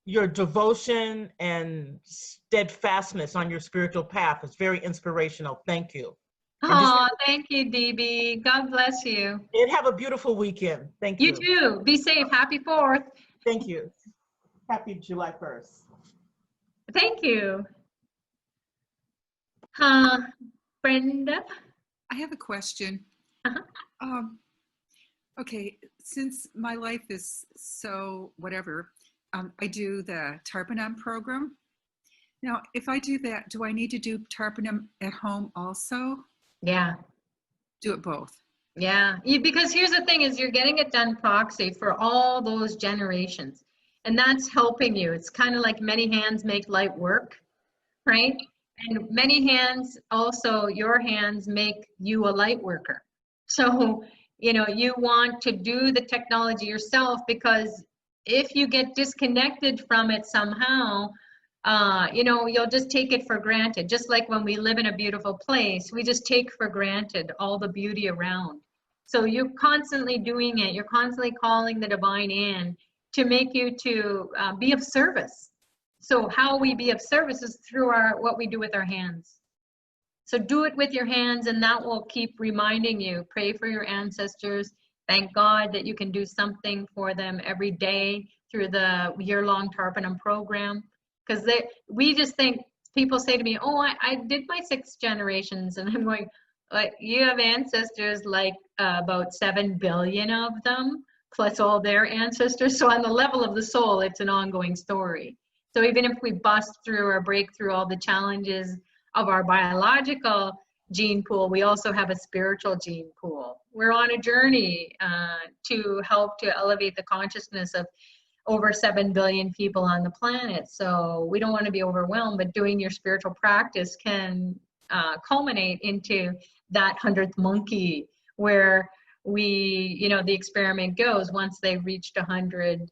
your devotion and steadfastness on your spiritual path. It's very inspirational. Thank you. Oh, thank you, DB. God bless you. And have a beautiful weekend. Thank you. You too. Be safe. Happy 4th. Thank you. Happy July 1st. Thank you. Brenda? I have a question. Uh-huh. Okay, since my life is so whatever, I do the Tarpanum program. Now, if I do that, do I need to do Tarpanum at home also? Yeah. Do it both. Yeah, because here's the thing is you're getting it done proxy for all those generations. And that's helping you. It's kind of like many hands make light work, right? And many hands, also your hands make you a light worker. So, you know, you want to do the technology yourself, because if you get disconnected from it somehow, you know, you'll just take it for granted. Just like when we live in a beautiful place, we just take for granted all the beauty around. So you're constantly doing it. You're constantly calling the divine in to make you to be of service. So how we be of service is through what we do with our hands. So do it with your hands, and that will keep reminding you. Pray for your ancestors. Thank God that you can do something for them every day through the year-long Tarpanum program. Because we just think, people say to me, oh, I did my 6 generations. And I'm going, you have ancestors like about 7 billion of them, plus all their ancestors. So on the level of the soul, it's an ongoing story. So even if we bust through or break through all the challenges of our biological gene pool, we also have a spiritual gene pool. We're on a journey to help to elevate the consciousness of over 7 billion people on the planet. So we don't want to be overwhelmed, but doing your spiritual practice can culminate into that 100th monkey, where we, you know, the experiment goes, once they reached 100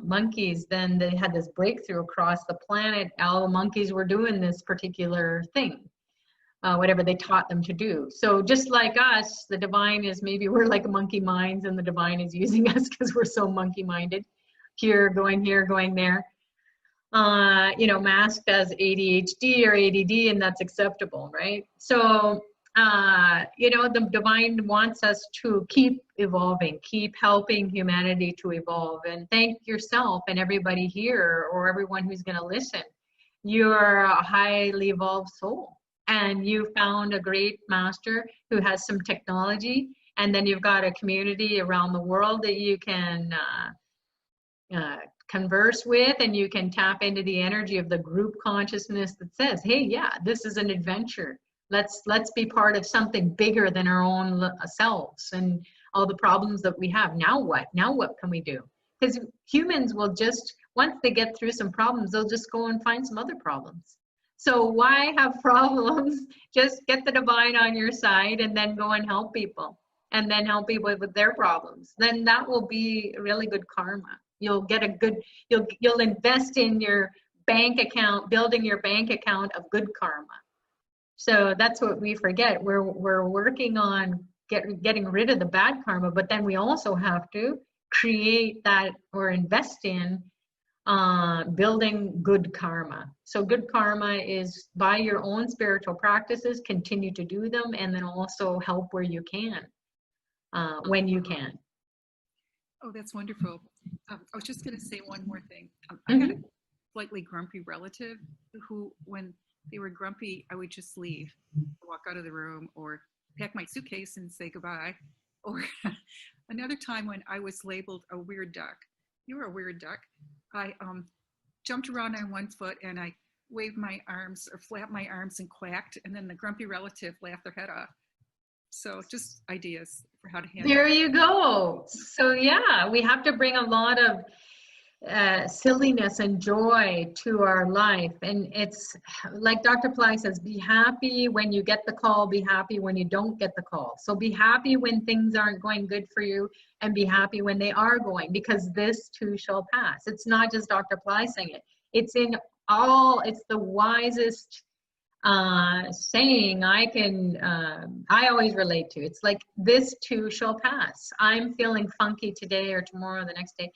monkeys, then they had this breakthrough across the planet. All the monkeys were doing this particular thing, whatever they taught them to do. So just like us, the divine is, maybe we're like monkey minds, and the divine is using us because we're so monkey minded. Here, going there. You know, masked as ADHD or ADD, and that's acceptable, right? So, you know, the divine wants us to keep evolving, keep helping humanity to evolve. And thank yourself and everybody here, or everyone who's going to listen. You're a highly evolved soul, and you found a great master who has some technology, and then you've got a community around the world that you can converse with, and you can tap into the energy of the group consciousness that says, hey, yeah, this is an adventure. Let's be part of something bigger than our own selves and all the problems that we have. Now what can we do? Because humans will just, once they get through some problems, they'll just go and find some other problems. So why have problems? Just get the divine on your side, and then go and help people, and then help people with their problems. Then that will be really good karma. You'll get a good, you'll invest in your bank account, building your bank account of good karma. So that's what we forget. We're working on getting rid of the bad karma, but then we also have to create that, or invest in building good karma. So good karma is by your own spiritual practices, continue to do them, and then also help where you can, when you can. Oh, that's wonderful. I was just going to say one more thing. I had a slightly grumpy relative who, when they were grumpy, I would just leave, walk out of the room, or pack my suitcase and say goodbye. Or another time when I was labeled a weird duck. You were a weird duck. I jumped around on one foot, and I waved my arms or flapped my arms and quacked, and then the grumpy relative laughed their head off. So just ideas for how to handle it. There you go. So yeah, we have to bring a lot of silliness and joy to our life. And it's like Dr. Pillai says, be happy when you get the call, be happy when you don't get the call. So be happy when things aren't going good for you, and be happy when they are going, because this too shall pass. It's not just Dr. Pillai saying it. It's in all, it's the wisest saying I always relate to. It's like, this too shall pass. I'm feeling funky today or tomorrow or the next day,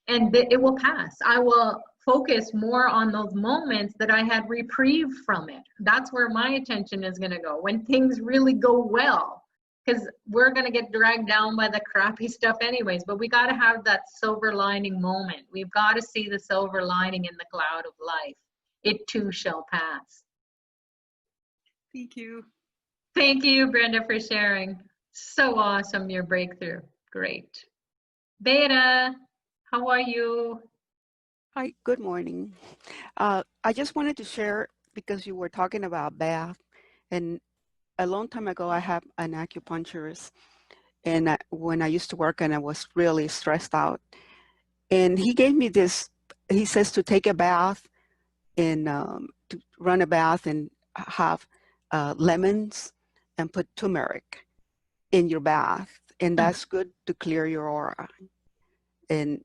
and it will pass. I will focus more on those moments that I had reprieve from it. That's where my attention is going to go when things really go well, because we're going to get dragged down by the crappy stuff anyways. But we got to have that silver lining moment. We've got to see the silver lining in the cloud of life. It too shall pass. Thank you. Thank you, Brenda, for sharing. So awesome, your breakthrough. Great. Beta, how are you? Hi, good morning. I just wanted to share, because you were talking about bath, and a long time ago I have an acupuncturist, and when I used to work and I was really stressed out, and he gave me this, he says to take a bath and to run a bath and have lemons and put turmeric in your bath, and that's good to clear your aura. And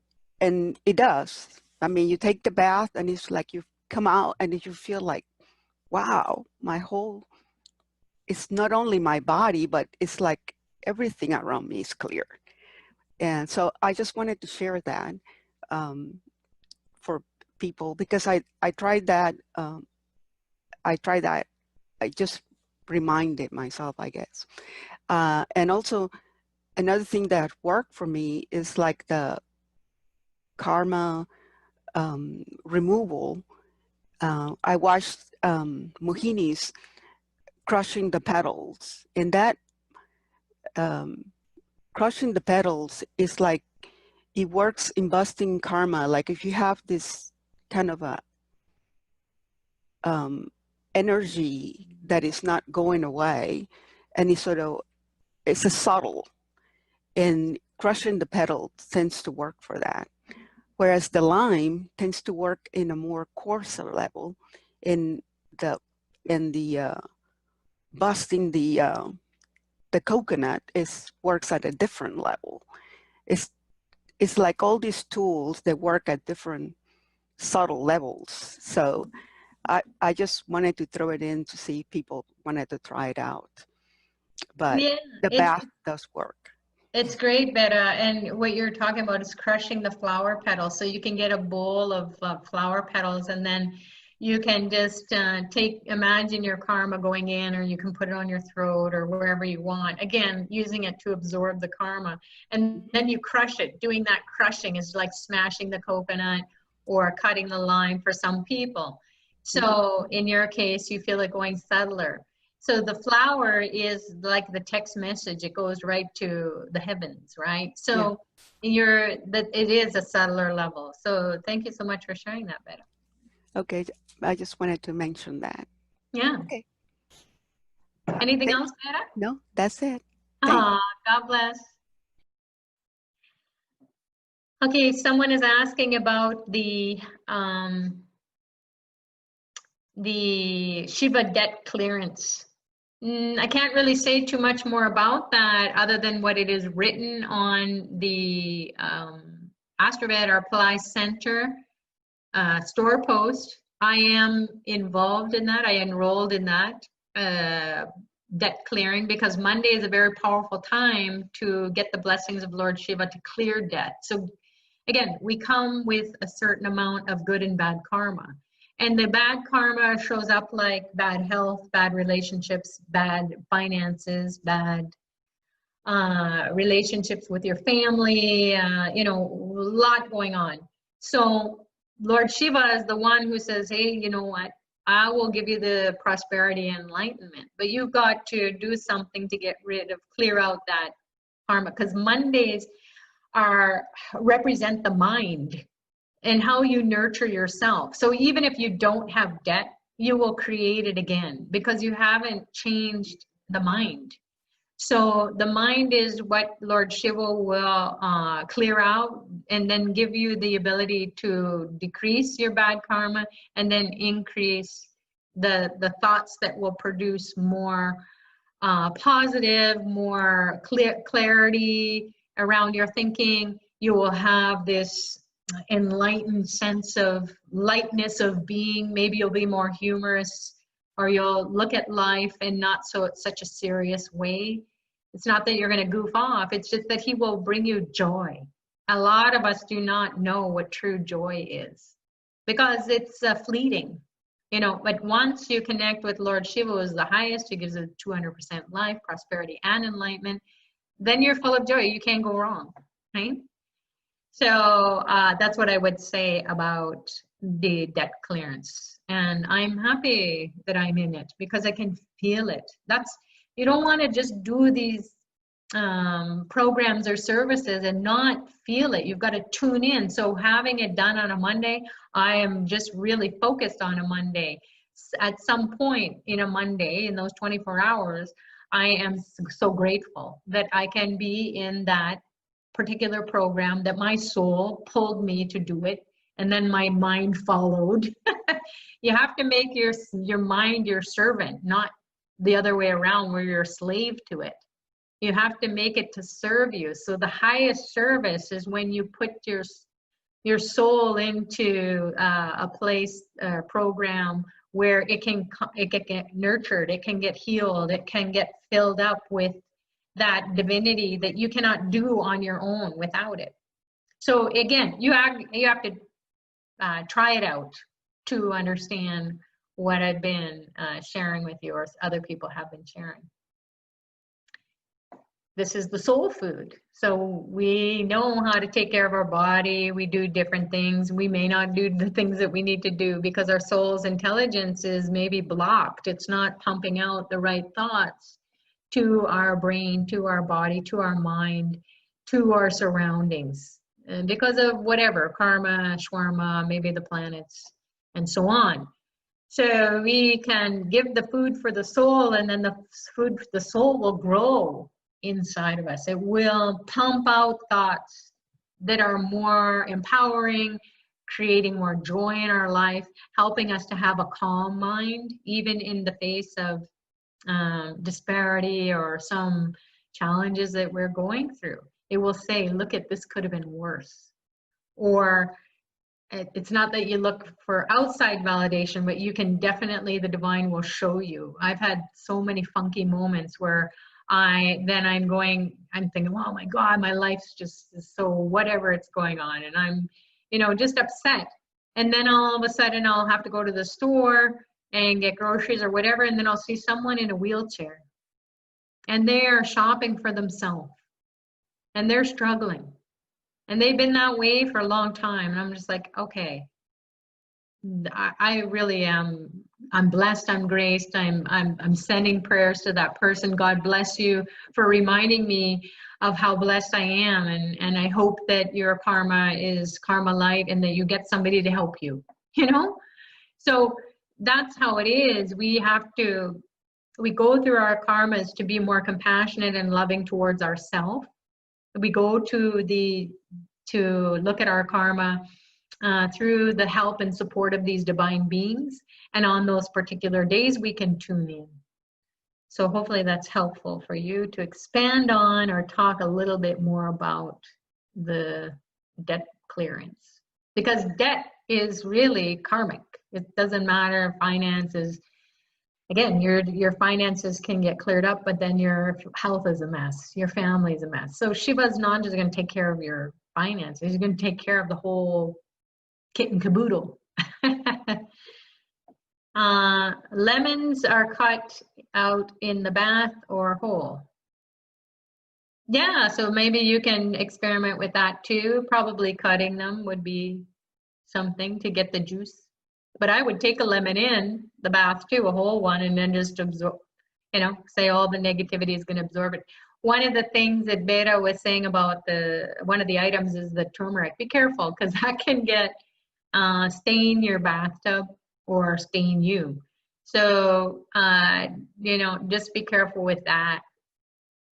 it does. I mean, you take the bath and it's like you come out and you feel like, wow, my whole, it's not only my body, but it's like everything around me is clear. And so I just wanted to share that for people, because I tried that. I just reminded myself, I guess. And also another thing that worked for me is like the karma removal. I watched Mohini's crushing the petals, and that crushing the petals is like, it works in busting karma. Like if you have this kind of a energy that is not going away, and it's a subtle, and crushing the petals tends to work for that. Whereas the lime tends to work in a more coarser level, in the busting the coconut works at a different level. It's like all these tools that work at different subtle levels. So I just wanted to throw it in to see if people wanted to try it out. But Yeah, the bath does work. It's great, Beta. And what you're talking about is crushing the flower petals. So you can get a bowl of flower petals, and then you can just imagine your karma going in, or you can put it on your throat or wherever you want. Again, using it to absorb the karma. And then you crush it. Doing that crushing is like smashing the coconut or cutting the lime for some people. So in your case, you feel it going subtler. So the flower is like the text message. It goes right to the heavens, right? So it is a subtler level. So thank you so much for sharing that, Beta. Okay, I just wanted to mention that. Yeah. Okay. Anything else, Beta? No, that's it. God bless. Okay, someone is asking about the Shiva debt clearance. I can't really say too much more about that other than what it is written on the AstroVed or Pillai Center store post. I am involved in that. I enrolled in that debt clearing, because Monday is a very powerful time to get the blessings of Lord Shiva to clear debt. So again, we come with a certain amount of good and bad karma. And the bad karma shows up like bad health, bad relationships, bad finances, bad relationships with your family, a lot going on. So Lord Shiva is the one who says, hey, you know what? I will give you the prosperity and enlightenment, but you've got to do something to clear out that karma, because Mondays represent the mind and how you nurture yourself. So even if you don't have debt, you will create it again, because you haven't changed the mind. So the mind is what Lord Shiva will clear out and then give you the ability to decrease your bad karma and then increase the thoughts that will produce more positive, more clarity around your thinking. You will have this enlightened sense of lightness of being. Maybe you'll be more humorous, or you'll look at life and not such a serious way. It's not that you're going to goof off. It's just that he will bring you joy. A lot of us do not know what true joy is because it's fleeting. You know, but once you connect with Lord Shiva, who is the highest, who gives a 200% life, prosperity, and enlightenment, then you're full of joy. You can't go wrong, right? So that's what I would say about the debt clearance. And I'm happy that I'm in it because I can feel it. You don't want to just do these programs or services and not feel it. You've got to tune in. So having it done on a Monday, I am just really focused on a Monday. At some point in a Monday, in those 24 hours, I am so grateful that I can be in that particular program, that my soul pulled me to do it, and then my mind followed. You have to make your mind your servant, not the other way around where you're a slave to it. You have to make it to serve you. So the highest service is when you put your soul into a place, a program where it can get nurtured, it can get healed, it can get filled up with that divinity that you cannot do on your own without it. So again, you have to try it out to understand what I've been sharing with you, or other people have been sharing. This is the soul food. So we know how to take care of our body. We do different things. We may not do the things that we need to do because our soul's intelligence is maybe blocked. It's not pumping out the right thoughts to our brain, to our body, to our mind, to our surroundings. And because of whatever, karma, shwarma, maybe the planets, and so on. So we can give the food for the soul, and then the food for the soul will grow inside of us. It will pump out thoughts that are more empowering, creating more joy in our life, helping us to have a calm mind, even in the face of disparity or some challenges that we're going through. It will say, look at this, could have been worse. Or it's not that you look for outside validation, but you can definitely, the divine will show you. I've had so many funky moments where I'm thinking, oh my God, my life's just so whatever it's going on. And I'm, just upset. And then all of a sudden I'll have to go to the store and get groceries or whatever. And then I'll see someone in a wheelchair and they're shopping for themselves and they're struggling. And they've been that way for a long time. And I'm just like, okay, I really am. I'm blessed. I'm graced. I'm sending prayers to that person. God bless you for reminding me of how blessed I am. And I hope that your karma is karma light and that you get somebody to help you, So that's how it is. We go through our karmas to be more compassionate and loving towards ourselves. We go to look at our karma through the help and support of these divine beings. And on those particular days, we can tune in. So hopefully that's helpful for you to expand on or talk a little bit more about the debt clearance. Because debt is really karmic. It doesn't matter finances. Again, your finances can get cleared up, but then your health is a mess. Your family is a mess. So Shiva's not just going to take care of your finances. He's going to take care of the whole kit and caboodle. Lemons are cut out in the bath or whole. Yeah, so maybe you can experiment with that too. Probably cutting them would be something to get the juice. But I would take a lemon in the bath too, a whole one, and then just absorb, say all the negativity is going to absorb it. One of the things that Beta was saying about one of the items is the turmeric. Be careful, because that can get stain your bathtub or stain you. So, just be careful with that.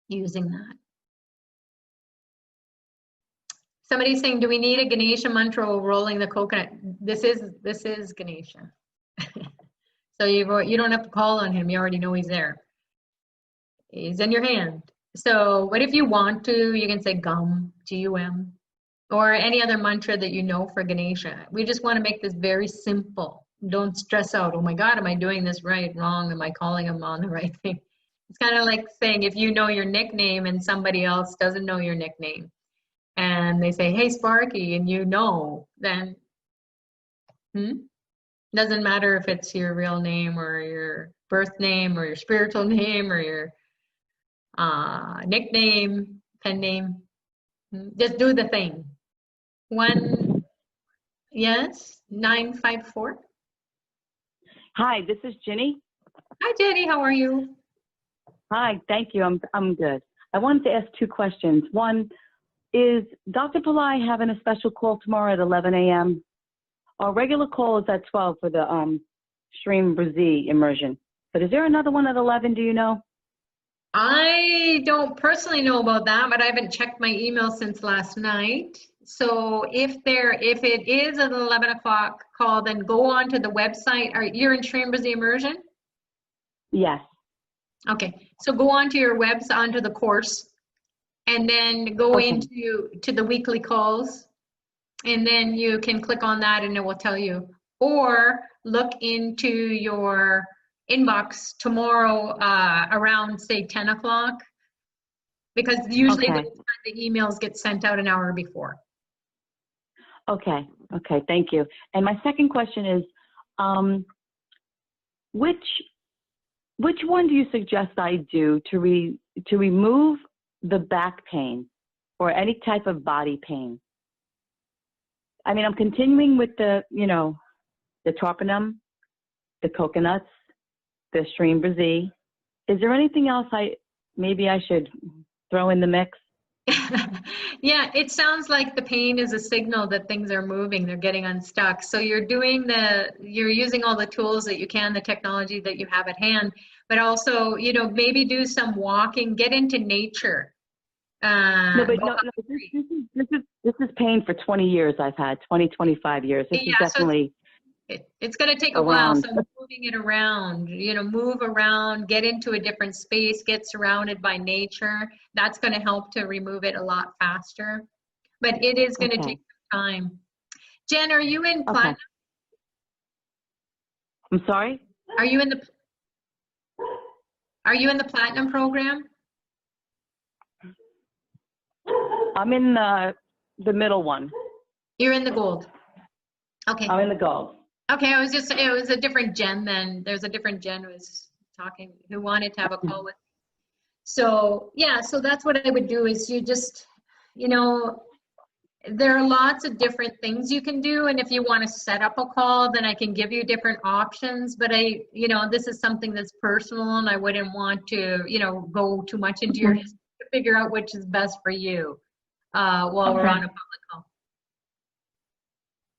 using that. Somebody's saying, do we need a Ganesha mantra while rolling the coconut? This is Ganesha. So you don't have to call on him. You already know he's there. He's in your hand. So, but if you want to, you can say Gum, G-U-M, or any other mantra that you know for Ganesha. We just want to make this very simple. Don't stress out. Oh my God, am I doing this right, wrong? Am I calling him on the right thing? It's kind of like saying if you know your nickname and somebody else doesn't know your nickname, and they say, hey, Sparky, and you know, then doesn't matter if it's your real name or your birth name or your spiritual name or your nickname, pen name. Just do the thing. Yes, 954. Hi, this is Ginny. Hi, Jenny. How are you? Hi, thank you. I'm good. I wanted to ask two questions. One, is Dr. Pillai having a special call tomorrow at 11 a.m.? Our regular call is at 12 for the Stream Brazil immersion. But is there another one at 11? Do you know? I don't personally know about that, but I haven't checked my email since last night. So if it is an 11 o'clock call, then go on to the website. You're in Stream Brazil immersion? Yes. Okay, so go onto your website, onto the course, and then go into the weekly calls, and then you can click on that and it will tell you. Or look into your inbox tomorrow around, say, 10 o'clock, because usually the emails get sent out an hour before. Okay, thank you. And my second question is, which one do you suggest I do to remove the back pain or any type of body pain? I mean, I'm continuing with the torpinum, the coconuts, the Stream Brazil. Is there anything else maybe I should throw in the mix? Yeah, it sounds like the pain is a signal that things are moving, they're getting unstuck. So you're using all the tools that you can, the technology that you have at hand, but also, maybe do some walking, get into nature. This is pain for 20 years I've had, 25 years. This is definitely... It's going to take a while, so moving it around, move around, get into a different space, get surrounded by nature. That's going to help to remove it a lot faster. But it is going to take some time. Jen, are you in Platinum? I'm sorry? Are you in the Platinum program? I'm in the middle one. You're in the Gold. Okay. I'm in the Gold. Okay, it was a different Jen then. There's a different Jen who was talking, who wanted to have a call with me. So, yeah, so that's what I would do is you just, there are lots of different things you can do. And if you want to set up a call, then I can give you different options. But this is something that's personal and I wouldn't want to, go too much into your history to figure out which is best for you while we're on a public call.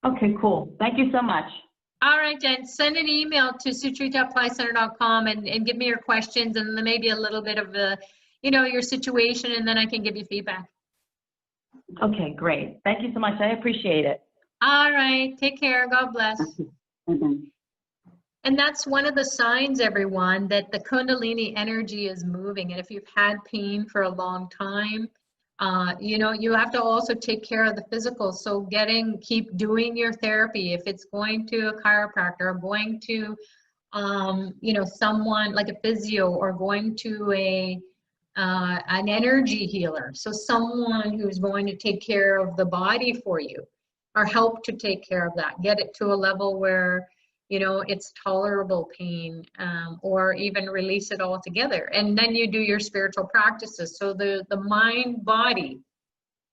Okay, cool. Thank you so much. All right, Jen, send an email to sutrita@applycenter.com and give me your questions and then maybe a little bit of your situation, and then I can give you feedback. Okay, great. Thank you so much. I appreciate it. All right, take care. God bless. Mm-hmm. And that's one of the signs, everyone, that the Kundalini energy is moving. And if you've had pain for a long time, you have to also take care of the physical. So keep doing your therapy. If it's going to a chiropractor or going to, someone like a physio or going to an energy healer. So someone who's going to take care of the body for you or help to take care of that. Get it to a level where, it's tolerable pain, or even release it altogether. And then you do your spiritual practices. So the mind, body,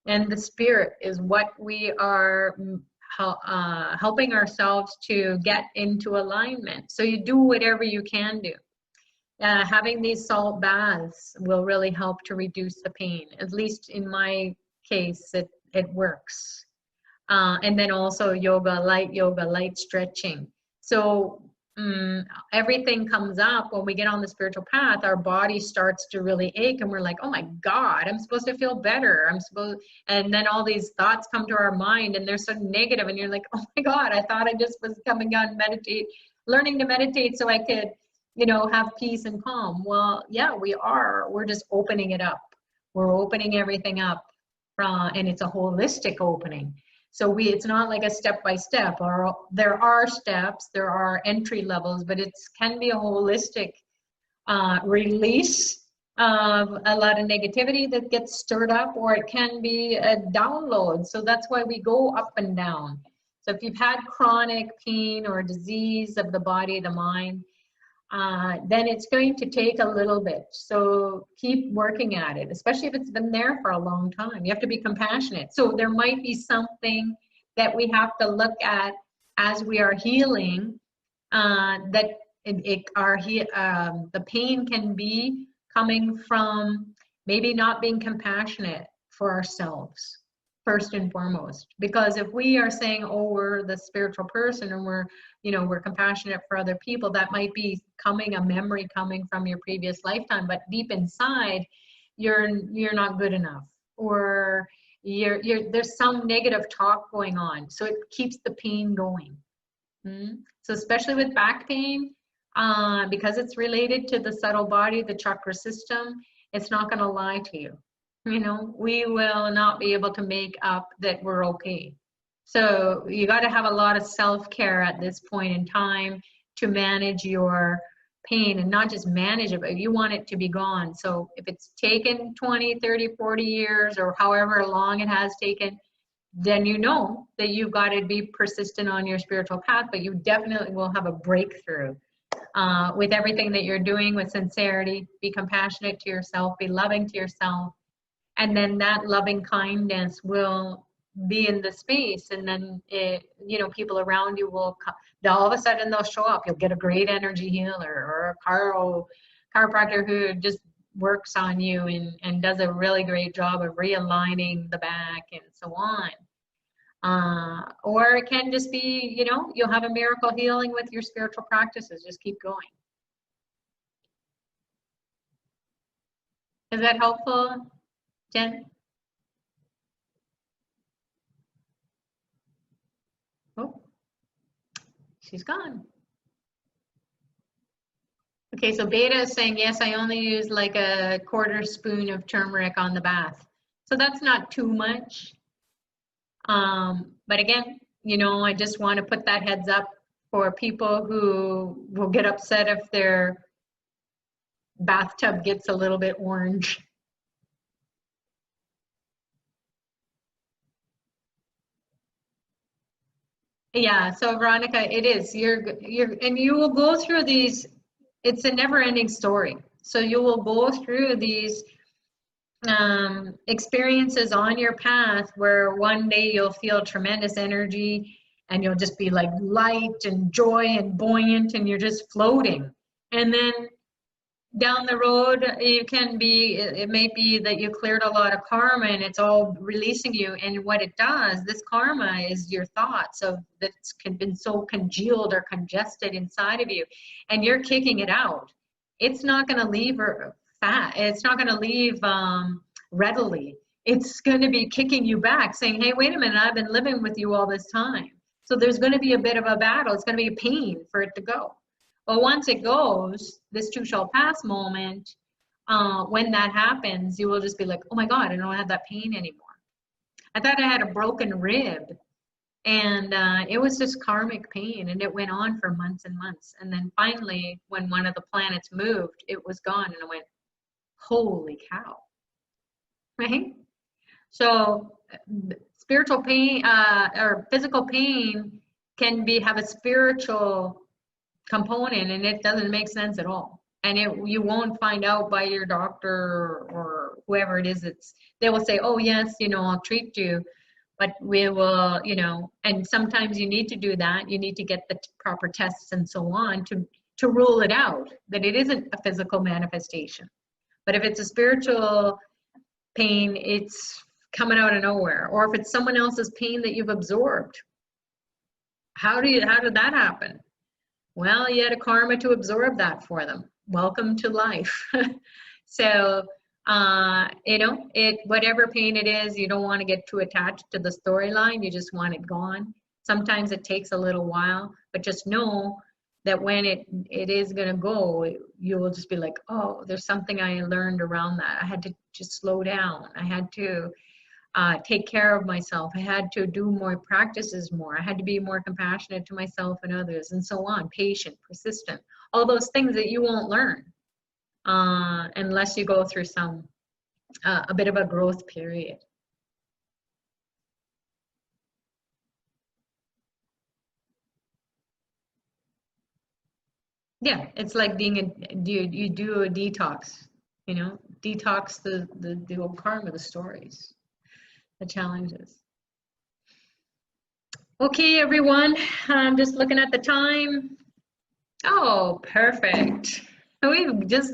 and the spirit is what we are helping ourselves to get into alignment. So you do whatever you can do. Having these salt baths will really help to reduce the pain. At least in my case, it works. And then also light stretching. So everything comes up when we get on the spiritual path, our body starts to really ache and we're like, oh my God, I'm supposed to feel better. And then all these thoughts come to our mind and they're so negative and you're like, oh my God, I thought I just was coming on learning to meditate so I could, have peace and calm. Well, yeah, we're just opening it up. We're opening everything up and it's a holistic opening. So it's not like a step-by-step, or there are steps, there are entry levels, but it can be a holistic release of a lot of negativity that gets stirred up, or it can be a download. So that's why we go up and down. So if you've had chronic pain or disease of the body, the mind, then it's going to take a little bit. So keep working at it, especially if it's been there for a long time. You have to be compassionate. So there might be something that we have to look at as we are healing, that the pain can be coming from maybe not being compassionate for ourselves, first and foremost. Because if we are saying, oh, we're the spiritual person and we're compassionate for other people, that might be a memory coming from your previous lifetime, but deep inside you're not good enough, or there's some negative talk going on, so it keeps the pain going. So especially with back pain, because it's related to the subtle body, the chakra system, it's not going to lie to you. We will not be able to make up that we're okay. So you got to have a lot of self-care at this point in time to manage your pain, and not just manage it, but you want it to be gone. So if it's taken 20, 30, 40 years or however long it has taken, then you know that you've got to be persistent on your spiritual path, but you definitely will have a breakthrough with everything that you're doing with sincerity. Be compassionate to yourself, be loving to yourself, and then that loving kindness will be in the space, and then people around you will all of a sudden they'll show up. You'll get a great energy healer or a chiropractor who just works on you and does a really great job of realigning the back and so on. Or it can just be, you'll have a miracle healing with your spiritual practices. Just keep going. Is that helpful, Jen? Oh, she's gone. Okay, so Beta is saying, yes, I only use like a quarter spoon of turmeric on the bath. So that's not too much. But again, I just want to put that heads up for people who will get upset if their bathtub gets a little bit orange. Yeah, so Veronica, it is. And you will go through these. It's a never-ending story. So you will go through these experiences on your path where one day you'll feel tremendous energy and you'll just be like light and joy and buoyant and you're just floating. And then down the road, it may be that you cleared a lot of karma and it's all releasing you. And what it does, this karma is your thoughts that's been so congealed or congested inside of you, and you're kicking it out. It's not going to leave fat. It's not going to leave readily. It's going to be kicking you back, saying, hey, wait a minute, I've been living with you all this time. So there's going to be a bit of a battle. It's going to be a pain for it to go. But once it goes, this too shall pass moment, when that happens, you will just be like, oh my God, I don't have that pain anymore. I thought I had a broken rib, and it was just karmic pain, and it went on for months and months. And then finally, when one of the planets moved, it was gone, and I went, holy cow, right? So spiritual pain or physical pain can have a spiritual component, and it doesn't make sense at all. And you won't find out by your doctor or whoever it is. They will say, oh yes, I'll treat you, but we will, and sometimes you need to do that. You need to get the proper tests and so on to rule it out, that it isn't a physical manifestation. But if it's a spiritual pain, it's coming out of nowhere. Or if it's someone else's pain that you've absorbed, how did that happen? Well, you had a karma to absorb that for them. Welcome to life. So, you know, whatever pain it is, you don't want to get too attached to the storyline. You just want it gone. Sometimes it takes a little while, but just know that when it is going to go, you will just be like, oh, there's something I learned around that. I had to just slow down. I had to take care of myself. I had to do more practices more. I had to be more compassionate to myself and others, and so on. Patient, persistent, all those things that you won't learn unless you go through some a bit of a growth period. Yeah, it's like being you do a detox, you know, detox the old karma, the stories, the challenges. Okay, everyone, I'm just looking at the time. Oh, perfect. We've just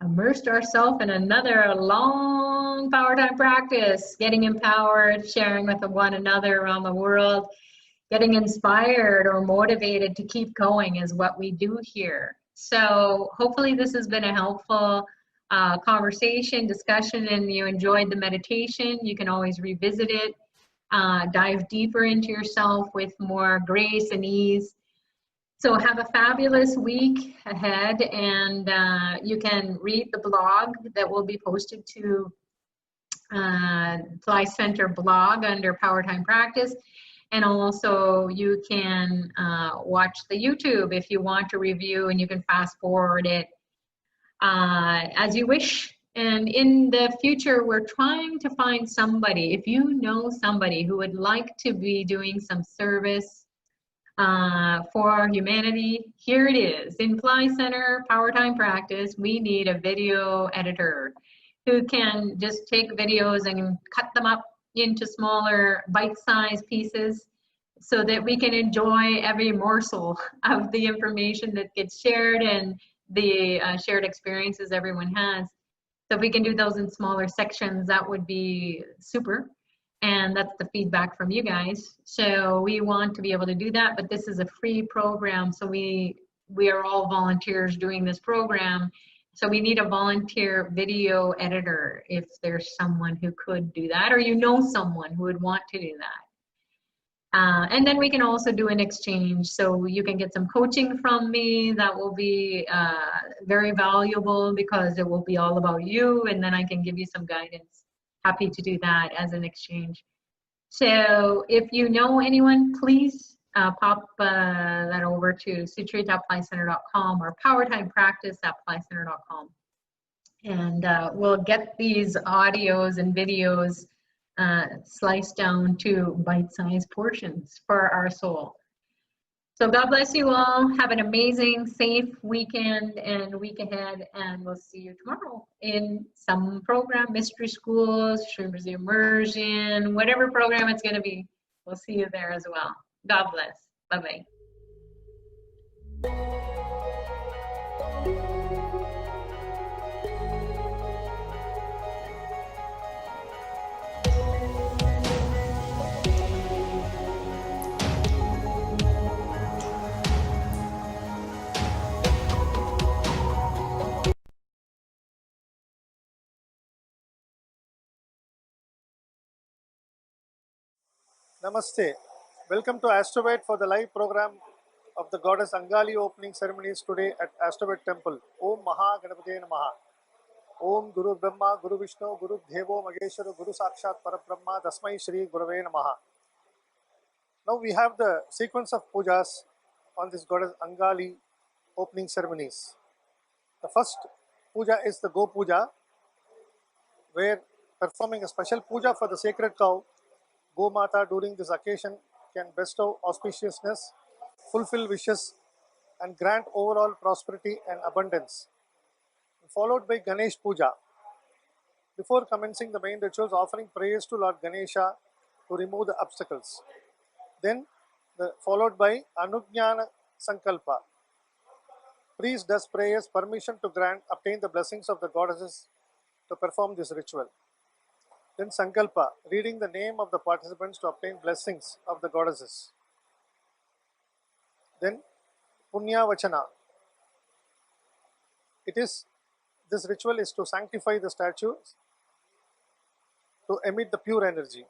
immersed ourselves in another long power time practice, getting empowered, sharing with one another around the world, getting inspired or motivated to keep going is what we do here. So hopefully this has been a helpful conversation, discussion, and you enjoyed the meditation. You can always revisit it, dive deeper into yourself with more grace and ease. So have a fabulous week ahead, and you can read the blog that will be posted to Fly Center blog under Power Time Practice. And also you can watch the YouTube if you want to review, and you can fast forward it as you wish. And in the future, we're trying to find somebody, if you know somebody who would like to be doing some service for humanity, here it is. In Fly Center Power Time Practice, we need a video editor who can just take videos and cut them up into smaller bite-sized pieces so that we can enjoy every morsel of the information that gets shared and the shared experiences everyone has. So if we can do those in smaller sections, that would be super. And that's the feedback from you guys. So we want to be able to do that, but this is a free program. So we are all volunteers doing this program. So we need a volunteer video editor if there's someone who could do that, or you know someone who would want to do that. And then we can also do an exchange. So you can get some coaching from me. That will be very valuable because it will be all about you. And then I can give you some guidance. Happy to do that as an exchange. So if you know anyone, please pop that over to sutre.flycenter.com or powertimepractice.flycenter.com. And we'll get these audios and videos sliced down to bite-sized portions for our soul. So God bless you all. Have an amazing, safe weekend and week ahead, and we'll see you tomorrow in some program, Mystery Schools, Shrimpers Immersion, whatever program it's going to be. We'll see you there as well. God bless. Bye-bye. Namaste. Welcome to AstroVed for the live program of the goddess Angali opening ceremonies today at AstroVed Temple. Om Maha Ganapate Namaha. Om Guru Brahma, Guru Vishnu, Guru Devo Mageshwara, Guru Sakshat Parabrahma, Dasmai Shri Gurave Namaha. Now we have the sequence of pujas on this goddess Angali opening ceremonies. The first puja is the Go Puja, where performing a special puja for the sacred cow, Go Mata, during this occasion can bestow auspiciousness, fulfill wishes, and grant overall prosperity and abundance. Followed by Ganesh Puja. Before commencing the main rituals, offering prayers to Lord Ganesha to remove the obstacles. Then, followed by Anujnana Sankalpa. Priest does prayers, permission to obtain the blessings of the goddesses to perform this ritual. Then Sankalpa, reading the name of the participants to obtain blessings of the goddesses. Then Punya Vachana. This ritual is to sanctify the statues, to emit the pure energy.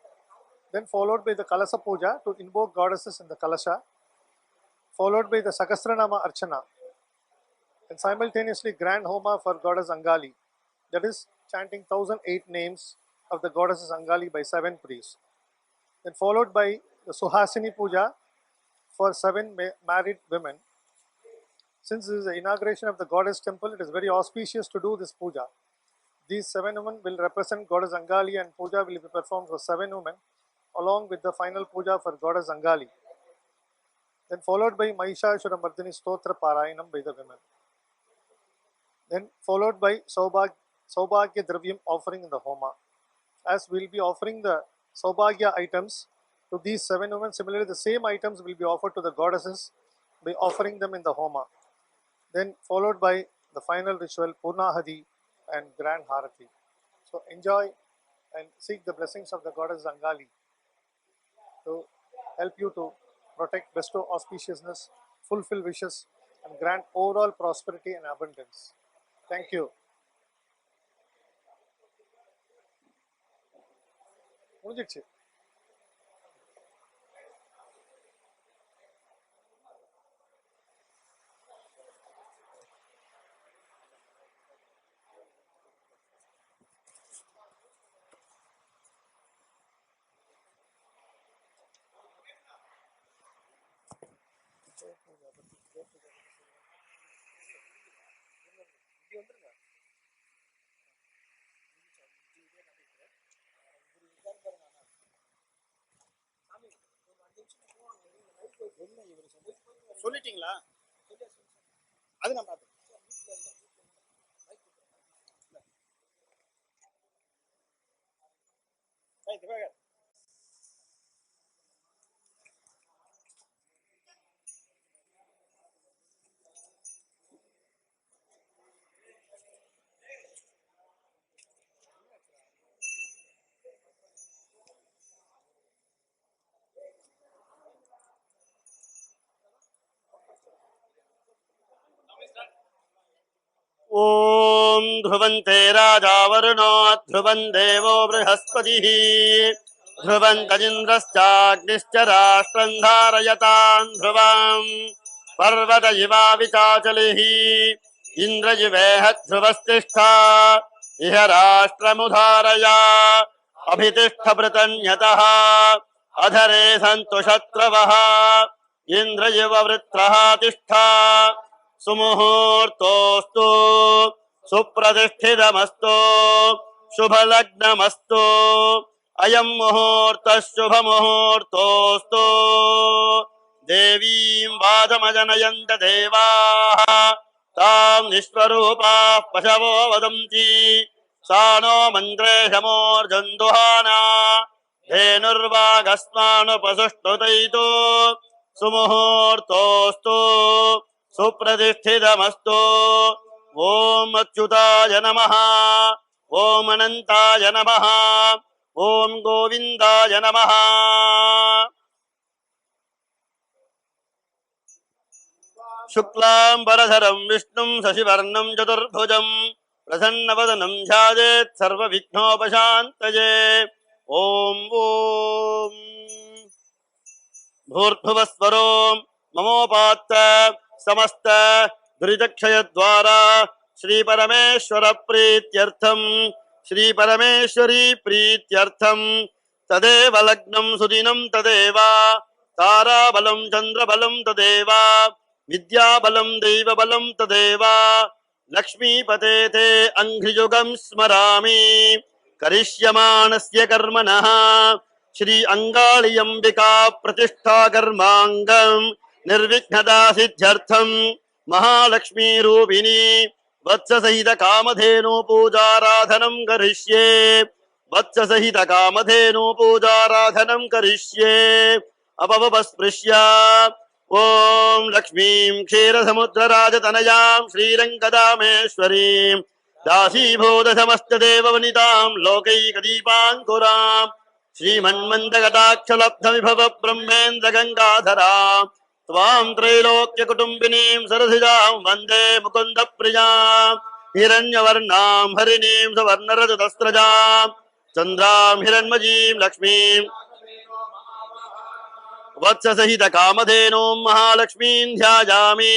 Then followed by the Kalasa Puja to invoke goddesses in the Kalasha, followed by the Sahasranama Archana, and simultaneously grand Homa for goddess Angali, that is chanting 1008 names of the goddesses Angali by 7 priests. Then followed by the Suhasini Puja for 7 married women. Since this is the inauguration of the goddess temple, it is very auspicious to do this puja. These 7 women will represent goddess Angali, and puja will be performed for 7 women along with the final puja for goddess Angali. Then followed by Mahishasura Mardini Stotra Parayanam by the women. Then followed by Saubhagya Dravyam offering in the Homa. As we will be offering the Saubhagya items to these 7 women, similarly the same items will be offered to the goddesses by offering them in the Homa. Then followed by the final ritual Purnahadi and Grand Harati. So enjoy and seek the blessings of the goddess Angali to help you to protect, bestow auspiciousness, fulfill wishes, and grant overall prosperity and abundance. Thank you. முடிஞ்சிடுச்சு. சொல்லிட்டீங்களா? அது நான் பார்த்தேன். ॐ ध्रुवन्ते राजा वरुणो ध्रुवन् देवो बृहस्पतिः ध्रुवन्तरिन्द्रश्चाग्निश्च राष्ट्रं धारयतां ध्रुवम् पर्वत इवा विचाचलिः इन्द्रजिवेह ध्रुवस्तिष्ठा इह राष्ट्रमुधारया अभितिष्ठभृतन्यतः अधरे सन्तु शत्रवः इन्द्रजिववृत्रः तिष्ठा सुमुहूर्तोऽस्तु सुप्रतिष्ठितमस्तु शुभलग्नमस्तु अयं मुहूर्तः शुभमुहूर्तोऽस्तु देवीं वादमजनयन्त देवाः तां निष्प्ररूपाः पशवो वदन्ति सा नो मन्त्रेशमोर्जन्दुहाना धेनुर्वागस्मानुपसुष्टुतैतो सुमुहूर्तोऽस्तु सुप्रतिष्ठितमस्तु ओम अच्युताय नमः ओम अनंताय नमः ओम गोविंदाय नमः शुक्लांबरधरं विष्णुं शशिवर्णं चतुर्भुजं प्रसन्नवदनं ध्यायेत् सर्वविघ्नोपशान्तये ओम ओम भूर्भुवस्वरो ममोपात्त समस्त दुरितक्षयद्वारा श्री परमेश्वर प्रीत्यर्थम श्री परमेश्वरी प्रीत्यर्थम तदेव लग्नं सुदिनं तदेव ताराबलं चन्द्रबलं तदेव विद्याबलं दैवबलं तदेव लक्ष्मीपते ते अङ्घ्रियुगं स्मरामि करिष्यमाणस्य कर्मणः श्री अंगाळि अंबिका प्रतिष्ठा कर्मांगं निर्विघ्नता सिद्ध्यर्थं महालक्ष्मी रूपिणी वत्ससहित कामधेनु पूजाराधनं करिष्ये वत्ससहित कामधेनु पूजाराधनं करिष्ये अपवस्पृश्य ओम लक्ष्मीं क्षीरसमुद्रराजतनयां श्रीरङ्गदामेश्वरीं दासीभूत समस्त देववनितां लोकैकदीपाङ्कुरां श्रीमन्मन्दगताक्षलब्ध विभव ब्रह्मेन्द्र गंगाधरा त्वां त्रैलोक्यकुटुम्बिनीं सरसिजां वन्दे मुकुन्दप्रियां हिरण्यवर्णां हरिणीं सुवर्णरजतस्रजां चन्द्रां हिरण्मयीं लक्ष्मीं वत्ससहित कामधेनुं महालक्ष्मीं ध्यायामि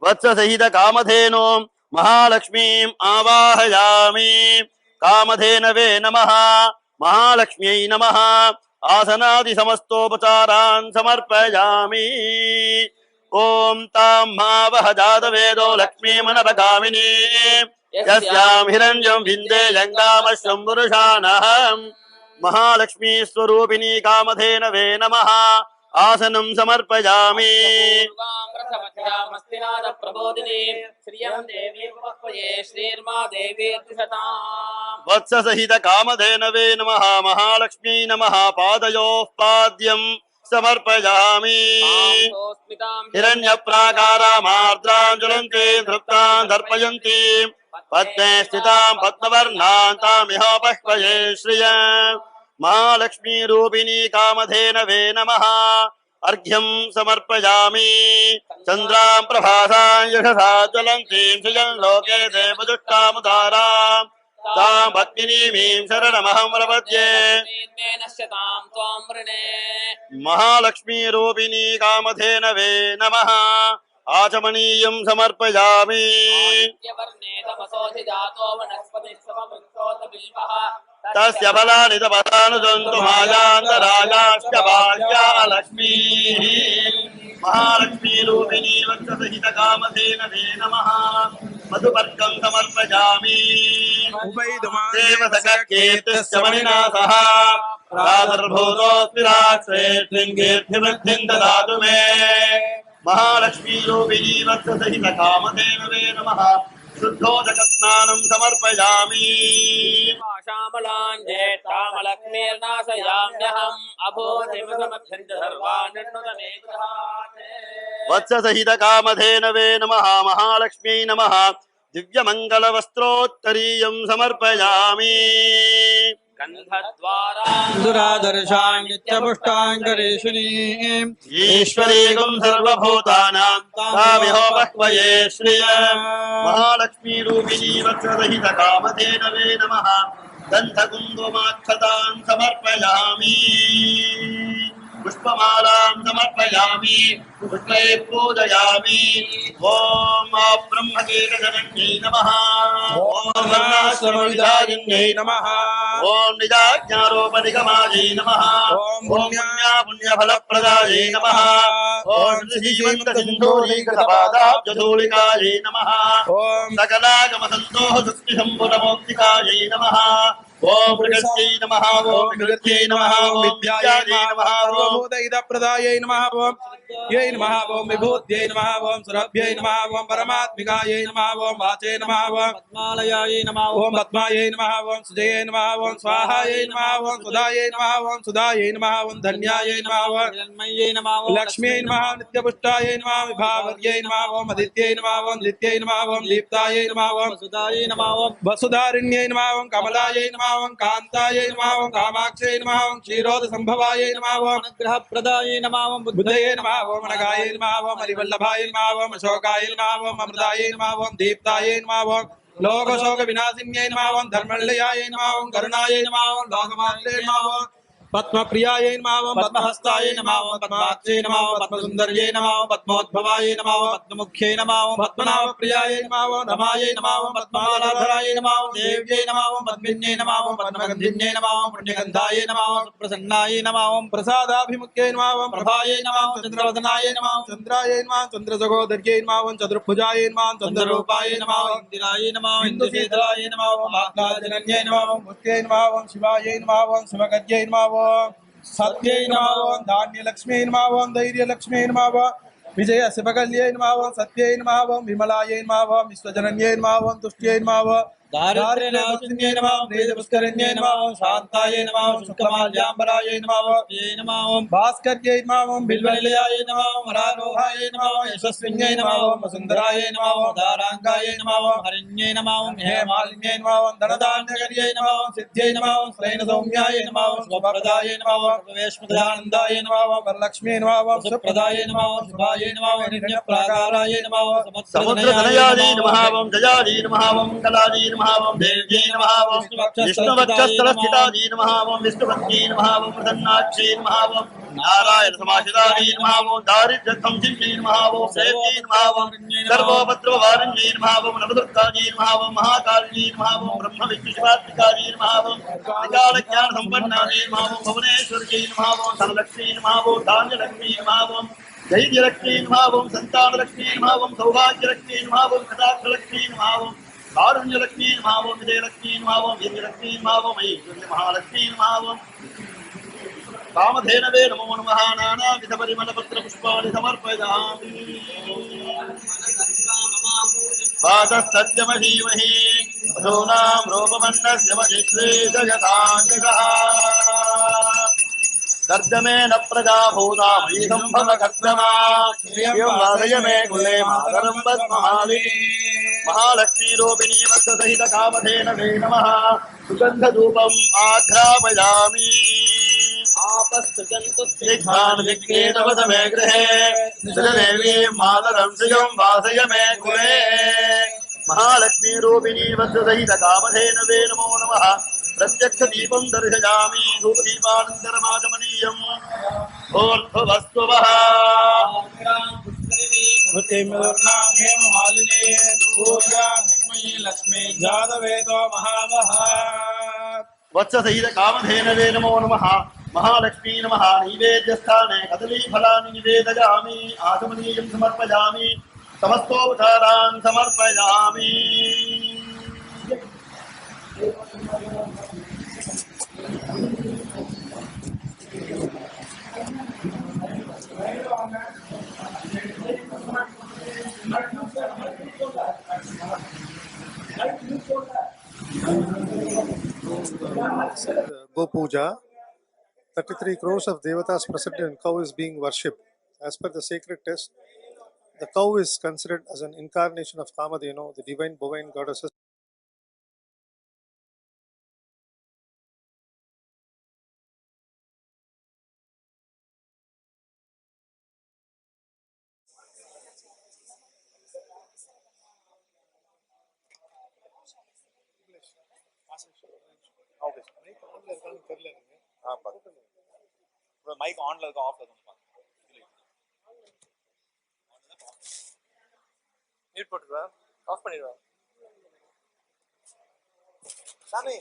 वत्ससहित कामधेनुं महालक्ष्मीम् आवाहयामि कामधेनवे नमः महालक्ष्म्यै नमः आसनादि समस्तोपचारान् समर्पयामि ॐ तां मावह जातवेदो लक्ष्मीमनपगामिनी यस्यां हिरण्यं विन्दे जङ्गामश्वं पुरुषाणहम् महालक्ष्मी स्वरूपिणी कामधेनवे नमः आसनं समर्पयामि वत्ससहित कामधेनवे नमः महालक्ष्मी नमः पादयोः पाद्यं समर्पयामि हिरण्यप्राकारामार्द्रां ज्वलन्तीं तृप्तां दर्पयन्ती पद्मे स्थितां पद्मवर्णां तामिहोपह्वये श्रिया महालक्ष्मी रूपिणी कामधेनवे नमः अर्घ्यं समर्पयामि चन्द्रां प्रभासां यशसा ज्वलन्तीं श्रियं लोके देवदुष्टामुदारां तां भक्तिनीमीं शरणमहं प्रपद्ये महालक्ष्मी रूपिणी कामधेनवे नमः आचमनीयं समर्पयामि तस्य फलानि तपसानुसन्तु मायान्तरागाश्च भाग्या लक्ष्मीः महालक्ष्मी रूपिणी वत्ससहित कामधेनवे नमः मधुपर्कं समर्पयामि देवसखकीर्तिश्च मणिना सह प्रादुर्भूतोऽस्मि राक्षसे शृङ्गेऽर्थिवृद्धिं ददातु मे महालक्ष्मी रूपिणी वत्ससहित कामधेनवे नमः शुद्धोदकस्नानं समर्पयामि श्यामलाञ्जे तामलक्ष्मीर्नाशयाम्यहम् अभूतिमसमभ्यञ्च सर्वान्नुतमे वत्ससहित कामधेनवे नमः महालक्ष्मी नमः दिव्यमङ्गलवस्त्रोत्तरीयं समर्पयामि दुरादर्शां नित्यपुष्टाङ्गरेषुनीं ईश्वरीगुं सर्वभूतानां तामिहोपह्वये श्रिया महालक्ष्मी रूपिणी वत्ससहित कामधेनवे नमः गन्धकुङ्कुमाक्षतां समर्पयामि पुष्पमालां समर्पयामि पुष्पैः पूजयामि ॐ ब्रह्मकेतजनन्यै नमः ॐ वर्णाश्रमविदारिण्यै नमः ॐ निजाज्ञारोपनिगमायै नमः ॐ पुण्यफलप्रदायै नमः ॐ श्रीमन्तसिन्धूरीकृतपादाब्जधूलिकायै नमः ॐ सकलागमसन्तोः सुस्मिसम्भुतमौक्तिकायै नमः ॐ प्रकृत्यै नमः ॐ विकृत्यै नमः ॐ विद्यायै नमः ॐ प्रदायै नमः ॐ यै नमः ॐ विभूत्यै नमः ॐ सुरभ्यै नमः ॐ परमात्मिकायै नमः ॐ वाचे नमः ॐ पद्मालयायै नमः ॐ पद्मायै नमः ॐ सुजये नमः ॐ स्वाहायै नमः ॐ सुधायै नमः ॐ सुधायै नमः ॐ धन्यायै नमः ॐ हिरण्मय्यै नमः ॐ लक्ष्म्यै नमः नित्यपुष्टायै नमः विभावर्यै नमः ॐ अदित्यै नमः ॐ दित्यै नमः ॐ दीप्तायै नमः ॐ सुधायै नमः ॐ वसुधारिण्यै नमः ॐ कमलायै नमः ॐ कान्तायै नमः ॐ कामाक्षयै नमः ॐ क्षीरोदसम्भवायै नमः ॐ अनुग्रहप्रदायै नमः ॐ बुद्धये नमः ॐ अनगायै नमः ॐ हरिवल्लभाय नमः ॐ अशोकाय नमः ॐ अमृतायै नमः ॐ दीप्तायै नमः ॐ लोकशोकविनाशिन्यै नमः ॐ धर्मल्लयायै नमः ॐ करुणायै नमः ॐ लोकमात्रे नमः ॐ पद्मप्रियायै नमः ॐ पद्महस्तायै नमः ॐ पद्माक्षै नमः ॐ पद्मसुन्दर्यै नमः ॐ पद्मोद्भवायै नमः ॐ पद्ममुख्यै नमः ॐ पद्मनाभप्रियायै नमः ॐ रमायै नमः ॐ पद्मालाधरायै नमः ॐ देव्यै नमः ॐ पद्मिन्यै नमः ॐ पद्मगन्धिन्यै नमः ॐ पुण्यगन्धायै नमः ॐ प्रसन्नायै नमः ॐ प्रसादाभिमुख्यै नमः ॐ प्रभायै नमः ॐ चन्द्रवदनायै नमः ॐ चन्द्रायै नमः चन्द्रसहोदर्यै नमः ॐ चतुर्भुजायै नमः ॐ चन्द्ररूपायै नमः ॐ इन्दिरायै नमः ॐ इन्दुशीतलायै नमः ॐ आह्लादजनन्यै नमः ॐ मुक्त्यै नमः ॐ शिवायै नमः ॐ शिवगद्यै नमः ॐ सत्यै नमः ॐ धान्यलक्ष्म्यै नमः ॐ धैर्यलक्ष्म्यै नमः ॐ विजयशिवकल्यै नमः ॐ सत्यै नमः ॐ विमलायै नमः ॐ विश्वजनन्यै नमः ॐ तुष्ट्यै नमः ॐ दारिद्र्यनाशिन्ये नमः प्रीतिपुष्करिण्ये नमः शान्तायै नमः शुष्कमाल्याम्बरायै नमः नमः भास्कर्यै नमः बिल्वनिलयायै नमः वरारोहायै नमः यशस्विन्यै नमः वसुन्धरायै नमः दाराङ्गायै नमः हरिण्यै नमः हेमालिन्यै नमः धनधान्यकर्यै नमः सिद्ध्यै नमः श्रैणसौम्यायै नमः शुभप्रदायै नमः प्रवेशप्रदानन्दायै नमः वरलक्ष्म्यै नमः सुप्रदायै नमः शुभायै नमः हिरण्यप्राकारायै नमः समुद्रतनयायै नमः वं जयायै नमः वं कलायै नमः वं देव्यै नमः वं विष्णुवक्षस्थलस्थितायै नमः वं विष्णुपत्न्यै नमः वं प्रसन्नाक्षै नमः वं नारायणसमाश्रितायै नमः वं दारिद्र्यध्वंसिन्यै नमः वं सेव्यै नमः वं सर्वोपद्रववारिण्यै नमः वं नवदुर्गायै नमः वं महाकाल्यै नमः वं ब्रह्मविष्णुशिवात्मिकायै नमः वं त्रिकालज्ञानसम्पन्नायै नमः वं भुवनेश्वर्यै नमः वं धनलक्ष्मी नमः वं धान्यलक्ष्मी नमः वं धैर्यलक्ष्मी नमः वं सन्तानलक्ष्मी नमः वं सौभाग्यलक्ष्मी नमः वं कटाक्षलक्ष्मी नमः वं कारुण्यलक्ष्मी नमः वं विजयलक्ष्मी नमः वं वीर्यलक्ष्मी नमः वं ऐश्वर्यमहालक्ष्मी नमः वं कामधेनवे नमो नमः नानाविधपरिमलपत्रपुष्पाणि समर्पयामि वातस्तत्यमधीमहि पशूनां रूपमन्नस्य वजिष्वे जगताङ्गः कर्दमेन प्रजा भूता मयीदं भवकर्दमा वादय मे कुले मातरं पद्ममाली महालक्ष्मीरूपिणी वत्ससहित कामधेन वे नमः सुगन्धधूपम् आघ्रापयामि आपस्तुजन्तुत्रिघ्नानुविघ्नेतवत मे गृहे देवीं मातरं श्रियं वासय मे कुले महालक्ष्मीरूपिणी वत्ससहित कामधेन वे नमो नमः प्रत्यक्षदीपं दर्शयामि धूपदीपानन्तरमागमनीयम् ऊर्ध्ववस्त्वः लक्ष्मी जातवेदो महावः वत्ससहित कामधेनवे नमो नमः महालक्ष्मी नमः नैवेद्यस्थाने कदलीफलानि निवेदयामि आगमनीयं समर्पयामि समस्तोपचारान् समर्पयामि Go Puja. 33 crores of devatas present in cow is being worshipped. As per the sacred text, the cow is considered as an incarnation of Kamadhenu, the divine bovine goddess. Okay. Mic on ல இருக்கா ஆஃப்ல இருக்கா mute போட்டுடுவா of பண்ணிடுவா சாமி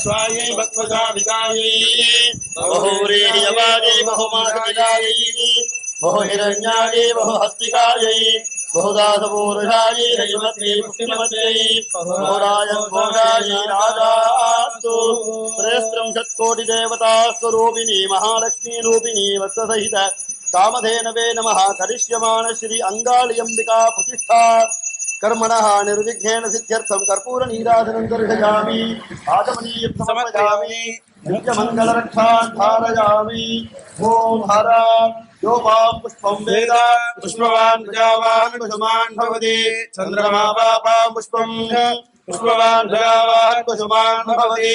स्वायै भक्मसाविकायै बहुव्रीह्यवायै बहुमासविदायै बहुहिरण्यायै बहुहस्तिकायै बहुदासपूरुषायै दैवत्यै पुष्टिमत्यै बहुराजघोषायै राजास्तु त्रयस्त्रिंशत्कोटिदेवतास्वरूपिणी महालक्ष्मी रूपिणी वत्ससहित कामधेनवे नमः करिष्यमाण श्री अंगालियंबिका प्रतिष्ठा कर्मणः निर्विघ्नेन सिद्ध्यर्थं कर्पूरनीराजनं दर्शयामि आचमनीयं समर्पयामि नित्यमङ्गलरक्षां धारयामि ॐ हर यो वां पुष्पं वेद पुष्पवान् प्रजावान् कुसुमान् भवति चन्द्रमा पापा पुष्पं पुष्पवान् प्रजावान् कुसुमान् भवति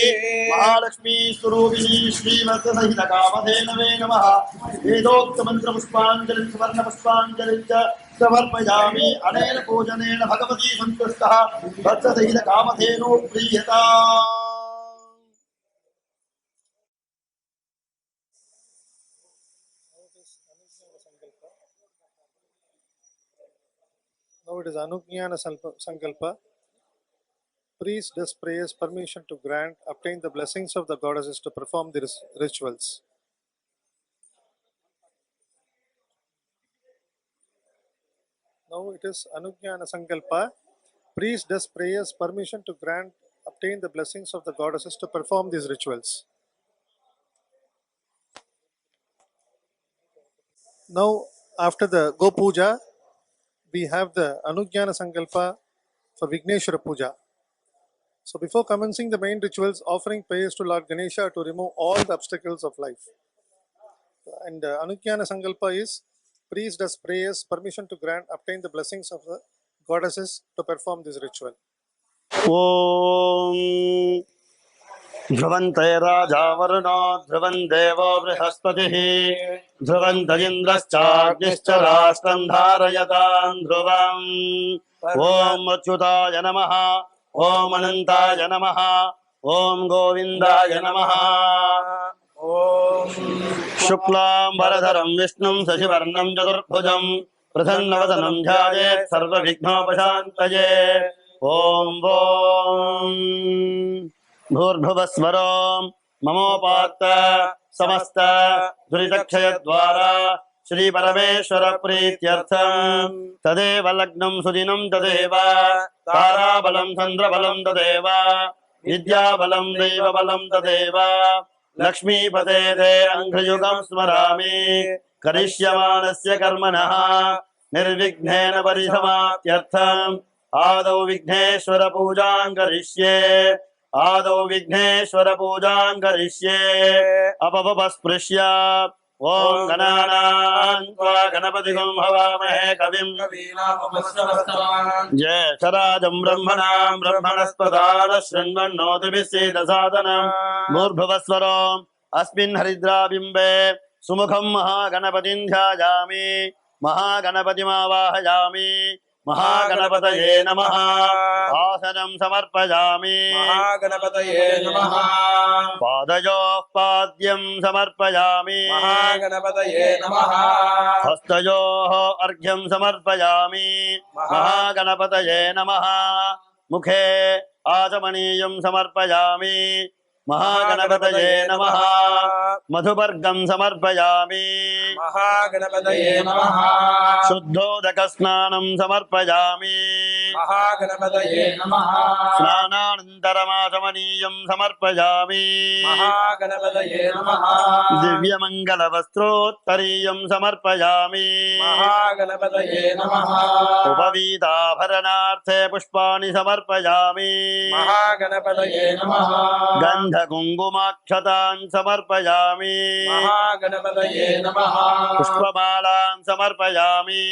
महालक्ष्मी स्वरूपिणी श्रीवत्ससहित कामधेनवे नमः वेदोक्तमन्त्रपुष्पाञ्जलिं सुवर्णपुष्पाञ्जलिं च समर्पयामि अनेन पूजनेन भगवती सन्तुष्टः वत्ससहित Kamdhenu प्रीयता Now it is Anugyana Sankalpa. Priest does prayers permission to grant, obtain the blessings of the goddesses to perform the rituals. Now it is Anugyana Sankalpa. Priest does prayers permission to grant, obtain the blessings of the goddesses to perform these rituals. Now, after the Go Puja, we have the Anugyana Sankalpa for Vigneshwara Puja. So before commencing the main rituals, offering prayers to Lord Ganesha to remove all the obstacles of life. And Anugyana Sankalpa is, priest does prayers permission to grant, obtain the blessings of the goddesses to perform this ritual. ॐ ध्रुवन्ते राजा वरुणो ध्रुवं देवो बृहस्पतिः ध्रुवन्त इन्द्रश्चाग्निश्च राष्ट्रं धारयतां ध्रुवम् ॐ अच्युताय नमः ॐ अनन्ताय नमः ॐ गोविन्दाय नमः ॐ शुक्लां वरधरं विष्णुं शशिवर्णं चतुर्भुजं प्रसन्नवदनं ध्यायेत् सर्वविघ्नोपशान्तये ॐ भूर्भुवस्वरो ममोपात्त समस्त दुरितक्षयद्वारा श्री परमेश्वर प्रीत्यर्थं तदेव लग्नं सुदिनं तदेव ताराबलं चन्द्रबलं तदेव विद्याबलं दैवबलं तदेव लक्ष्मीपते ते अङ्घ्रियुगं स्मरामि करिष्यमाणस्य कर्मणः निर्विघ्नेन परिसमाप्त्यर्थम् आदौ विघ्नेश्वर पूजां करिष्ये आदौ विघ्नेश्वर पूजां करिष्ये अपवस्पृश्य ॐ गणानां त्वा गणपतिं हवामहे कविं ज्येष्ठराजं ब्रह्मणां ब्रह्मणस्पदान शृण्वन्नोतिभिस्सीदसादनं भूर्भुवस्वरो अस्मिन् हरिद्राबिम्बे सुमुखं महागणपतिं ध्यायामि महागणपतिमावाहयामि महागणपतये नमः आसनं समर्पयामि महागणपतये नमः पादयोः पाद्यं समर्पयामि महागणपतये नमः हस्तयोः अर्घ्यं समर्पयामि महागणपतये नमः मुखे आचमनीयं समर्पयामि महागणपतये नमः मधुपर्गं समर्पयामि महागणपतये नमः शुद्धोदकस्नानं समर्पयामि महागणपतये नमः स्नानानन्तरमाचमनीयं समर्पयामि महागणपतये नमः दिव्यमङ्गलवस्त्रोत्तरीयं समर्पयामि महागणपतये नमः उपवीताभरणार्थे पुष्पाणि समर्पयामि महागणपतये नमः गन्धकुङ्कुमाक्षतान् समर्पयामि महागणपतये नमः पुष्पमालां समर्पयामि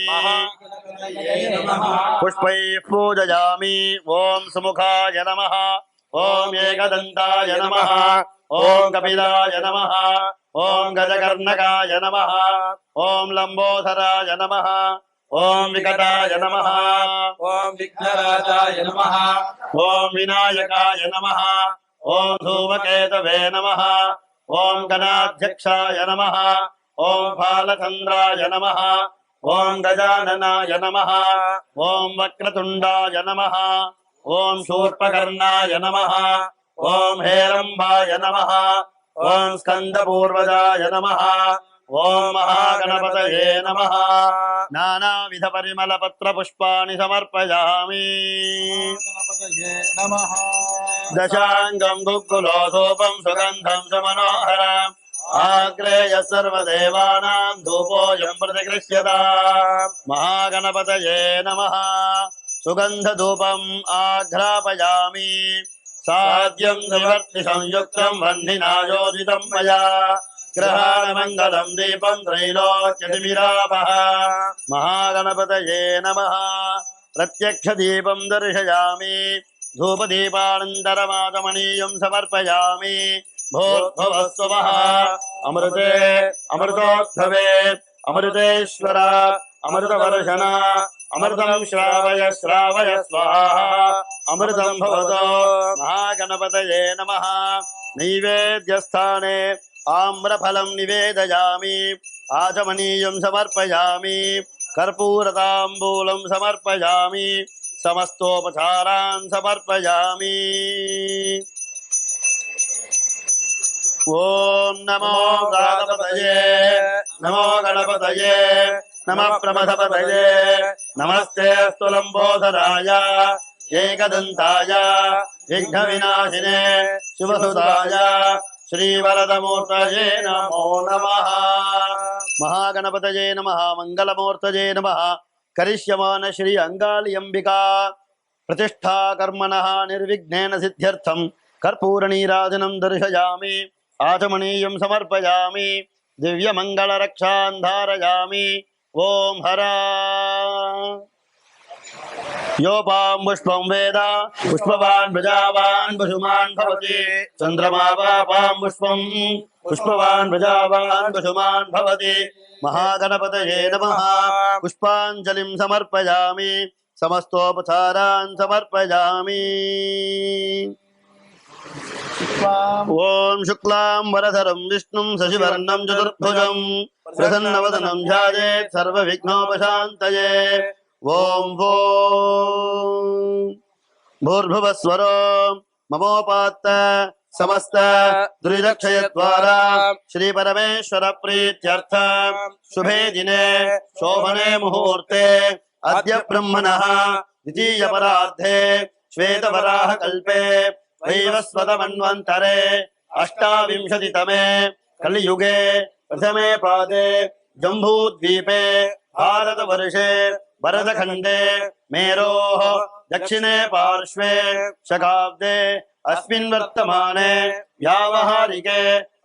पुष्पैः पूजयामि ॐ सुमुखाय नमः ॐ एकदन्ताय नमः ॐ कपिलाय नमः ॐ गजकर्णकाय नमः ॐ लम्बोदराय नमः ॐ विकटाय नमः ॐ विघ्नराजाय नमः ॐ विनायकाय नमः ॐ धूमकेतवे नमः ॐ गणाध्यक्षाय नमः ॐ बालचन्द्राय नमः ॐ गजाननाय नमः ॐ वक्रतुण्डाय नमः ॐ शूर्पकर्णाय नमः ॐ हेरम्बाय नमः ॐ स्कन्दपूर्वजाय नमः ॐ महागणपतये नमः नानाविधपरिमलपत्रपुष्पाणि समर्पयामि नमः दशाङ्गं गुग्गुलोधूपं सुगन्धं सुमनोहरम् आग्रेय सर्वदेवानां धूपोऽयं प्रतिगृह्यता महागणपतये नमः सुगन्धधूपम् आघ्रापयामि साध्यं निवर्ति संयुक्तं वह्निना योजितं मया ग्रहाणमङ्गलं दीपं त्रैलोक्यतिमिरापः महागणपतये नमः प्रत्यक्षदीपं दर्शयामि धूपदीपानन्तरमाचमनीयं समर्पयामि भूर्भुवस्सुवः अमृते अमृतोद्भवे अमृतेश्वर अमृतवर्षण अमृतं श्रावय श्रावय स्वाहा अमृतं भवतो महागणपतये नमः नैवेद्यस्थाने आम्रफलं निवेदयामि आचमनीयं समर्पयामि कर्पूरताम्बूलं समर्पयामि समस्तोपचारान् समर्पयामि ॐ नमो गणपतये नमो गणपतये नमः प्रमथपतये नमस्ते अस्तु लम्बोदराय एकदन्ताय विघ्नविनाशिने शुभसुताय श्रीवरदमूर्तये नमो नमः महागणपतये नमः मङ्गलमूर्तये नमः करिष्यमान श्री अंगाली अंबिका प्रतिष्ठा कर्मणः निर्विघ्नेन सिद्ध्यर्थं कर्पूरनीराजनं दर्शयामि आचमनीयं समर्पयामि दिव्यमङ्गलरक्षां धारयामि ॐ हरा योपां पुष्पं वेद पुष्पवान् प्रजावान् पशुमान् भवति चन्द्रमा पापां पुष्पं पुष्पवान् प्रजावान् पशुमान् भवति महागणपतये नमः पुष्पाञ्जलिं समर्पयामि समस्तोपचारान् समर्पयामि ॐ शुक्लां वरधरं विष्णुं शशिवर्णं चतुर्भुजं प्रसन्नवदनं ध्यायेत् सर्वविघ्नोपशान्तये ॐ भूर्भुवस्वरो ममोपात्त समस्त दुरिदक्षयद्वारा श्री परमेश्वर प्रीत्यर्थ शुभे दिने शोभने मुहूर्ते अद्य ब्रह्मणः द्वितीय परार्धे श्वेतवराह कल्पे वैवस्वतमन्वन्तरे अष्टाविंशतितमे कलियुगे प्रथमे पादे जम्बूद्वीपे भारतवर्षे भरतखण्डे मेरोः दक्षिणे पार्श्वे शकाब्दे अस्मिन् वर्तमाने व्यावहारिके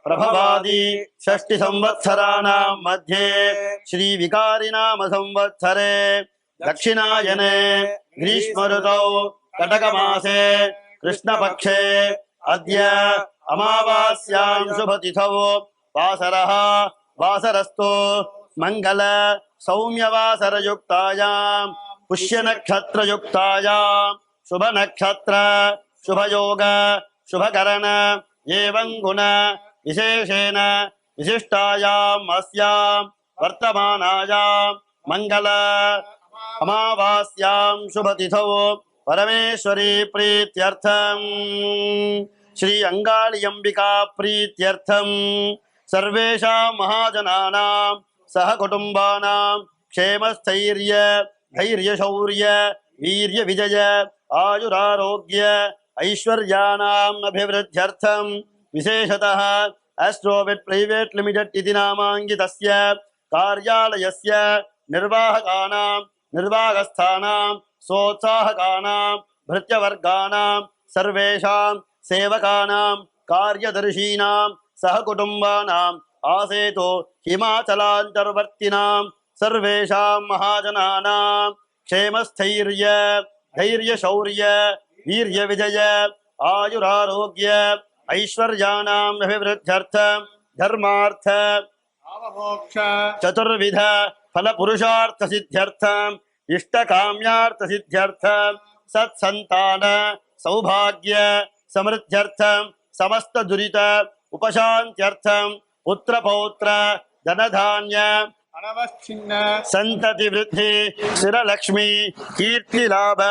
प्रभवादि षष्टि संवत्सराणां मध्ये श्री विकारि नाम संवत्सरे दक्षिणायने ग्रीष्म ऋतौ कटकमासे कृष्णपक्षे अद्य अमावास्यां शुभतिथौ वासरः वासरस्तु मंगल सौम्यवासरयुक्तायां पुष्यनक्षत्रयुक्तायां शुभनक्षत्र शुभयोग शुभकरण एवं गुण विशेषेण विशिष्टायाम् अस्यां वर्तमानायां मंगल अमावास्यां शुभतिथौ परमेश्वरी प्रीत्यर्थं श्री अंगाली अंबिका प्रीत्यर्थं सर्वेषां महाजनानां सह कुटुंबानां क्षेमस्थैर्य धैर्यशौर्य वीर्य विजय आयुरारोग्य ऐश्वर्याणाम् अभिवृद्ध्यर्थं विशेषतः एस्ट्रोवेट प्राइवेट लिमिटेड इति नामाङ्कितस्य कार्यालयस्य निर्वाहकानां निर्वाहकस्थानां सोत्साहकानां भृत्यवर्गाणां सर्वेषां सेवकानां कार्यदर्शीनां सहकुटुम्बानाम् आसेतु हिमाचलान्तर्वर्तिनां सर्वेषां महाजनानां क्षेमस्थैर्य धैर्यशौर्य वीर्यविजय आयुरारोग्य ऐश्वर्याणाम् अभिवृद्ध्यर्थं धर्मार्थ चतुर्विध फलपुरुषार्थ सिद्ध्यर्थम् इष्टकाम्यार्थ सिद्ध्यर्थं सत्संतान सौभाग्य समृद्ध्यर्थं समस्त दुरित उपशान्त्यर्थं पुत्रपौत्र धनधान्य संतति वृद्धि स्थिरलक्ष्मी कीर्तिलाभ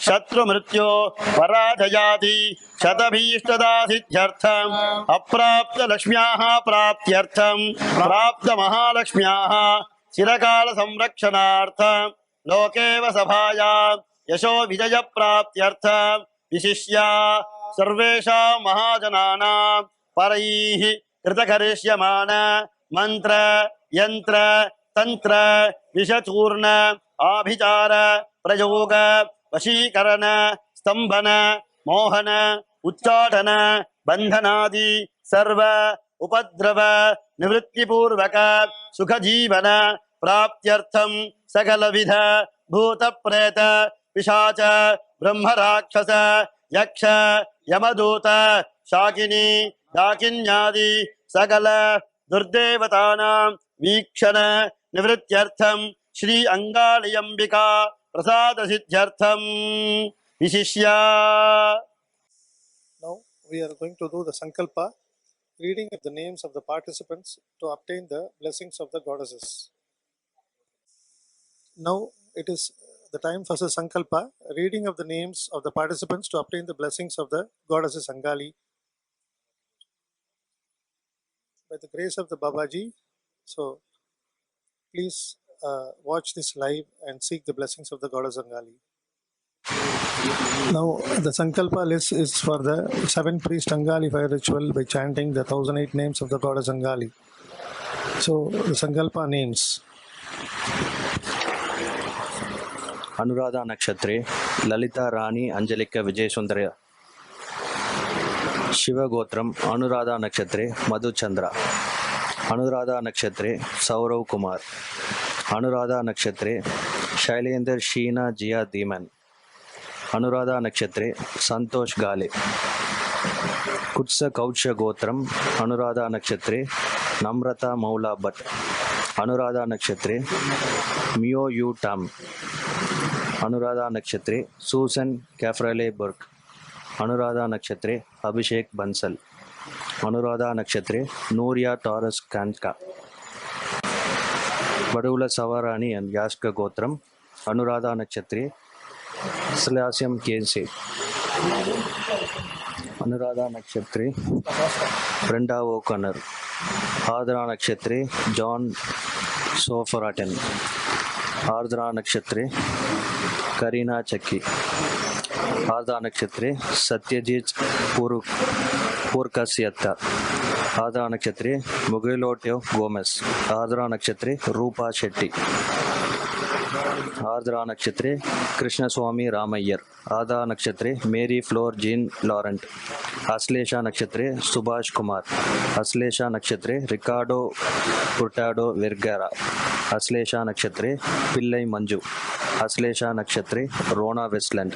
शत्रुमृत्यो पराजयाति शतभीष्टदासिद्ध्यर्थम् अप्राप्तलक्ष्म्याः प्राप्त्यर्थं प्राप्तमहालक्ष्म्याः चिरकालसंरक्षणार्थं लोकेव सभायां यशो विजयप्राप्त्यर्थं विशिष्य सर्वेषां महाजनानां परैः कृतकरिष्यमाण मंत्र यंत्र तंत्र विषचूर्ण आभिचार प्रयोग वशीकरण स्तंभन मोहन उच्चाटन बंधनादि सर्व उपद्रव निवृत्तिपूर्वक सुखजीवन प्राप्त्यर्थं सकलविध भूत प्रेत पिशाच ब्रह्मराक्षस यक्ष यमदूत शाकिनी डाकिन्यादि सकल दुर्देवतानां वीक्षण निवृत्त्यर्थं श्री अंगालियंबिका प्रसाद सिद्ध्यर्थं विशिष्य. Now we are going to do the Sankalpa, reading the names of the participants to obtain the blessings of the goddesses. Now it is the time for the Sankalpa, reading of the names of the participants to obtain the blessings of the goddesses Angali. By the grace of the Babaji, so please watch this live and seek the blessings of the goddess Angali. Now the Sankalpa list is for the 7 priest Angali fire ritual by chanting the 1008 names of the goddess Angali. So the Sankalpa names. Anuradha नक्षत्रे Lalita रानी अंजलिका विजय सुंदर. शिवगोत्रम अनुराधा नक्षत्रे मधुचंद्र. अनुराधा नक्षत्रे सौरव कुमार. अनुराधा नक्षत्रे शैलेंद्र शीना जिया दीमन. अनुराधा नक्षत्रे संतोष गाले. कुत्स कौश गोत्रम अनुराधा नक्षत्रे नम्रता मौला भट्ट. अनुराधा नक्षत्रे Mio Yu Tam. Anuradha नक्षत्रे Susan Kaffrele Burke. Anuradha नक्षत्रे अभिषेक बंसल. अनुराधा नक्षत्रे Nuria Torres Canca. Vadula Savarani and Yaska गोत्रम अनुराधा नक्षत्रे स्लास्यम केसे. अनुराधा नक्षत्रे ब्रेंडा ओकनर. आर्द्रा नक्षत्रे जॉन सोफराटन. आर्द्रा नक्षत्रे करीना चक्की. आर्द्रा नक्षत्रे सत्यजीत पूर्कस्यत्ता. आर्द्रा नक्षत्रे मुगिलोट्यो गोमेस. आर्द्रा नक्षत्रे रूपा शेट्टी. आर्द्रा नक्षत्रे कृष्णस्वामी रामय्यर. आर्द्रा नक्षत्रे Marie Flor Jean Laurent. Ashlesha नक्षत्रे सुभाष कुमार. अश्लेषा नक्षत्रे रिकार्डो पुर्टाडो विर्गरा. अश्लेषा नक्षत्रे पिल्लै मंजू. अश्लेषा नक्षत्रे रोना वेस्टलैंड.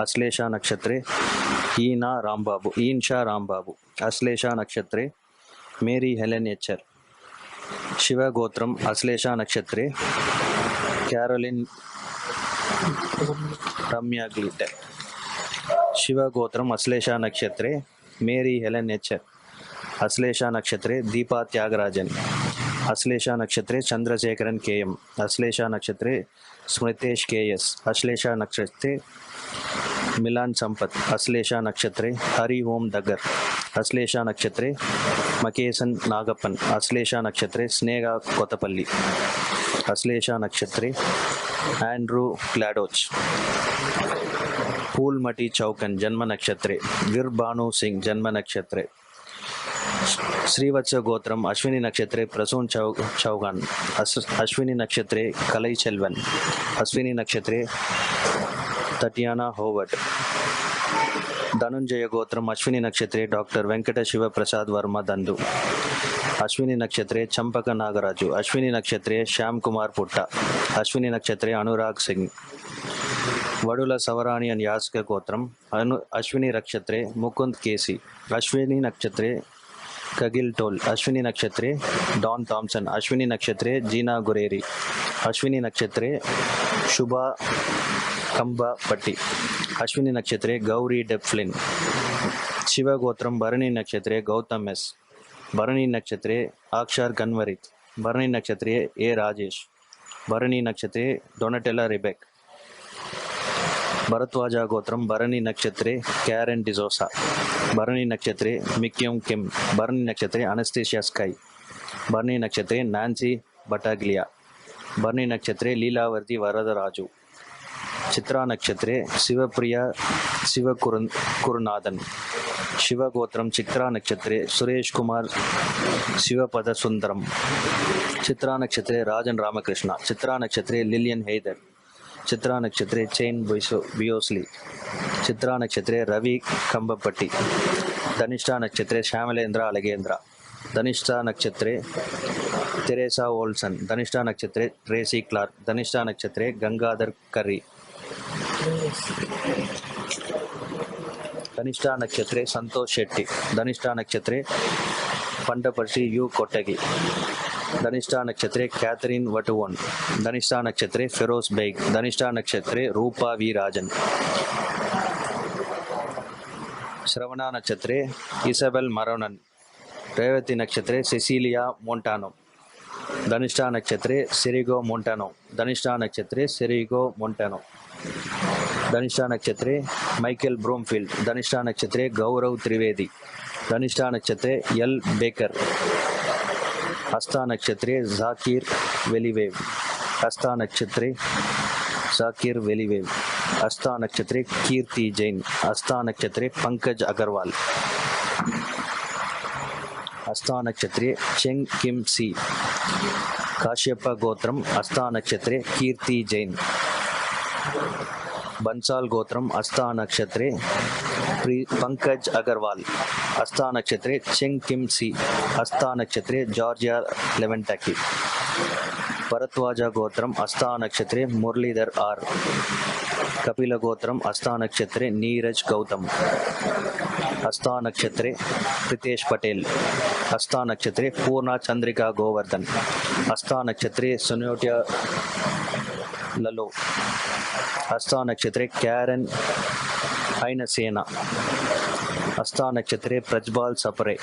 अश्लेषा नक्षत्रे ईनशा रामबाबू. अश्लेषा नक्षत्रे मेरी हेलेन एचर. शिवगोत्रम अश्लेषा नक्षत्रे कैरोलिन रम्या ग्लिटर. शिवगोत्रम अश्लेषा नक्षत्रे मेरी हेलेन एचर. अश्लेषा नक्षत्रे दीपा त्यागराजन. अश्लेषा नक्षत्रे चंद्रशेखरन केएम. अश्लेषा नक्षत्रे स्मृतेश केएस. अश्लेषा नक्षत्रे मिलान संपत. अश्लेषा नक्षत्रे हरि ओम दगर. अश्लेषा नक्षत्रे मकेसन नागप्पन. अश्लेषा नक्षत्रे स्नेहा कोतपल्ली. अश्लेषा नक्षत्रे एंड्रू क्लाडोच. फूलमटी चौकन जन्म नक्षत्रे वीर भानु सिंह जन्म नक्षत्रे. श्रीवत्स गोत्रम अश्विनी नक्षत्रे प्रसून चौहान. अश्विनी नक्षत्रे कलई चेल्वन. अश्विनी नक्षत्रे तटियाना होवर्ड. धनुंजय गोत्रम अश्विनी नक्षत्रे डॉक्टर वेंकट शिव प्रसाद वर्मा दंडु. अश्विनी नक्षत्रे चंपक नागराजु. अश्विनी नक्षत्रे श्याम कुमार पुट्टा. अश्विनी नक्षत्रे अनुराग सिंह. वडुल सवरानी and यास्क गोत्रम अश्विनी नक्षत्रे मुकुंद केसी. अश्विनी नक्षत्रे कगिल टोल. अश्विनी नक्षत्रे डॉन थॉमसन. अश्विनी नक्षत्रे जीना गुरेरी. अश्विनी नक्षत्रे शुभा कंबा पट्टी. अश्विनी नक्षत्रे गौरी डेफ्लिन. शिवगोत्रम भरणी नक्षत्रे गौतम एस. भरणी नक्षत्रे अक्षर कन्वरित. भरणी नक्षत्रे ए राजेश, भरणी नक्षत्रे डोनाटेला रिबेक, भरद्वाजा गोत्रम भरणी नक्षत्रे कैरन डिजोसा, भरणी नक्षत्रे मिक्यूम किम, भरणी नक्षत्रे अनस्तेशिया स्काई, भरणी नक्षत्रे नैन्सी बटाग्लिया, भरणी नक्षत्रे लीलावर्ती वरदराजु, चित्रा नक्षत्रे शिवप्रिया शिवकुरुनाथन, शिवगोत्रम चित्रा नक्षत्रे सुरेश कुमार शिवपद सुंदरम, चित्रा नक्षत्रे राजन रामकृष्ण, चित्रा नक्षत्रे लिलियन हैदर, चित्रा नक्षत्रे चैन बियोस्ली, चित्रा नक्षत्रे रवि कंबपट्टी, धनिष्ठा नक्षत्रे श्यामलेंद्र अलगेंद्र, धनिष्ठा नक्षत्रे तेरेसा ओल्सन, धनिष्ठा नक्षत्रे ट्रेसी क्लार्क, धनिष्ठा नक्षत्रे गंगाधर कर्री, धनिष्ठा नक्षत्रे संतोष शेट्टी, धनिष्ठा नक्षत्रे पंडपर्षि यू कोटगी, धनिष्ठा नक्षत्रे कैथरीन वटुवन, धनिष्ठा नक्षत्रे फिरोज बेग, धनिष्ठा नक्षत्रे रूपा वी राजन, श्रवणा नक्षत्रे इसबेल मरोनन, रेवती नक्षत्रे सेसिलिया मोंटानो, धनिष्ठा नक्षत्रे सिरिगो मोंटानो, धनिष्ठा नक्षत्रे सिरिगो मोंटानो, धनिष्ठा नक्षत्रे माइकल ब्रूमफील्ड, धनिष्ठा नक्षत्रे गौरव त्रिवेदी, धनिष्ठा नक्षत्रे एल बेकर, हस्ता नक्षत्रे जाकिर वेलीवेव, हस्ता नक्षत्रे जाकिर वेलीवेव, हस्ता नक्षत्रे कीर्ति जैन, हस्ता नक्षत्रे पंकज अग्रवाल, हस्ता नक्षत्रे चेंग किम सी, काश्यप गोत्रम हस्ता नक्षत्रे कीर्ति जैन, बंसाल गोत्रम हस्ता नक्षत्रे पंकज अग्रवाल, हस्ता नक्षत्रे चेंग किम सी, हस्ता नक्षत्रे जॉर्जिया लेवेंटकी, भरद्वाजा गोत्रम हस्ता नक्षत्रे मुरलीधर आर, कपिल गोत्रम हस्ता नक्षत्रे नीरज गौतम, हस्ता नक्षत्रे प्रितेश पटेल, हस्ता नक्षत्रे पूर्णा चंद्रिका गोवर्धन, हस्ता नक्षत्रे सुनोटिया ललो, हस्ता नक्षत्रे कैरन हैनसेना, हस्ता नक्षत्रे प्रज्वाल सपरे,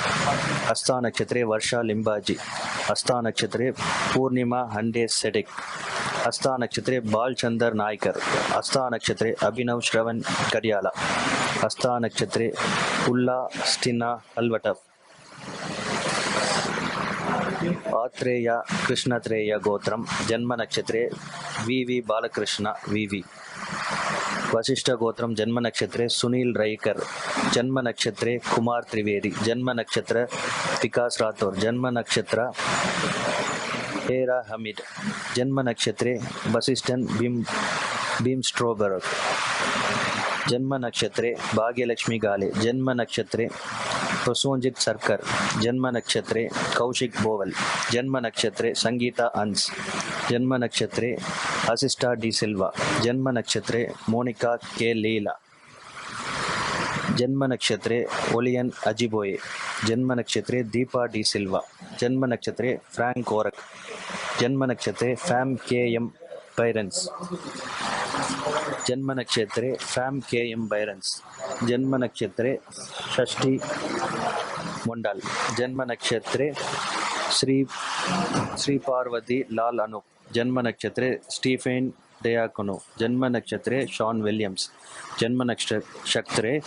हस्ता नक्षत्रे वर्षा लिंबाजी, हस्ता नक्षत्रे पूर्णिमा हंडे सेडिक, हस्ता नक्षत्रे बालचंदर नायकर, हस्ता नक्षत्रे अभिनव श्रवण करियाला, हस्ता नक्षत्रे उल्ला स्टिना हलवटफ, आत्रेय कृष्णत्रेय गोत्रम जन्म नक्षत्रे वीवी बालकृष्ण वीवी, वशिष्ठ गोत्रम जन्म नक्षत्रे सुनील रईकर, जन्म नक्षत्रे कुमार त्रिवेदी, जन्म नक्षत्र विकास राठौर, जन्म नक्षत्र हेरा हमीद, जन्म नक्षत्रे वशिष्ठन भीम स्ट्रोबर्ग, जन्म नक्षत्रे भाग्यलक्ष्मी गाले, जन्म नक्षत्रे प्रसोंजित सरकर, जन्म नक्षत्रे कौशिक बोवल, जन्म नक्षत्रे संगीता अंस, जन्म नक्षत्रे असिस्टा डी सिल्वा, जन्म नक्षत्रे मोनिका के लीला, जन्म नक्षत्रे ओलियन अजिबोये, जन्म नक्षत्रे दीपा डी सिल्वा, जन्म नक्षत्रे फ्रैंक ओरक, जन्म नक्षत्रे फैम के एम बैरन्स, जन्म नक्षत्रे फैम के एम बैरन्स, जन्म नक्षत्रे षष्ठी मुंडल, जन्म नक्षत्रे श्री पार्वती लाल अनूप, जन्म नक्षत्रे स्टीफेन डयाकोनो, जन्म नक्षत्रे शॉन विलियम्स, जन्म नक्षत्रे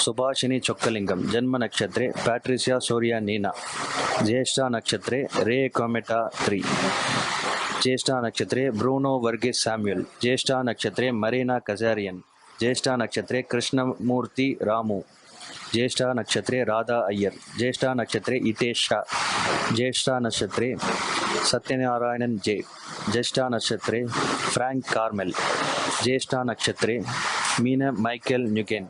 सुभाषिनी चोक्कलिंगम, जन्म नक्षत्रे पैट्रिसिया सूर्या नीना, ज्येष्ठा नक्षत्रे रे कोमेटा 3, ज्येष्ठा नक्षत्रे ब्रूनो वर्गीस सैमुअल, ज्येष्ठा नक्षत्रे मरीना कजारियन, ज्येष्ठा नक्षत्रे कृष्णमूर्ति रामू, ज्येष्ठा नक्षत्रे राधा अय्यर, ज्येष्ठा नक्षत्रे हितेश शाह, ज्येष्ठा नक्षत्रे सत्यनारायणन जे, ज्येष्ठा नक्षत्रे फ्रैंक कार्मेल, ज्येष्ठा नक्षत्रे मीना माइकल न्यूगेन,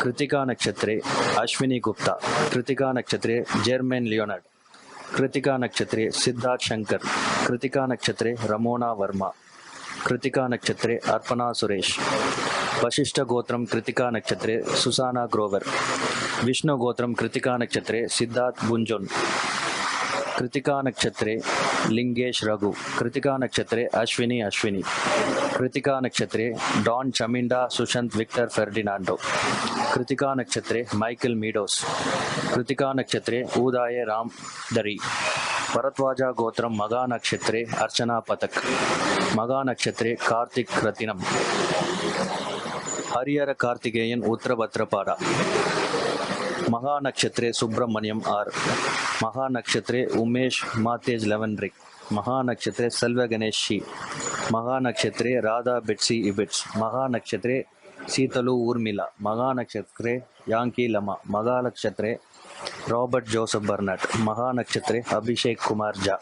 कृतिका नक्षत्रे अश्विनी गुप्ता, कृतिका नक्षत्रे जर्मन लियोनार्ड, कृतिका नक्षत्रे सिद्धार्थ शंकर, कृतिका नक्षत्रे रमोना वर्मा, कृतिका नक्षत्रे अर्पणा सुरेश, वशिष्ठ गोत्रम कृतिका नक्षत्रे सुसाना ग्रोवर, विष्णु गोत्रम कृतिका नक्षत्रे सिद्धार्थ गुंजोन, कृतिका नक्षत्रे लिंगेश रघु, कृतिका नक्षत्रे अश्विनी अश्विनी, कृतिका नक्षत्रे Don Chaminda Sushant Victor Ferdinando, Krittika नक्षत्रे माइकल मीडोस, कृतिका नक्षत्रे उदाय राम दरी, भरद्वाज गोत्रम मगा नक्षत्रे अर्चना पथक मगा नक्षत्रे कार्तिक रतिनम हरिहर कार्तिकेयन उत्तर भद्रपाड़ा महा नक्षत्रे सुब्रमण्यम आर महा नक्षत्रे उमेश मातेज लेवनरिक महा नक्षत्रे सेल्व गणेश शी महा नक्षत्रे राधा बेट्सी इबिट्स महा नक्षत्रे सीतलु ऊर्मिला महा नक्षत्रे यांकी लमा महा नक्षत्रे रॉबर्ट जोसेफ बर्नाट महा नक्षत्रे अभिषेक कुमार झा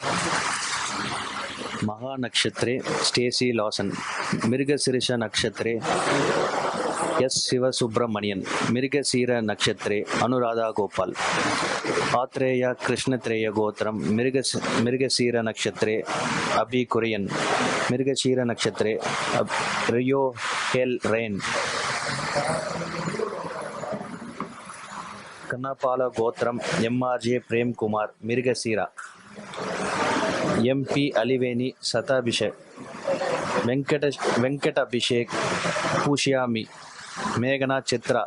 महा नक्षत्रे स्टेसी लॉसन मृगशीर्ष नक्षत्रे एस शिवसुब्रमण्यन मृगशीर नक्षत्रे अनुराधा गोपाल आत्रेय कृष्णत्रेय गोत्रम मृगशीर नक्षत्रे अभि कुरियन मृगशीर नक्षत्रे रियो हेल रेन कन्नापाल गोत्रम एमआरजे प्रेम कुमार मृगशीरा एमपी अलिवेनी सताभिषेक वेंकट अभिषेक पूष्यामी मेघना चित्रा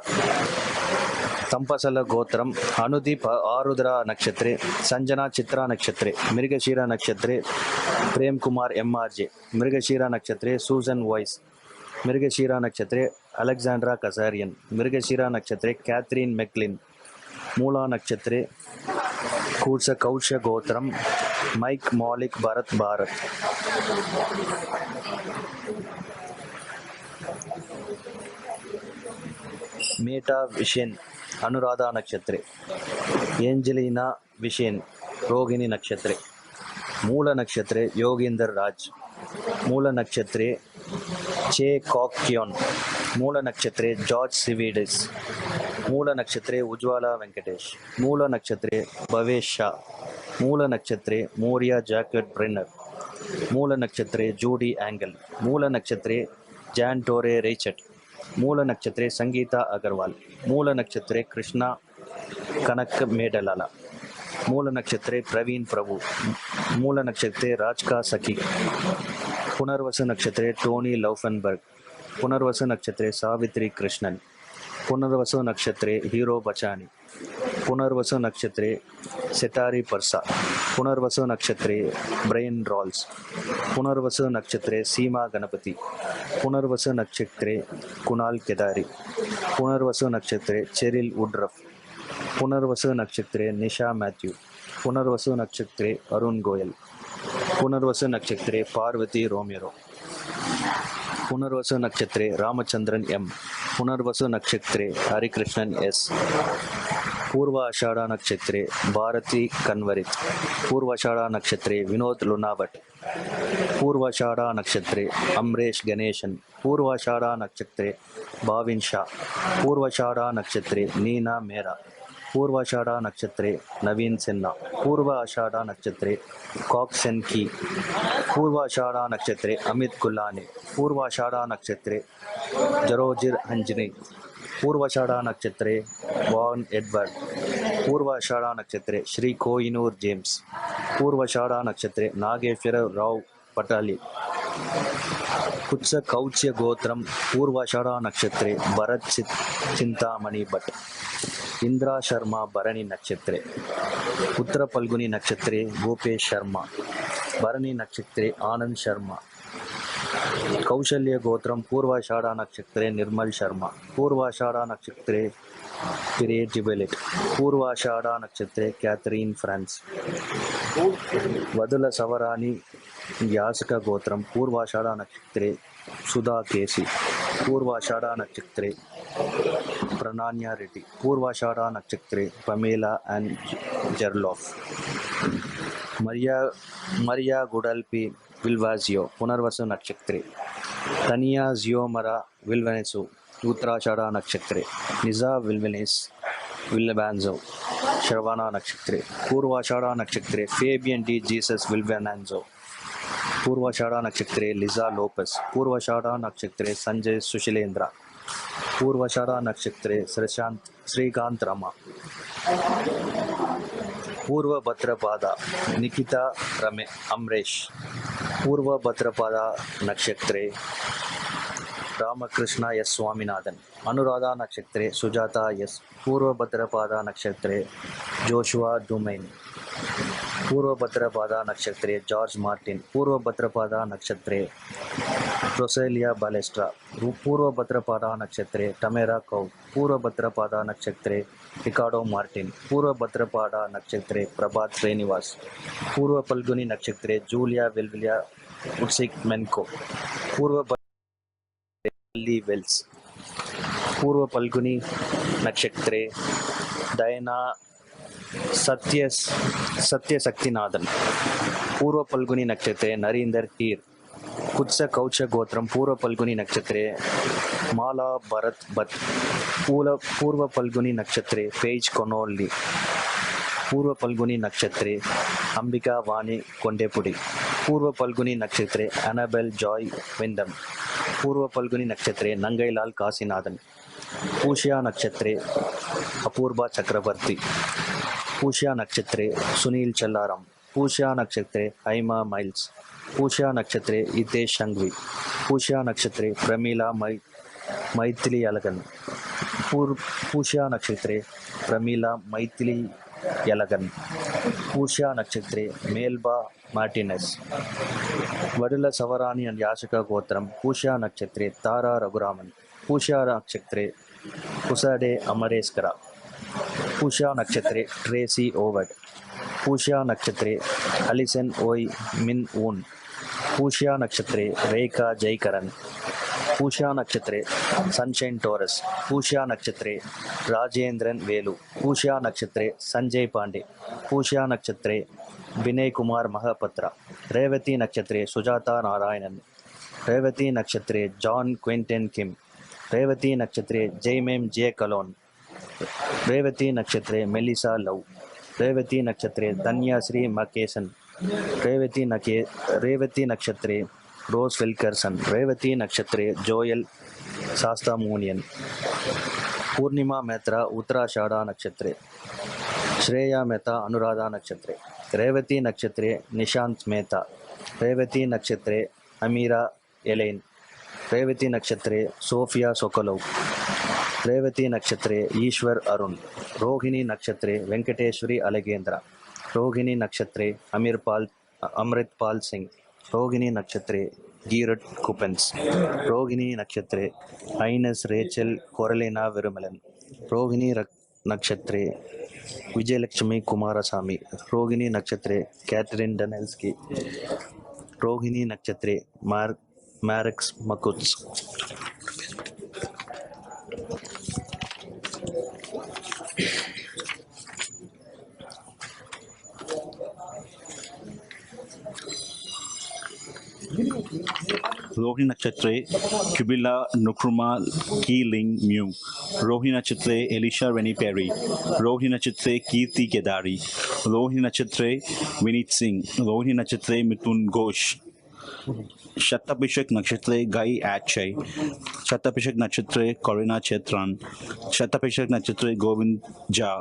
तंपसल गोत्रम अनुदीप आरुद्रा नक्षत्रे संजना चित्रा नक्षत्रे मृगशीरा नक्षत्रे प्रेम कुमार एमआरजे मृगशीरा नक्षत्रे सूजन voice Mrigashira नक्षत्रे Alexandra कसारियन Mrigashira नक्षत्रे Catherine मैक्लिन मूला नक्षत्रे कूर्स कौश गोत्रम माइक मौलिक भरत भारत मेटा विशेन अनुराधा नक्षत्रे एंजेलिना विशेन रोहिणी नक्षत्रे मूल नक्षत्रे योगेंद्र राज मूल नक्षत्रे चे कॉक्योन मूल नक्षत्रे जॉर्ज सिविडिस मूल नक्षत्रे उज्ज्वला वेंकटेश मूल नक्षत्रे भवेश शाह मूल नक्षत्रे मोरिया जैकेट ब्रेनर मूल नक्षत्रे जूडी एंगल मूल नक्षत्रे जैन टोरे रेचट मूल नक्षत्रे संगीता अग्रवाल मूल नक्षत्रे कृष्णा कनक मेडलाला मूल नक्षत्रे प्रवीण प्रभु मूल नक्षत्रे राजका सखी पुनर्वसु नक्षत्रे टोनी लौफनबर्ग पुनर्वसु नक्षत्रे सावित्री कृष्णन पुनर्वसु नक्षत्रे हीरो बचानी पुनर्वसु नक्षत्रे सितारी परसा पुनर्वसु नक्षत्रे ब्रेन रॉल्स पुनर्वसु नक्षत्रे सीमा गणपति पुनर्वसु नक्षत्रे कुणाल केदारी पुनर्वसु नक्षत्रे चेरिल वुड्रफ पुनर्वसु नक्षत्रे निशा मैथ्यू पुनर्वसु नक्षत्रे अरुण गोयल पुनर्वसु नक्षत्रे पार्वती रोमेरो पुनर्वसु नक्षत्रे रामचंद्रन एम पुनर्वसु नक्षत्रे हरिकृष्णन एस पूर्व आषाढ़ नक्षत्रे भारती कन्वरित पूर्व आषाढ़ नक्षत्रे विनोद लुनावट पूर्व आषाढ़ नक्षत्रे अमरेश गणेशन पूर्व आषाढ़ नक्षत्रे भाविन शाह पूर्व आषाढ़ नक्षत्रे नीना मेहरा पूर्व आषाढ़ नक्षत्रे नवीन सिन्हा पूर्व आषाढ़ नक्षत्रे कॉक्सन की पूर्व आषाढ़ नक्षत्रे अमित गुलाने पूर्व आषाढ़ नक्षत्रे जरोजिर अंजनी पूर्व आषाढ़ नक्षत्रे वॉन एडवर्ड पूर्व आषाढ़ नक्षत्रे श्री कोहिनूर जेम्स पूर्व आषाढ़ नक्षत्रे नागेश्वर राव पटाली कुत्स कौच्य गोत्रम पूर्व आषाढ़ नक्षत्रे भरत चिंतामणि भट्ट इंद्रा शर्मा भरणी नक्षत्रे उत्तर फल्गुनी नक्षत्रे गोपेश शर्मा भरणी नक्षत्रे आनंद शर्मा कौशल्य गोत्रम पूर्वाषाढ़ नक्षत्रे निर्मल शर्मा पूर्वाषाढ़ नक्षत्रे पिरेट जिबेलेट पूर्वाषाढ़ नक्षत्रे कैथरीन फ्रांस वदुल सवरानी यासक गोत्रम पूर्वाषाढ़ नक्षत्रे सुधा केसी पूर्वाषाढ़ नक्षत्रे प्रणान्या रेड्डी पूर्वाषाढ़ नक्षत्रे Pamela and Gerloff Maria Guadalupe विल्वाजियो पुनर्वसु नक्षत्रे तनिया जियोमरा विल्वनेसु उत्तराषाढ़ नक्षत्रे निजा विल्वनेस विल्बांजो श्रवणा नक्षत्रे पूर्वाषाढ़ नक्षत्रे फेबियन डी जीसस विल्बांजो पूर्वाषाढ़ नक्षत्रे लिजा लोपस पूर्वाषाढ़ नक्षत्रे संजय सुशीलेंद्र पूर्वाषाढ़ नक्षत्रे श्रीकांत रमा पूर्व भद्रपादा निकिता रमे अमरेश पूर्व भद्रपादा नक्षत्रे रामकृष्ण एस स्वामीनाथन अनुराधा नक्षत्रे सुजाता एस पूर्व भद्रपादा नक्षत्रे जोशुआ डुमैन पूर्वभद्रपादा नक्षत्रे जॉर्ज मार्टिन, पूर्वभद्रपादा नक्षत्रे रोसेलिया बालेस्ट्रा, पूर्वभद्रपादा नक्षत्रे टमेरा कौ, पूर्वभद्रपादा नक्षत्रे रिकार्डो मार्टिन, पूर्वभद्रपादा नक्षत्रे प्रभात श्रीनिवास, पूर्व फल्गुनी नक्षत्रे जूलिया विल्विलिया उट्सिक मेन्को, पूर्व वेल्स, पूर्व फल्गुनी नक्षत्रे दयना सत्यशक्तिनाथन, पूर्व फल्गुनी नक्षत्रे नरींदर हीर, कुत्स कौच गोत्रम, पूर्व फल्गुनी नक्षत्रे माला भरत भट्ट, पूर्व फल्गुनी नक्षत्रे पेज कोनोल्ली, पूर्व फल्गुनी नक्षत्रे अंबिका वाणी कोंडेपुडी, पूर्व फल्गुनी नक्षत्रे Annabelle Joy Windham, Purva Phalguni नक्षत्रे नंगैलाल काशीनाथन, पूष्या नक्षत्रे अपूर्वा चक्रवर्ती, पूष्या नक्षत्रे सुनील चल्लाराम, पूष्या नक्षत्रे हैमा माइल्स, पूष्या नक्षत्रे हितेश संघवी, पूष्या नक्षत्रे प्रमीला मैथिली अलगन, पूष्या नक्षत्रे प्रमीला मैथिली यलगन, पूष्या नक्षत्रे मेल्बा मार्टिनेस, वडुल सवरानी and याशका गोत्रम, पूष्या नक्षत्रे तारा रघुरामन, पूष्या नक्षत्रे कुसडे अमरेस्करा, पूष्या नक्षत्रे ट्रेसी ओवर्ड, पूष्या नक्षत्रे अलिसन ओय मिन ऊन, पूष्या नक्षत्रे रेखा जयकरन, पूष्या नक्षत्रे सनशाइन टोरस, पूष्या नक्षत्रे राजेंद्रन वेलु, पूष्या नक्षत्रे संजय पांडे, पूष्या नक्षत्रे विनय कुमार महापत्रा, रेवती नक्षत्रे सुजाता नारायणन, रेवती नक्षत्रे जॉन क्विंटन किम, रेवती नक्षत्रे जयमेम जे कलोन, रेवती नक्षत्रे मेलिसा लव, रेवती नक्षत्रे धन्याश्री मकेसन, रेवती नक्षत्रे रोज विल्कर्सन, रेवती नक्षत्रे जोयल शास्ता मूनियन, पूर्णिमा मेहता उत्तराषाढ़ा नक्षत्रे श्रेया मेहता अनुराधा नक्षत्रे, रेवती नक्षत्रे निशांत मेहता, रेवती नक्षत्रे अमीरा एलेन, रेवती नक्षत्रे सोफिया सोकोलोव, रेवती नक्षत्रे ईश्वर अरुण, रोहिणी नक्षत्रे वेंकटेश्वरी अलगेंद्र, रोहिणी नक्षत्रे अमृतपाल सिंह, रोहिणी नक्षत्रे गीरट कुपेंस, रोहिणी नक्षत्रे आइनस रेचल कोरलेना विरुमलन, रोहिणी नक्षत्रे विजयलक्ष्मी कुमारस्वामी, रोहिणी नक्षत्रे कैथरीन डनेल्स्की, रोहिणी नक्षत्रे मैरक्स मकुत्स. रोहिणी नक्षत्रे Kubila Nukruma Keeling Mew, Rohini नक्षत्रे एलिशा रेनी पेरी, रोहिणी नक्षत्रे कीर्ति केदारी, रोहिणी नक्षत्रे विनीत सिंह, रोहिणी नक्षत्रे मिथुन घोष, शताभिषेक नक्षत्रे गाई आचय, शताभिषेक नक्षत्रे कोरिना चेत्रान, शताभिषेक नक्षत्रे गोविंद झा,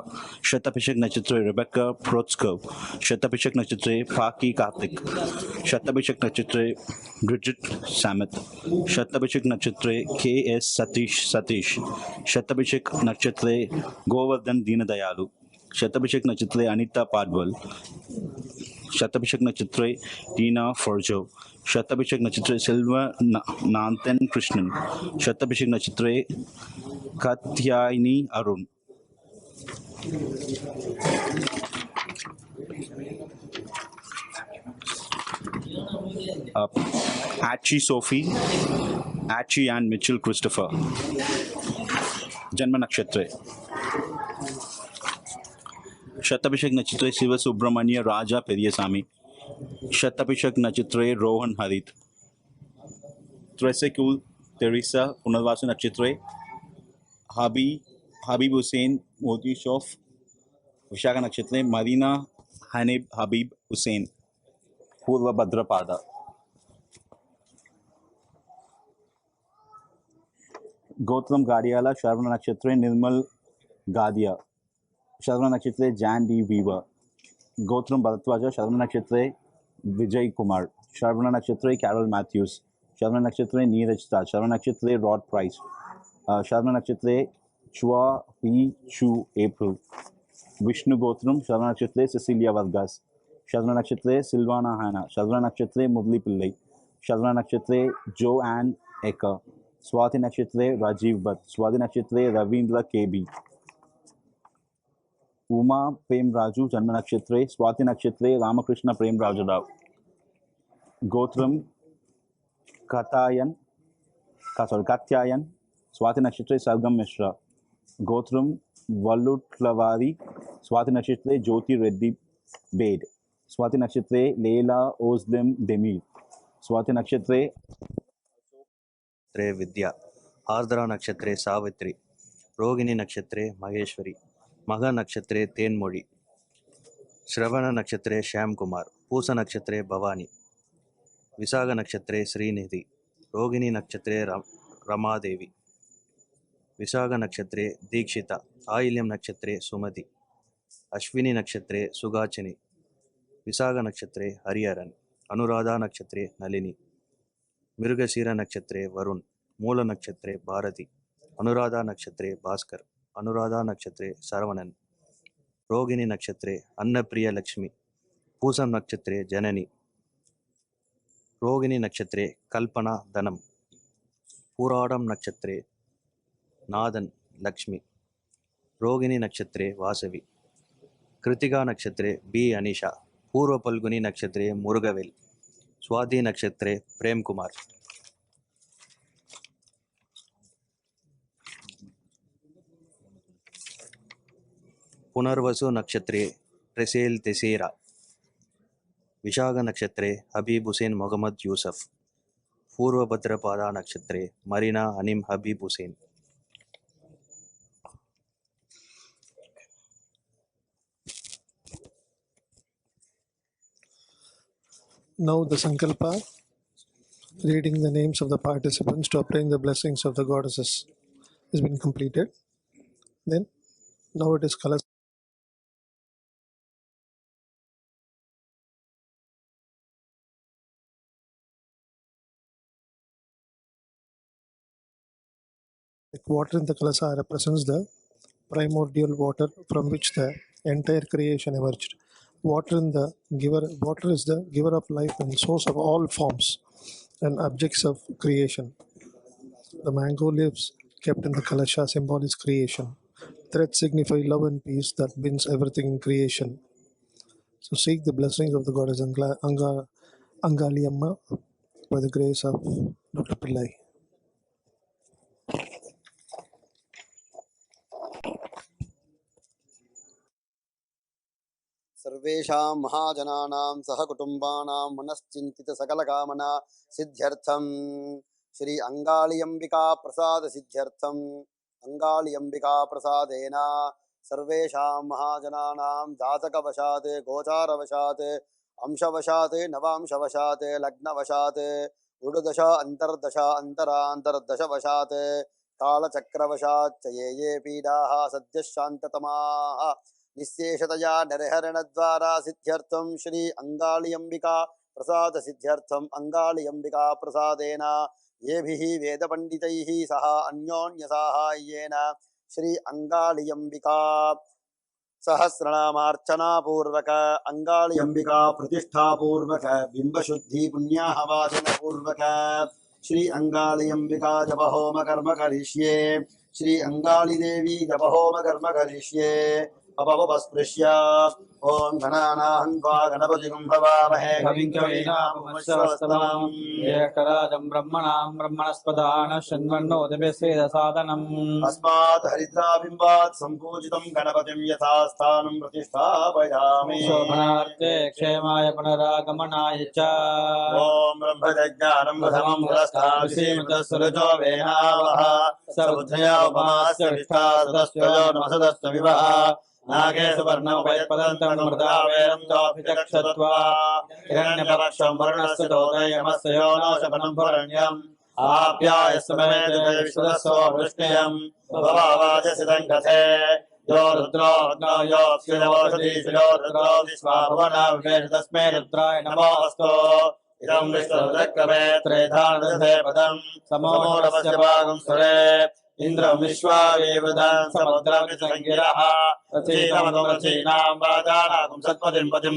शताभिषेक नक्षत्रे रेबेका प्रोत्स्को, शताभिषेक नक्षत्रे फाकी कार्तिक, शताभिषेक नक्षत्रे ब्रिजिट सामत, शताभिषेक नक्षत्रे के.एस. सतीश, शताभिषेक नक्षत्रे गोवर्धन दीनदयालु, शताभिषेक नक्षत्रे अनिता पाडवल, शताभिषेक नक्षत्रे टीना फॉर्जो, शताभिषेक नक्षत्रे सिल्वा नांतन कृष्णन, शताभिषेक नक्षत्रे Katyayani Arun, Achi Sophie, Achi and Mitchell Christopher. जन्म नक्षत्रे शताभिषेक नक्षत्रे शिव सुब्रमण्य राजा पेरियसामी, शताभिषेक नक्षत्रे रोहन हरित, त्रेसेकुल तेरेसा पुनर्वासु नक्षत्रे हबीब हुसैन मोतीश ऑफ विशाख नक्षत्रे मरीना हबीब हुसैन, पूर्व भद्रपादा. गोत्रम गाडियाला श्रवण नक्षत्रे निर्मल गादिया, श्रवण नक्षत्रे जैन डी वीवर, गोत्रम भरद्वाजा श्रवण नक्षत्रे विजय कुमार, श्रवण नक्षत्रे कैरल मैथ्यूज, श्रवण नक्षत्रे नीरज ताज, श्रवण नक्षत्रे रॉड प्राइस, श्रवण नक्षत्रे Chua P Chu April, Vishnu गोत्रम श्रवण नक्षत्रे Cecilia Vargas, Shadra Nakshatre Silvana Hannah, Shadra Nakshatre Mudli Pillai, Shadra Nakshatre Joanne Ecker, Swati Nakshatre Rajiv Bhatt, Swati Nakshatre Ravindra KB, Uma Prem Raju Janma Nakshatre, Swati Nakshatre Ramakrishna Prem Rajadav, Gotram Katyayan, Swati Nakshatre Sargam Mishra, Gotram Valutlavari, Swati Nakshatre Jyoti Reddy Bade, Swati Nakshatre Leila Oslim Demir, Swati Nakshatre विद्या आर्द्रा नक्षत्रे सावित्री रोगिणी नक्षत्रे महेश्वरी मग नक्षत्रे तेन्मोळि श्रवण नक्षत्रे श्याम कुमार पूस नक्षत्रे भवानी विशाख नक्षत्रे श्रीनिधि रोगिणी नक्षत्रे रमादेवी विशाख नक्षत्रे दीक्षिता आयल्यम नक्षत्रे सुमति अश्विनी नक्षत्रे सुगाचिनी विशाख नक्षत्रे हरिहरन अनुराधा नक्षत्रे नलिनी मिरुगशीर नक्षत्रे वरुण मूल नक्षत्रे भारती अनुराधा नक्षत्रे भास्कर अनुराधा नक्षत्रे सरवणन रोगिणी नक्षत्रे अन्नप्रिय लक्ष्मी पूसम नक्षत्रे जननी रोगिणी नक्षत्रे कल्पना धनम पूराडम नक्षत्रे नादन लक्ष्मी रोगिणी नक्षत्रे Vasavi Kritika नक्षत्रे B Anisha पूर्व पल्गुनी नक्षत्रे मुरुगवेल स्वाति नक्षत्रे प्रेम कुमार पुनर्वसु नक्षत्रे प्रसेल तेसेरा विशाख नक्षत्रे हबीब हुसैन मोहम्मद यूसफ पूर्व भद्रपादा नक्षत्रे मरीना अनीम हबीब Hussain Now the Sankalpa, reading the names of the participants to obtain the blessings of the goddesses, has been completed. Then, now it is color. Like water in the kalasa represents the primordial water from which the entire creation emerged. Water is the giver of life and source of all forms and objects of creation. The mango leaves kept in the kalasha symbolize creation. Threads signify love and peace that binds everything in creation. So seek the blessings of the goddess Angali Amma by the grace of Dr. Pillai. सर्वेषां महाजनानां सहकुटुम्बानां मनश्चिन्तितसकलकामना सिद्ध्यर्थं श्री अङ्गालियम्बिका प्रसादसिद्ध्यर्थम् अङ्गालियम्बिका प्रसादेन सर्वेषां महाजनानां जातकवशात् गोचारवशात् अंशवशात् नवांशवशात् लग्नवशात् उडुदश अन्तर्दश अन्तरान्तर्दशवशात् कालचक्रवशाच्च ये पीडाः सद्यः शान्ततमाः निःशेषतया नरहरणद्वारा सिद्ध्यर्थं श्री अङ्गालियम्बिका प्रसाद सिद्ध्यर्थम् अङ्गालियम्बिका प्रसादेन येभिः वेदपण्डितैः सह अन्योन्यसाहाय्येन श्री अङ्गालियम्बिका सहस्रनामार्चनापूर्वक अङ्गालियम्बिका प्रतिष्ठापूर्वक बिम्बशुद्धि पुण्याहवाचनपूर्वक श्री अङ्गालियम्बिका जपहोम कर्म करिष्ये श्री अङ्गालिदेवी जपहोम कर्म करिष्ये अपवस्पृश्य ओम गणानाहन्वा गणपतिं भवामहे कविं कवीनामुपमश्रवस्तमम् एकराजं ब्रह्मणां ब्रह्मणस्पदान शृण्वन्नोदभिस्वेदसादनम् अस्मात् हरिद्राबिम्बात् सम्पूजितं गणपतिं यथास्थानं प्रतिष्ठापयामि शोभनार्थे क्षेमाय पुनरागमनाय च ओम ब्रह्मज्ञानं प्रथमं पुरस्ताविषीमृतस्सुरजो वेनावः समुद्रया उपमास्य विष्ठा सदस्वयो नमसदस्य विवः नागे सुवर्णोपयत्पदन्तमृतावेरं चाभिचक्षत्वा हिरण्यपक्षं वरुणस्य दोदयमस्य यो नो शपनं भरण्यम् आप्यायस्तमेते विश्वदस्सो वृष्णियम् भवावाचसितं कथे यो रुद्रो यो शिवोषधीशिरो रुद्रो विश्वा भुवना विवेश तस्मै रुद्राय नमोऽस्तु इदं विश्वरुद्रक्रमे त्रेधानदधे पदं समोरवस्य भागं सुरे इन्द्रं विश्वावेवृधान् समुद्रमितसङ्गिरः रचयितमनुरचयिनां वाजानागुं सत्पतिं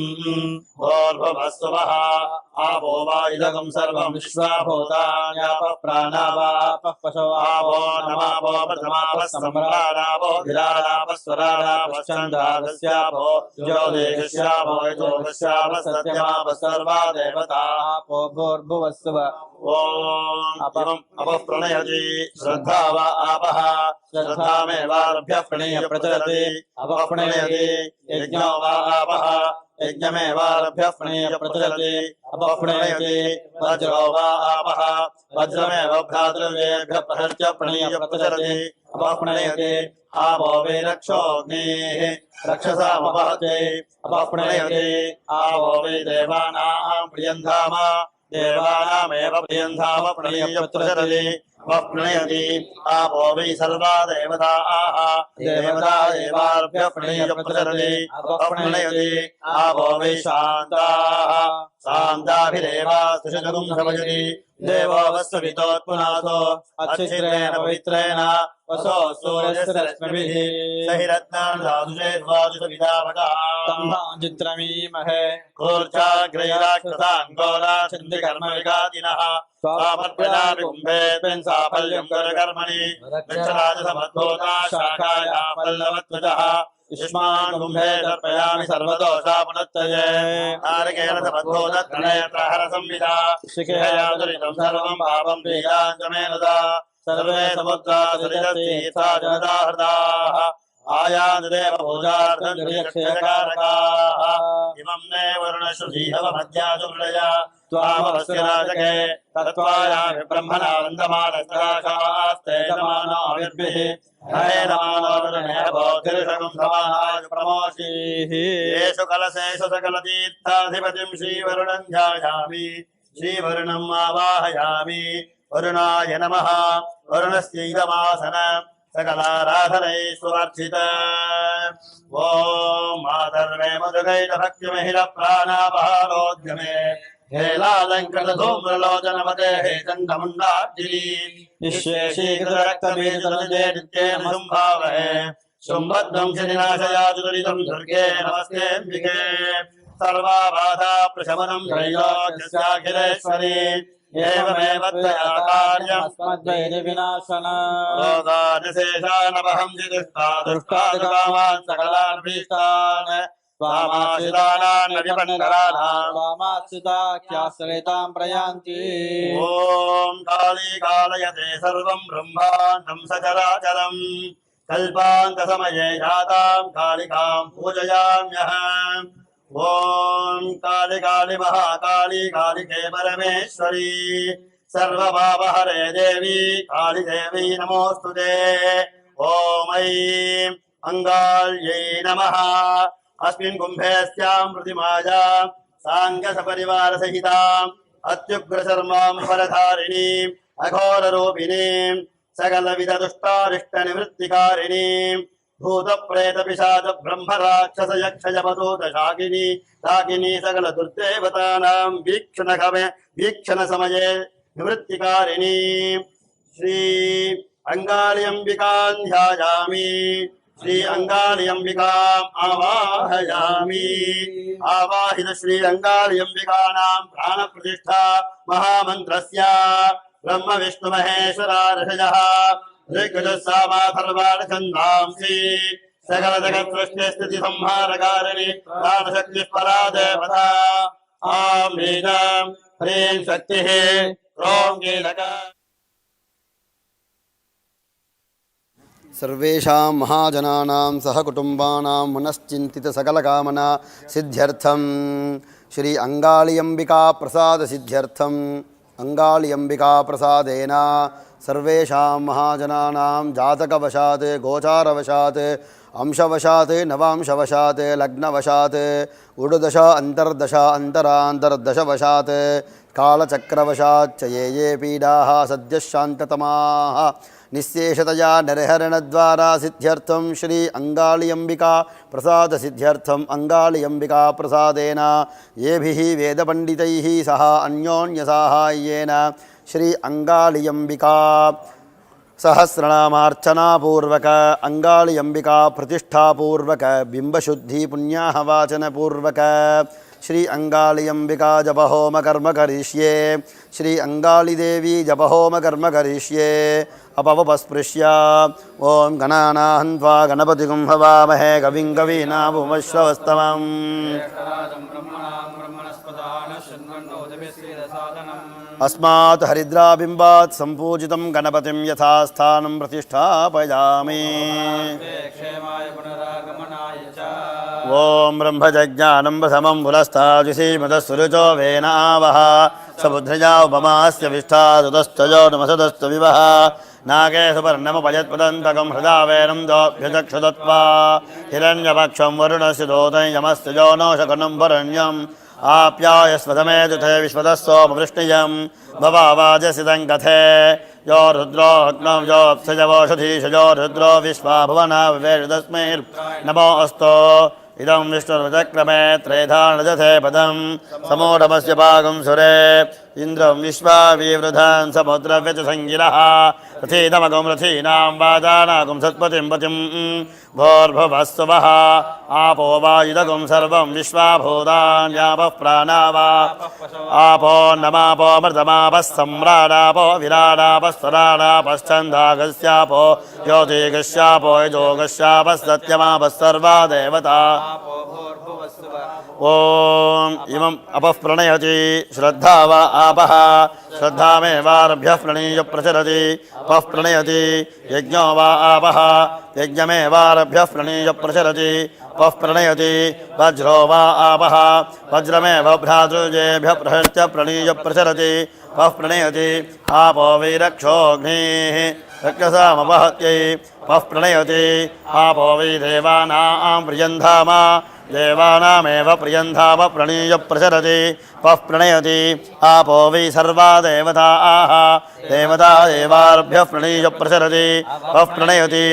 भोर्भुवस्सुवः आपो वा इदगं सर्वं विश्वाभूतान्यापः प्राणावापः पशो आपो नमापो प्रथमापः सम्राणापो धिराणापः स्वराणापश्चन्द्रागस्यापो ज्योतिषस्यापो यजोगस्यापः सत्यमापः सर्वा देवतापो भूर्भुवस्सुव ॐ अपः प्रणयति श्रद्धा वा आपः श्रद्धामेवारभ्य प्रणीय प्रचलति अपः प्रणयति यज्ञो वा आपः यज्ञमेवारभ्य प्रणीय प्रचलति अपः प्रणयति वज्रो वा आपः वज्रमेव भ्रातृव्येभ्यः प्रहृत्य प्रणीय प्रचलति अपः प्रणयति आपो वै रक्षोऽग्निः रक्षसामपहते अपः प्रणयति आपो वै देवानां प्रियन्धाम देवानामेव प्रियन्धाम प्रणीय प्रचलति अपः प्रणयति आपो वै सर्वा देवताः देवता देवाभ्यः प्रणीय प्रचलति अपः प्रणयति आपो वै शान्ताः शान्ताभिरेवास्तुषगुं समजति देवो वस्ववितोत्पुनातो अच्छिद्रेण पवित्रेण वसो सूर्यस्य रश्मिभिः सहिरत्नान्धादुषेद्वाजुषविदावकः सम्भाञ्चित्रमीमहे कूर्चाग्रैराक्षसाङ्गोरा चन्द्रिकर्मविघातिनः स्वामर्पणापि कुम्भेऽस्मिन् साफल्यं करकर्मणि वृक्षराजसमद्भूता शाखाया पल्लवत्वचः युष्मान् कुम्भे तर्पयामि सर्वदोषापुनत्तये नारिकेण समद्भूतत्रणयत्रहरसंविदा शिखया दुरितं सर्वं पापं पीडाञ्चमेनुदा सर्वे समुद्रा सलिलतीर्था जलदाहृताः आयान्देव पूजार्थं दुर्यक्षयकारकाः इमं मे वरुणश्रुधीहवमध्याजुमृळया त्वामवस्य राजके तत्त्वायामि ब्रह्मणानन्दमानस्तराशास्ते समानो अविर्भिः येषु कलशेषु सकलतीर्थाधिपतिं श्रीवरुणं ध्यायामि श्रीवरुणम् आवाहयामि वरुणाय नमः वरुणस्यैदमासन सकलाराधनैश्वर्चित ॐ माधर्मे मधुकैटभक्तिमहिलप्राणापहारोद्यमे हेलालङ्कृतधूम्रलोचनमते हे चण्डमुण्डार्जिनी निःशेषीकृतरक्तबीजतनुजे नित्येन संभावहे शुम्भध्वंसनिनाशयातु दुरितं दुर्गे नमस्तेऽम्बिके सर्वाबाधा प्रशमनं त्रैलोक्यस्याखिलेश्वरी एवमेव त्वया कार्यमस्मद्वैरिविनाशना रोगानशेषानवहंसि दुष्टादुकामान् सकलानभीष्टान् स्वामाश्रितानां नव्यपण्डराणां स्वामाश्रिताख्याश्रितां प्रयान्ति ॐ काली कालयते सर्वं ब्रह्माण्डं सचराचरं कल्पान्तसमये जातां कालिकां पूजयाम्यहम् ॐ काली काली महाकाली कालिके परमेश्वरी सर्वपापहरे देवी काली देवी नमोऽस्तुते ॐ ऐं अङ्गाल्यै नमः अस्मिन् कुम्भेस्यां प्रतिमायां साङ्गसपरिवारसहिताम् अत्युग्रशर्मां परधारिणीम् अघोररूपिणीं सकलविधदुष्टारिष्टनिवृत्तिकारिणीं भूतप्रेतपिशाच ब्रह्मराक्षसयक्षयवधूतशाकिनी शाकिनी सकलदुर्देवतानां वीक्षणसमये निवृत्तिकारिणीं श्री अङ्गालियम्बिकां ध्यायामि श्री अङ्गालियम्बिकाम् आवाहयामि आवाहित श्री अङ्गालियम्बिकानां प्राणप्रतिष्ठा महामन्त्रस्य ब्रह्म विष्णु महेश्वरा ऋषयः ऋग्यजुस्सामाथर्वाणछन्दांसि सकल जगत्सृष्टिस्थिति संहारकारिणि प्राणशक्तिः परा देवता आमीन ह्रीं शक्तिः ह्रौं कीलक सर्वेषां महाजनानां सहकुटुम्बानां मनश्चिन्तितसकलकामना सिद्ध्यर्थं श्री अङ्गालियम्बिका प्रसादसिद्ध्यर्थम् अङ्गालियम्बिका प्रसादेन सर्वेषां महाजनानां जातकवशात् गोचारवशात् अंशवशात् नवांशवशात् लग्नवशात् उडुदश अन्तर्दश अन्तरान्तर्दशवशात् कालचक्रवशाच्च ये पीडाः सद्यः शान्ततमाः निःशेषतया निर्हरणद्वारा सिद्ध्यर्थं श्री अङ्गालियम्बिका प्रसादसिद्ध्यर्थम् अङ्गालियम्बिका प्रसादेन येभिः वेदपण्डितैः सह अन्योन्यसाहाय्येन श्री अङ्गालियम्बिका सहस्रनामार्चनापूर्वक अंगाळि अंबिका प्रतिष्ठापूर्वक बिंबशुद्धि पुण्याहवाचनपूर्वक श्री अंगाळि अंबिका जपहोम कर्म करिष्ये श्री अंगाळि देवी जपहोम कर्म करिष्ये अपवपस्पृश्य ओम गणानाहन्त्वा गणपतिगुं हवामहे कविं कवीनामुपमश्रवस्तमम् अस्मात् हरिद्राबिम्बात् सम्पूजितं गणपतिं यथास्थानं प्रतिष्ठापयामि ओम ब्रह्मजज्ञानं प्रथमं पुरस्ताजुषीमदस्सुरुचो वेनावः समुद्रजा उपमास्य विष्ठादुतस्तयो नमसदस्तु विवः नागे सुपर्णमुपयत्पदन्तकं हृदा वेनं दोभ्यचक्षुदत्वा हिरण्यपक्षं वरुणस्य दोतं यमस्य यो नो शकुनं वरण्यम् आप्यायस्वतमे दुथे विश्वतस्सोमवृष्णियं भवावाजसितं कथे यो रुद्रो अग्नौ यो अप्सजवोषधीश यो रुद्रो विश्वा भुवना विवेशदस्मै नमो अस्तु इदं विष्णुर्वचक्रमे त्रेधा नजथे पदं समूढमस्य पाकं सुरे इन्द्रं विश्वाविवृधान् समुद्रव्यच संगिरः रथीतमगं रथीनां वादानागं सत्पतिं पतिं भोर्भुवस्सुवः आपो वायुदगं सर्वं विश्वाभूतान्यापः प्राणावा आपो नमापो मृतमापः सम्राडापो विराडापस्वराडापश्चन्दागस्यापो ज्योतिगस्यापो यजोगस्यापः सत्यमापः सर्वा देवता ओम इमं अपः प्रणयति श्रद्धा वा आपः श्रद्धामेवारभ्यः प्रणीय प्रचरति अपः प्रणयति यज्ञो वा आपः यज्ञमेवारभ्यः प्रणीय प्रचरति अपः प्रणयति वज्रो वा आपः वज्रमेव भ्रातृजेभ्यः प्रहृत्य प्रणीय प्रचरति अपः प्रणयति आपो वैरक्षोऽग्निः रक्षसामवहत्यै अपः प्रणयति आपो वै देवानां प्रियन्धामा देवानामेव प्रियन्धाम प्रणीय प्रचरति पः प्रणयति आपो वै सर्वा देवताः देवता देवाभ्यः प्रणीय प्रचरति पः प्रणयति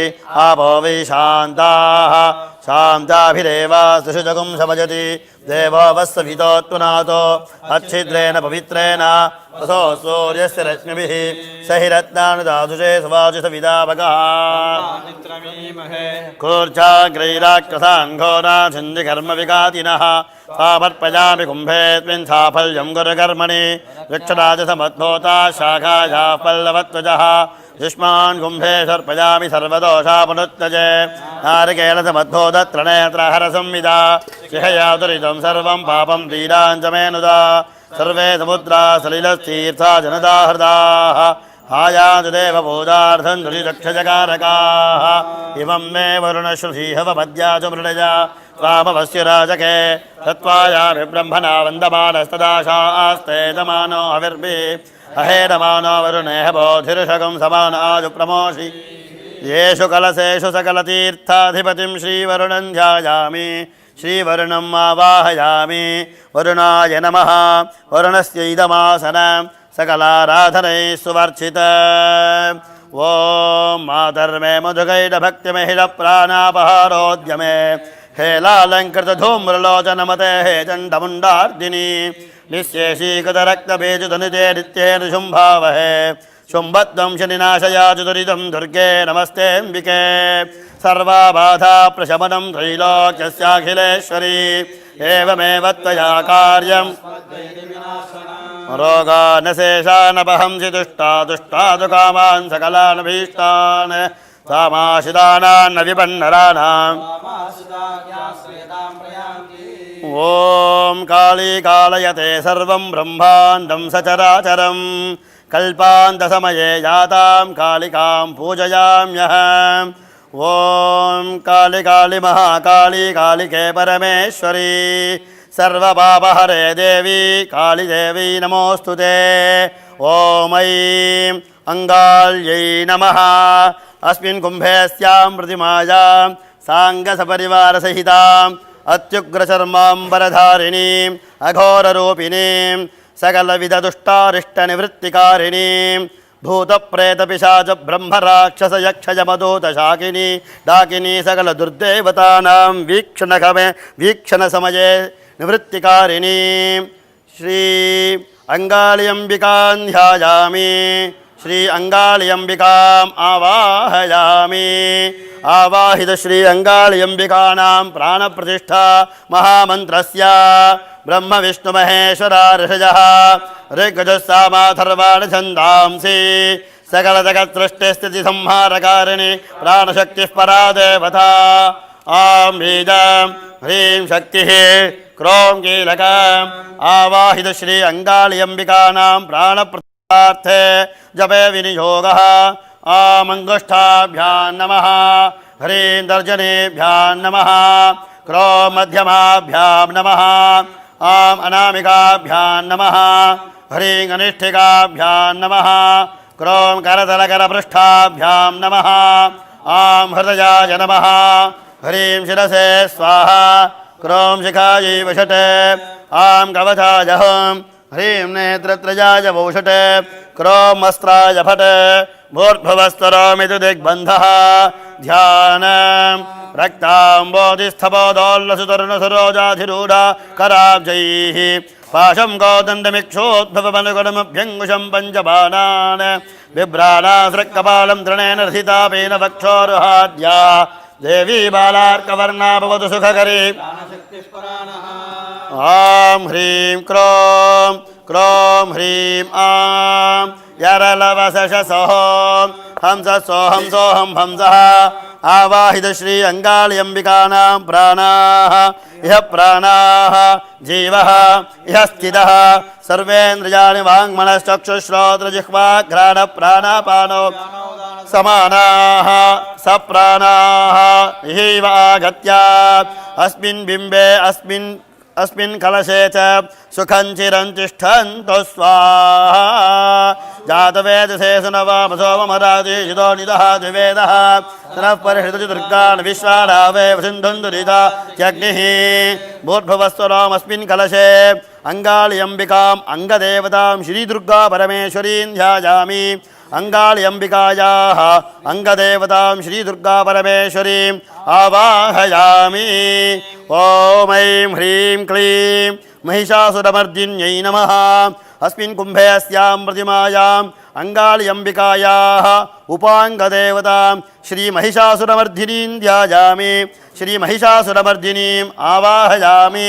आपो वै शान्ताः शान्ताभिरेवा सुषुजगुं समजति देवो वत्सवितोत्पुनातो अच्छिद्रेण पवित्रेण वसो सूर्यस्य रश्मिभिः स हि रत्नानुदाधुषे सुवाजुषविदापकः कूर्चाग्रैराकृताङ्घोरा छिन्दिकर्मविघातिनः सामर्पयामि कुम्भेऽस्मिन् साफल्यं गुरुकर्मणि वृक्षराजसमद्भूता शाखायाः पल्लवत्वजः युष्मान् कुम्भे सर्पयामि सर्वदोषापनुत्तजे नारिकेलसमद्भूतत्रणेत्रहरसंविदा शिहयातुरितं सर्वं पापं दीराञ्जमेनुदा सर्वे समुद्रा सलिलस्तीर्था जनदा हृदाः आयातु देवपूजार्थं दुरिदक्षजकारकाः इमं मे वरुणश्रुधीहवपद्याचु मृडजा स्वामवस्य राजके तत्त्वायामि ब्रह्मणा वन्दमानस्तदाशास्ते दमानो हविर्भिः अहेदमानो वरुणेह बोधिर्षकं समान आजु प्रमोषि येषु कलशेषु सकलतीर्थाधिपतिं श्रीवरुणं ध्यायामि श्रीवरुणम् आवाहयामि वरुणाय नमः वरुणस्य इदमासनं सकलाराधनैः सुवर्चित ॐ मातर्मे मधुकैटभक्तिमहिलप्राणापहारोद्यमे हेलालङ्कृतधूम्रलोचनमते हे चण्डमुण्डार्दिनी निःशेषीकृतरक्तबीजधनुते नित्येन शुम्भावहे शुम्भध्वंसनिनाशयाचु दुरितं दुर्गे नमस्तेऽम्बिके सर्वाबाधा प्रशमनं त्रैलोक्यस्याखिलेश्वरी एवमेव त्वया कार्यम् रोगानशेषानपहंसि दुष्टादु कामान् सकलानभीष्टान् सामाशिदानान्न विपन्नराणाम् ॐ काली कालयते सर्वं ब्रह्माण्डं सचराचरं कल्पान्तसमये जातां कालिकां पूजयाम्यहम् ॐ काली काली महाकाली कालिके परमेश्वरी सर्वपापहरे देवी कालीदेवी नमोऽस्तुते ॐ ऐं अङ्गाल्यै नमः अस्मिन् कुम्भेस्यां प्रतिमायां साङ्गसपरिवारसहिताम् अत्युग्रचर्माम्बरधारिणीम् अघोररूपिणीं सकलविधदुष्टारिष्टनिवृत्तिकारिणीं भूतप्रेतपिशाच ब्रह्मराक्षसयक्षयमदूतशाकिनी डाकिनी सकलदुर्देवतानां वीक्षणसमये निवृत्तिकारिणीं श्री अङ्गाल्यम्बिकां ध्यायामि श्री अंगालियंबिकाम् आवाहयामि आवाहित श्री अंगालियंबिकानां प्राणप्रतिष्ठा महामन्त्रस्य ब्रह्म विष्णु महेश्वरा ऋषयः ऋग्यजुस्सामाथर्वाणि छन्दांसि सकल जगत् सृष्टि स्थिति संहारकारिणी प्राणशक्तिः परा देवता आं बीजं ह्रीं शक्तिः क्रों कीलकम् आवाहित श्री अंगालियंबिकानां प्राणप्रतिष्ठार्थे जपे विनियोगः आम् अंगुष्ठाभ्यां नमः ह्रीं तर्जनीभ्यां नमः क्रों मध्यमाभ्यां नमः आम् अनामिकाभ्यां नमः ह्रीं अनिष्ठिकाभ्यां नमः क्रों करतलकरपृष्ठाभ्यां नमः आं हृदयाय नमः ह्रीं शिरसे स्वाहा क्रों शिखायै वषटे आं कवचाय ह्रीं नेत्रत्रयाय वौषटे क्रों वस्त्राय फटे भूर्भुवस्तरोमिति दिग्बन्धः ध्यानं रक्ताम्बोधिस्थपोदोल्लसुतरुणसरोजाधिरूढा कराब्जैः पाशं कौदण्डमिक्षोद्भवमनुगुणमभ्यङ्कुशं पञ्चबाणान् बिभ्राणासृक्कपालं तृणेन रथितापेन वक्षोरुहाद्या देवी बालार्कवर्णा भवतु सुखकरी आं ह्रीं क्रों क्रों ह्रीं आं यरलवशसोऽहं हंससोऽहं सोऽहं हंसः आवाहित श्री अंगालियंबिकानां प्राणाः इह प्राणाः जीवः इह स्थितः सर्वेन्द्रियाणि वाङ्मनश्चक्षुश्रोत्रजिह्वाघ्राण प्राणापानो समानाः सप्राणाः इहैव आगत्य अस्मिन् बिम्बे अस्मिन् कलशे च सुखं चिरं तिष्ठन्तु स्वाहा जातवेदसे सुनवामसोमरादिशितो निदः द्विवेदः सुनः परिहृतति दुर्गान् विश्वाडावे वसिन्धुन्दुरिता त्यग्निः भूर्भुवस्वरामस्मिन् कलशे अंगालियंबिकाम् अंगदेवतां श्रीदुर्गा परमेश्वरीं ध्यायामि अंगालियंबिकायाः अंगदेवतां श्रीदुर्गा परमेश्वरीम् आवाहयामि ॐ ऐं ह्रीं क्लीं महिषासुरमर्दिन्यै नमः अस्मिन् कुम्भे अस्यां प्रतिमायाम् अंगालियंबिकायाः उपांगदेवतां श्रीमहिषासुरमर्दिनीं ध्यायामि श्रीमहिषासुरमर्दिनीम् आवाहयामि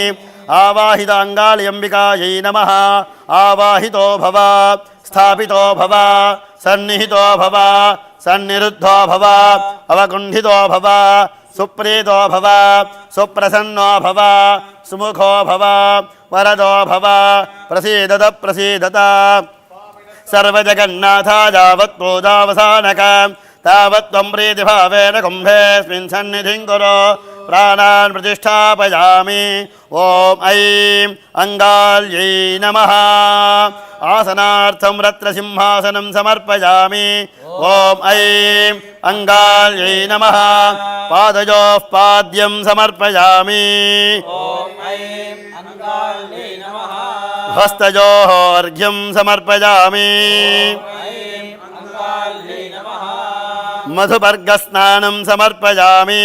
आवाहित अंगालियंबिकायै नमः आवाहितो भव स्थापितो भव सन्निहितो भव सन्निरुद्धो भव अवकुण्ठितो भव सुप्रीतो भव सुप्रसन्नो भव सुमुखो भव वरदो भव प्रसीदत प्रसीदत सर्वजगन्नाथ यावत् पूजावसानक तावत् त्वं प्रीतिभावेन कुम्भेऽस्मिन् सन्निधिं कुरु प्राणान् प्रतिष्ठापयामि ॐ ऐं अंगाल्यै नमः आसनार्थं रत्नसिंहासनं समर्पयामि ॐ ऐं अंगाल्यै नमः पादयोः पाद्यं समर्पयामि हस्तयोः अर्घ्यं समर्पयामि मधुपर्गस्नानं समर्पयामि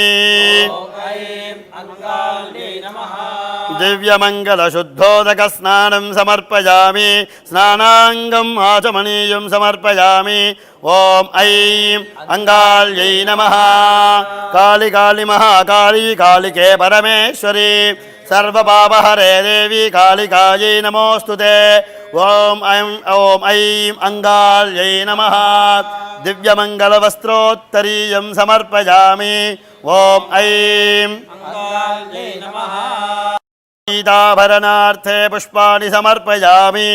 दिव्यमङ्गलशुद्धोदकस्नानं समर्पयामि स्नानाङ्गम् आचमनीयं समर्पयामि ॐ ऐं अंगाल्यै नमः काली काली महाकाली कालिके परमेश्वरी सर्वपापहरे देवी कालिकायै नमोऽस्तुते ॐ ऐं अंगाल्यै नमः दिव्यमङ्गलवस्त्रोत्तरीयं समर्पयामि ॐ ऐं सीताभरणार्थे पुष्पाणि समर्पयामि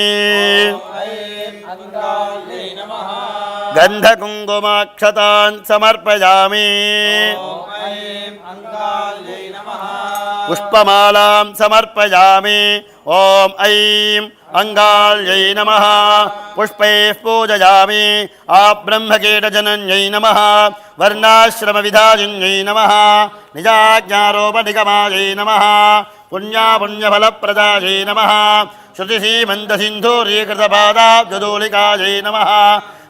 गन्धकुङ्कुमाक्षतान् समर्पयामि पुष्पमालां समर्पयामि ॐ ऐं अंगाल्यै नमः पुष्पैः पूजयामि आब्रह्मकीटजनन्यै नमः वर्णाश्रमविधायिन्यै नमः निजाज्ञारोपनिगमायै नमः पुण्यफलप्रदायै नमः श्रुतिसीमन्तसिन्धूरीकृतपादाब्जदूलिकायै नमः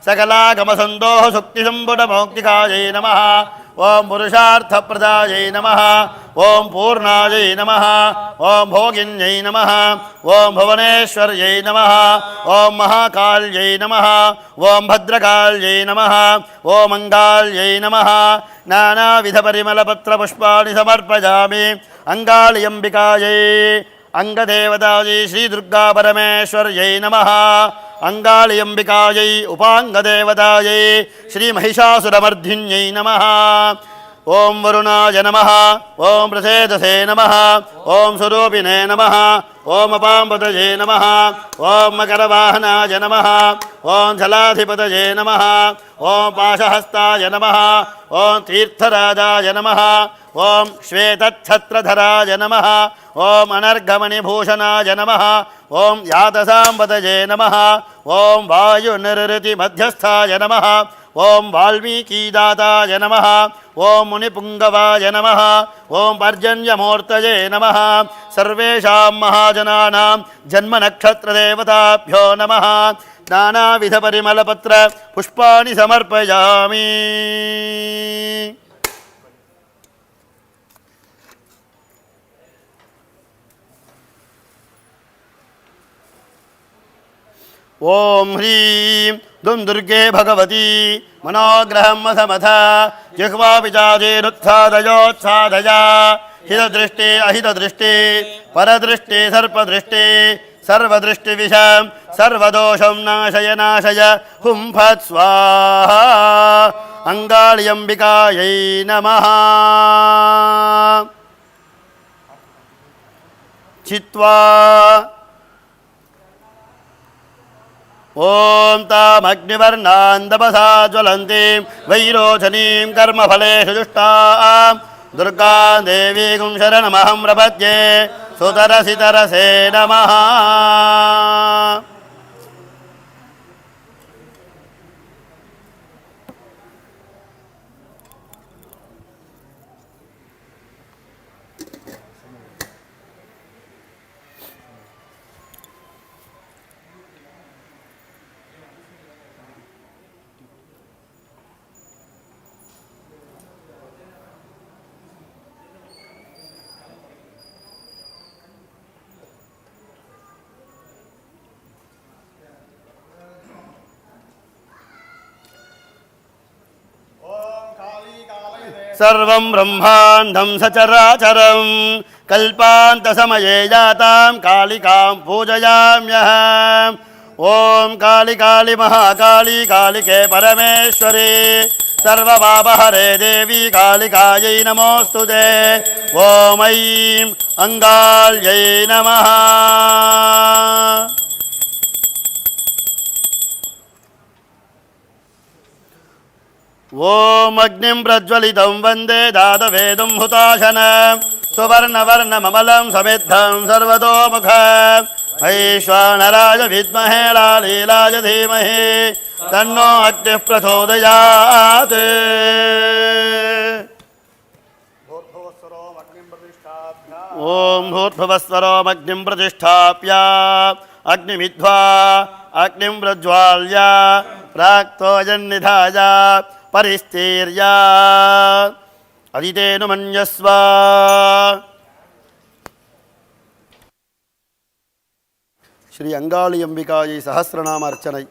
सकलागमसन्दोहसुक्तिसम्पुटमौक्तिकायै नमः ॐ पुरुषार्थप्रदायै नमः ॐ पूर्णायै नमः ॐ भोगिन्यै नमः ॐ भुवनेश्वर्यै नमः ॐ महाकाल्यै नमः ॐ भद्रकाल्यै नमः ॐ मङ्गाल्यै नमः नानाविधपरिमलपत्रपुष्पाणि समर्पयामि अङ्गालियम्बिकायै अङ्गदेवतायै श्रीदुर्गापरमेश्वर्यै नमः अङ्गालियम्बिकायै उपाङ्गदेवतायै श्रीमहिषासुरमर्धिन्यै नमः ॐ वरुणाय नमः ॐ प्रसेदसे नमः ॐ स्वरूपिणे नमः ॐ अपाम्बतये नमः ॐ मकरवाहनाय नमः ॐ जलाधिपतये नमः ॐ पाशहस्ताय नमः ॐ तीर्थराजाय नमः ॐ श्वेतच्छत्रधराय नमः ॐ अनर्घमणिभूषणाय नमः ॐ यातसाम्बतये नमः ॐ वायुनिरृतिमध्यस्थाय नमः ॐ वाल्मीकीदाताय नमः ॐ मुनिपुङ्गवाय नमः ॐ पर्जन्यमूर्तये नमः सर्वेषां महाजनानां जन्मनक्षत्रदेवताभ्यो नमः नानाविधपरिमलपत्र पुष्पाणि समर्पयामि ॐ ह्रीं दुं दुर्गे भगवती मनोग्रहं समथ जिह्वापिचाचेरुत्सादयोत्सादया हितदृष्टे अहितदृष्टे परदृष्टे सर्पदृष्टे सर्वदृष्टिविषं सर्वदोषं नाशय नाशय हुं फट् स्वाहा अङ्गालियम्बिकायै नमः चित्वा ॐ तामग्निवर्णान्दपसा ज्वलन्तीं वैरोचनीं कर्मफलेषु जुष्टां दुर्गां देवीं शरणमहं प्रपद्ये सुतरसितरसे नमः सर्वं ब्रह्माण्डं सचराचरं कल्पान्तसमये जातां कालिकां पूजयाम्यहम् ॐ काली काली महाकाली कालिके परमेश्वरी सर्वपापहरे देवी कालिकायै नमोऽस्तुते ॐ ऐं अङ्गाल्यै नमः ॐ अग्निं प्रज्वलितं वन्दे दातवेदं हुताशनं सुवर्णवर्णममलं समिद्धं सर्वतोमुखं वैश्वानराय विद्महे लालीलाय धीमहि तन्नो अग्निः प्रचोदयात् ॐ भूर्भुवस्वरोमग्निं प्रतिष्ठाप्य अग्निमिध्वा अग्निं प्रज्वाल्य प्राक्तोजन्निधाय परिस्तीर्य अदितेनु मन्यस्व श्री अंगाली अंबिकायै सहस्रनाम अर्चनै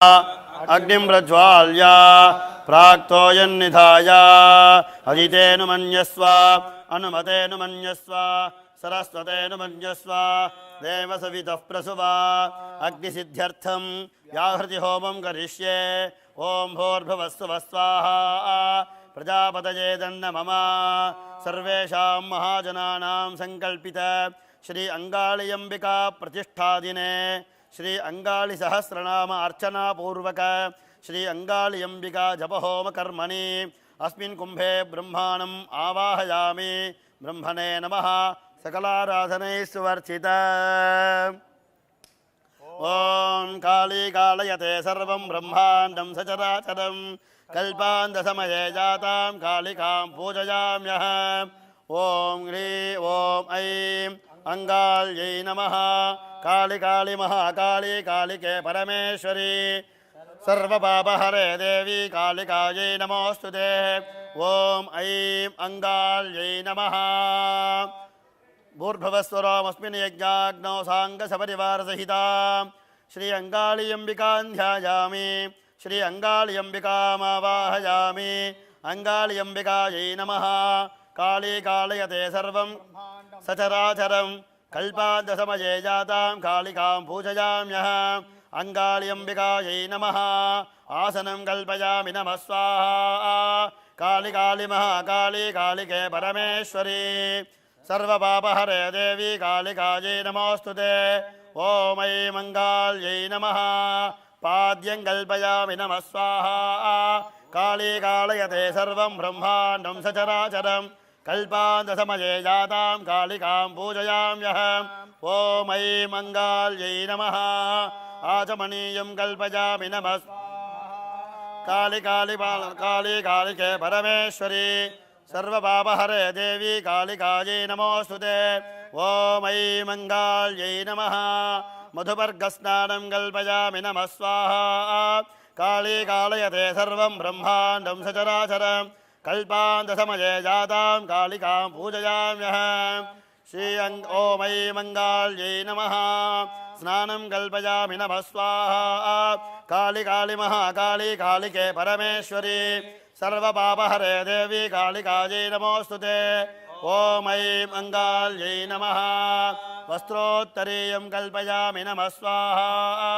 अग्निं प्रज्वाल्य प्राक्तोयन्निधाय अजितेनु मन्यस्व अनुमतेनु मन्यस्व सरस्वतेनु मन्यस्व देवसवितः प्रसुवा अग्निसिद्ध्यर्थं व्याहृति होमं करिष्ये ॐ भूर्भुवस्सुवः स्वाहा प्रजापतये दण्डमम सर्वेषां महाजनानां सङ्कल्पित श्री अङ्गाळियम्बिका प्रतिष्ठादिने श्री अंगाळि सहस्रनाम अर्चना पूर्वक श्री अंगाळि अंबिका जपहोम कर्मणि अस्मिन् कुंभे ब्रह्माणम् आवाहयामि ब्रह्मणे नमः सकलाराधनैः सुवर्चित ओम काली कालयते सर्वं ब्रह्माण्डं सचराचरं कल्पान्तसमये जातां कालिकां पूजयाम्यहम् ओम ह्रीं ओम ऐं अंगाल्यै नमः काली काली महाकाली कालिके परमेश्वरी सर्वपापहरे देवी कालिकायै नमोऽस्तुते ओम ऐं अंगाल्यै नमः भूर्भुवस्वरोमस्मिन् यज्ञाग्नौ साङ्गसपरिवारसहितां श्री अंगाळि अंबिकां ध्यायामि श्री अंगाळि अंबिकामावाहयामि अंगाळि अंबिकायै नमः काली कालयते सर्वं सचराचरं कल्पान्तसमये जातां कालिकां पूजयाम्यहम् अंगाळि अंबिकायै नमः आसनं कल्पयामि नमः स्वाहा काली काली महाकाली कालिके परमेश्वरी सर्वपापहरे देवी कालिकायै नमोऽस्तुते ॐ ऐं मङ्गाल्यै नमः पाद्यं कल्पयामि नमः स्वाहा काली कालयते सर्वं ब्रह्माण्डं सचराचरं कल्पान्तसमये जातां कालिकां पूजयाम्यहम् ॐ ऐं मङ्गाल्यै नमः आचमनीयं कल्पयामि नमः काली काली काली कालिके परमेश्वरी सर्वपापहरे देवी कालिकायै नमोऽस्तुते ॐ ऐं मङ्गाल्यै नमः मधुपर्गस्नानं कल्पयामि नमः स्वाहा काली कालयते सर्वं ब्रह्माण्डं सचराचरं कल्पान्तसमये जातां कालिकां पूजयाम्यहम् ॐ ऐं मङ्गाल्यै नमः स्नानं कल्पयामि नमः स्वाहा काली काली महाकाली कालिके परमेश्वरी सर्वपापहरे देवी कालिकायै नमोऽस्तुते ॐ ऐं मङ्गाल्यै नमः वस्त्रोत्तरीयं कल्पयामि नमः स्वाहा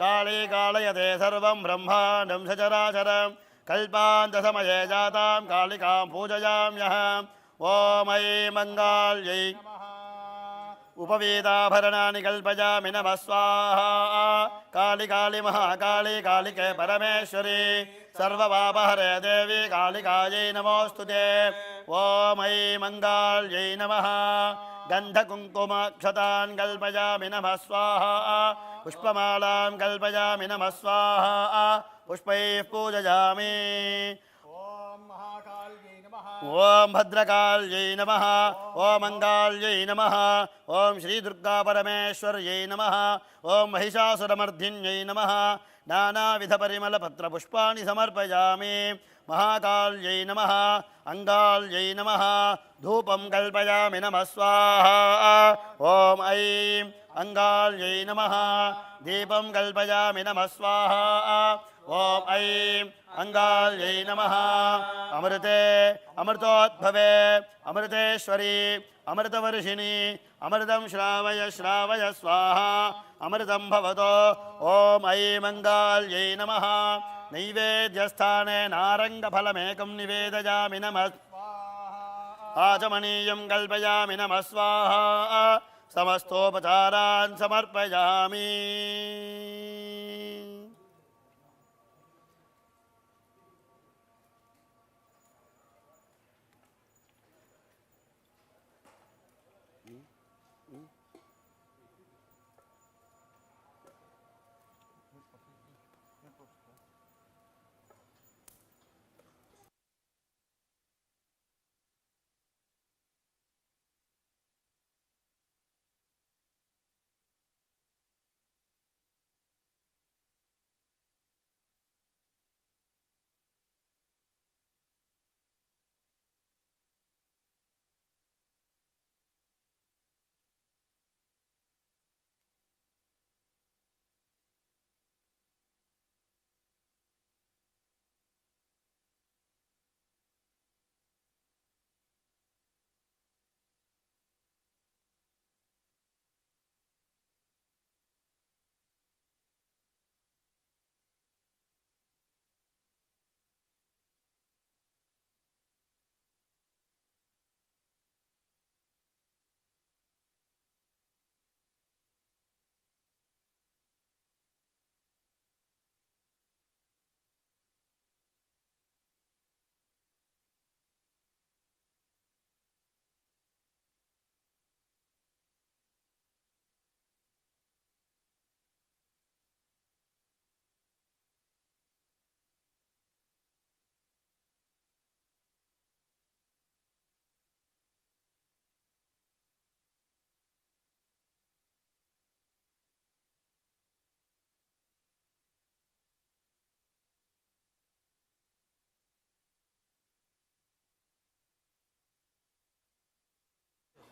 काली कालयते सर्वं ब्रह्माण्डं सचराचरं कल्पान्तसमये जातां कालिकां पूजयाम्यहम् ॐ ऐं मङ्गाल्यै उपवीताभरणानि कल्पयामि नमः स्वाहा काली काली महाकाली कालिके परमेश्वरी सर्वपापहरे देवी कालिकायै नमोऽस्तुते ॐ ऐं मङ्गाल्यै नमः गन्धकुङ्कुमाक्षतान् कल्पयामि नमः स्वाहा पुष्पमालां कल्पयामि नमः स्वाहा पुष्पैः पूजयामि ॐ भद्रकाल्यै नमः ॐ मङ्गाल्यै नमः ॐ श्रीदुर्गापरमेश्वर्यै नमः ॐ महिषासुरमर्धिन्यै नमः नानाविधपरिमलपत्रपुष्पाणि समर्पयामि महाकाल्यै नमः अङ्गाल्यै नमः धूपं कल्पयामि नमः स्वाहा ॐ ऐं अङ्गाल्यै नमः दीपं कल्पयामि नमः स्वाहा ॐ ऐं अङ्गाल्यै नमः अमृते अमृतोद्भवे अमृतेश्वरी अमृतवर्षिणी अमृतं श्रावय श्रावय स्वाहा अमृतं भवतो ॐ ऐं मङ्गाल्यै नमः नैवेद्यस्थाने नारङ्गफलमेकं निवेदयामि नमः आचमनीयं कल्पयामि नमः स्वाहा समस्तोपचारान् समर्पयामि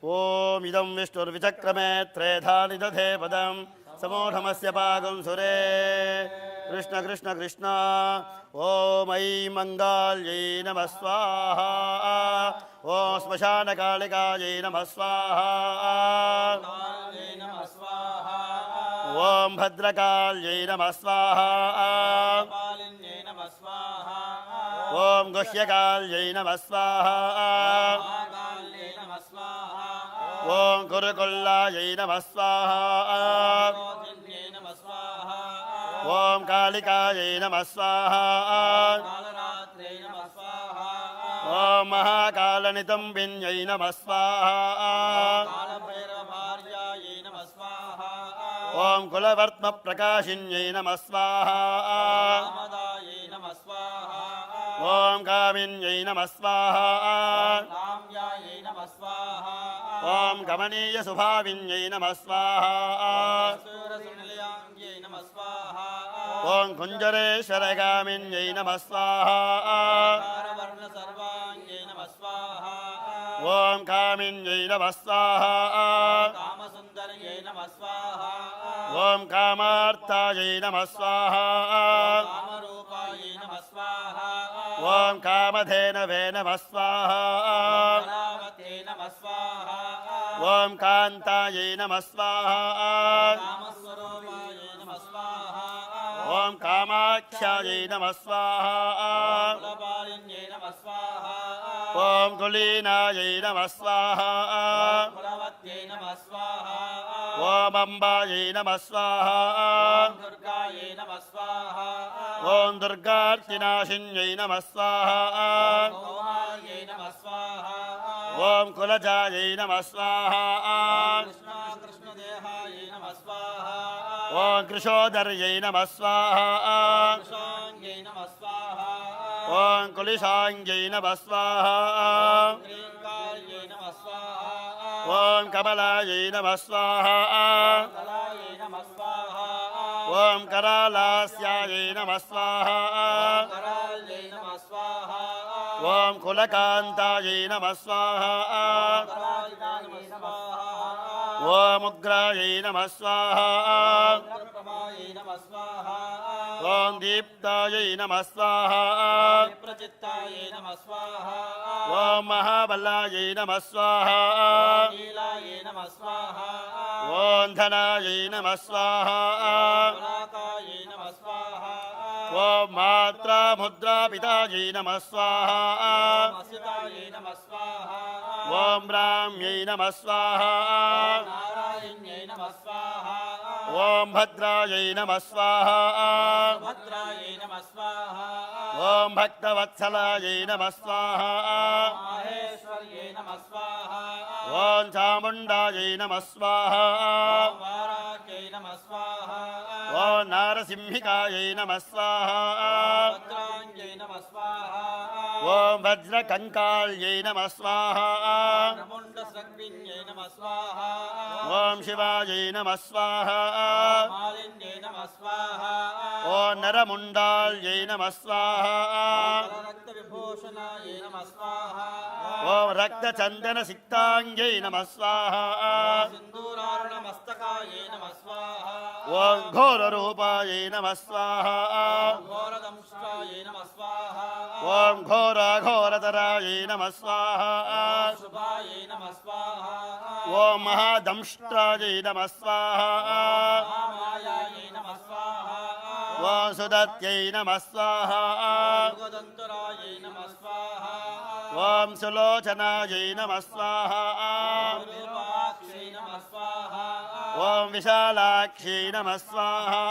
ॐ इदं विष्णुर्विचक्रमे त्रेधा निदधे पदं समूढमस्य पागं सुरे कृष्ण कृष्ण कृष्ण ॐ ऐं मङ्गाल्यै नमः स्वाहा ॐ श्मशानकालिकायै नमः स्वाहा ॐ भद्रकाल्यै नमः स्वाहा ॐ गुह्यकाल्यै नमः स्वाहा ॐ गुरुकुल्लायै नमः स्वाहा ॐ कालिकायै नमः स्वाहा ॐ महाकालनितम्बिन्यै नमः स्वाहा ॐ कुलवर्त्मप्रकाशिन्यै नमः स्वाहा ॐ कामिन्यै नमः स्वाहा ॐ कमनीयसुभाविन्यै नमः स्वाहा ॐ कुञ्जरेश्वरगामिन्यै नमः स्वाहा ॐ कामिन्यै नमः स्वाहा ॐ कामार्तायै नमः स्वाहा ॐ कामधेनवे नमः स्वाहा ॐ कान्तायै नमः स्वाहा ॐ कामाख्यायै नमः स्वाहा ॐ कुलीनायै नमः स्वाहा ॐ अम्बायै नमः स्वाहा ॐ दुर्गार्तिनाशिन्यै नमः स्वाहा ॐ कुलजायै नमः स्वाहा ॐ कृशोदर्यै नमः स्वाहा ॐ कुलिशाङ्ग्यै नमः स्वाहा ॐ कमलायै नमः स्वाहा ॐ करालास्यायै नमः स्वाहा ॐ कुलकान्तायै नमः स्वाहा ॐ उग्रायै नमः स्वाहा ॐ दीप्तायै नमः स्वाहा ॐ महाबलायै नमः स्वाहा ॐ धनायै नमः स्वाहा ॐ मात्रा मुद्रा पितायै नमः स्वाहा ॐ ब्राह्म्यै नमः स्वाहा ॐ भद्रायै नमः स्वाहा ॐ भक्तवत्सलायै नमः स्वाहा ॐ चामुण्डायै नमः स्वाहा ॐ नारसिंहिकायै नमः स्वाहा ॐ वज्रकङ्काल्यै नमः स्वाहा ॐ शिवायै नमः स्वाहा ॐ नरमुण्डाल्यै नमः स्वाहा ॐ रक्तचन्दनसिक्ताङ्ग्यै नमः स्वाहा ॐ घोररूपायै नमः स्वाहा ॐ घोराघोरतरायै नमः स्वाहा ॐ महादंष्ट्रायै नमः स्वाहा ॐ सुदत्यै नमः स्वाहा ॐ सुलोचनायै नमः स्वाहा ॐ विशालाक्ष्यै नमः स्वाहा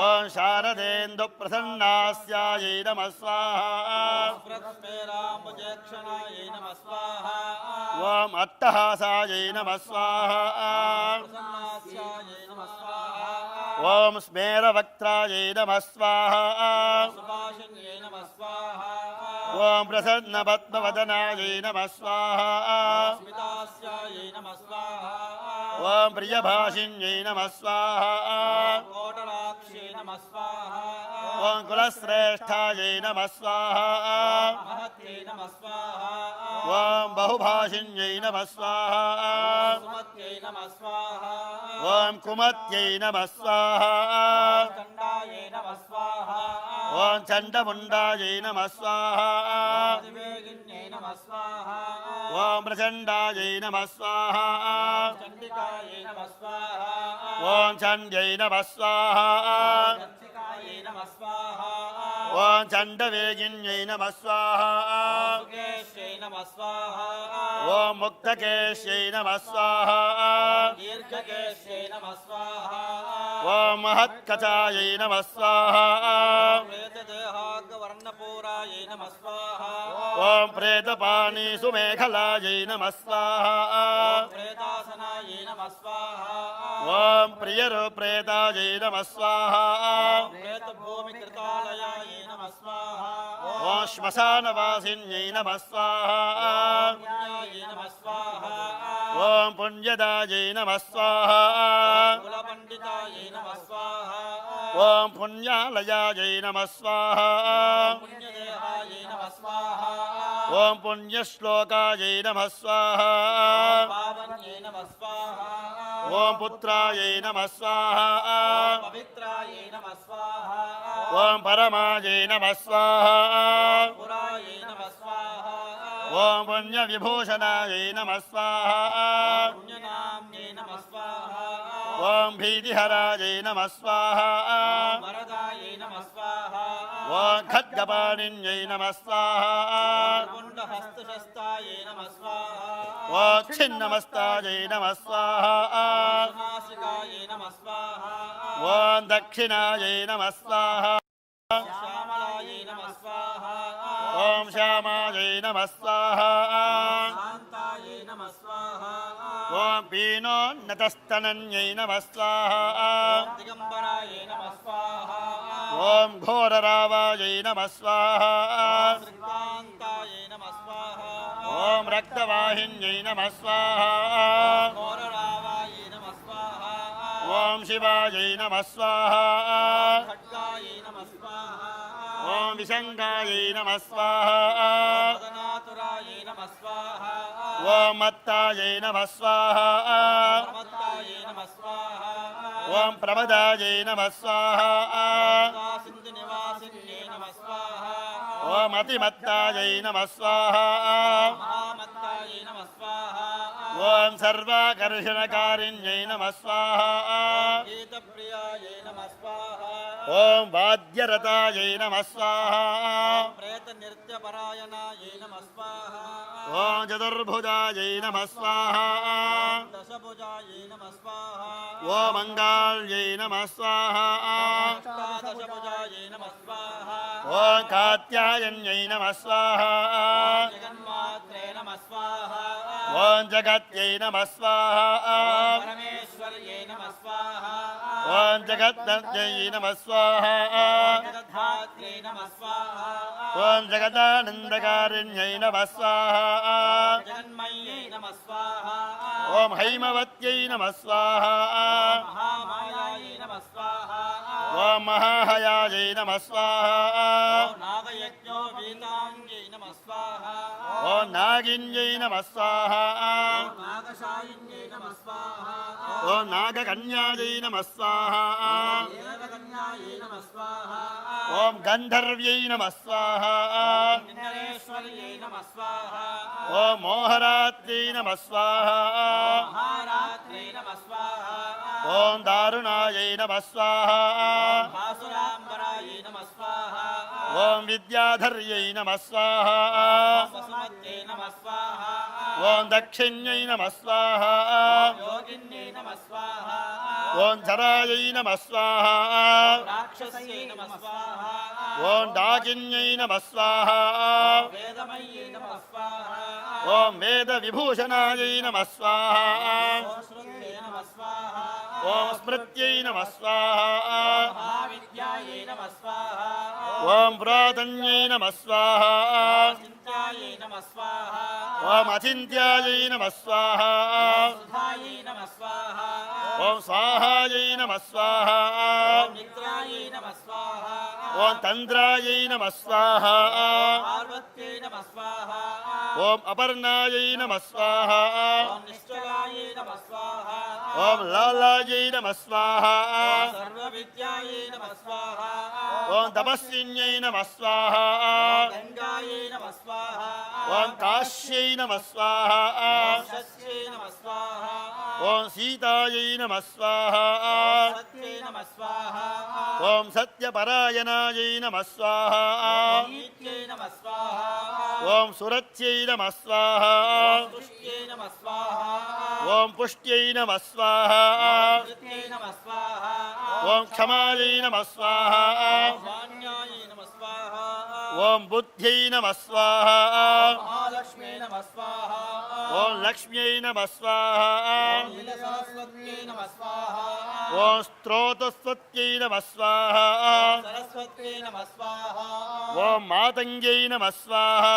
ॐ शारदेन्दुप्रसन्नास्यायै नमः स्वाहा ॐ अट्टहासायै नमः स्वाहा ॐ स्मेरवक्त्रायै नमः स्वाहा ॐ प्रसन्नपद्मवदनायै नमः स्वाहा ॐ प्रियभाषिण्यै नमः स्वाहा कोटलाक्षे नमः स्वाहा ॐ कुलश्रेष्ठायै नमः स्वाहा महत्यै नमः स्वाहा ॐ बहुभाषिण्यै नमः स्वाहा सुमत्यै नमः स्वाहा ॐ कुमत्यै नमः स्वाहा चण्डायै नमः स्वाहा ॐ चण्डमुण्डायै नमः स्वाहा दिवेगिन्यै नमः स्वाहा ॐ प्रचण्डायै नमः स्वाहा चण्डिकायै नमः स्वाहा ॐ चण्ड्यै नमः स्वाहा चर्चिकायै नमः स्वाहा ॐ चण्डवेगिन्यै नमः स्वाहा सुकेश्यै नमः स्वाहा ॐ मुक्तकेश्यै नमः स्वाहा दीर्घकेश्यै नमः स्वाहा ॐ महत्कचायै नमः स्वाहा प्रेतदेहाग्वर्णपूरायै नमः स्वाहा ॐ प्रेतपाणिसुमेखलायै नमः स्वाहा प्रेतासनायै नमः स्वाहा ॐ प्रियरूप्रेतायै नमः स्वाहा प्रेतभूमिकृतालयायै नमः स्वाहा ॐ श्मशानवासिन्यै नमः स्वाहा पुण्यायै नमः स्वाहा ॐ पुण्यदायै नमः स्वाहा कुलपण्डितायै नमः स्वाहा ॐ पुण्यालयायै नमः स्वाहा पुण्यदेहायै नमः स्वाहा ॐ पुण्यश्लोकायै नमः स्वाहा पावन्यै नमः स्वाहा ॐ पुत्रायै नमः स्वाहा पवित्रायै नमः स्वाहा ॐ परमायै नमः स्वाहा पुरायै नमः स्वाहा ॐ पुण्यविभूषणायै नमः स्वाहा पुण्यनाम्यै नमः स्वाहा ॐ भीतिहरायै नमः स्वाहा वरदायै नमः स्वाहा ॐ खड्गपाणिन्यै नमः स्वाहा कुण्डहस्तशस्तायै नमः स्वाहा ॐ छिन्नमस्तायै नमः स्वाहा नासिकायै नमः स्वाहा ॐ दक्षिणायै नमः स्वाहा श्यामलायै नमः स्वाहा ॐ श्यामायै नमः स्वाहा शान्तायै नमः स्वाहा ॐ पीनोन्नतस्तनन्यै नमः स्वाहा दिगम्बरायै नमः स्वाहा ॐ घोररावायै नमः स्वाहा श्रीकान्तायै नमः स्वाहा ॐ रक्तवाहिन्यै नमः स्वाहा घोररावायै नमः स्वाहा ॐ शिवायै नमः स्वाहा खड्गायै नमः स्वाहा ॐ विशङ्गायै नमः स्वाहा मदनातुरायै नमः स्वाहा ॐ मत्तायै नमः स्वाहा प्रमत्तायै नमः स्वाहा ॐ प्रमदायै नमः स्वाहा सिन्धुनिवासिन्यै नमः स्वाहा ॐ अतिमत्तायै नमः स्वाहा महामत्तायै नमः स्वाहा ॐ सर्वाकर्षणकारिण्यै नमः स्वाहा गीतप्रियायै नमः स्वाहा ॐ वाद्यरतायै नमः स्वाहा प्रेतनृत्यपरायणायै नमः स्वाहा ॐ चतुर्भुजायै नमः स्वाहा दशभुजायै नमः स्वाहा ॐ मङ्गाल्यै नमः स्वाहा अष्टादशभुजायै नमः स्वाहा ॐ कात्यायन्यै नमः स्वाहा जगन्मात्रे नमः स्वाहा ॐ जगत्यै नमः स्वाहा परमेश्वर्यै नमः स्वाहा ॐ जगद्दत्यै नमः स्वाहा जगद्धात्रे नमः स्वाहा ॐ जगदानन्दकारिण्यै नमः स्वाहा जगन्मय्यै नमः स्वाहा ॐ हैमवत्यै नमः स्वाहा महामायायै नमः स्वाहा ॐ महाहयायै नमः स्वाहा नागयज्ञो वीताङ्ग्यै नमः स्वाहा ॐ नागिन्यै नमः स्वाहा नागशायिन्यै नमः स्वाहा ॐ नागकन्यायै नमः स्वाहा देवकन्यायै नमः स्वाहा ॐ गन्धर्व्यै नमः स्वाहा किन्नरेश्वर्यै नमः स्वाहा ॐ मोहरात्र्यै नमः स्वाहा महारात्रे नमः स्वाहा ॐ दारुणायै नमः स्वाहा भासुराम्बरायै नमः स्वाहा ॐ विद्याधर्यै नमः स्वाहा वसुमत्यै नमः स्वाहा ॐ दक्षिण्यै नमः स्वाहा योगिन्यै नमः स्वाहा ॐ जरायै नमः स्वाहा राक्षस्यै नमः स्वाहा ॐ डाकिन्यै नमः स्वाहा वेदमय्यै नमः स्वाहा ॐ वेदविभूषणायै नमः स्वाहा श्रुत्यै नमः स्वाहा ॐ स्मृत्यै नमः स्वाहा महाविद्यायै नमः स्वाहा ॐ पुरातन्यै नमः स्वाहा चिन्त्यायै नमः स्वाहा ॐ अचिन्त्यायै नमः स्वाहा सुधायै नमः स्वाहा ओम स्वाहायै नमः स्वाहा ओम निद्रायै नमः स्वाहा ओम तंद्रायै नमः स्वाहा पार्वत्यै नमः स्वाहा ओम अपर्णायै नमः स्वाहा ओम निश्चलायै नमः स्वाहा ओम लालायै नमः स्वाहा सर्वविद्यायै नमः स्वाहा ओम तपस्विन्यै नमः स्वाहा गंगायै नमः स्वाहा ओम काश्यै नमः स्वाहा शस्यै नमः स्वाहा ओम सीतायै नमः स्वाहा सत्यै नमः स्वाहा ओम सत्यपरायणायै नमः स्वाहा नीत्यै नमः स्वाहा ओम सुरत्यै नमः स्वाहा तुष्ट्यै नमः स्वाहा ओम पुष्ट्यै नमः स्वाहा कृत्यै नमः स्वाहा ओम क्षमायै नमः स्वाहा वाण्यायै नमः स्वाहा ओम बुद्ध्यै नमः स्वाहा महालक्ष्म्यै नमः स्वाहा ओम लक्ष्म्यै नमः स्वाहा नीलसरस्वत्यै नमः स्वाहा ओम स्त्रोतस्वत्यै नमः स्वाहा सरस्वत्यै नमः स्वाहा ओम मातङ्ग्यै नमः स्वाहा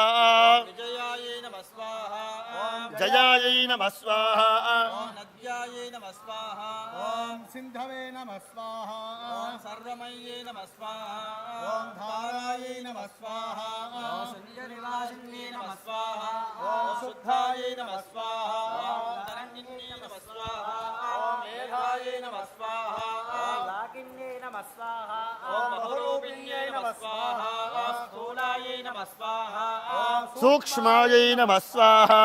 विजयायै नमः स्वाहा जयायै नमः स्वाहा नद्यायै नमः स्वाहा ॐ सिन्धवे नमः स्वाहा सर्वमय्यै नमः स्वाहा ॐ धारायै नमः स्वाहा शून्यनिवासिन्यै नमः स्वाहा शुद्धायै नमः स्वाहा तरङ्गिन्यै नमः स्वाहा मेधायै नमः स्वाहा लाकिन्यै नमः स्वाहा बहुरूपिण्यै नमः स्वाहा स्थूलायै नमः स्वाहा सूक्ष्मायै नमः स्वाहा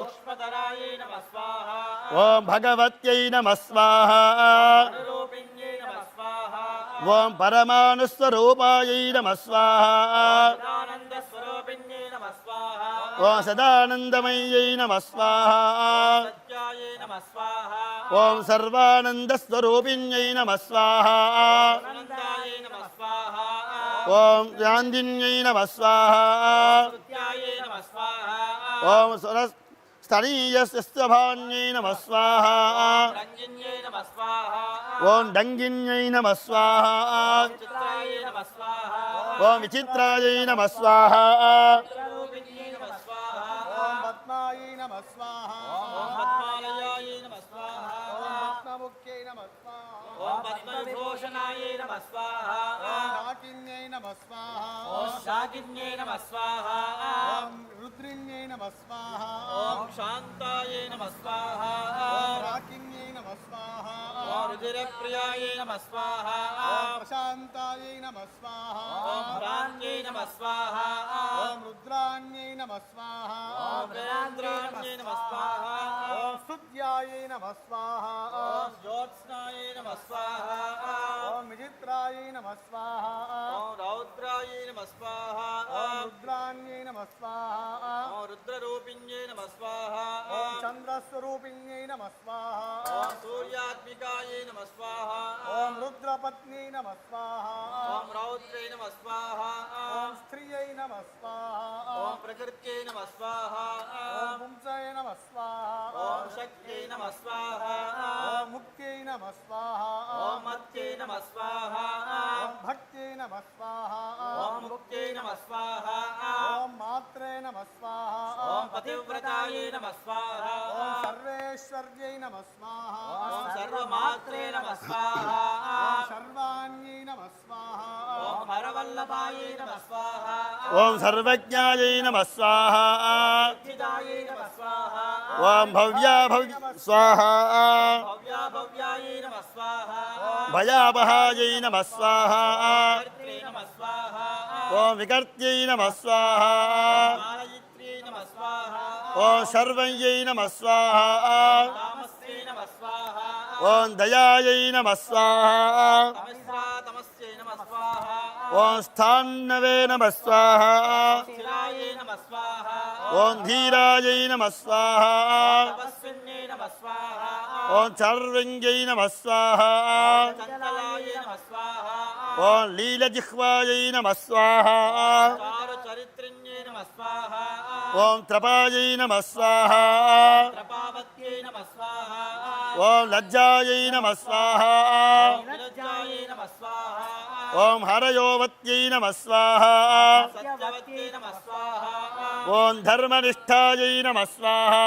पुष्पधरायै नमः स्वाहा ओम भगवत्यै नमः स्वाहा अनुरूपिण्यै नमः स्वाहा ओम परमाणुस्वरूपायै नमः स्वाहा सदानन्दस्वरूपिण्यै नमः स्वाहा ओम सदानन्दमय्यै नमः स्वाहा सत्यायै नमः स्वाहा ओम सर्वानन्दस्वरूपिण्यै नमः स्वाहा आनन्दायै नमः स्वाहा ओम ज्ञानदिन्यै नमः स्वाहा सत्यायै नमः स्वाहा ओम स्तनीयस्यभान्यै नमः स्वाहा रञ्जिन्यै नमः स्वाहा ओम डङ्गिन्यै नमः स्वाहा चित्रायै नमः स्वाहा ओम विचित्रायै नमः स्वाहा रूपिण्यै नमः स्वाहा ॐ पद्मायै नमः स्वाहा ॐ पद्मालयायै नमः स्वाहा ॐ पद्ममुख्यै नमः स्वाहा ॐ पद्मविभूषणायै नमः स्वाहा ॐ डाकिन्यै नमः स्वाहा ॐ शाकिन्यै नमः स्वाहा ॐ रुद्रिण्यै नमः स्वाहा ॐ शान्तायै नमः स्वाहा ॐ राकिन्यै नमः स्वाहा ॐ रुधिरप्रियायै नमः स्वाहा ॐ प्रशान्तायै नमः स्वाहा ॐ भ्रान्त्यै नमः स्वाहा ॐ रुद्राण्यै नमः स्वाहा ॐ गजेन्द्राण्यै नमः स्वाहा ॐ स्तुत्यायै नमः स्वाहा ॐ ज्योत्स्नायै नमः स्वाहा ॐ विचित्रायै नमः स्वाहा ॐ रौद्रायै नमः स्वाहा ॐ रुद्राण्यै नमः स्वाहा ॐ रुद्ररूपिण्यै नमः स्वाहा ॐ चन्द्रस्वरूपिण्यै नमः स्वाहा ॐ सूर्यात्मिकायै नमः स्वाहा ॐ रुद्रपत्न्यै नमः स्वाहा ॐ रौद्रै नमः स्वाहा ॐ स्त्रियै नमः स्वाहा ॐ प्रकृत्यै नमः स्वाहा ॐ पुंसये नमः स्वाहा ॐ शक्त्यै नमः स्वाहा ॐ मुक्त्यै नमः स्वाहा ॐ मत्यै नमः स्वाहा ॐ भक्त्यै नमः स्वाहा ॐ मुक्त्यै नमः स्वाहा ॐ मात्रे नमः स्वाहा ॐ पतिव्रतायै नमः स्वाहा ॐ सर्वेश्वर्यै नमः स्वाहा ॐ सर्वमात्रे नमः स्वाहा ॐ सर्वाण्यै नमः स्वाहा ॐ हरवल्लभायै नमः स्वाहा ओम सर्वज्ञायै नमः स्वाहा सिद्धिदायै नमः स्वाहा ओम भव्या भव्य स्वाहा भव्यायै नमः स्वाहा भयावहायै नमः स्वाहा कर्त्रे नमः स्वाहा ओम विकर्त्यै नमः स्वाहा मालयित्र्यै नमः स्वाहा ओम शर्वयै नमः स्वाहा तामस्यै नमः स्वाहा ओम दयायै नमः स्वाहा तमस्यै नमः स्वाहा ओम स्थान्नवे नमः स्वाहा स्थिरायै नमः स्वाहा ओम धीरायै नमः स्वाहा तपस्विन्यै नमः स्वाहा ओम चार्वङ्ग्यै नमः स्वाहा चञ्चलायै नमः स्वाहा ओम लीलजिह्वायै नमः स्वाहा चारुचरित्रिण्यै नमः स्वाहा ओम त्रपायै नमः स्वाहा प्रपावत्यै नमः स्वाहा ओम लज्जायै नमः स्वाहा विलज्जायै नमः स्वाहा ओम हरयोवत्यै नमः स्वाहा सत्यवत्यै नमः स्वाहा ओम धर्मनिष्ठायै नमः स्वाहा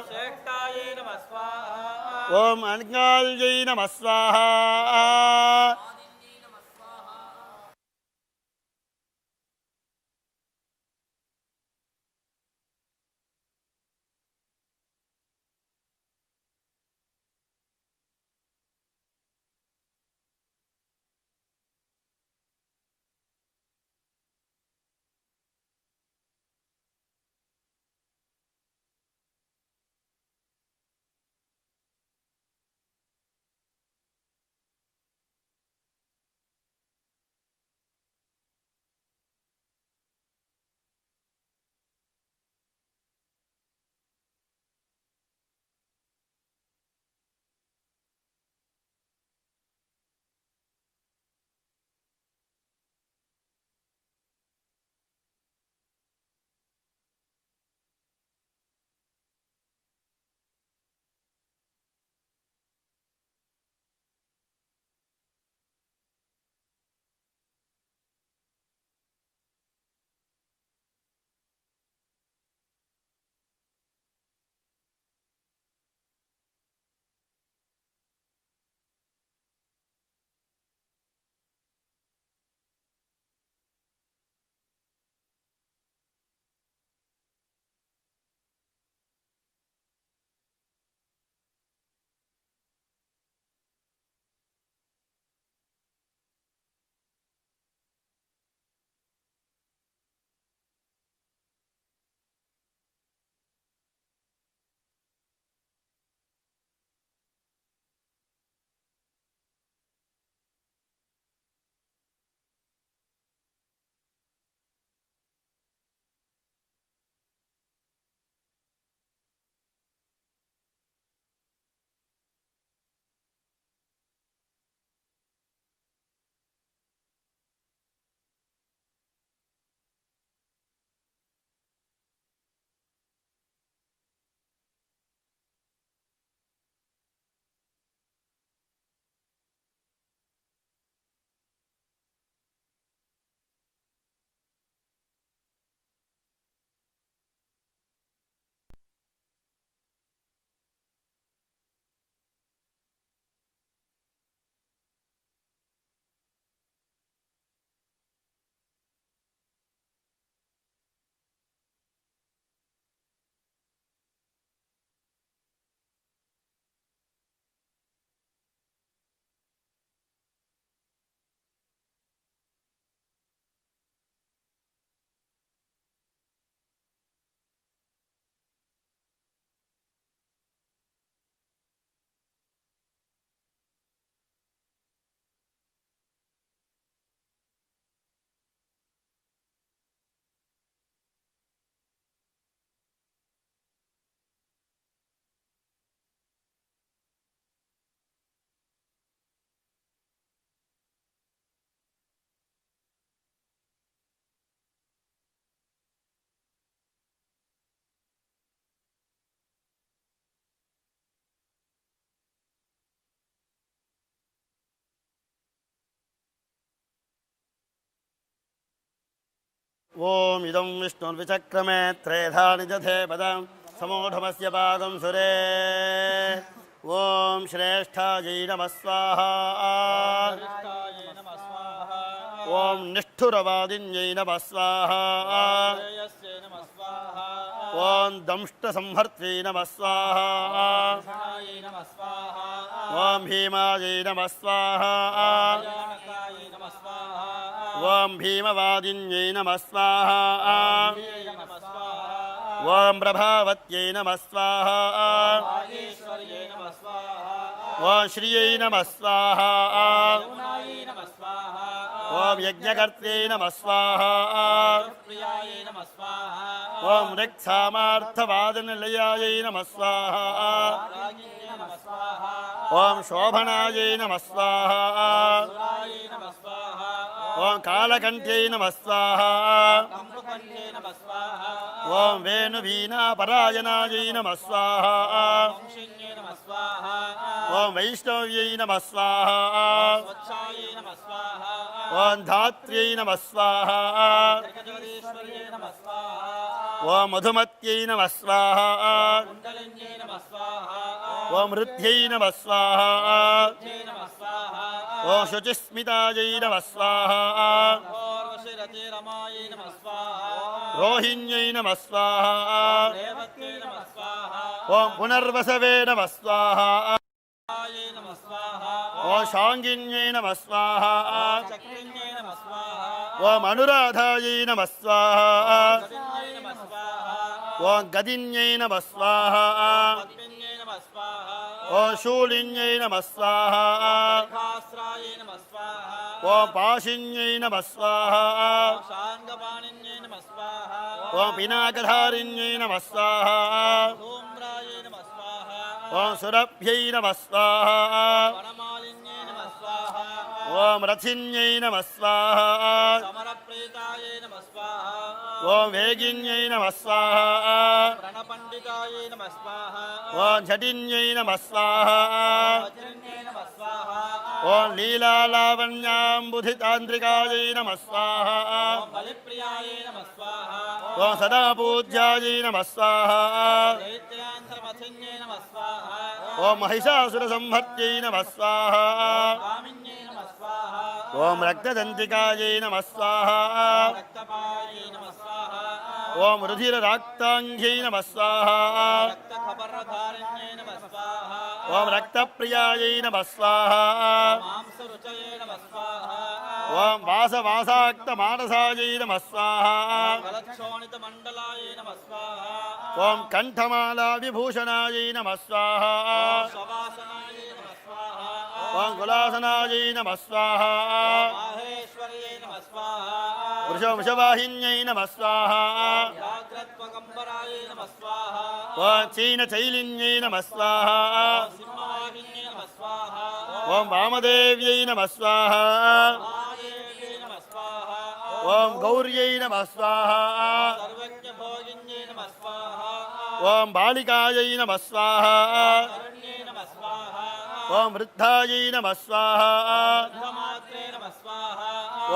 श्रेष्ठायै नमः स्वाहा ॐ अङ्गाल्यै नमः स्वाहा ॐ इदं विष्णुर्विचक्रमे त्रेधा निजधे पदं समूढमस्य पादं सुरे ॐ श्रेष्ठायै नमः स्वाहा ॐ निष्ठुरवादिन्यै नमः स्वाहा ॐ दंष्टसंहर्त्यै नमः स्वाहा ॐ भीमायै नमः स्वाहा ॐ भीमवादिन्यै नमः स्वाहा ॐ प्रभावत्यै नमः स्वाहा ॐ श्रियै नमः स्वाहा ॐ यज्ञकर्त्यै नमः स्वाहा ॐ ऋक्सामार्थवादनिलयायै नमः स्वाहा ॐ शोभनायै नमः स्वाहा ॐ कालकण्ठ्यै नमः स्वाहा ॐ वेणुवीणापरायणायै नमः स्वाहा ॐ वैष्णव्यै नमः स्वाहा ॐ धात्र्यै नमः स्वाहा ॐ मधुमत्यै नमः स्वाहा ॐ हृद्यै नमः स्वाहा ॐ शुचिस्मितायै नमः स्वाहा रोहिण्यै नमः स्वाहा ॐ पुनर्वसवे नमः स्वाहा ॐ शाङ्गिन्यै नमः स्वाहा ॐ अनुराधायै नमः स्वाहा ॐ गदिन्यै नमः स्वाहा ॐ शूलिन्यै नमः स्वाहा ॐ पाशिन्यै नमः स्वाहा ॐ पिनाकधारिण्यै नमः स्वाहा ॐ सुरभ्यै नमः स्वाहा ॐ रथिन्यै नमः स्वाहा ॐ वेगिन्यै नमः स्वाहा ॐ झटिन्यै नमः स्वाहा ॐ लीलालावण्याम्बुधितान्त्रिकायै नमः स्वाहा ॐ सदा पूज्यायै नमः स्वाहा ॐ महिषासुरसंहत्यै नमः स्वाहा ॐ रक्तदन्तिकायै नमः स्वाहा ॐ रुधिरराक्ताङ्ग्यै नमः स्वाहा ॐ रक्तप्रियायै नमः स्वाहा ॐ वासवासाक्तमानसायै नमः स्वाहा ॐ कण्ठमालाविभूषणायै नमः स्वाहा ॐ कुलासनायै नमः स्वाहा वृषवाहिन्यै नमः स्वाहा ॐ चीनचैलिन्यै नमः स्वाहा ॐ वामदेव्यै नमः स्वाहा ॐ गौर्यै नमः स्वाहा ॐ बालिकायै नमः स्वाहा ॐ वृद्धायै नमः स्वाहा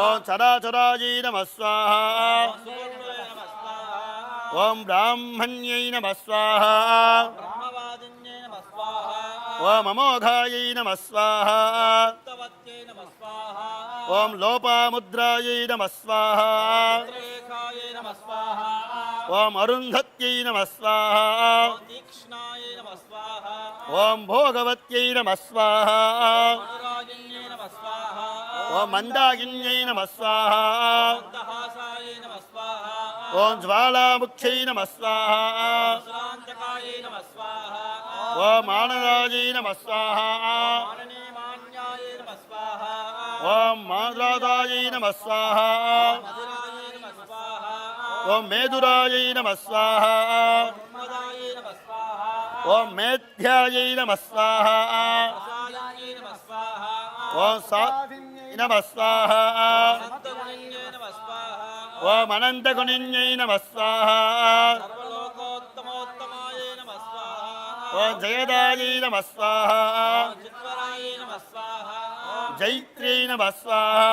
ॐ चराचरायै नमः स्वाहा ॐ ब्राह्मण्यै नमः स्वाहा ॐ अमोघायै नमः स्वाहा ॐ लोपामुद्रायै नमः स्वाहा ॐ अरुन्धत्यै नमः स्वाहा ॐ भोगवत्यै नमः स्वाहा ॐ मन्दाकिन्यै नमः स्वाहा ॐ ज्वालामुख्यै नमः स्वाहा ॐ आनदायै नमः स्वाहा ॐ माद्रादायै नमः स्वाहा ॐ मेदुरायै नमः स्वाहा ॐ मेध्यायै नमः स्वाहा ॐ साध्यै नमः स्वाहा ॐ अनन्तगुणिन्यै नमः स्वाहा ॐ जयदायै नमः स्वाहा जैत्र्यै नमः स्वाहा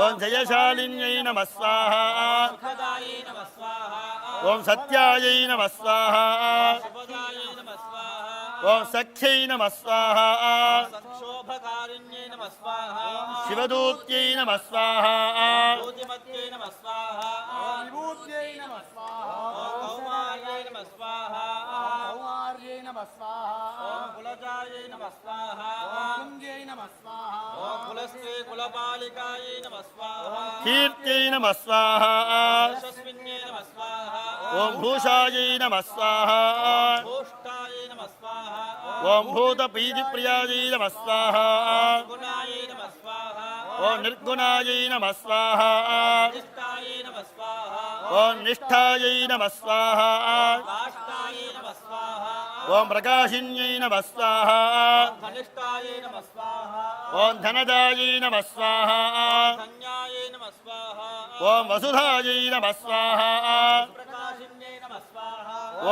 ॐ जयशालिन्यै नमः स्वाहा ॐ सत्यायै नमः स्वाहा ॐ सख्यै नमः स्वाहा शिवदूत्यै नमः स्वाहा कीर्त्यै नमः स्वाहा ॐ भूषायै नमः स्वाहा ॐ भूतपीतिप्रियायै नमः स्वाहा ॐ निर्गुणायै नमः स्वाहा ॐ निष्ठायै नमः स्वाहा ॐ प्रकाशिन्यै नमः स्वाहा ॐ धनदायै नमः स्वाहा ॐ वसुधायै नमः स्वाहा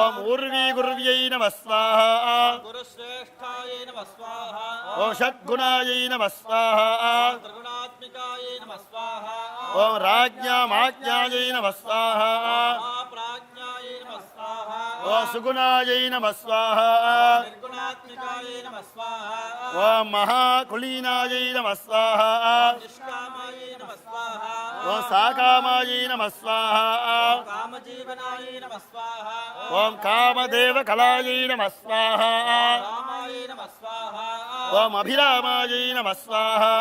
ॐ ऊर्वीगुर्व्यै नमः स्वाहा ॐ षड्गुणायै नमः स्वाहा ॐ राज्ञामाज्ञायै नमः स्वाहा ॐ Om Sugunayai Namah Swaha. निर्गुणात्मिकायै नमः स्वाहा Om Mahakulinayai Namah Swaha. निष्कामायै नमः स्वाहा Om Sakamayai Namah Swaha. कामजीवनायै नमः स्वाहा Om Kamadeva Kalayai Namah Swaha. रामायै नमः स्वाहा Om Abhiramayai Namah Swaha.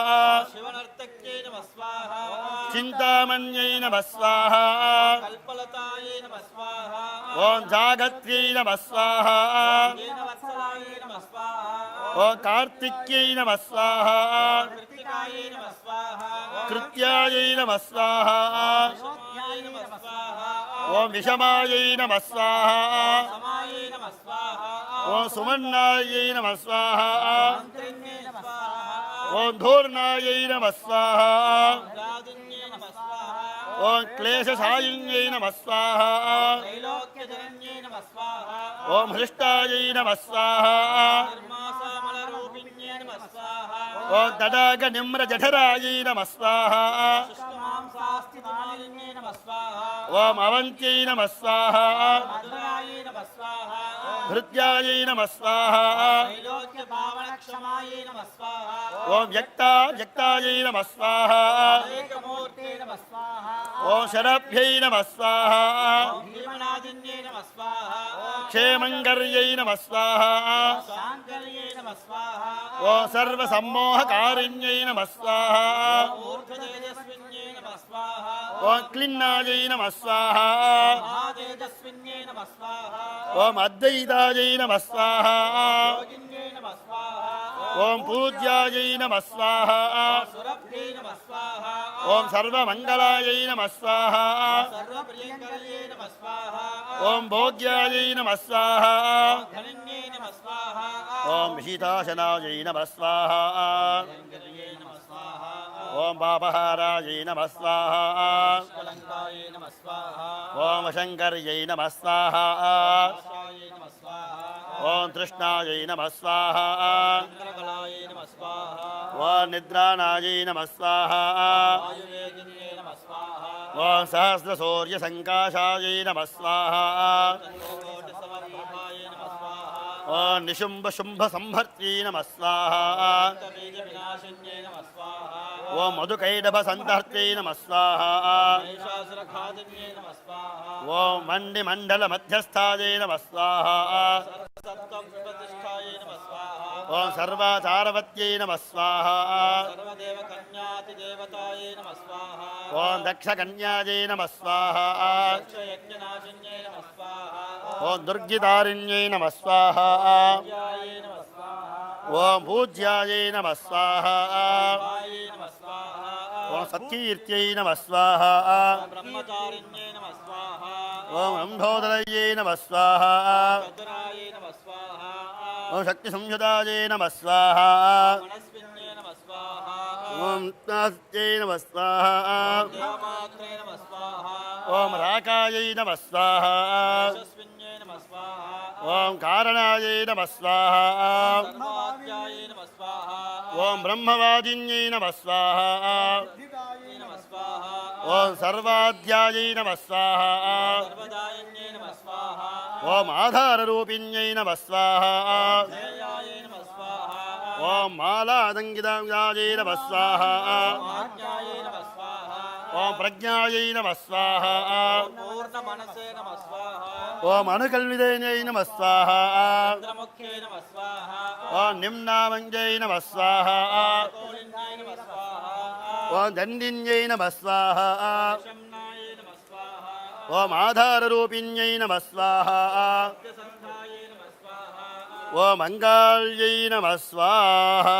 शिवनर्तक्यै नमः स्वाहा Chintamanyai Namah Swaha. कल्पलतायै नमः स्वाहा Om Jagatriyai Namah Swaha. कीनवत्सलायै नमः स्वाहा Om Kartikyai Namah Swaha. कृत्तिकायै नमः स्वाहा Krityayai Namah Swaha. शोध्यायै नमः स्वाहा Om Vishamayai Namah Swaha. समायै नमः स्वाहा Om Sumannayai Namah Swaha. मन्त्रिण्ये नमः स्वाहा Om Dhurnayai Namah Swaha. दादिन्ये नमः स्वाहा Om Kleshashayinyai Namah Swaha. त्रैलोक्यजनन्ये नमः स्वाहा Om Hristayai Namah Swaha. निर्मासामलरूपिण्ये नमः स्वाहा Om Tadaga Nimra Jadharayai Namah Swaha. शुष्कमांसास्थितमालिन्ये नमः स्वाहा Om Avantyai Namah Swaha. मधुरायै नमः स्वाहा Hrityayai Namah Swaha. त्रैलोक्यपावनक्षमायै नमः स्वाहा Om Yaktayai Namah Swaha. एकमूर्ते नमः स्वाहा Om Sharabhyai Namah Swaha. भीमनादिन्ये नमः स्वाहा Kshemangaryai Namah Swaha. शाङ्कर्ये नमः स्वाहा Om Sarva Sammohakarinyai Namah Swaha. ऊर्ध्वतेजस्विन्ये नमः स्वाहा Om Klinnayai Namah Swaha. महातेजस्विन्ये नमः स्वाहा Om Advaitayai Namah Swaha. योगिन्ये नमः स्वाहा Om Pujyayai Namah Swaha. सुरभ्ये नमः स्वाहा Om Sarva Mangalayai Namah Swaha. सर्वप्रियङ्कर्ये नमः स्वाहा Om Bhogyayai Namah Swaha. धनन्ये नमः स्वाहा Om Vishitashanayai Namah Swaha. कल्याये नमः स्वाहा Om Papaharayai Namah Swaha. कलङ्काये नमः स्वाहा Om Shankaryai Namah Swaha. आशाये नमः स्वाहा Om Trishnayai Namah Swaha. चन्द्रकलाये नमः स्वाहा Om Nidranayai Namah Swaha. वायुवेगिन्ये नमः स्वाहा Om Sahasra Surya Sankashayai Namah Swaha. चन्द्रकोटिसमरूपाय नमः स्वाहा Om Nishumbha Shumbha Sambharti Namah Swaha. बीजविनाशिन्ये नमः स्वाहा Om Madhukaidabha Santarthi Namah Swaha. महिषासुरखादिन्ये नमः स्वाहा Om Mandi Mandala Madhyasthayai Namah Swaha. सर्वसत्त्वप्रतिष्ठायै नमः स्वाहा Om Sarvacharavatयै Namah Swaha. सर्वदेवकन्यातिदेवतायै नमः स्वाहा Om Daksha Kanyayai Namah Swaha. दक्षयज्ञनाशिन्ये नमः स्वाहा Om Durgitarinyai Namah Swaha. पूज्यायै नमः स्वाहा Om Pujyayai Namah Swaha. वायै नमः स्वाहा Om Satkirtyai Namah Swaha. ब्रह्मचारिण्ये नमः स्वाहा Om Ambhodarayai Namah Swaha. भद्रायै नमः स्वाहा Om Shakti Samyudayai Namah Swaha. मनस्विन्ये नमः स्वाहा Om Nastyai Namah Swaha. देवमात्रे नमः स्वाहा Om Rakayai Namah Swaha. यशस्विन्ये नमः स्वाहा Om Karanayai Namah Swaha. सर्ववाद्यायै नमः स्वाहा Om Brahmavadinyai Namah Swaha. बुद्धिदायै नमः स्वाहा Om Sarvadhyayai Namah Swaha. सर्वदायिन्ये नमः स्वाहा Om Adhararupinyai Namah Swaha. जयायै नमः स्वाहा Om Maladangidamyayai Namah Swaha. आज्ञायै नमः स्वाहा Om Prajnayai Namah Swaha. पूर्णमनसे नमः स्वाहा Om Anukalvidanyai Namah Swaha. चन्द्रमुख्ये नमः स्वाहा Om Nimnamanjai Namah Swaha. कोलिन्याय नमः स्वाहा Om Dandinyai Namah Swaha. शम्नाय नमः स्वाहा Om Adhararupinyai Namah Swaha. सन्धायै नमः स्वाहा Om Mangalyai Namah Swaha.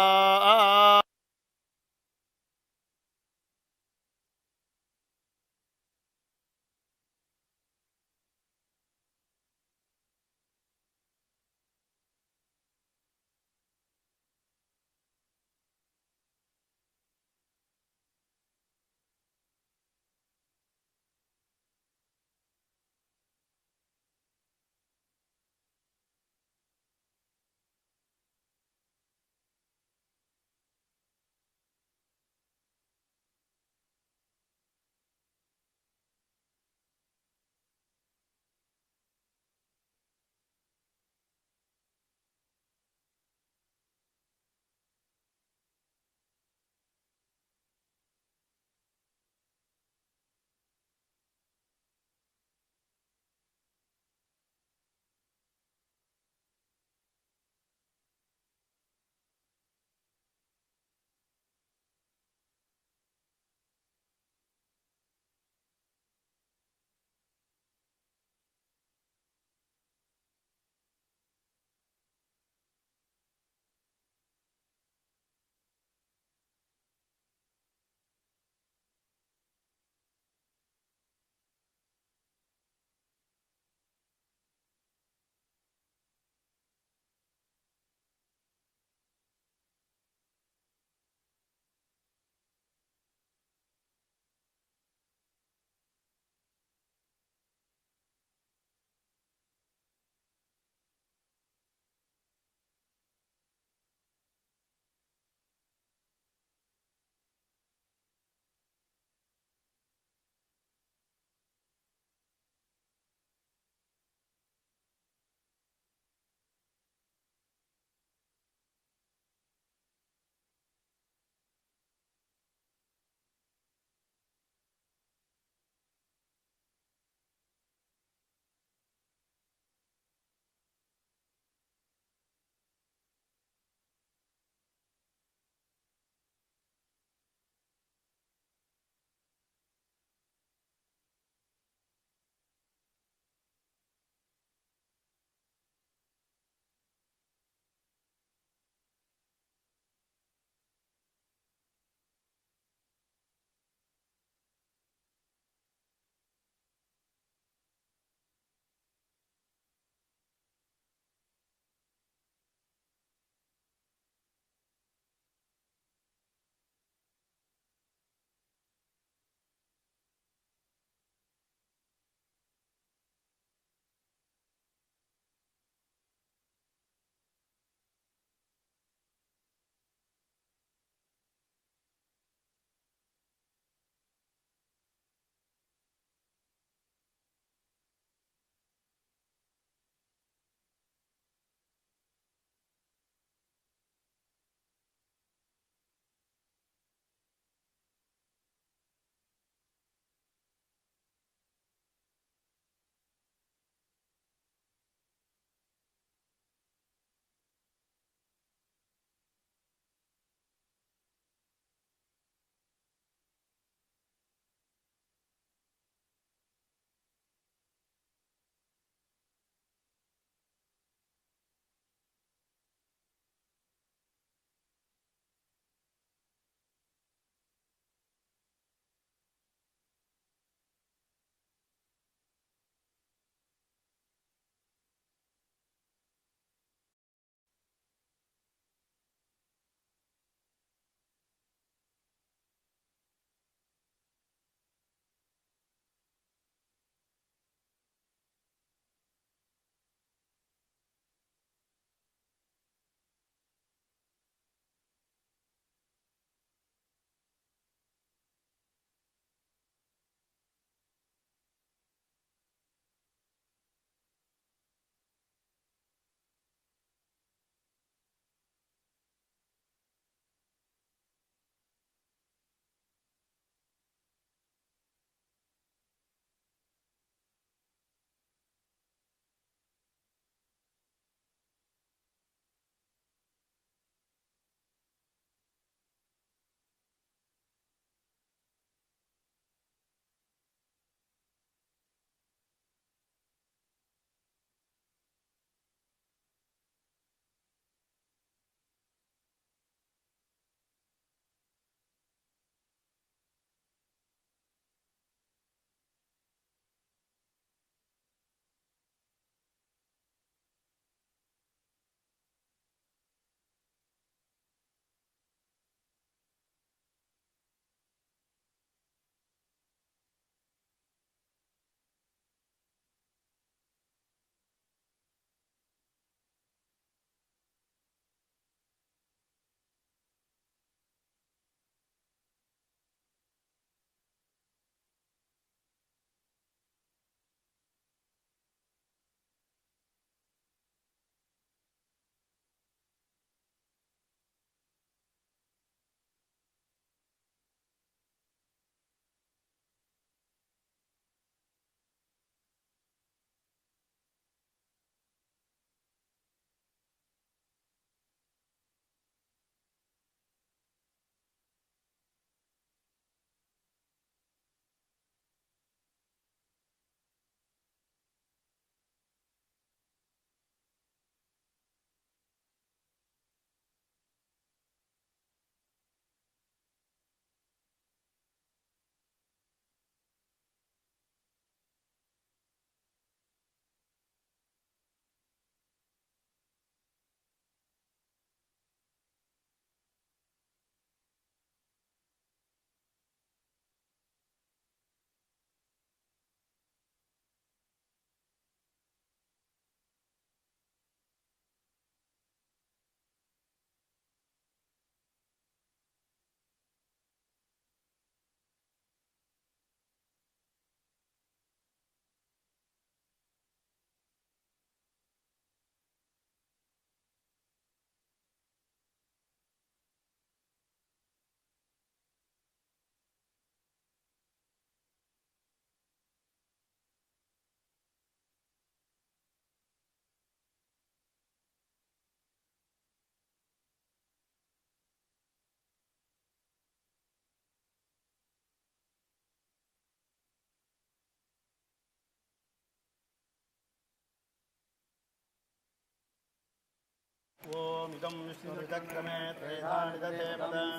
ॐ इदं विष्णुरुचक्रमे त्रेधानि दधे पदं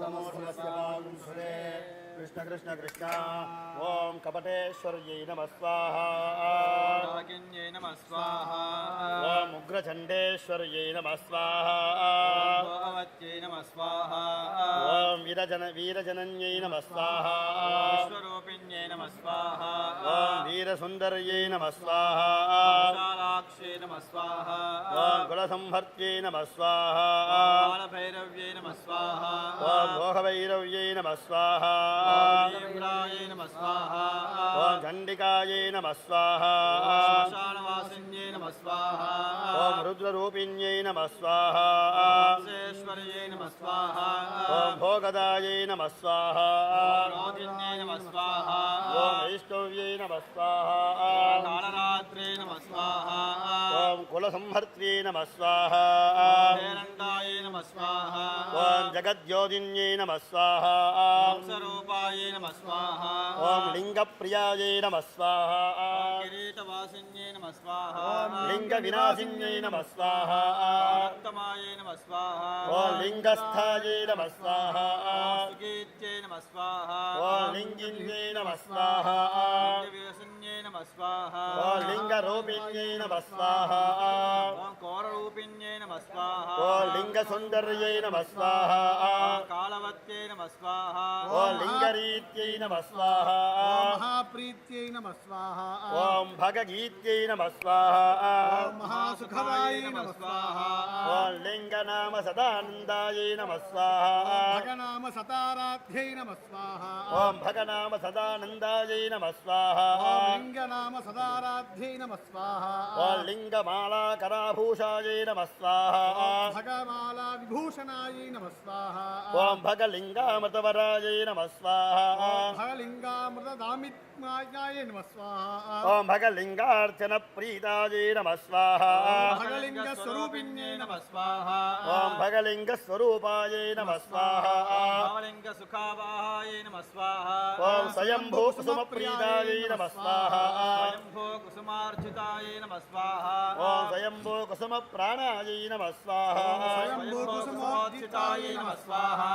समूर्णस्य वागुंसुरे कृष्ण कृष्ण कृष्ण ॐ कपटेश्वर्यै नमः स्वाहा रागिन्यै नमः स्वाहा ॐ उग्रचण्डेश्वर्यै नमः स्वाहा भगवत्यै नमः स्वाहा ॐ वीरजनन्यै नमः स्वाहा विश्वरूपिण्यै नमः स्वाहा ॐ वीरसुन्दर्यै नमः स्वाहा विशालाक्ष्यै नमः स्वाहा ॐ कुलसंहर्त्यै नमः स्वाहा बालभैरव्यै नमः स्वाहा ॐ मोहभैरव्यै नमः स्वाहा तीव्रायै नमः स्वाहा ॐ चण्डिकायै नमः स्वाहा श्मशानवासिन्यै नमः स्वाहा ॐ रुद्ररूपिण्यै नमः स्वाहा हंसेश्वर्यै नमः स्वाहा ॐ भोगदायै नमः स्वाहा रोधिन्यै नमः स्वाहा ॐ वैष्णव्यै नमः स्वाहा कालरात्रे नमः स्वाहा ॐ कुलसंहर्त्यै नमः स्वाहा हेरण्डायै नमः स्वाहा ॐ जगद्योदिन्यै नमः स्वाहा स्वरूपायै नमः स्वाहा ॐ लिङ्गप्रियायै नमः स्वाहा किरीटवासिन्यै नमः स्वाहा लिङ्गविनाशिन्यै नमः स्वाहा उत्तमायै नमः स्वाहा ॐ लिङ्गस्थायै नमः स्वाहा सुगीत्यै नमः स्वाहा ॐ लिङ्गिन्यै नमः स्वाहा लिङ्गविरसन्यै नमः स्वाहा ॐ लिङ्गरूपिण्यै नमः स्वाहा ॐ कौररूपिण्यै नमः स्वाहा ॐ लिङ्गसुन्दर्यै नमः स्वाहा कालवत्यै नमः स्वाहा ॐ लिङ्गरीत्यै नमः स्वाहा महाप्रीत्यै नमः स्वाहा ॐ भगगीत्यै नमः स्वाहा महासुखदायै नमः स्वाहा ॐ लिङ्गनाम सदानन्दायै नमः स्वाहा भगनाम सताराध्यै नमः स्वाहा ॐ भगनाम सदानन्दायै नमः स्वाहा लिङ्गनाम सदाराध्यै नमः स्वाहा ॐ लिङ्गमालाकराभूषायै नमः स्वाहा भगमाला विभूषणायै नमः स्वाहा ॐ भगलिङ्गामृतवरायै नमः स्वाहा भगलिङ्गामृतदामित्यायै नमः स्वाहा ॐ भगलिङ्गार्चनप्रीतायै नमः स्वाहा भगलिङ्गस्वरूपिण्यै नमः स्वाहा ॐ भगलिङ्गस्वरूपायै नमः स्वाहा भावलिङ्गसुखावाहायै नमः स्वाहा ॐ स्वयम्भूकुसुमप्रीतायै नमः स्वाहा स्वयम्भो कुसुमार्चितायै नमः स्वाहा ॐ स्वयम्भो कुसुमप्राणायै नमः स्वाहा स्वयम्भो कुसुमोत्थितायै नमः स्वाहा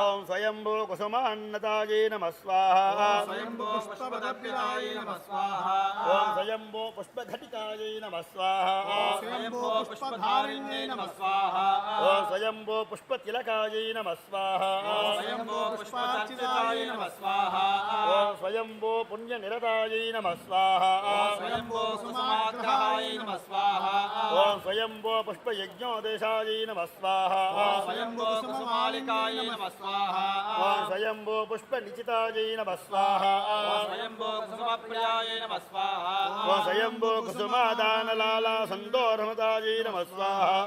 ॐ स्वयम्भो कुसुमान्नतायै नमः स्वाहा स्वयम्भो पुष्पपदर्पितायै नमः स्वाहा ॐ स्वयम्भो पुष्पघटिकायै नमः स्वाहा स्वयम्भो पुष्पधारिण्यै नमः स्वाहा ॐ स्वयम्भो पुष्पतिलकायै नमः स्वाहा स्वयम्भो पुष्पार्चितायै नमः स्वाहा ॐ स्वयम्भो पुण्यनिरतायै नमः स्वाहा स्वयम्भो कुसुमाग्रहायै नमः स्वाहा ॐ स्वयम्भो पुष्पयज्ञोदेशायै नमः स्वाहा स्वयम्भो कुसुमालिकायै नमः स्वाहा ॐ स्वयम्भो पुष्पनिचितायै नमः स्वाहा स्वयम्भो कुसुमप्रियायै नमः स्वाहा ॐ स्वयम्भो कुसुमादानलालासन्दोर्हमतायै नमः स्वाहा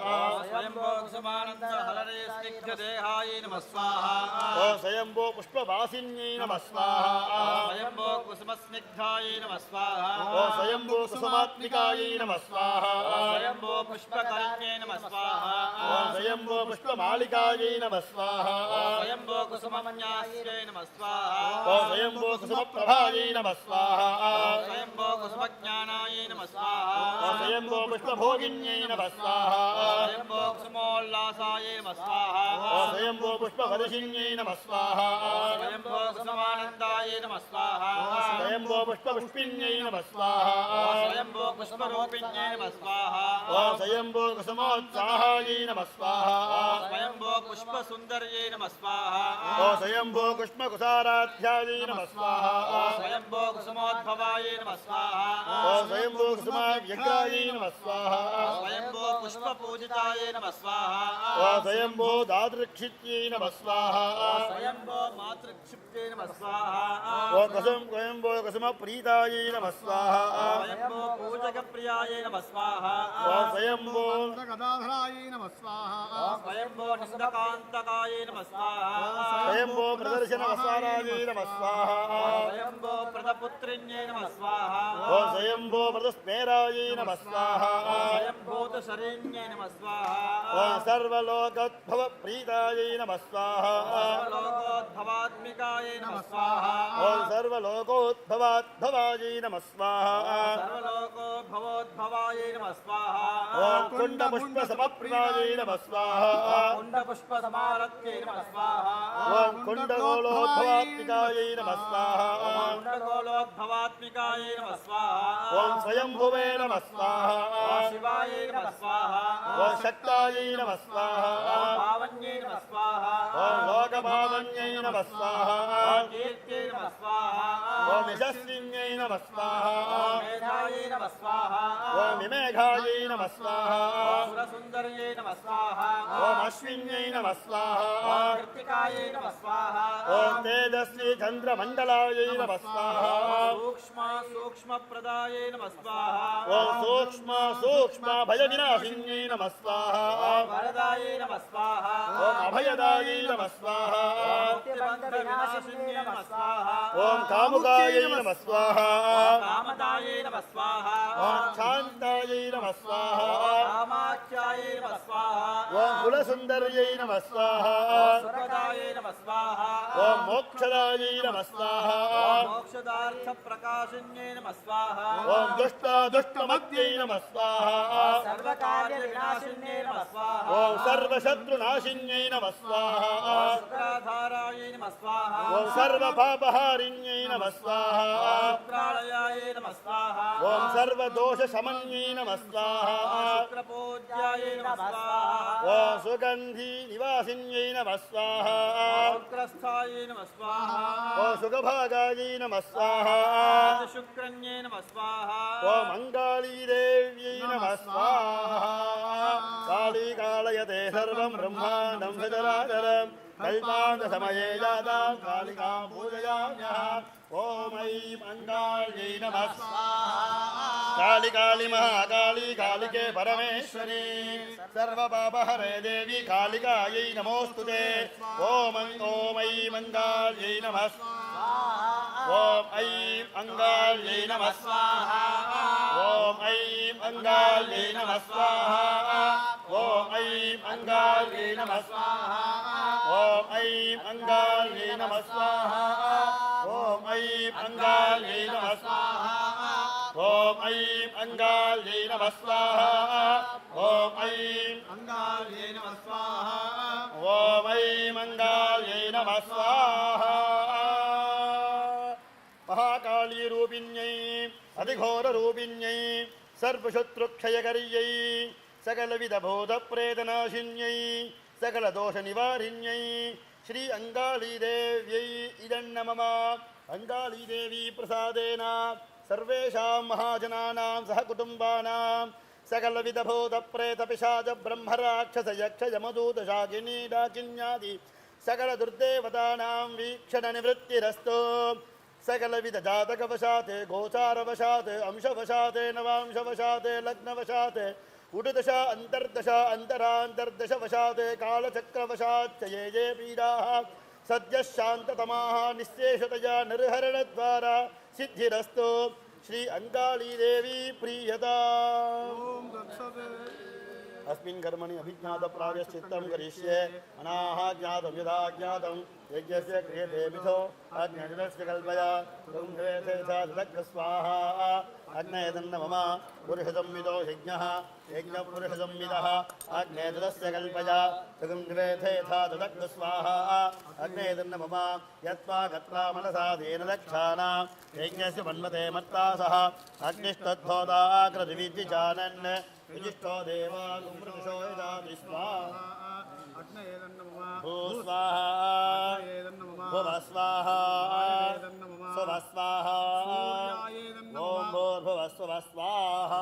स्वयम्भो कुसुमानन्दहलरे स्निग्धदेहायै नमः स्वाहा ॐ स्वयम्भो पुष्पवासिन्यै नमः स्वाहा स्वयम्भो कुसुमस्निग्धायै नमः स्वाहा ॐ स्वयम्भो कुसुमात्मिकायै नमः स्वाहा स्वयम्भो पुष्पकर्ण्यै नमः स्वाहा ॐ स्वयम्भो पुष्पमालिकायै नमः स्वाहा स्वयम्भो कुसुमन्यास्यै नमः स्वाहा ॐ स्वयम्भो कुसुमप्रभायै नमः स्वाहा स्वयम्भो कुसुमज्ञानायै नमः स्वाहा ॐ स्वयम्भो पुष्पभोगिन्यै नमः स्वाहा स्वयम्भो कुसुमोल्लासायै नमः स्वाहा ॐ स्वयम्भो पुष्पवदशिन्यै नमः स्वाहा स्वयम्भो कुसुमानन्दायै नमः स्वाहा स्वयम्भो पुष्पपुष्पिन्यै नमः स्वाहा स्वयम्भो पुष्परूपिण्यै नमः स्वाहा ॐ स्वयम्भो कुसुमोत्साहायै नमः स्वाहा स्वयम्भो पुष्पसुन्दर्यै नमः स्वाहा ॐ स्वयम्भो कुष्मकुसाराध्यायै नमः स्वाहा स्वयम्भो कुसुमोद्भवायै नमः स्वाहा ॐ स्वयम्भो कुसुमाव्यग्रायै नमः स्वाहा स्वयम्भो पुष्पपूजितायै नमः स्वाहा ॐ स्वयम्भो दादृक्षित्यै नमः स्वाहा स्वयम्भो मातृक्षिप्त्यै नमः स्वाहा ॐ स्वयम्भो कुसुमप्रीतायै नमः स्वाहा स्वयम्भो पूजकप्रियायै नमः स्वाहा ॐ स्वयम्भो गदाधरायै नमः स्वाहा स्वयम्भो निन्दकान्तकायै नमः स्वाहा स्वयंभो प्रदर्शन वस्वारायै नमः स्वाहा स्वयंभो प्रदपुत्रिण्यै नमः स्वाहा ॐ स्वयंभो प्रदस्मेरायै नमः स्वाहा स्वयंभूतशरण्यै नमः स्वाहा ॐ सर्वलोकोद्भव प्रीतायै नमः स्वाहा सर्वलोकोद्भवात्मिकायै नमः स्वाहा ॐ सर्वलोकोद्भवाद्भवायै नमः स्वाहा सर्वलोकोद्भवोद्भवायै नमः स्वाहा ॐ कुण्डपुष्पसमप्रियायै नमः स्वाहा कुण्डपुष्पसमारत्यै नमः स्वाहा ॐ कुण्डगोलोद्भवात्मिकायै नमः स्वाहा कुण्डगोलोद्भवात्मिकायै नमः स्वाहा ॐ स्वयंभुवे नमः स्वाहा शिवायै नमः स्वाहा ॐ शक्तायै नमः स्वाहा पावन्यै नमः स्वाहा ॐ लोकपावन्यै नमः स्वाहा कीर्त्यै नमः स्वाहा ॐ यशस्विन्यै नमः स्वाहा मेधायै नमः स्वाहा ॐ विमेघायै नमः स्वाहा सुरसुन्दर्यै नमः स्वाहा ॐ अश्विन्यै नमः स्वाहा कृत्तिकायै नमः स्वाहा ॐ तेजस्वी चन्द्रमण्डलायै नमः स्वाहा सूक्ष्मप्रदायै नमः स्वाहा ॐ सूक्ष्म भयविनाशिन्यै नमः स्वाहा वरदायै नमः स्वाहा ॐ अभयदायै नमः स्वाहा नित्यबन्धविनाशिन्यै नमः स्वाहा ॐ कामुकायै नमः स्वाहा कामदायै नमः स्वाहा ॐ शान्तायै नमः स्वाहा कामाख्यायै नमः स्वाहा ॐ कुलसुन्दर्यै नमः स्वाहा सुरदायै नमः स्वाहा ॐ मोक्षदायै नमः स्वाहा मोक्षदार्थप्रकाशिन्यै नमः स्वाहा ॐ दुष्टमत्यै नमः स्वाहा सर्वकार्यविनाशिन्यै नमः स्वाहा ॐ सर्वशत्रुनाशिन्यै नमः स्वाहा शुक्राधारायै नमः स्वाहा ॐ सर्वपापहारिण्यै नमः स्वाहा शुक्रालयायै नमः स्वाहा ॐ सर्वदोषशमन्यै नमः स्वाहा शुक्रपूज्यायै नमः स्वाहा ॐ सुगन्धी निवासिन्यै नमः स्वाहा शुक्रस्थायै नमः स्वाहा ॐ सुखभागायै नमः स्वाहा शुक्रन्यै नमः स्वाहा ॐ मङ्गालीदेव्यै नमः स्वाहा काली कालयते सर्वं ब्रह्माण्डं सचराचरम् कल्पान्तसमये जातां कालिकां पूजयाम्यः ॐ ऐं मङ्गाल्यै नमः स्वाहा काली काली महाकाली कालिके परमेश्वरी सर्वपापहरे देवी कालिकायै नमोऽस्तुते ॐ ऐं मङ्गाल्यै नमः स्वाहा ॐ ऐं अङ्गाल्यै नमः स्वाहा ॐ ऐं अङ्गाल्यै नमः स्वाहा ॐ ऐं अङ्गाल्यै नमः स्वाहा ॐ ऐं अङ्गाल्यै नमः स्वाहा ॐ ऐं अङ्गाल्यै नमः स्वाहा ॐ ऐं अङ्गाल्यै नमः स्वाहा ॐ ऐं अङ्गाल्यै नमः स्वाहा ॐ ऐं अङ्गाल्यै नमः स्वाहा महाकालीरूपिण्यै अधिघोररूपिण्यै सर्वशत्रुक्षयकर्यै सकलविधभूतप्रेतनाशिन्यै सकलदोषनिवारिण्यै श्री अङ्गालीदेव्यै इदन्नमम अङ्गालीदेवी प्रसादेन सर्वेषां महाजनानां सहकुटुम्बानां सकलविधभूतप्रेतपिशाचब्रह्मराक्षसयक्षयमदूतशाकिनी डाकिन्यादि सकलदुर्देवतानां वीक्षणनिवृत्तिरस्तु सकलविधजातकवशात् गोचारवशात् अंशवशात् नवांशवशात् लग्नवशात् उडुदशा अन्तर्दशा अन्तरान्तर्दशवशात् कालचक्रवशात् ये ये पीडाः सद्यः शान्ततमाः निःशेषतया निर्हरणद्वारा सिद्धिरस्तु श्री अङ्गालीदेवी प्रीयता अस्मिन् कर्मणि अभिज्ञातप्रायश्चित्तं करिष्ये अनाः ज्ञातं यदा ज्ञातं यज्ञस्य क्रियते मिथो अग्निर्दस्य कल्पया स्वाहा अग्नेदन्नमम पुरुषसंविदो यज्ञः यज्ञपुरुषसंविदः अग्नेदस्य कल्पया सुगन्धिवेथेथा ददग्ध स्वाहा अग्नेदन्नमम यत्वा गत्वा मनसा तेन दक्षाणां यज्ञस्य मन्मते मत्तासः अग्निष्टद्धोदाकृतिविद्विजानन् विजिष्टो देवा कुमृषो यदाति स्वाहा भूस्वाहा भुवस्वाहा स्वस्वाहा ॐ भूर्भुवस्वस्वाहा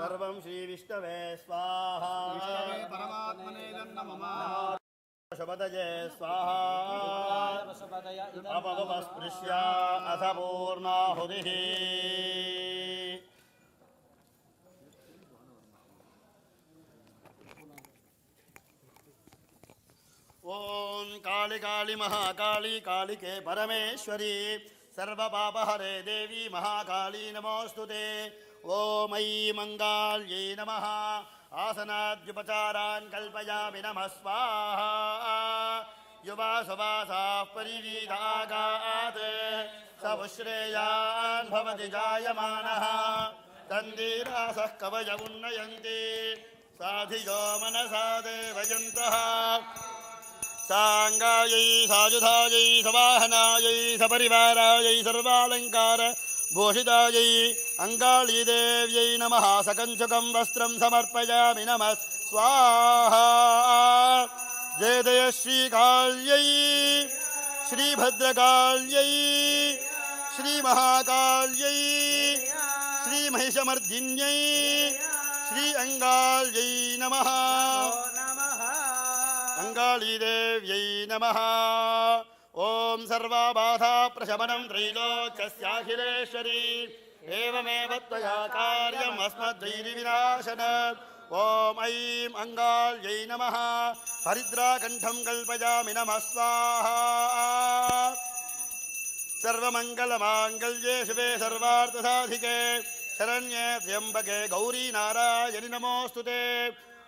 सर्वं श्रीविष्णवे स्वाहा शपदये स्वाहा अपवस्पृश्य अथ पूर्णाहुतिः ॐ काली काली महाकाली कालिके परमेश्वरी सर्वपापहरे देवी महाकाली नमोऽस्तुते ॐ ऐं मङ्गाल्यै नमः आसनाद्युपचारान् कल्पयामि नमः स्वाहा युवा सुवासाः परिवीतागात् समुश्रेयान् भवति जायमानः तन्दीरासः कवय उन्नयन्ति साधियो मनसा देवयन्तः साङ्गायै सायुधायै सवाहनायै सपरिवारायै सर्वालङ्कार भूषितायै अङ्गालीदेव्यै नमः सकञ्चुकं वस्त्रं समर्पयामि नमः स्वाहा जय जय श्रीकाल्यै श्रीभद्रकाल्यै श्रीमहाकाल्यै श्रीमहिषमर्दिन्यै श्री अङ्गाल्यै नमः अङ्गालीदेव्यै नमः ॐ सर्वबाधाप्रशमनं त्रैलोक्यस्याखिलेश्वरी एवमेव त्वया कार्यम् अस्मद्वैरिविनाशनम् ॐ ऐं अङ्गाल्यै नमः हरिद्राकण्ठं कल्पयामि नमः स्वाहा सर्वमङ्गलमाङ्गल्ये शिवे सर्वार्थसाधिके शरण्ये त्र्यम्बके गौरी नारायणि नमोऽस्तुते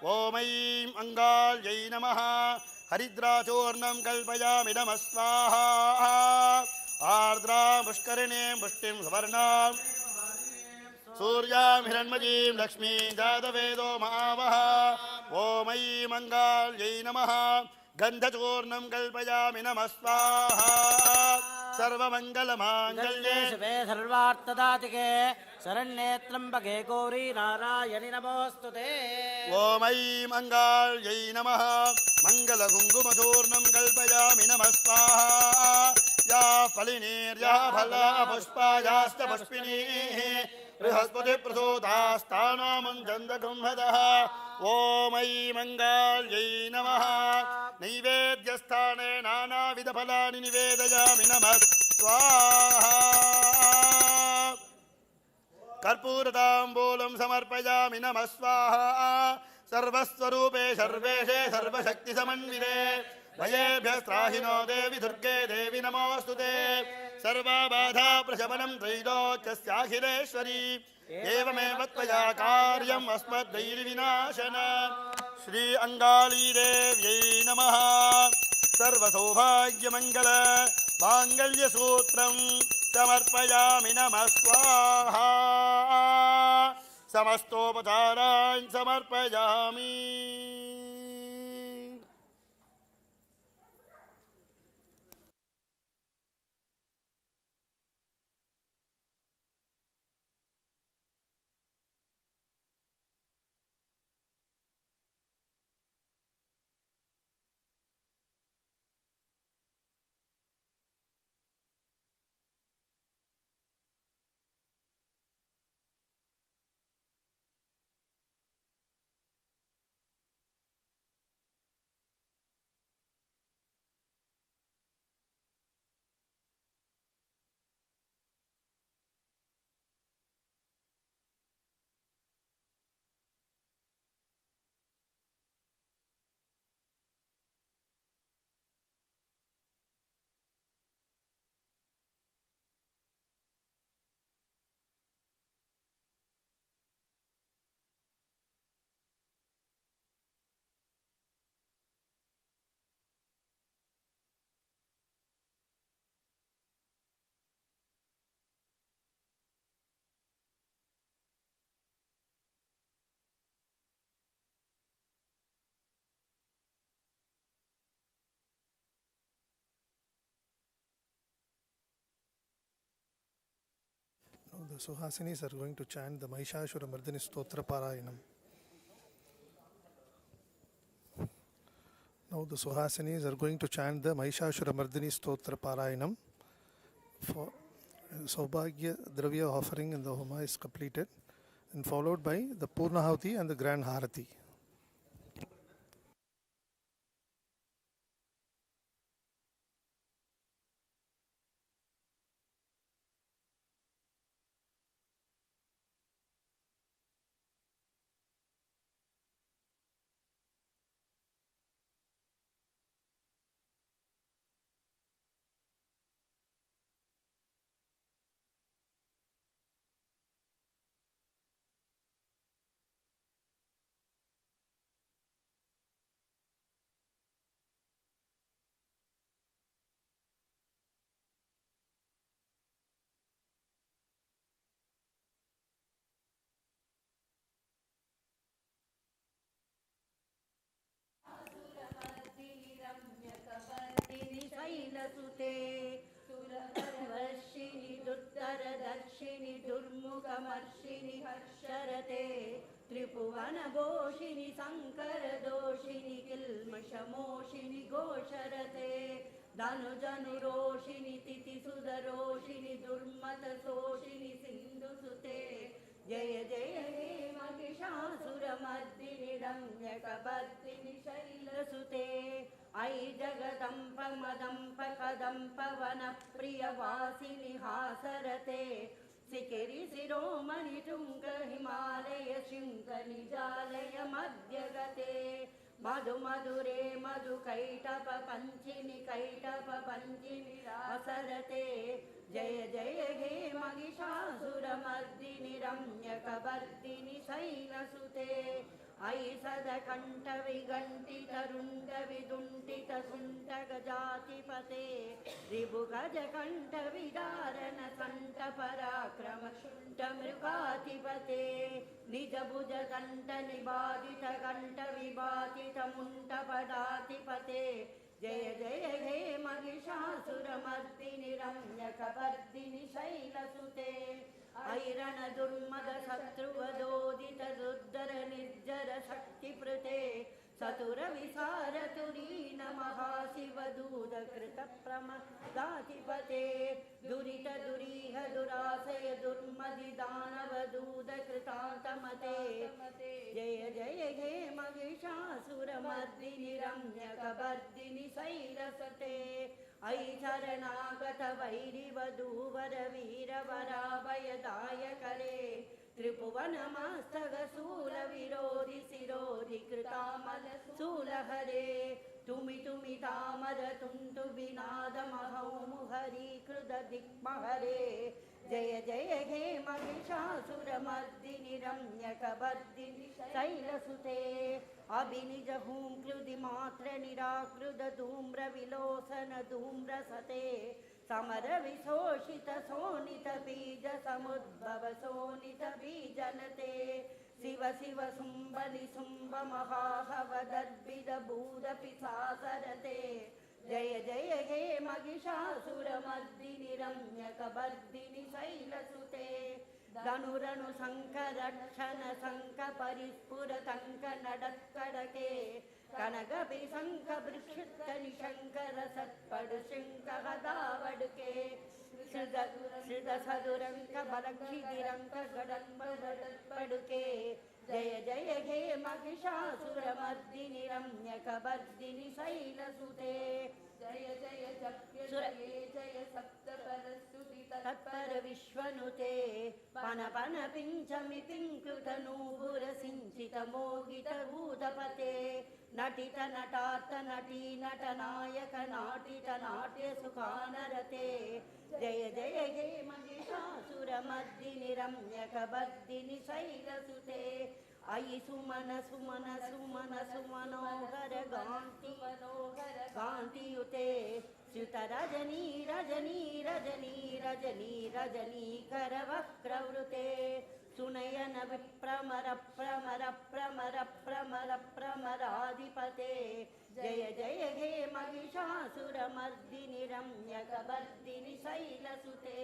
ॐ ऐं अङ्गाल्यै नमः हरिद्राचूर्णं कल्पयामि नमः स्वाहा आर्द्रा पुष्करिणीं पुष्टिं सुवर्णां सूर्यां हिरण्मयीं लक्ष्मीं जातवेदो महावः ॐ ऐं अङ्गाल्यै नमः गन्धचूर्णं कल्पयामि नमः स्वाहा सर्वमङ्गलमाङ्गल्ये शिवे सर्वार्थदातिके शरण्ये त्र्यम्बके गौरी नारायणि नमोऽस्तुते ॐ ऐं अङ्गाल्यै नमः मङ्गलकुङ्कुमचूर्णं कल्पयामि नमः स्वाहा या फलिनीर्या फला पुष्पायाश्च पुष्पिणीः बृहस्पतिप्रसूतास्तानो मुञ्चन्दकुम्भदः ॐ ऐं अङ्गाल्यै नमः नैवेद्यस्थाने नानाविधफलानि निवेदयामि नमः स्वाहा कर्पूरताम्बूलं समर्पयामि नमः स्वाहा सर्वस्वरूपे सर्वेशे सर्वशक्तिसमन्विते भयेभ्यस्त्राहिनो देवि दुर्गे देवि नमोऽस्तुते सर्वबाधाप्रशमनं त्रैलोक्यस्याखिलेश्वरी एवमेव त्वया कार्यम् अस्मद्वैरिविनाशन श्री अङ्गालीदेव्यै नमः सर्वसौभाग्यमङ्गल माङ्गल्यसूत्रं समर्पयामि नमः स्वाहा समस्तोपचारान् समर्पयामि Now the Suhasinis are going to chant the Mahishashura Mardini Stotra Parayanam. Now the Suhasinis are going to chant the Mahishashura Mardini Stotra Parayanam. For Saubhagya Dravya offering in the Homa is completed and followed by the Purnahuti and the Grand Harati. हर्षिणि दुर्मुखमर्षिणि हर्षरते त्रिभुवनभोषिणि शङ्करदोषिणि किल्मषमोषिणि घोषरते धनुजनुरोषिणि तिथिसुधरोषिणि दुर्मतशोषिणि सिन्धुसुते जय जय हे महिषासुरमर्दिनि रम्यकपर्दिनि शैलसुते अयि जगदम्ब मदम्ब कदम्ब वनप्रियवासिनि हासरते सिकिरि शिरोमणि तुङ्ग हिमालय शृङ्ग निजालय मध्यगते मधु मधुरे मधु कैटभ पञ्चिनि कैटभ पञ्चिनि रासरते जय जय हे महिषासुरमर्दिनि रम्यकपर्दिनि शैलसुते अयि सदकण्ठ विघण्टित रुण्ड विदुण्डित सुण्ड गजातिपते रिभुगजकण्ठ विदारण सण्ठ पराक्रम शुण्ड मृगाधिपते निजभुज दण्ड निबाधित कण्ठ विबाधित मुण्ड पदाधिपते जय जय हे महिषासुरमर्दिनि रम्यकपर्दिनि शैलसुते ऐरण दुर्मद शत्रुवदोदित दुर्धर निर्जर शक्तिप्रते चतुर विसार तुरीन महाशिव दूत कृत प्रमदाधिपते दुरित दुरीह दुराशय दुर्मदि दानव दूत कृतान्तमते जय जय हे महिषासुरमर्दिनि रम्यकपर्दिनि शैलसुते अयि शरणागत वैरिवधूवर वीरवराभयदायकरे त्रिभुवनमस्तकशूल विरोधि शिरोधि कृतामल शूलहरे तुमि तुमि तामर तुण्टु विनाद महौमुहरी कृद दिक्महरे जय जय हे महिषासुरमर्दिनि रम्यकपर्दिनि शैलसुते अभिनिज हुंकृदि मात्र निराकृत धूम्र विलोसन धूम्र सते समर विशोषित सोनित बीज समुद्भव सोनित बीजनते शिव शिव शुंभ निशुंभ महाहव दर्भिद भूत पिशाचरते जय जय हे महिषासुरमर्दिनि रम्यकपर्दिनि शैलसुते धनुरनु शंख रक्षण शंख परिस्फुर टंक नडत्कडके कनक शंख वृक्षित निशंकर सत्पड़ शंख हदावडके श्रुद सदुरंक बलक्षिदिरंक गडंबडके जय जय हे महिषासुरमर्दिनि रम्यकपर्दिनि शैलसुते जय जय जप्य जय जय सप्तपरस्तुति तत्पर विश्वनुते पन पन पिंचमि पिंकृत नूपुर सिंचित मोहित भूतपते नटित नटार्थ नटी नटनायक नाटित नाट्य सुखानरते जय जय हे महिषासुरमर्दिनि रम्यकपर्दिनि शैलसुते अयि सुमन सुमन सुमन सुमनोहर गांति मनोहर गांतियुते च्युत रजनी रजनी रजनी रजनी रजनी कर वक्रवृते सुनयन विप्रमर प्रमर प्रमर प्रमर प्रमराधिपते जय जय हे महिषासुरमर्दिनि रम्यकपर्दिनि शैलसुते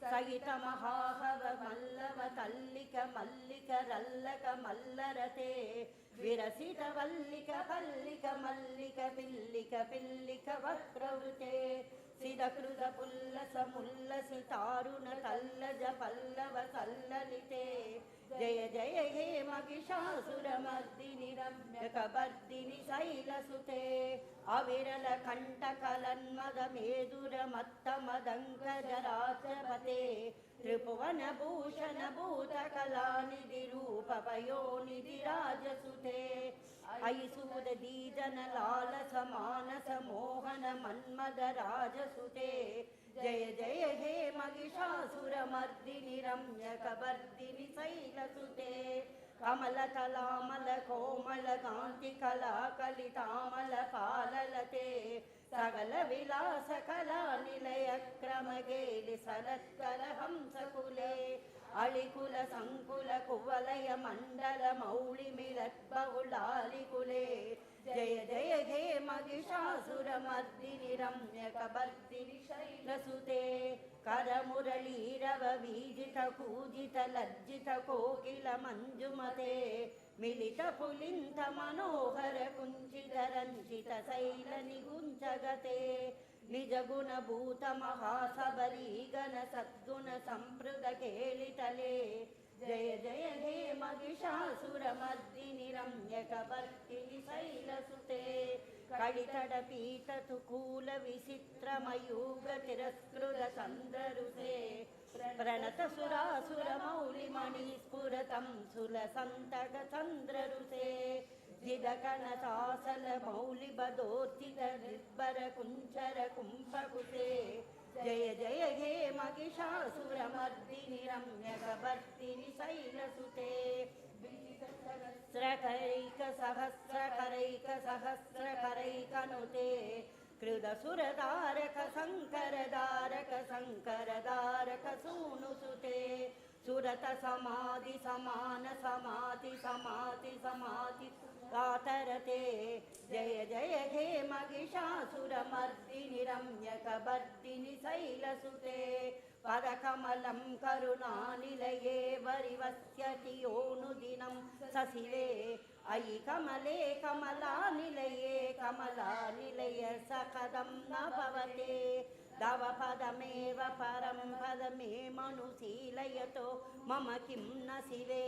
सहित महाहव मल्लव तल्लिक मल्लिक रल्लक मल्लरते विरसित वल्लिक पल्लिक मल्लिक पिल्लिक पिल्लिक वक्रवृते सिदकृत पुल्लस मुल्लसि तारुण तल्लज पल्लव सल्ललिते जय जय हे महिषासुरमर्दिनि रम्यकपर्दिनि शैलसुते अविरल कण्टकलन्मद मेदुर मत्त मदङ्क जराचपते त्रिभुवन भूषण भूतकलानिधि रूप पयोनिधि राजसुते अयि सूद दीजन लालस मानस मोहन मन्मद राजसुते जय जय हे महिषासुरमर्दिनि रम्यकपर्दिनि शैलसुते कमलतलामल कोमल कांति कला कलितामल पाललते सकल विलास कला निलय क्रम गेलि सरत्कर हंसकुले अलिकुल संकुल कुवलय मंडल मौलि मिलत् बहुलालिकुले जय जय हे महिषासुरमर्दिनि रम्यकपर्दिनि शैलसुते करमुरलीरव वीजित कूजित लज्जित कोकिल मञ्जुमते मिलित पुलिन्त मनोहर कुञ्चित रञ्जित शैल निगुञ्चगते निज गुणभूत महासबरी गण सद्गुण संप्रद केलितले जय जय हे महिषासुरमर्दिनि रम्यकपर्दिनि शैलसुते कलितडपीततुकूल विचित्रमयूग तिरस्कृत चन्द्ररुषे प्रणत सुरासुरमौलिमणि स्फुरतं सुलसन्तक चन्द्ररुषे जिदकनचासल मौलिबदोत्थित निर्भर कुञ्चर कुम्भकुते जय जय हे महिषासुरमर्दिनि रम्यकपर्दिनि शैलसुते सहस्रकरैकसहस्रकरैकनुते कृदसुरदारक शङ्करदारक सूनुसुते सुरत समाधि समान समाधि समाधि समाधि कातरते जय जय हे महिषासुरमर्दिनि रम्यकपर्दिनि शैलसुते पदकमलं करुणानिलये वरिवस्यति योनुदिनं सशिवे अयि कमले कमलानिलये कमलानिलय सकदं न भवते तव पदमेव परं पदमे मनुशीलयतो मम किं न शिवे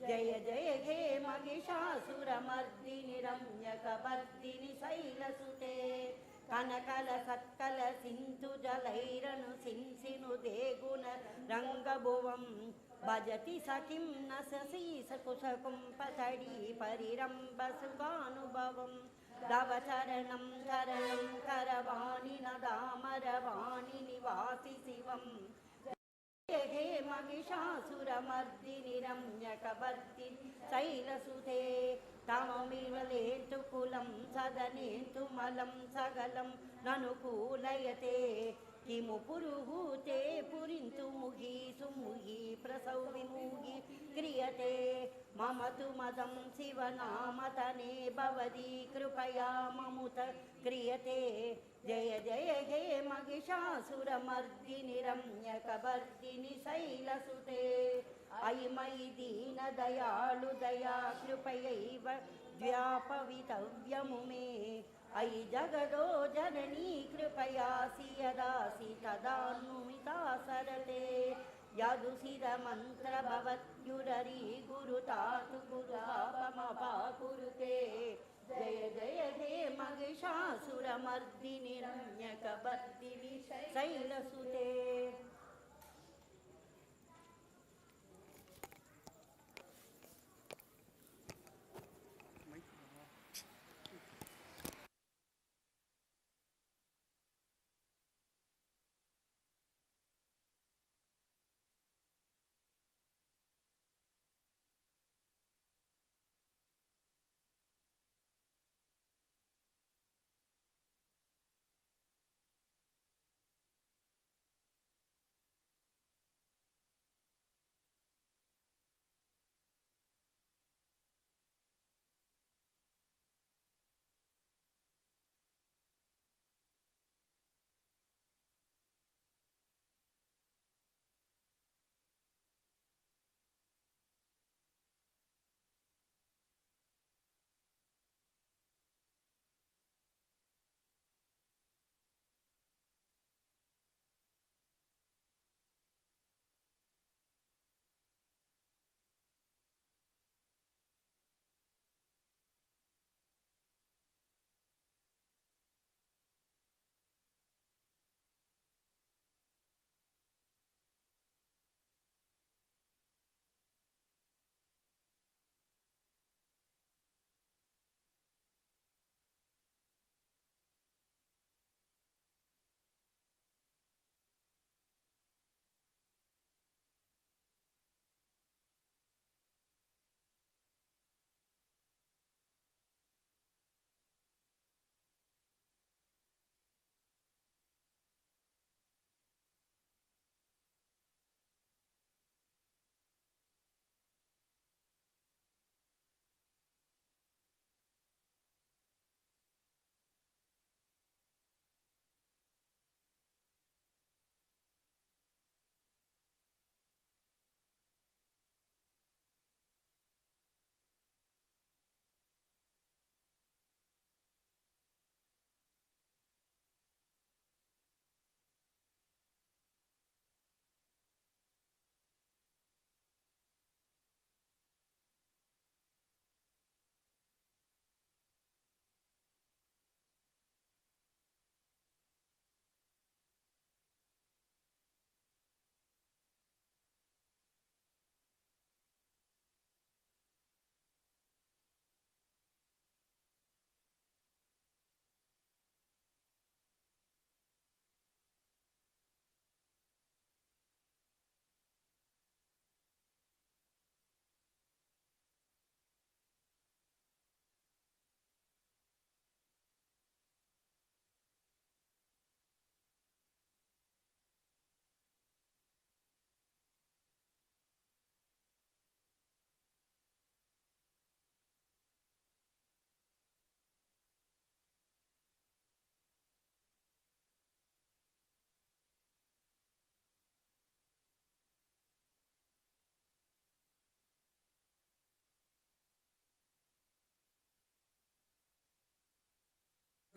जय जय हे महिषासुरमर्दिनि रम्यकपर्दिनि शैलसुते कनकल सत्कल सिन्धु जलैरनु सिंसिनु देगुण रङ्गभुवं भजति सखिं न सशीसकुशकुम्पतडी परिरम्भ सुखानुभवम् तव चरणं चरणं करवाणि न दामरवाणि निवासि शिवम् हे महिषासुरमर्दिनि रम्यकपर्दिनि शैलसुते तममिवलेन्तु कुलं सदनेन्तु मलं सकलं ननुकूलयते किमु पुरुहूते पुरिन्तु मुही सुमुही प्रसौ विमुही क्रियते मम तु मदं शिवनामतने भवती कृपया ममुत क्रियते जय जय हे महिषासुरमर्दिनि रम्यकपर्दिनि शैलसुते अयि मयि दीनदयालु दया कृपयैव व्यापवितव्यमु मे अयि जगदो जननी कृपयासि यदासि तदानुमिता सरते यदुसिरमन्त्र भवत्युररी गुरुतातु गुरुपापमपाकुरुते जय जय हे महिषासुरमर्दिनि रम्यकपर्दिनि शैलसुते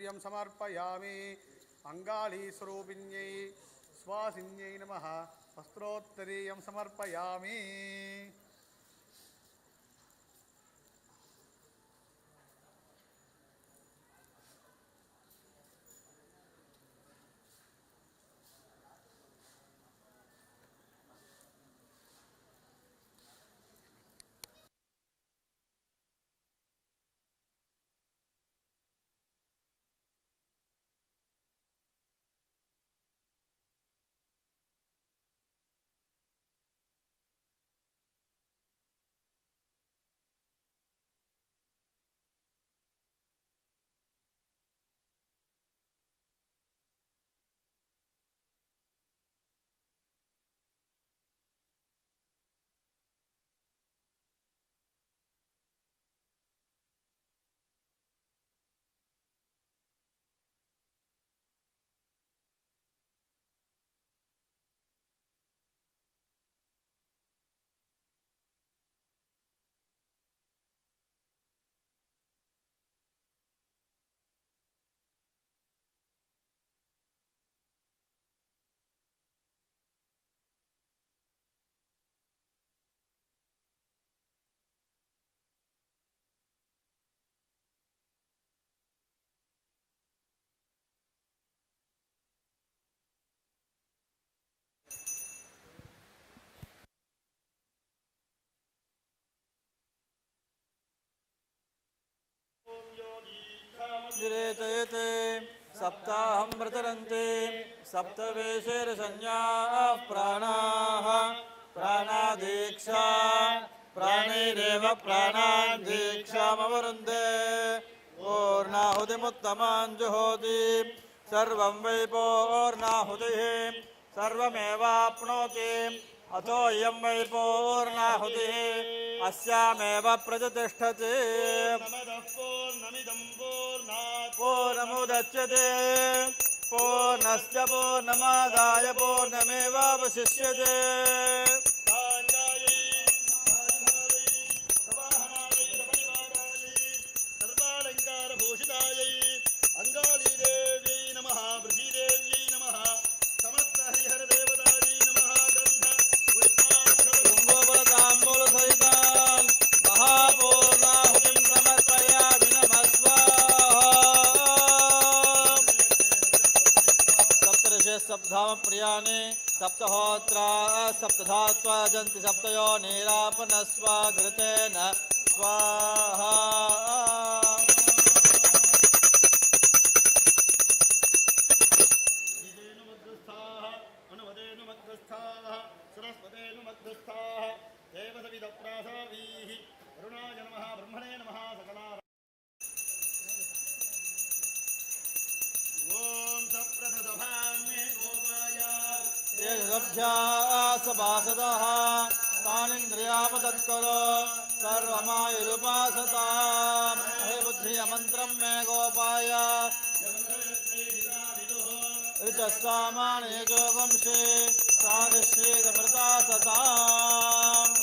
समर्पयामि अङ्गालीस्वरूपिण्यै स्वासिन्यै नमः वस्त्रोत्तरीयं समर्पयामि विरेचयते सप्ताहं प्रचरन्ति सप्तवेशेर्संज्ञाः प्राणाः प्राणादीक्षा प्राणैरेव प्राणान् दीक्षामवरुन्धे पूर्णाहुतिमुत्तमान् जुहोति सर्वं वै पूर्णाहुतिः सर्वमेवाप्नोति अतोऽयं वै पूर्णाहुतिः अस्यामेव प्रतिष्ठति पूर्णमुदच्यते पूर्णस्य पूर्णमादाय पूर्णमेवावशिष्यते सर्वालङ्कारभूषितायै अङ्गालीदेव्यै नमः वृषीदेव्यै नमः समस्तहरिहरदेवतायै नमः गन्धपुरताम्बूलसहितान् महापूर्णाहुतिं समर्पयामि नमः स्वाहा सप्तऋषे सप्तधामप्रियाणि सप्तहोत्रा सप्तधात्वा जन्ति सप्तयो नीरापनस्वा घृतेन स्वाहा सरस्वतेनुमग्रस्थाः देवसविदप्रासावीः अरुणाय नमः ब्रह्मणे नमः सकला ॐ सप्रथसभाम्ये गोपाय सभासदः तानिन्द्रियामदत्कुरु सर्वमायुरुपासताम् हे बुद्धियमन्त्रं मे गोपाय ऋचस्वामाने जोगंशे साधिश्रीगमृता सताम्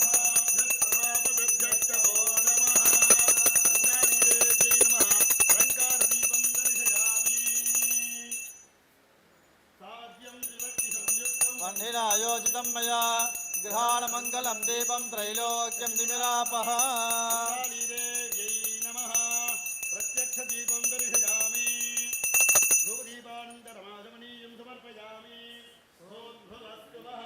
वह्निना योजितं मया गृहाणमङ्गलं दीपं त्रैलोक्यं दिमिरापः नमः प्रत्यक्षदीपं दर्शयामि धूपदीपानन्तरमाचमनीयं समर्पयामि सोद्भवस्तु वः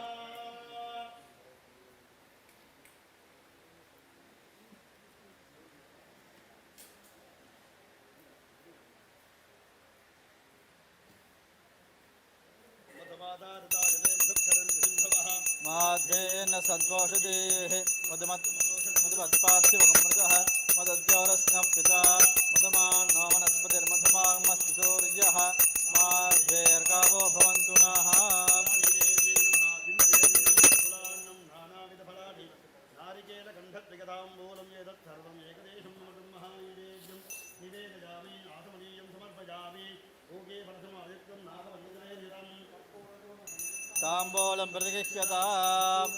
माध्येन सद्वोषधेः मधुमत्पार्थिवमृतः मदद्योरस्नप्यता मधुमान्नो वनस्पतिर्मधुमामस्ति सूर्यः माध्येर्गावो भवन्तु नः नारिकेलकण्ठद्विगताम्बूलं एतत् सर्वम् एकदेशं मम ब्रह्महायुरेज्यं निवेदयामि आसमनीयं समर्पयामि भोगे फलसमायुक्तं नागपञ्चदयनिरम् ताम्बूलं प्रतिगृह्यताम्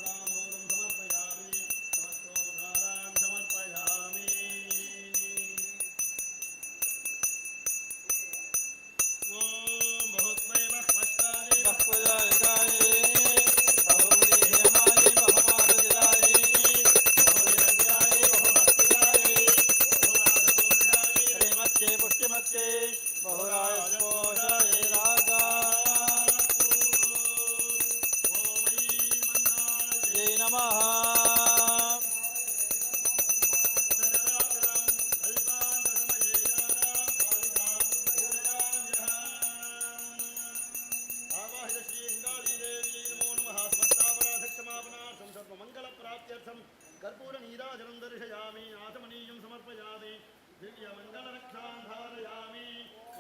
समर्पयामि आचमनीयं समर्पयामि दिव्यमङ्गलरक्षां धारयामि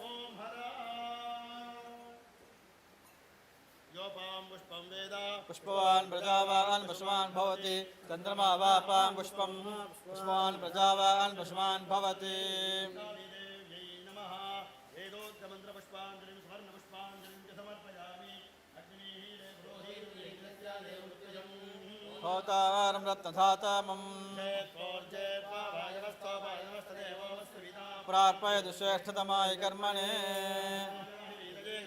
ॐ हर योपां पुष्पं वेद पुष्पवान् प्रजावान् पशुमान् भवति चन्द्रमा वापां पुष्पं पुष्पवान् प्रजावान् पशुमान् भवति देव्यै नमः वेदोक्तमन्त्रपुष्पाञ्जलिं स्वर्णपुष्पाञ्जलिं च समर्पयामि अग्निः देवोहिर्देवस्य होतारं रत्नधातमम् प्रार्पयतु श्रेष्ठतमाय कर्मणे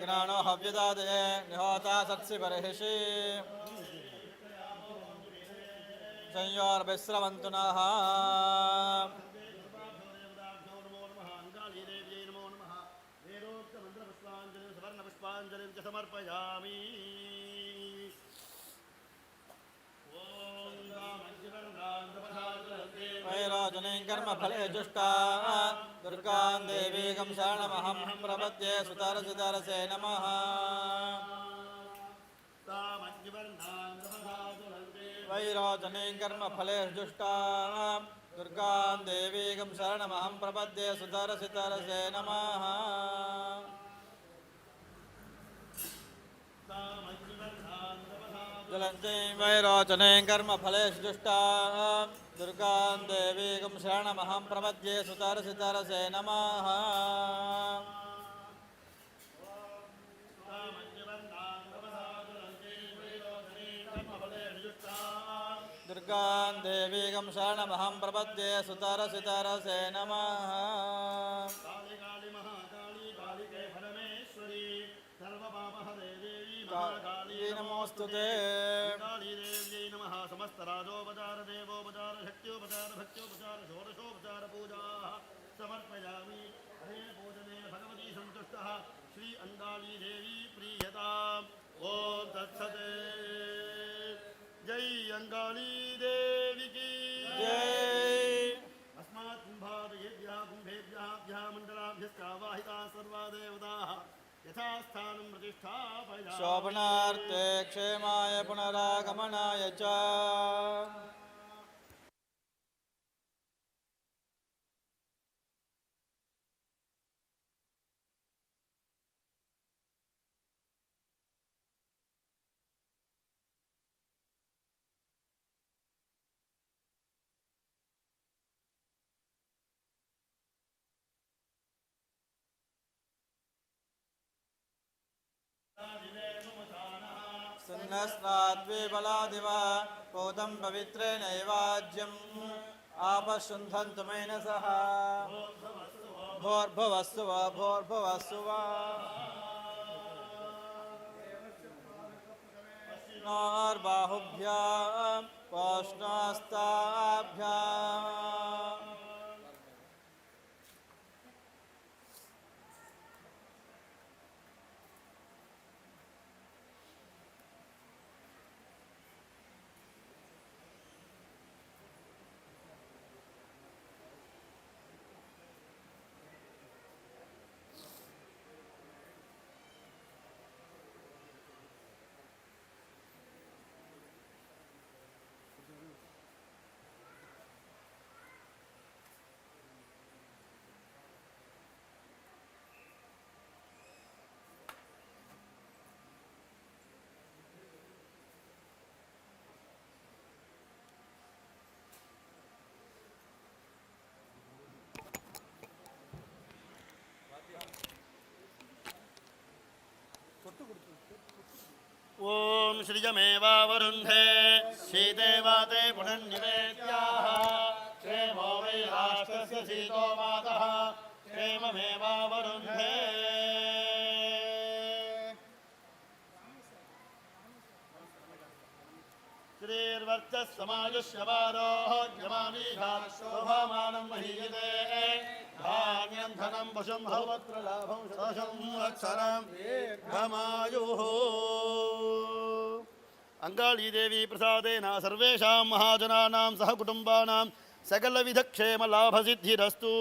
ज्ञानो हव्यदादये निहोता सत्सि बर्हिषि संयोर्विस्रवन्तु नः वेदोक्तमन्त्रपुष्पाञ्जलिं स्वर्णपुष्पाञ्जलिं च समर्पयामि वैरोचनीं कर्मफले जुष्टा दुर्गां देवीकं शरणमहं प्रपद्ये सुतरसुतरसे नमः वैरोचनीं कर्मफले जुष्टा दुर्गां देवीकं शरणमहं प्रपद्ये सुतरसुतरसे नमः ज्वलन्तीं वैरोचनीं कर्मफलेषु जुष्टां दुर्गां देवीकं शरणमहं प्रपद्ये सुतरसितरसे नमः दुर्गां देवीकं शरणमहं प्रपद्ये सुतरसितरसे नमः नमोस्तुते देव्यै नमः समस्तराजोपचार देवोपचार शक्त्योपचार भक्त्योपचार षोडशोपचार पूजाः समर्पयामि हरे पूजने भगवती सन्तुष्टः श्री अंगाली देवी प्रीयताम् ॐ तत्सत् जय अंगाली देवी की जय अस्मात् कुम्भादयेभ्यः कुम्भेभ्यः मण्डलाभ्यश्चावाहिताः सर्वा देवताः यथास्थानं प्रतिष्ठापयामि शोभनार्थे क्षेमाय पुनरागमनाय च सुन्नस्नाद्विबलादिवा पोतं पवित्रेणैवाज्यम् आपशुन्धन्तु मैनसः भोर्भुवस्सु वा भोर्भुवस्सु वा नोर्बाहुभ्यां पोष्णास्ताभ्याम् ॐ श्रियमेवावरुन्धे शीतेवाते पुनर्निवेद्याः क्षेमो वै राष्ट्रस्य शीतो मातः क्षेममेवावरुन्धे श्रीर्वर्चस्समायुष्यवारोऽग्यमामीषा शोभामानं महीयते धान्यं धनं पशुं भवत्र लाभं संवत्सरं दीर्घमायुः अंगालीदेवी प्रसादेन सर्वेषां महाजनानां सहकुटुम्बानां सकलविधक्षेमलाभसिद्धिरस्तु।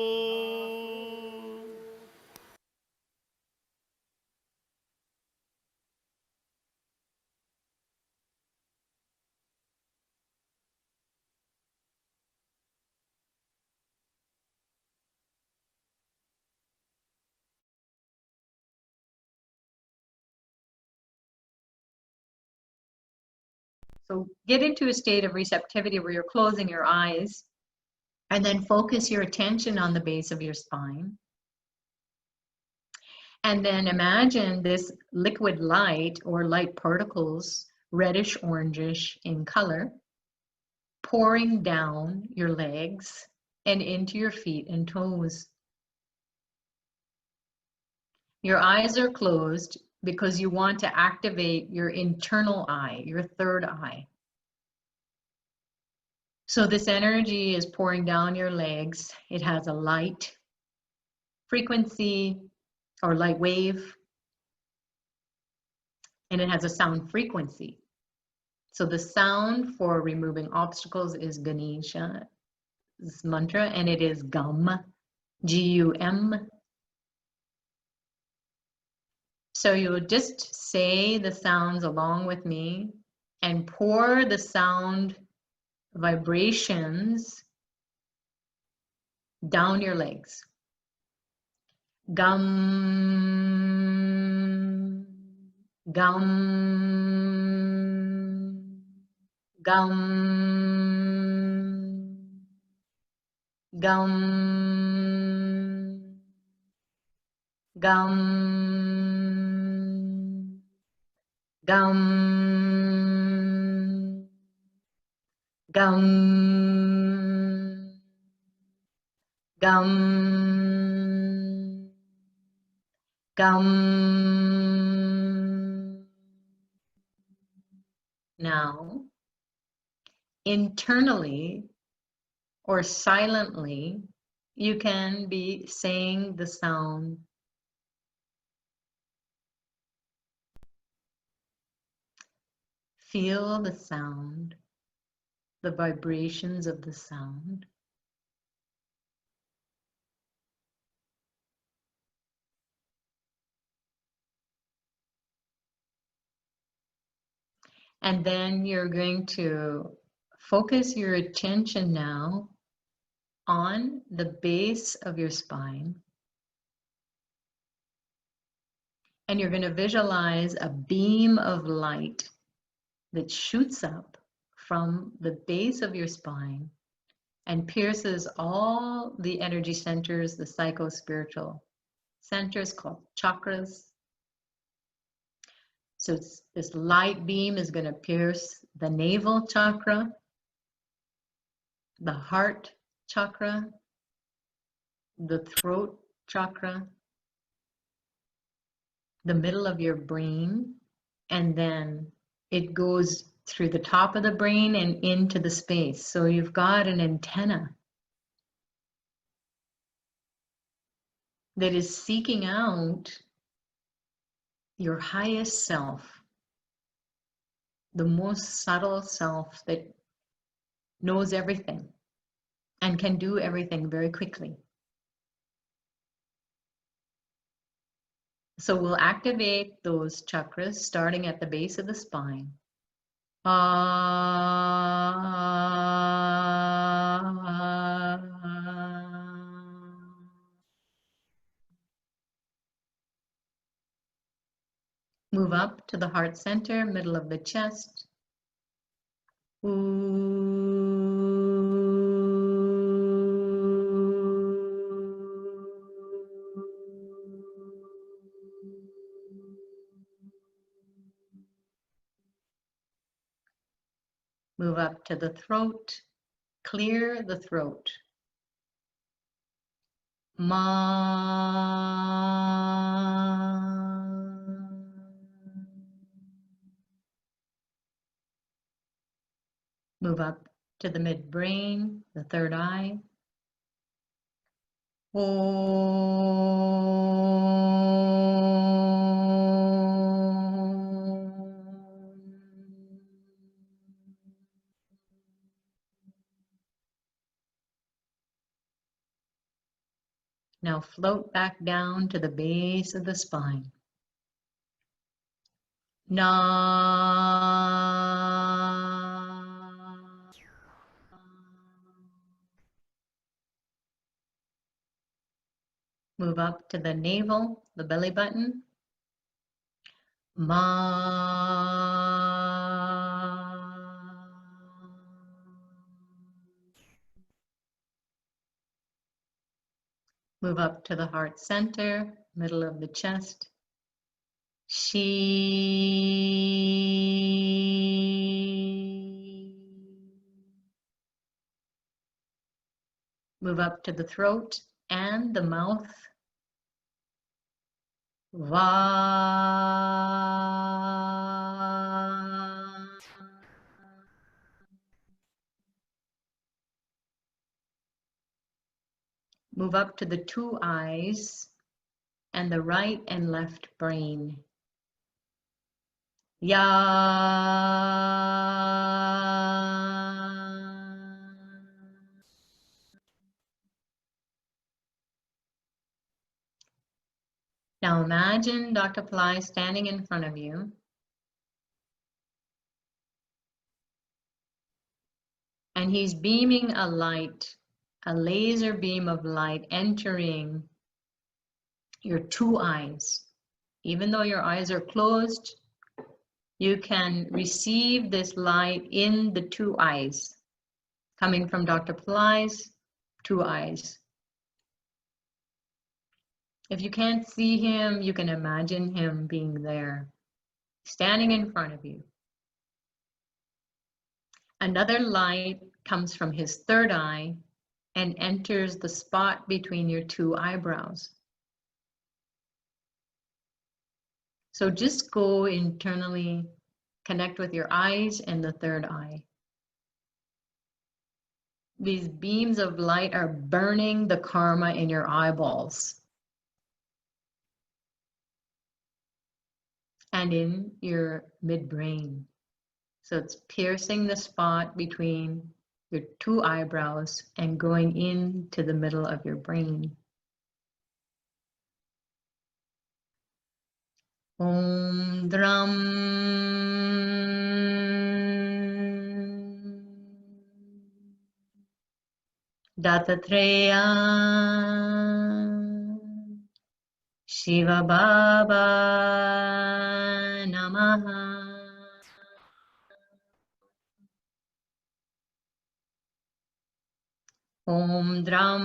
So get into a state of receptivity where you're closing your eyes and then focus your attention on the base of your spine. And then imagine this liquid light or light particles, reddish orangish in color, pouring down your legs and into your feet and toes. Your eyes are closed because you want to activate your internal eye, your third eye. So this energy is pouring down your legs. It has a light frequency or light wave, and it has a sound frequency. So the sound for removing obstacles is Ganesha's mantra, and it is GUM, G-U-M. So you will just say the sounds along with me and pour the sound vibrations down your legs. Gum, gum, gum, gum, gum, gum, gum, gum, gum. Now, internally or silently, you can be saying the sound. Feel the sound, the vibrations of the sound. And then you're going to focus your attention now on the base of your spine. And you're going to visualize a beam of light that shoots up from the base of your spine and pierces all the energy centers, the psycho-spiritual centers called chakras. So this light beam is going to pierce the navel chakra, the heart chakra, the throat chakra, the middle of your brain, and then it goes through the top of the brain and into the space. So you've got an antenna that is seeking out your highest self, the most subtle self that knows everything and can do everything very quickly. So we'll activate those chakras starting at the base of the spine. Move up to the heart center, middle of the chest. Move up to the throat, clear the throat. Ma. Move up to the midbrain, the third eye. Now float back down to the base of the spine. Na. Move up to the navel, the belly button. Ma. Move up to the heart center, middle of the chest. She. Move up to the throat and the mouth. Va. Move up to the two eyes and the right and left brain. Ya. Now imagine Dr. Pillai standing in front of you. And he's beaming a light, a laser beam of light entering your two eyes. Even though your eyes are closed, you can receive this light in the two eyes, coming from Dr. Pillai's two eyes. If you can't see him, you can imagine him being there, standing in front of you. Another light comes from his third eye and enters the spot between your two eyebrows. So just go internally, connect with your eyes and the third eye. These beams of light are burning the karma in your eyeballs and in your midbrain. So it's piercing the spot between your two eyebrows and going into the middle of your brain. Om Dram Dattatreya Shiva Baba Namaha. Om Dram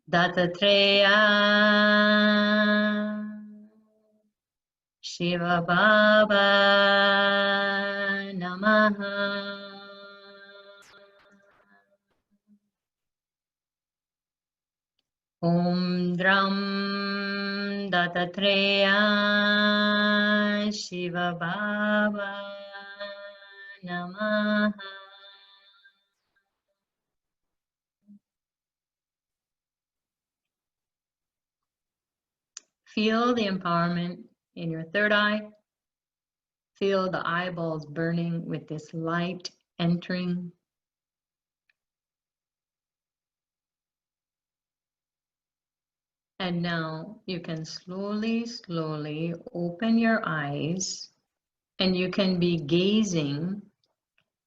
Dattatreya Shiva Baba Namaha. Om Dram Dattatreya Shiva Baba Namaha. Feel the empowerment in your third eye. Feel the eyeballs burning with this light entering. And now you can slowly, slowly open your eyes and you can be gazing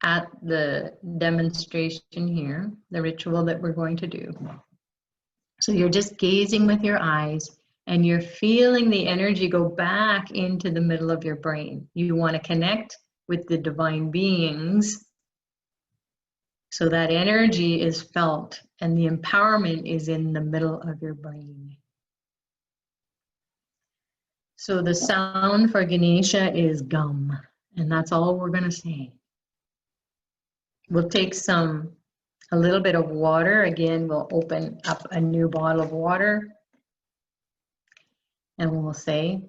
at the demonstration here, the ritual that we're going to do. So you're just gazing with your eyes and you're feeling the energy go back into the middle of your brain. You want to connect with the divine beings so that energy is felt and the empowerment is in the middle of your brain. So the sound for Ganesha is gum, and that's all we're going to say. We'll take a little bit of water. Again, we'll open up a new bottle of water and we'll say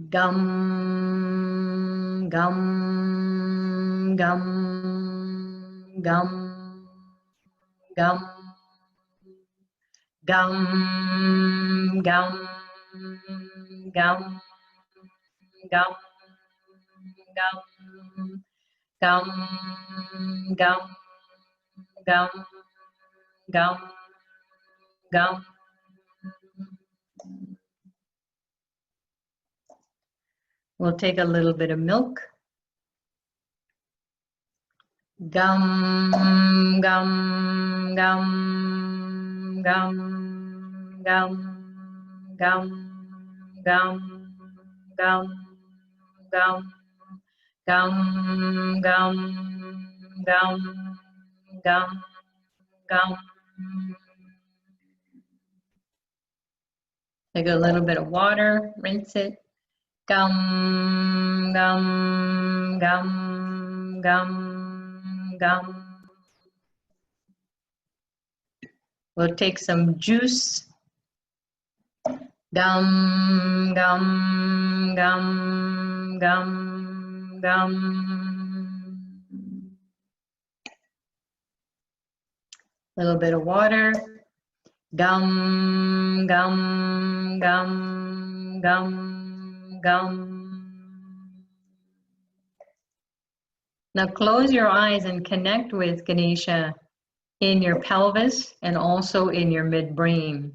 gum, gum, gum, gum, gum, gum, gum, gum, gum, gum, gum, gum, gum, gum, gum. We'll take a little bit of milk. Gum, gum, gum, gum, gum, gum, gum, gum, gum, gum, gum, gum, gum, gum. Take a little bit of water, rinse it. Gum, gum, gum, gum, gum. We'll take some juice. Gum, gum, gum, gum, gum. A little bit of water. Gum, gum, gum, gum, gum. Now close your eyes and connect with Ganesha in your pelvis and also in your midbrain.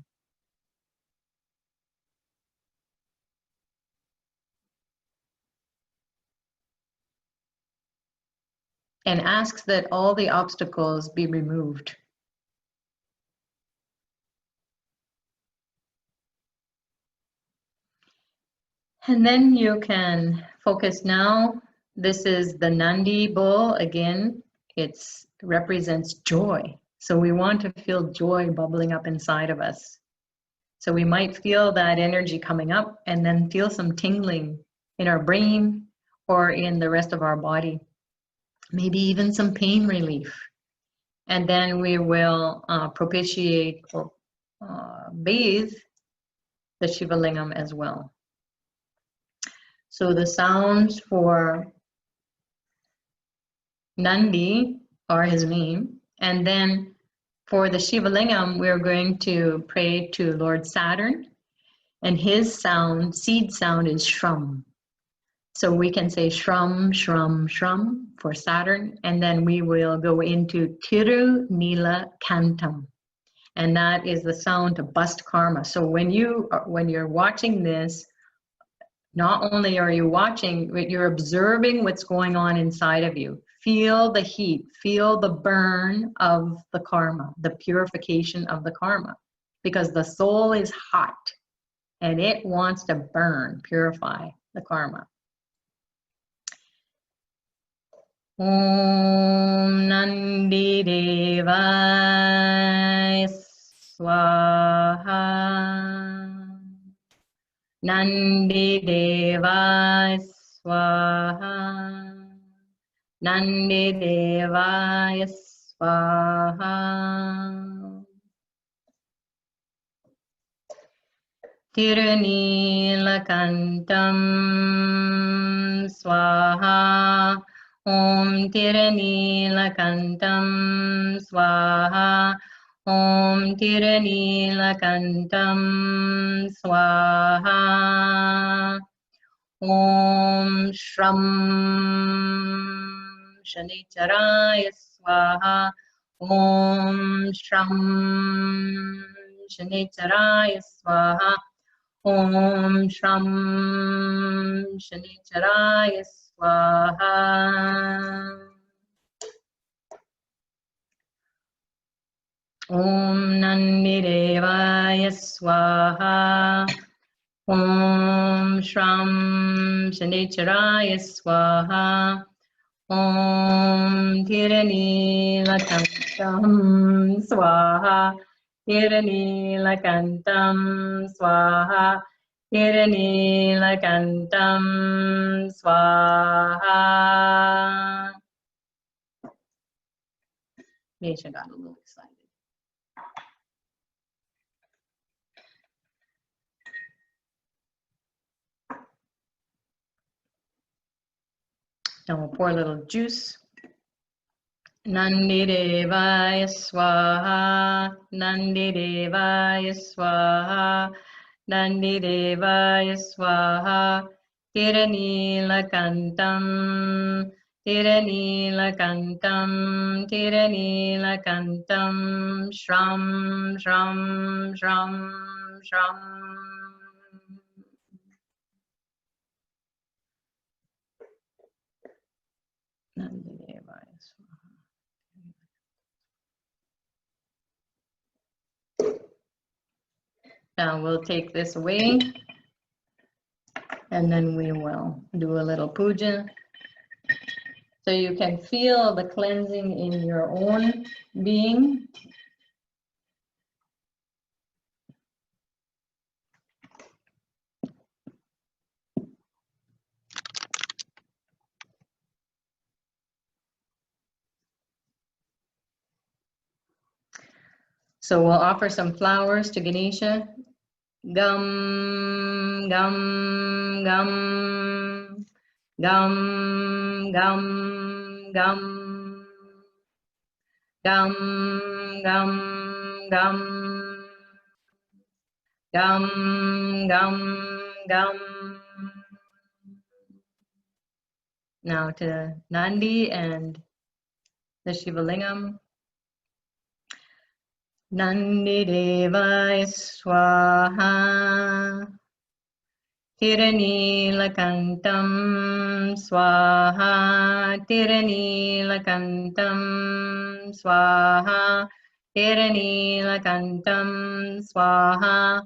And ask that all the obstacles be removed. And then you can focus now. This is the Nandi bull again. It represents joy. So we want to feel joy bubbling up inside of us. So we might feel that energy coming up and then feel some tingling in our brain or in the rest of our body. Maybe even some pain relief. And then we will propitiate or bathe the Shiva Lingam as well. So the sounds for Nandi are his name. And then for the Shiva Lingam, we're going to pray to Lord Saturn. And his sound, seed sound, is Shram. So we can say Shram, Shram, Shram for Saturn. And then we will go into Tiru Nila Kantam. And that is the sound to bust karma. So when you're watching this, not only are you watching, but you're observing what's going on inside of you. Feel the heat, feel the burn of the karma, the purification of the karma. Because the soul is hot and it wants to burn, purify the karma. Om Nandi Devaya Swaha. Nandi Devaya Swaha. Nandi Devaya Swaha. Tirunilakantam Swaha. Om Tirunilakantam Swaha. Om Tirunilakantam Swaha. Om Shram Shanicharaya Swaha. Om Shram Shanicharaya Swaha. Om Shram Shanicharaya Swaha. Om Nandi Devaya Swaha. Om Shram Shanicharaya Swaha. Om Tirunilakantam Swaha. Tirunilakantam Swaha. Tirunilakantam Swaha. Nisha got a little excited. Now we'll pour a little juice. Nandi Devaya Swaha. Nandi Devaya Swaha. Nandi Devaya Swaha. Tirunilakantam. Tirunilakantam. Tirunilakantam. Shram, Shram, Shram, Shram. Nandi Devaya Swaha. Now we'll take this away and then we will do a little puja. So you can feel the cleansing in your own being. So we'll offer some flowers to Ganesha. Gum, gum, gum, gum, gum, gum, gum, gum, gum, gum, gum, gum. Now to Nandi and the Shivalingam. Nandi Devaya Swaha. Tiranilakantam Swaha. Tiranilakantam Swaha. Tiranilakantam Swaha.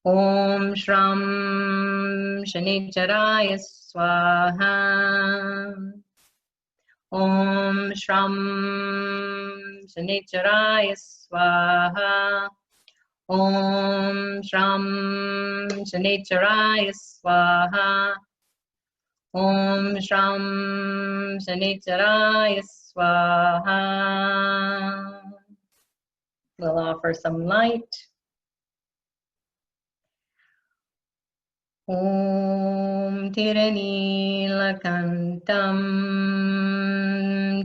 Om Shram Shanicharaya Swaha. Om Shram Shanicharaya Swaha. Om Shram Shanicharaya Swaha. Om Shram Shanicharaya Swaha. We'll offer some light. Om Tiranilakantam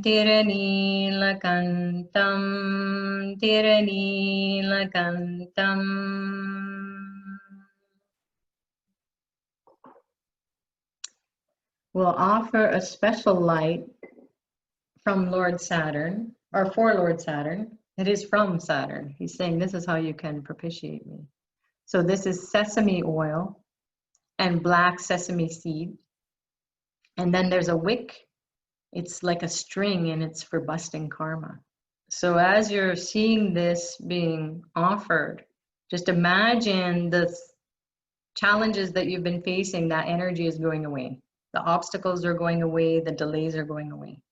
Tiranilakantam Tiranilakantam. We'll offer a special light from Lord Saturn, or for Lord Saturn. It is from Saturn. He's saying this is how you can propitiate me. So this is sesame oil and black sesame seed. And then there's a wick. It's like a string and it's for busting karma. So as you're seeing this being offered, just imagine the challenges that you've been facing, that energy is going away. The obstacles are going away, the delays are going away.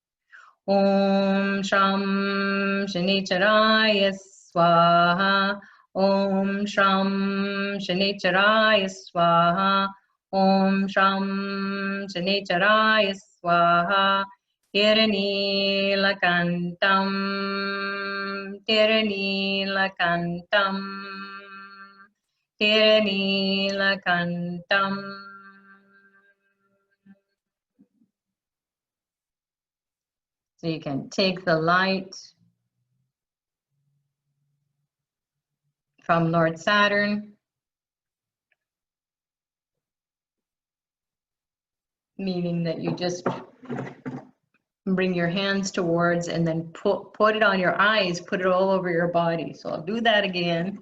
Om Shram Shanicharaya Swaha. Om Shram Shanicharaya Swaha. Om Shram Shanicharaya Swaha. Tiranilakantam Tiranilakantam Tiranilakantam. So you can take the light from Lord Saturn, meaning that you just bring your hands towards and then put it on your eyes, put it all over your body. So I'll do that again.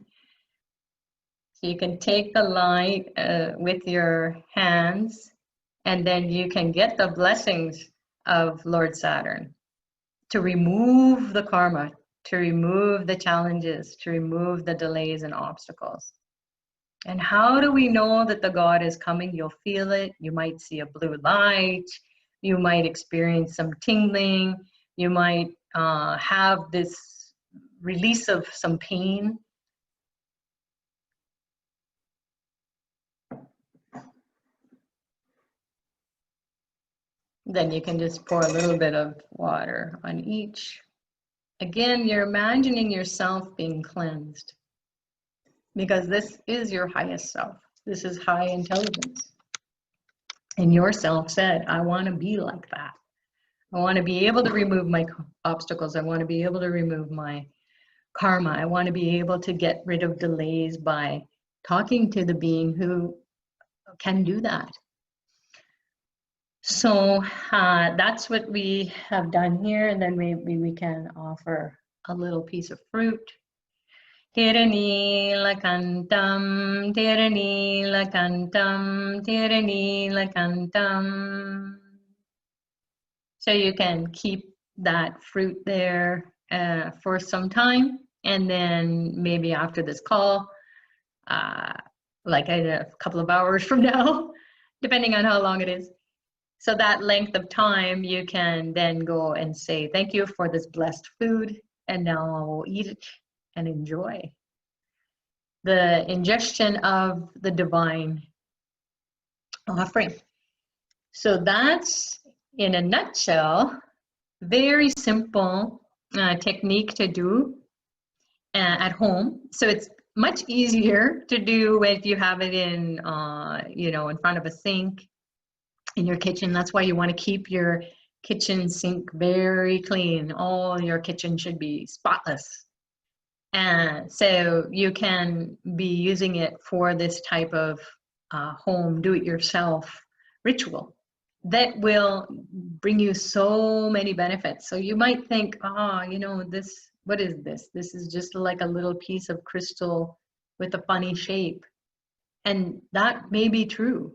So you can take the light with your hands, and then you can get the blessings of Lord Saturn to remove the karma, to remove the challenges, to remove the delays and obstacles. And how do we know that the God is coming? You'll feel it. You might see a blue light. You might experience some tingling. You might have this release of some pain. Then you can just pour a little bit of water on each. Again, you're imagining yourself being cleansed, because this is your highest self. This is high intelligence. And your self said, I want to be like that. I want to be able to remove my obstacles. I want to be able to remove my karma. I want to be able to get rid of delays by talking to the being who can do that. So that's what we have done here. And then maybe we can offer a little piece of fruit. Tiranilakantam, Tiranilakantam, Tiranilakantam. So you can keep that fruit there for some time. And then maybe after this call, like a couple of hours from now, depending on how long it is, So that length of time, you can then go and say, thank you for this blessed food, and now I will eat it and enjoy the ingestion of the divine offering. So that's, in a nutshell, very simple technique to do at home. So it's much easier to do if you have it in, you know, in front of a sink in your kitchen. That's why you want to keep your kitchen sink very clean. All your kitchen should be spotless. And so you can be using it for this type of home do-it-yourself ritual that will bring you so many benefits. So you might think, you know, this, what is this? This is just like a little piece of crystal with a funny shape. And that may be true.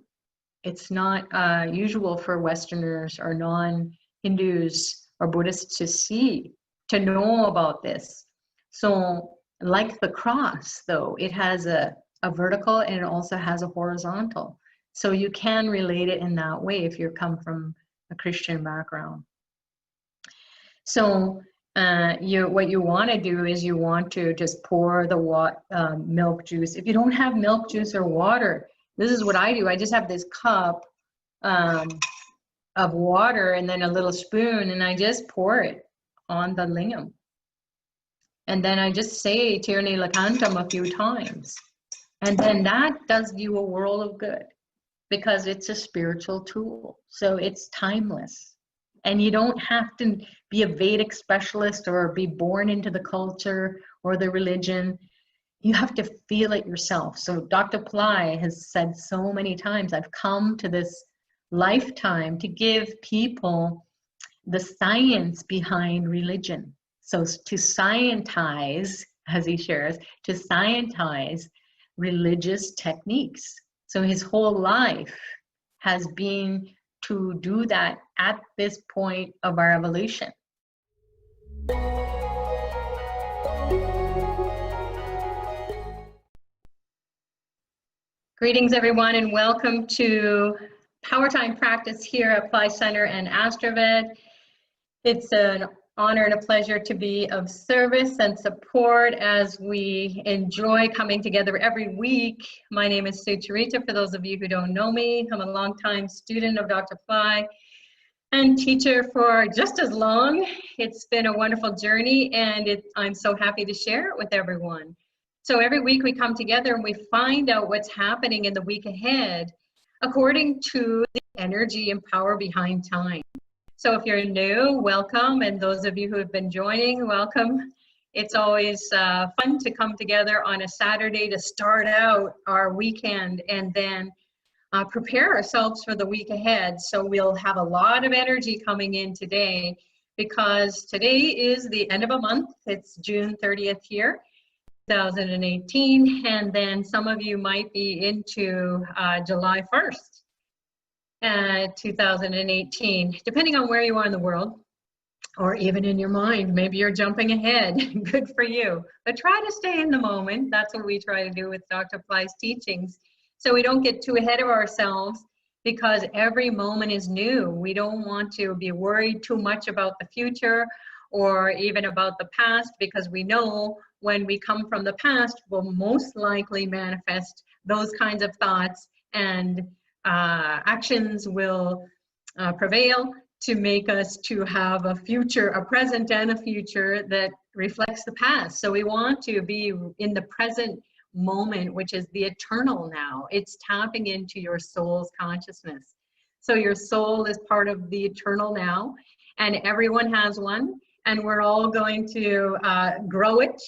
It's not usual for Westerners or non-Hindus or Buddhists to know about this. So like the cross, though, it has a vertical and it also has a horizontal. So you can relate it in that way if you come from a Christian background. So what you want to do is you want to just pour the milk juice. If you don't have milk juice or water, this is what I do. I just have this cup of water and then a little spoon, and I just pour it on the lingam. And then I just say Tirni Lakantam a few times. And then that does you a world of good because it's a spiritual tool. So it's timeless. And you don't have to be a Vedic specialist or be born into the culture or the religion. You have to feel it yourself. So Dr. Pillai has said so many times, I've come to this lifetime to give people the science behind religion. So to scientize, as he shares, to scientize religious techniques. So his whole life has been to do that at this point of our evolution. Greetings, everyone, and welcome to Power Time Practice here at Pillai Center and AstroVed. It's an honor and a pleasure to be of service and support as we enjoy coming together every week. My name is Sucharita, for those of you who don't know me. I'm a longtime student of Dr. Pillai and teacher for just as long. It's been a wonderful journey, and I'm so happy to share it with everyone. So every week we come together and we find out what's happening in the week ahead according to the energy and power behind time. So if you're new, welcome, and those of you who have been joining, welcome. It's always fun to come together on a Saturday to start out our weekend and then prepare ourselves for the week ahead. So we'll have a lot of energy coming in today because today is the end of a month. It's June 30th here, 2018, and then some of you might be into July 1st. 2018, depending on where you are in the world, or even in your mind. Maybe you're jumping ahead. Good for you. But try to stay in the moment. That's what we try to do with Dr. Pillai's teachings, so we don't get too ahead of ourselves, because every moment is new. We don't want to be worried too much about the future or even about the past, because we know when we come from the past, we'll most likely manifest those kinds of thoughts, and actions will prevail to make us to have a future, a present and a future that reflects the past. So we want to be in the present moment, which is the eternal now. It's tapping into your soul's consciousness. So your soul is part of the eternal now, and everyone has one, and we're all going to grow it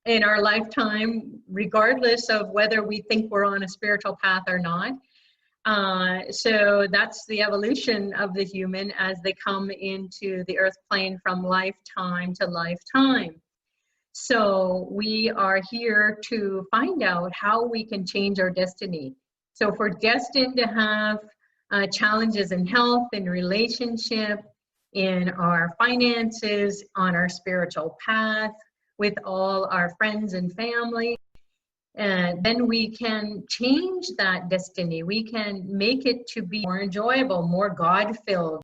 in our lifetime, regardless of whether we think we're on a spiritual path or not. So that's the evolution of the human as they come into the earth plane from lifetime to lifetime. So we are here to find out how we can change our destiny. So if we're destined to have challenges in health, in relationship, in our finances, on our spiritual path, with all our friends and family, And then we can change that destiny. We can make it to be more enjoyable, more God-filled.